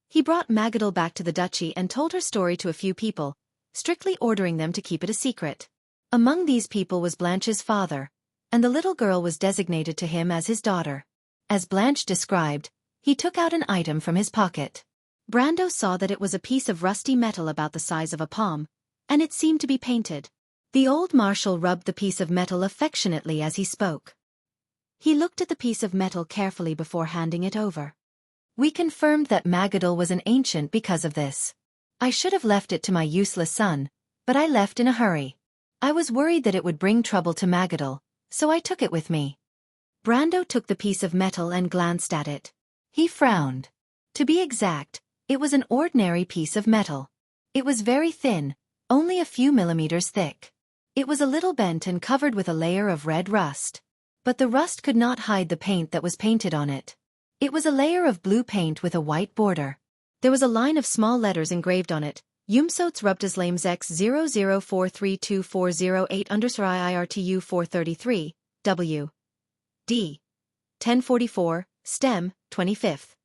he brought Magadal back to the duchy and told her story to a few people, strictly ordering them to keep it a secret. Among these people was Blanche's father, and the little girl was designated to him as his daughter. As Blanche described, he took out an item from his pocket. Brando saw that it was a piece of rusty metal about the size of a palm, and it seemed to be painted. The old marshal rubbed the piece of metal affectionately as he spoke. He looked at the piece of metal carefully before handing it over. We confirmed that Magadal was an ancient because of this. I should have left it to my useless son, but I left in a hurry. I was worried that it would bring trouble to Magadal, so I took it with me. Brando took the piece of metal and glanced at it. He frowned. To be exact, it was an ordinary piece of metal. It was very thin, only a few millimeters thick. It was a little bent and covered with a layer of red rust. But the rust could not hide the paint that was painted on it. It was a layer of blue paint with a white border. There was a line of small letters engraved on it. Umsots Rubdaslames X 00432408 IRTU 433, W. D. 1044, Stem, 25th.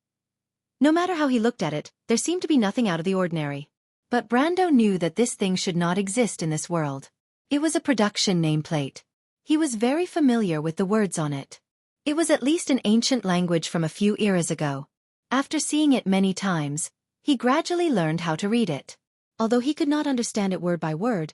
No matter how he looked at it, there seemed to be nothing out of the ordinary. But Brando knew that this thing should not exist in this world. It was a production nameplate. He was very familiar with the words on it. It was at least an ancient language from a few eras ago. After seeing it many times, he gradually learned how to read it. Although he could not understand it word by word,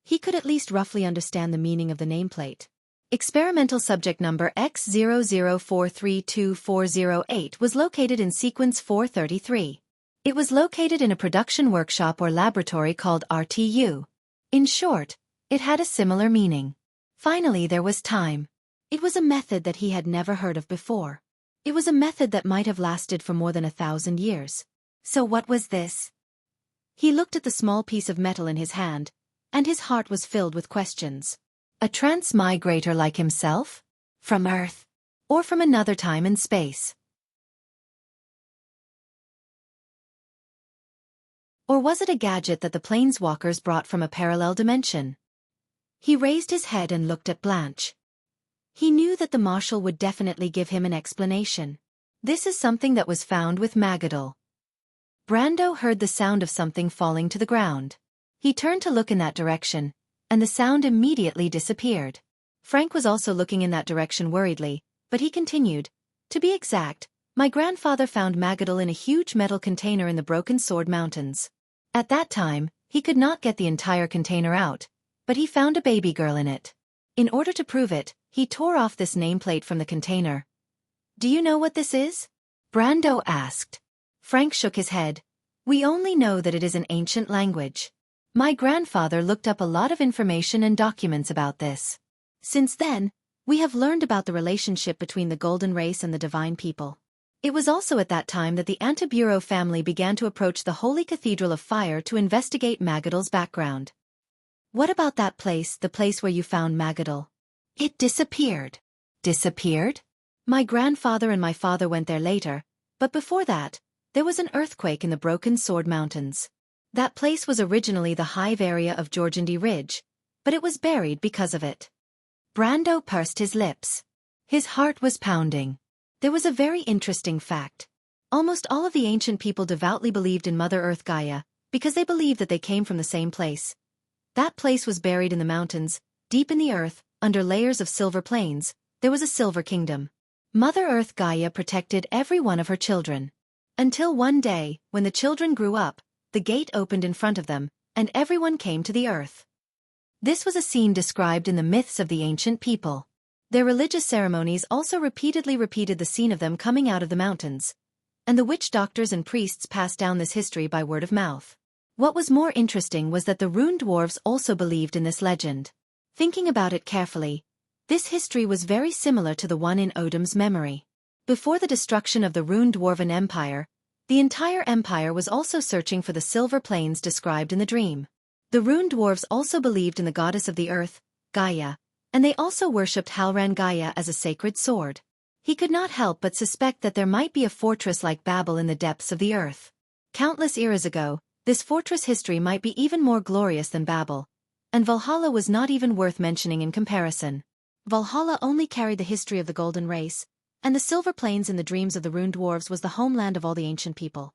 he could at least roughly understand the meaning of the nameplate. Experimental subject number X00432408 was located in sequence 433. It was located in a production workshop or laboratory called RTU. In short, it had a similar meaning. Finally, there was time. It was a method that he had never heard of before. It was a method that might have lasted for more than 1,000 years. So what was this? He looked at the small piece of metal in his hand, and his heart was filled with questions. A transmigrator like himself? From Earth? Or from another time and space? Or was it a gadget that the planeswalkers brought from a parallel dimension? He raised his head and looked at Blanche. He knew that the marshal would definitely give him an explanation. This is something that was found with Magadal. Brando heard the sound of something falling to the ground. He turned to look in that direction, and the sound immediately disappeared. Frank was also looking in that direction worriedly, but he continued. To be exact, my grandfather found Magadal in a huge metal container in the Broken Sword Mountains. At that time, he could not get the entire container out, but he found a baby girl in it. In order to prove it, he tore off this nameplate from the container. Do you know what this is? Brando asked. Frank shook his head. We only know that it is an ancient language. My grandfather looked up a lot of information and documents about this. Since then, we have learned about the relationship between the Golden Race and the Divine People. It was also at that time that the Antibureau family began to approach the Holy Cathedral of Fire to investigate Magadal's background. What about that place, the place where you found Magadal? It disappeared. Disappeared? My grandfather and my father went there later, but before that, there was an earthquake in the Broken Sword Mountains. That place was originally the hive area of Georgandy Ridge, but it was buried because of it. Brando pursed his lips. His heart was pounding. There was a very interesting fact. Almost all of the ancient people devoutly believed in Mother Earth Gaia, because they believed that they came from the same place. That place was buried in the mountains, deep in the earth, under layers of silver plains. There was a silver kingdom. Mother Earth Gaia protected every one of her children. Until one day, when the children grew up, the gate opened in front of them, and everyone came to the earth. This was a scene described in the myths of the ancient people. Their religious ceremonies also repeatedly repeated the scene of them coming out of the mountains, and the witch doctors and priests passed down this history by word of mouth. What was more interesting was that the rune dwarves also believed in this legend. Thinking about it carefully, this history was very similar to the one in Odin's memory. Before the destruction of the rune dwarven empire, the entire empire was also searching for the silver plains described in the dream. The rune dwarves also believed in the goddess of the earth, Gaia, and they also worshipped Halran Gaia as a sacred sword. He could not help but suspect that there might be a fortress like Babel in the depths of the earth. Countless eras ago, this fortress history might be even more glorious than Babel, and Valhalla was not even worth mentioning in comparison. Valhalla only carried the history of the golden race, and the silver plains in the dreams of the rune dwarves was the homeland of all the ancient people.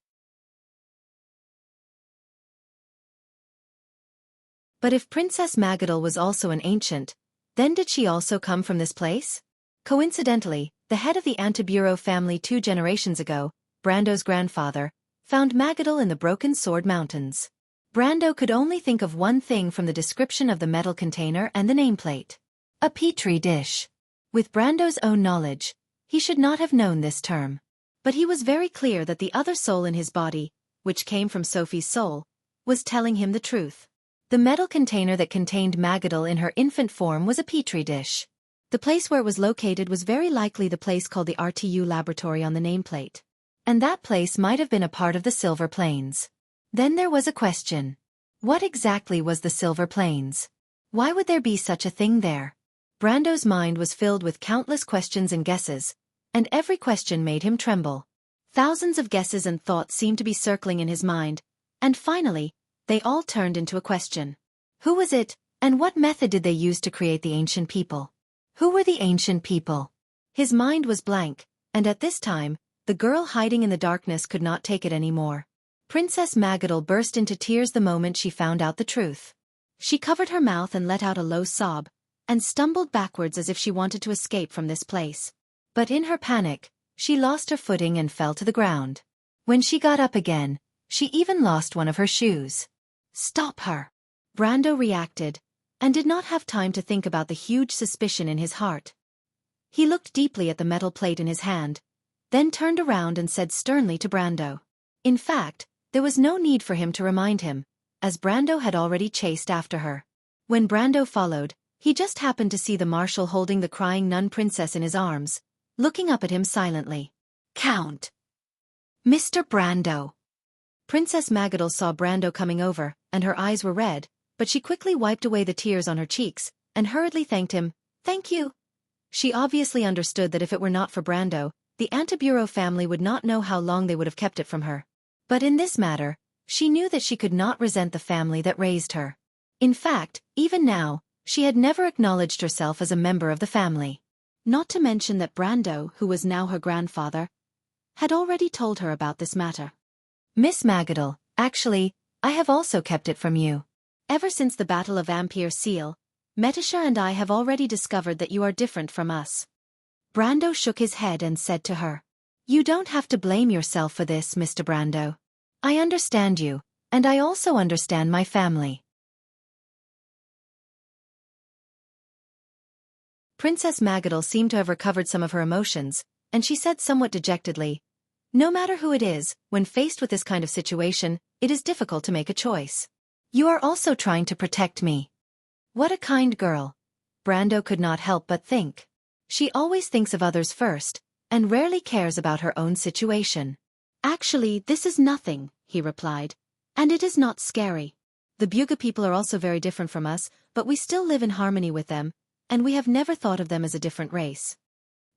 But if Princess Magadal was also an ancient, then did she also come from this place? Coincidentally, the head of the Antibureau family 2 generations ago, Brando's grandfather, found Magadal in the Broken Sword Mountains. Brando could only think of one thing from the description of the metal container and the nameplate. A petri dish. With Brando's own knowledge, he should not have known this term. But he was very clear that the other soul in his body, which came from Sophie's soul, was telling him the truth. The metal container that contained Magadal in her infant form was a petri dish. The place where it was located was very likely the place called the RTU laboratory on the nameplate. And that place might have been a part of the Silver Plains. Then there was a question. What exactly was the Silver Plains? Why would there be such a thing there? Brando's mind was filled with countless questions and guesses, and every question made him tremble. Thousands of guesses and thoughts seemed to be circling in his mind, and finally, they all turned into a question. Who was it, and what method did they use to create the ancient people? Who were the ancient people? His mind was blank, and at this time, the girl hiding in the darkness could not take it anymore. Princess Magadal burst into tears the moment she found out the truth. She covered her mouth and let out a low sob, and stumbled backwards as if she wanted to escape from this place. But in her panic, she lost her footing and fell to the ground. When she got up again, she even lost one of her shoes. Stop her! Brando reacted, and did not have time to think about the huge suspicion in his heart. He looked deeply at the metal plate in his hand, then turned around and said sternly to Brando. In fact, there was no need for him to remind him, as Brando had already chased after her. When Brando followed, he just happened to see the marshal holding the crying nun princess in his arms, looking up at him silently. Count! Mr. Brando! Princess Magadal saw Brando coming over, and her eyes were red, but she quickly wiped away the tears on her cheeks, and hurriedly thanked him. Thank you. She obviously understood that if it were not for Brando, the Antibureau family would not know how long they would have kept it from her. But in this matter, she knew that she could not resent the family that raised her. In fact, even now, she had never acknowledged herself as a member of the family. Not to mention that Brando, who was now her grandfather, had already told her about this matter. Miss Magadal, actually, I have also kept it from you. Ever since the Battle of Ampere Seal, Metasha and I have already discovered that you are different from us. Brando shook his head and said to her, You don't have to blame yourself for this, Mr. Brando. I understand you, and I also understand my family. Princess Magadal seemed to have recovered some of her emotions, and she said somewhat dejectedly, No matter who it is, when faced with this kind of situation, it is difficult to make a choice. You are also trying to protect me. What a kind girl. Brando could not help but think. She always thinks of others first, and rarely cares about her own situation. Actually, this is nothing, he replied, and it is not scary. The Buga people are also very different from us, but we still live in harmony with them, and we have never thought of them as a different race.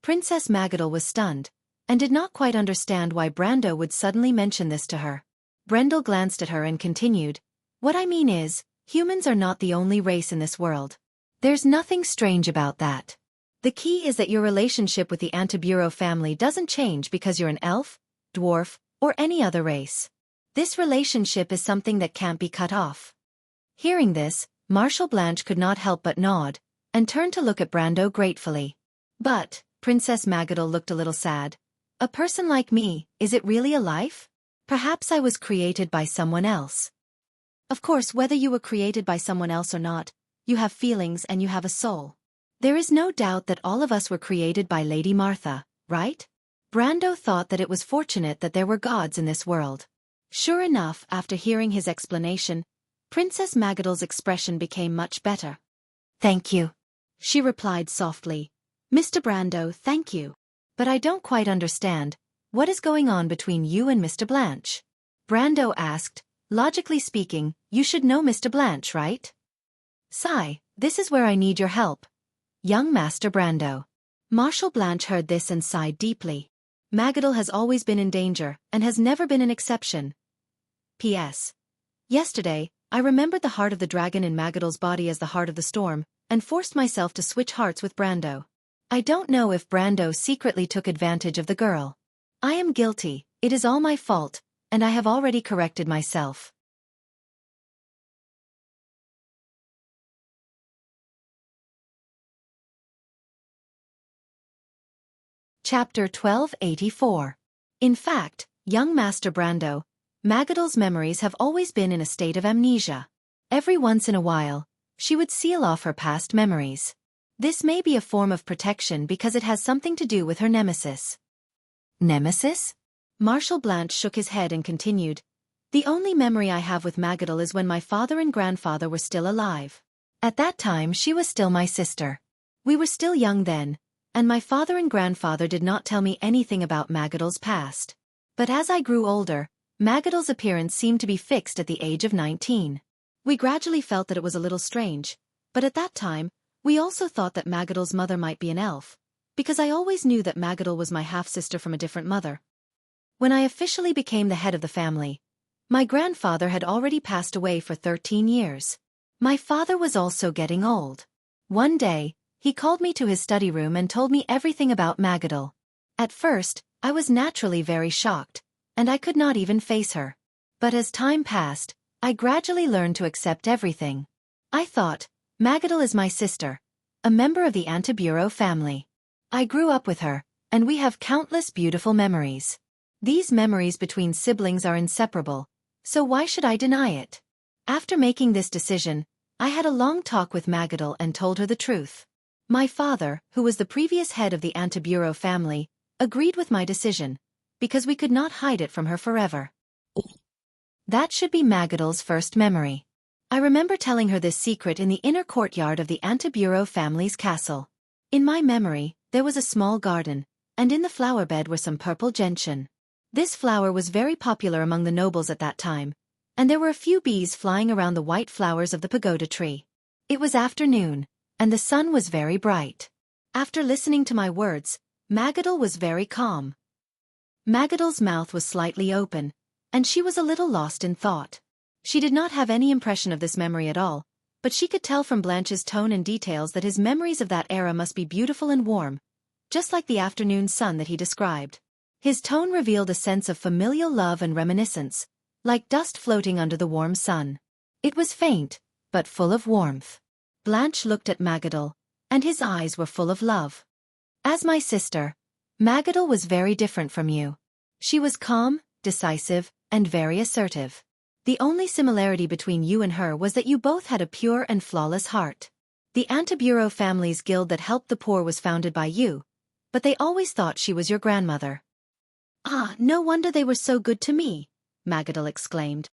Princess Magadal was stunned, and did not quite understand why Brando would suddenly mention this to her. Brendel glanced at her and continued, What I mean is, humans are not the only race in this world. There's nothing strange about that. The key is that your relationship with the Antibureau family doesn't change because you're an elf, dwarf, or any other race. This relationship is something that can't be cut off. Hearing this, Marshal Blanche could not help but nod, and turned to look at Brando gratefully. But, Princess Magadal looked a little sad. A person like me, is it really a life? Perhaps I was created by someone else. Of course, whether you were created by someone else or not, you have feelings and you have a soul. There is no doubt that all of us were created by Lady Martha, right? Brando thought that it was fortunate that there were gods in this world. Sure enough, after hearing his explanation, Princess Magadel's expression became much better. Thank you, she replied softly. Mr. Brando, thank you. But I don't quite understand. What is going on between you and Mr. Blanche? Brando asked. Logically speaking, you should know Mr. Blanche, right? Sigh, this is where I need your help. Young Master Brando. Marshal Blanche heard this and sighed deeply. Magadel has always been in danger, and has never been an exception. P.S. Yesterday, I remembered the heart of the dragon in Magadel's body as the heart of the storm, and forced myself to switch hearts with Brando. I don't know if Brando secretly took advantage of the girl. I am guilty, it is all my fault, and I have already corrected myself. Chapter 1284. In fact, young Master Brando, Magadel's memories have always been in a state of amnesia. Every once in a while, she would seal off her past memories. This may be a form of protection because it has something to do with her nemesis. Nemesis? Marshal Blanche shook his head and continued. The only memory I have with Magadel is when my father and grandfather were still alive. At that time she was still my sister. We were still young then, and my father and grandfather did not tell me anything about Magadel's past. But as I grew older, Magadel's appearance seemed to be fixed at the age of 19. We gradually felt that it was a little strange, but at that time, we also thought that Magadel's mother might be an elf, because I always knew that Magadel was my half-sister from a different mother. When I officially became the head of the family, my grandfather had already passed away for 13 years. My father was also getting old. One day, he called me to his study room and told me everything about Magadel. At first, I was naturally very shocked, and I could not even face her. But as time passed, I gradually learned to accept everything. I thought, Magadel is my sister, a member of the Antibureau family. I grew up with her, and we have countless beautiful memories. These memories between siblings are inseparable, so why should I deny it? After making this decision, I had a long talk with Magadel and told her the truth. My father, who was the previous head of the Antibureau family, agreed with my decision, because we could not hide it from her forever. That should be Magadel's first memory. I remember telling her this secret in the inner courtyard of the Antibureau family's castle. In my memory, there was a small garden, and in the flower bed were some purple gentian. This flower was very popular among the nobles at that time, and there were a few bees flying around the white flowers of the pagoda tree. It was afternoon, and the sun was very bright. After listening to my words, Magadel was very calm. Magadel's mouth was slightly open, and she was a little lost in thought. She did not have any impression of this memory at all, but she could tell from Blanche's tone and details that his memories of that era must be beautiful and warm, just like the afternoon sun that he described. His tone revealed a sense of familial love and reminiscence, like dust floating under the warm sun. It was faint, but full of warmth. Blanche looked at Magadel, and his eyes were full of love. As my sister, Magadel was very different from you. She was calm, decisive, and very assertive. The only similarity between you and her was that you both had a pure and flawless heart. The Antibureau family's guild that helped the poor was founded by you, but they always thought she was your grandmother. Ah, no wonder they were so good to me, Magadel exclaimed.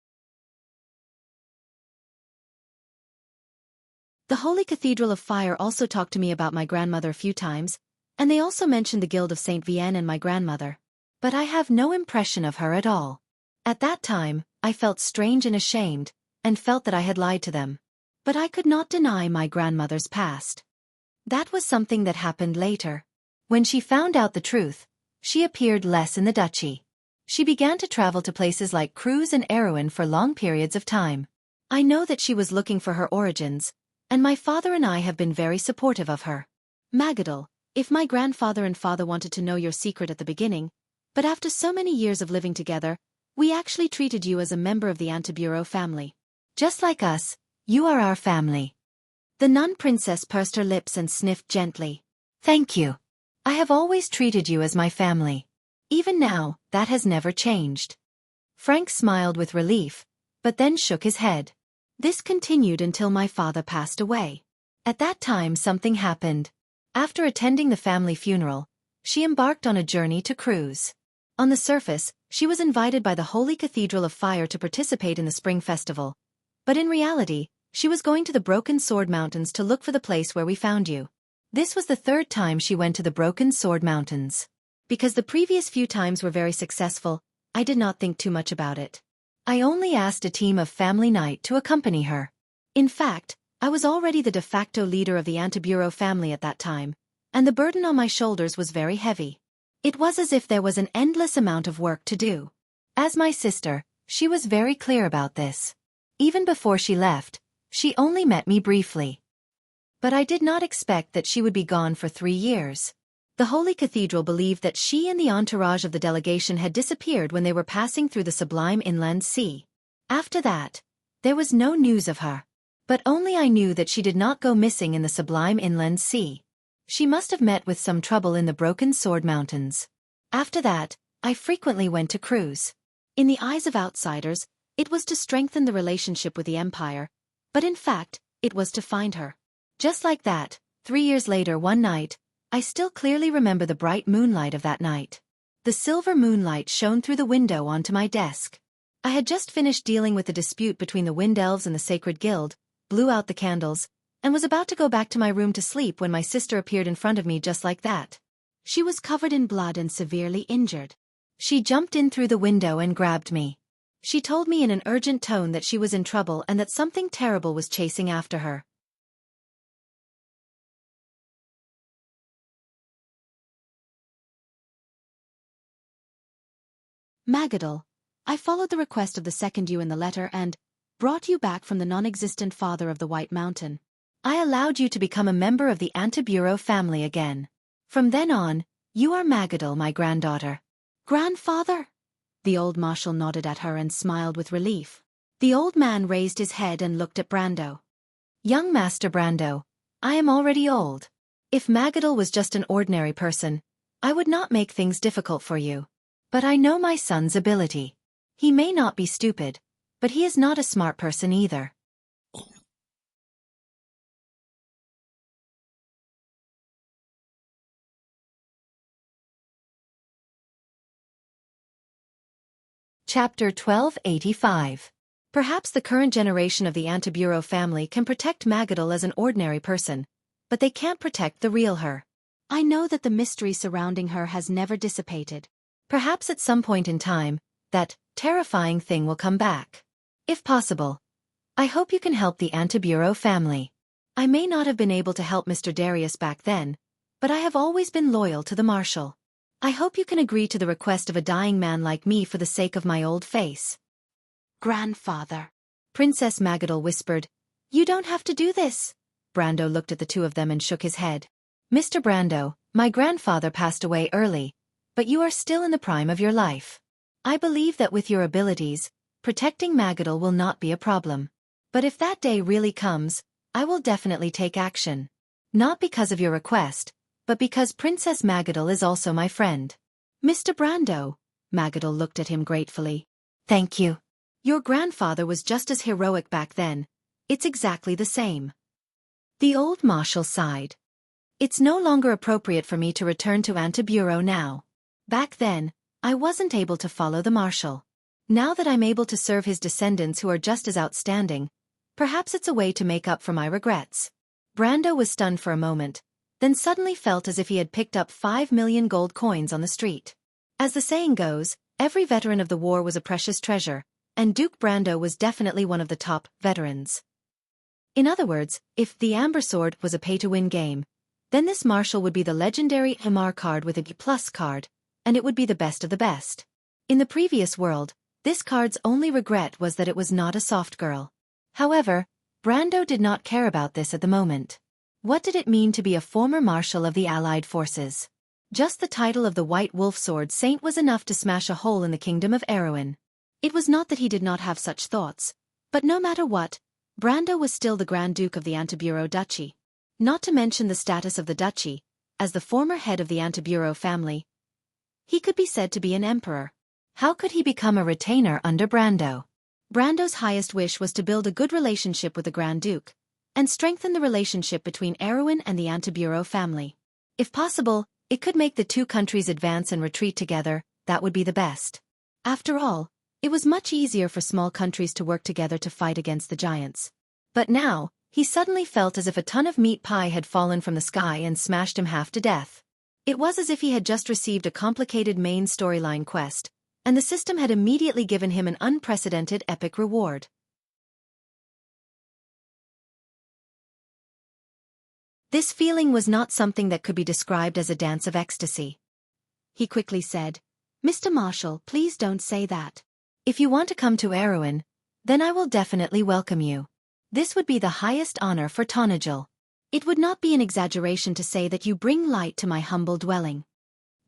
The Holy Cathedral of Fire also talked to me about my grandmother a few times, and they also mentioned the Guild of Saint Vienne and my grandmother. But I have no impression of her at all. At that time, I felt strange and ashamed, and felt that I had lied to them. But I could not deny my grandmother's past. That was something that happened later. When she found out the truth, she appeared less in the duchy. She began to travel to places like Cruz and Erewhon for long periods of time. I know that she was looking for her origins, and my father and I have been very supportive of her. Magadel, if my grandfather and father wanted to know your secret at the beginning, but after so many years of living together, we actually treated you as a member of the Antibureau family. Just like us, you are our family. The nun princess pursed her lips and sniffed gently. Thank you. I have always treated you as my family. Even now, that has never changed. Frank smiled with relief, but then shook his head. This continued until my father passed away. At that time something happened. After attending the family funeral, she embarked on a journey to cruise. On the surface, she was invited by the Holy Cathedral of Fire to participate in the Spring Festival. But in reality, she was going to the Broken Sword Mountains to look for the place where we found you. This was the third time she went to the Broken Sword Mountains. Because the previous few times were very successful, I did not think too much about it. I only asked a team of family knight to accompany her. In fact, I was already the de facto leader of the Antibureau family at that time, and the burden on my shoulders was very heavy. It was as if there was an endless amount of work to do. As my sister, she was very clear about this. Even before she left, she only met me briefly. But I did not expect that she would be gone for 3 years. The Holy Cathedral believed that she and the entourage of the delegation had disappeared when they were passing through the sublime inland sea. After that, there was no news of her. But only I knew that she did not go missing in the sublime inland sea. She must have met with some trouble in the Broken Sword Mountains. After that, I frequently went to cruise. In the eyes of outsiders, it was to strengthen the relationship with the Empire, but in fact, it was to find her. Just like that, 3 years later one night, I still clearly remember the bright moonlight of that night. The silver moonlight shone through the window onto my desk. I had just finished dealing with the dispute between the Wind Elves and the Sacred Guild, blew out the candles, and was about to go back to my room to sleep when my sister appeared in front of me just like that. She was covered in blood and severely injured. She jumped in through the window and grabbed me. She told me in an urgent tone that she was in trouble and that something terrible was chasing after her. Magadal, I followed the request of the second you in the letter and brought you back from the non-existent father of the White Mountain. I allowed you to become a member of the Antibureau family again. From then on, you are Magadal, my granddaughter. Grandfather? The old marshal nodded at her and smiled with relief. The old man raised his head and looked at Brando. Young Master Brando, I am already old. If Magadal was just an ordinary person, I would not make things difficult for you. But I know my son's ability. He may not be stupid, but he is not a smart person either. Chapter 1285. Perhaps the current generation of the Antibureau family can protect Magadal as an ordinary person, but they can't protect the real her. I know that the mystery surrounding her has never dissipated. Perhaps at some point in time, that terrifying thing will come back. If possible, I hope you can help the Antibureau family. I may not have been able to help Mr. Darius back then, but I have always been loyal to the Marshal. I hope you can agree to the request of a dying man like me for the sake of my old face. Grandfather. Princess Magadal whispered, You don't have to do this. Brando looked at the two of them and shook his head. Mr. Brando, my grandfather passed away early, but you are still in the prime of your life. I believe that with your abilities, protecting Magadal will not be a problem. But if that day really comes, I will definitely take action. Not because of your request, but because Princess Magadal is also my friend. Mr. Brando, Magadal looked at him gratefully. Thank you. Your grandfather was just as heroic back then. It's exactly the same. The old marshal sighed. It's no longer appropriate for me to return to Antibureau now. Back then, I wasn't able to follow the marshal. Now that I'm able to serve his descendants who are just as outstanding, perhaps it's a way to make up for my regrets. Brando was stunned for a moment, then suddenly felt as if he had picked up 5 million gold coins on the street. As the saying goes, every veteran of the war was a precious treasure, and Duke Brando was definitely one of the top veterans. In other words, if the Amber Sword was a pay-to-win game, then this marshal would be the legendary MR card with a B+ card, and it would be the best of the best. In the previous world, this card's only regret was that it was not a soft girl. However, Brando did not care about this at the moment. What did it mean to be a former marshal of the Allied forces? Just the title of the White Wolf Sword Saint was enough to smash a hole in the kingdom of Erewhon. It was not that he did not have such thoughts, but no matter what, Brando was still the Grand Duke of the Antibureau Duchy. Not to mention the status of the duchy, as the former head of the Antibureau family, he could be said to be an emperor. How could he become a retainer under Brando? Brando's highest wish was to build a good relationship with the Grand Duke, and strengthen the relationship between Erewhon and the Antiburo family. If possible, it could make the two countries advance and retreat together. That would be the best. After all, it was much easier for small countries to work together to fight against the giants. But now, he suddenly felt as if a ton of meat pie had fallen from the sky and smashed him half to death. It was as if he had just received a complicated main storyline quest, and the system had immediately given him an unprecedented epic reward. This feeling was not something that could be described as a dance of ecstasy. He quickly said, "Mr. Marshal, please don't say that. If you want to come to Erewhon, then I will definitely welcome you. This would be the highest honor for Tonajil. It would not be an exaggeration to say that you bring light to my humble dwelling."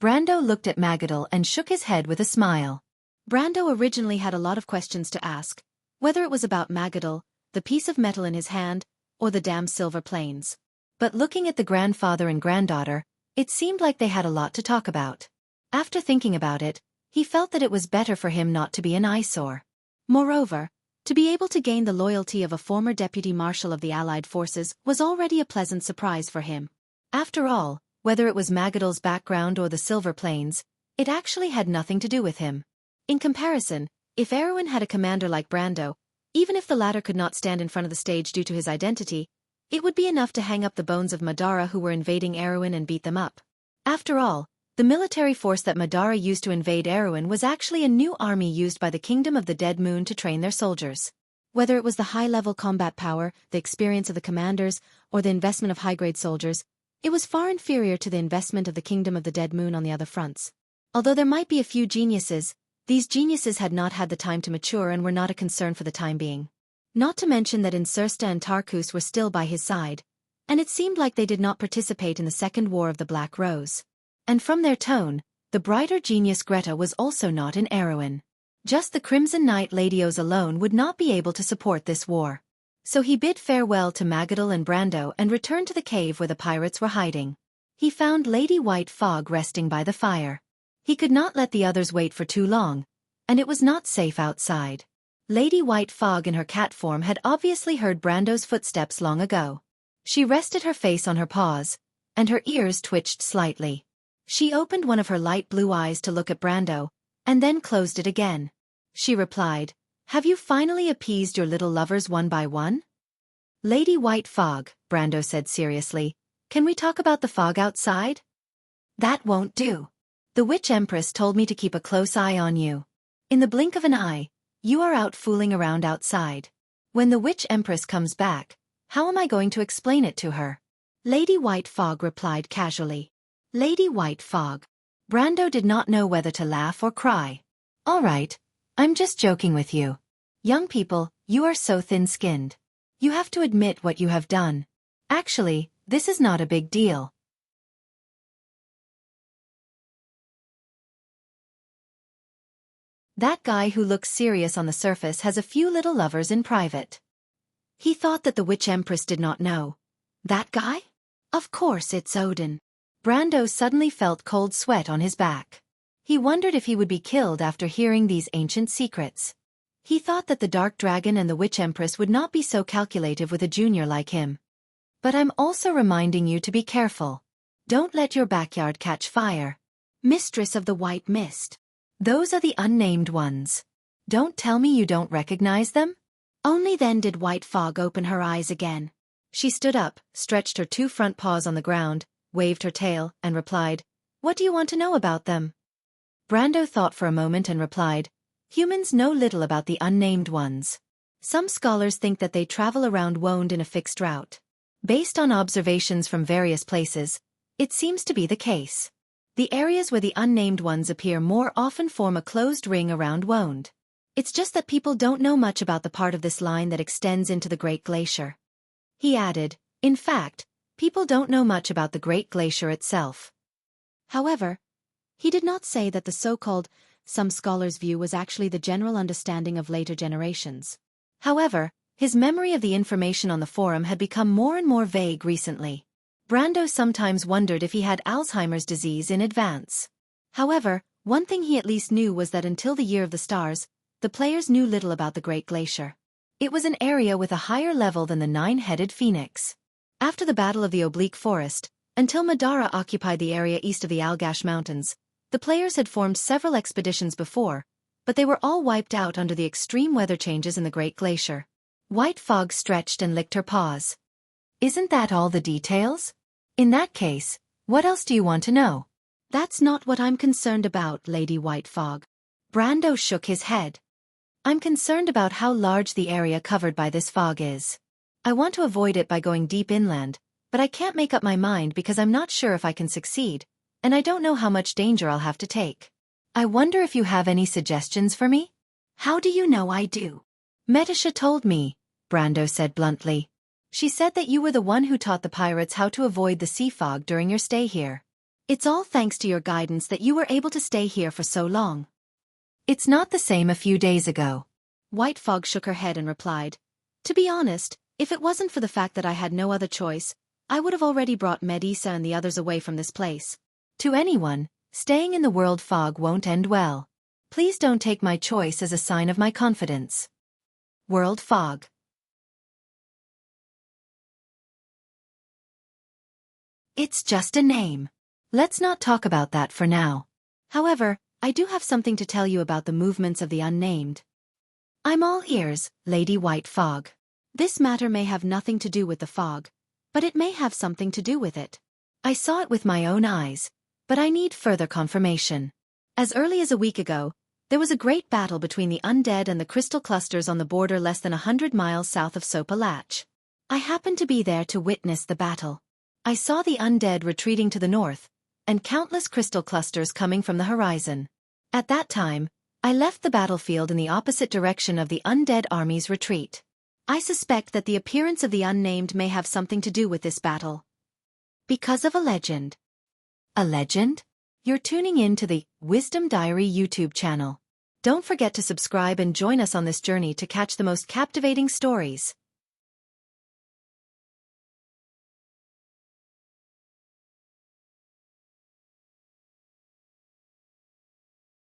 Brando looked at Magadal and shook his head with a smile. Brando originally had a lot of questions to ask, whether it was about Magadal, the piece of metal in his hand, or the damn silver plains. But looking at the grandfather and granddaughter, it seemed like they had a lot to talk about. After thinking about it, he felt that it was better for him not to be an eyesore. Moreover, to be able to gain the loyalty of a former deputy marshal of the Allied forces was already a pleasant surprise for him. After all, whether it was Magadal's background or the Silver Plains, it actually had nothing to do with him. In comparison, if Erewhon had a commander like Brando, even if the latter could not stand in front of the stage due to his identity, it would be enough to hang up the bones of Madara who were invading Erewhon and beat them up. After all, the military force that Madara used to invade Erewhon was actually a new army used by the Kingdom of the Dead Moon to train their soldiers. Whether it was the high-level combat power, the experience of the commanders, or the investment of high-grade soldiers, it was far inferior to the investment of the Kingdom of the Dead Moon on the other fronts. Although there might be a few geniuses, these geniuses had not had the time to mature and were not a concern for the time being. Not to mention that Insursta and Tarkus were still by his side, and it seemed like they did not participate in the Second War of the Black Rose. And from their tone, the brighter genius Greta was also not in Erewhon. Just the Crimson Knight Ladios alone would not be able to support this war. So he bid farewell to Magadal and Brando and returned to the cave where the pirates were hiding. He found Lady White Fog resting by the fire. He could not let the others wait for too long, and it was not safe outside. Lady White Fog in her cat form had obviously heard Brando's footsteps long ago. She rested her face on her paws, and her ears twitched slightly. She opened one of her light blue eyes to look at Brando, and then closed it again. She replied, "Have you finally appeased your little lovers one by one?" "Lady White Fog," Brando said seriously, "can we talk about the fog outside?" "That won't do. The Witch Empress told me to keep a close eye on you. In the blink of an eye, you are out fooling around outside. When the Witch Empress comes back, how am I going to explain it to her?" Lady White Fog replied casually. Lady White Fog. Brando did not know whether to laugh or cry. "All right, I'm just joking with you. Young people, you are so thin-skinned. You have to admit what you have done. Actually, this is not a big deal. That guy who looks serious on the surface has a few little lovers in private." He thought that the Witch Empress did not know. That guy? Of course it's Odin. Brando suddenly felt cold sweat on his back. He wondered if he would be killed after hearing these ancient secrets. He thought that the Dark Dragon and the Witch Empress would not be so calculative with a junior like him. "But I'm also reminding you to be careful. Don't let your backyard catch fire. Mistress of the White Mist. Those are the unnamed ones. Don't tell me you don't recognize them?" Only then did White Fog open her eyes again. She stood up, stretched her two front paws on the ground, waved her tail, and replied, "What do you want to know about them?" Brando thought for a moment and replied, "Humans know little about the unnamed ones. Some scholars think that they travel around Wonde in a fixed route. Based on observations from various places, it seems to be the case. The areas where the unnamed ones appear more often form a closed ring around Wonde. It's just that people don't know much about the part of this line that extends into the Great Glacier." He added, "In fact, people don't know much about the Great Glacier itself." However, he did not say that the so-called some scholars' view was actually the general understanding of later generations. However, his memory of the information on the forum had become more and more vague recently. Brando sometimes wondered if he had Alzheimer's disease in advance. However, one thing he at least knew was that until the Year of the Stars, the players knew little about the Great Glacier. It was an area with a higher level than the nine-headed phoenix. After the Battle of the Oblique Forest, until Madara occupied the area east of the Algash Mountains, the players had formed several expeditions before, but they were all wiped out under the extreme weather changes in the Great Glacier. White Fog stretched and licked her paws. Isn't that all the details? In that case, what else do you want to know? That's not what I'm concerned about, Lady White Fog. Brando shook his head. I'm concerned about how large the area covered by this fog is. I want to avoid it by going deep inland, but I can't make up my mind because I'm not sure if I can succeed, and I don't know how much danger I'll have to take. I wonder if you have any suggestions for me? How do you know I do? Metasha told me, Brando said bluntly. She said that you were the one who taught the pirates how to avoid the sea fog during your stay here. It's all thanks to your guidance that you were able to stay here for so long. It's not the same a few days ago. White Fog shook her head and replied, To be honest, if it wasn't for the fact that I had no other choice, I would have already brought Medisa and the others away from this place. To anyone, staying in the world fog won't end well. Please don't take my choice as a sign of my confidence. World fog. It's just a name. Let's not talk about that for now. However, I do have something to tell you about the movements of the unnamed. I'm all ears, Lady White Fog. This matter may have nothing to do with the fog, but it may have something to do with it. I saw it with my own eyes, but I need further confirmation. As early as a week ago, there was a great battle between the undead and the crystal clusters on the border less than 100 miles south of Sopa Latch. I happened to be there to witness the battle. I saw the undead retreating to the north, and countless crystal clusters coming from the horizon. At that time, I left the battlefield in the opposite direction of the undead army's retreat. I suspect that the appearance of the unnamed may have something to do with this battle. Because of a legend. A legend? You're tuning in to the Wisdom Diary YouTube channel. Don't forget to subscribe and join us on this journey to catch the most captivating stories.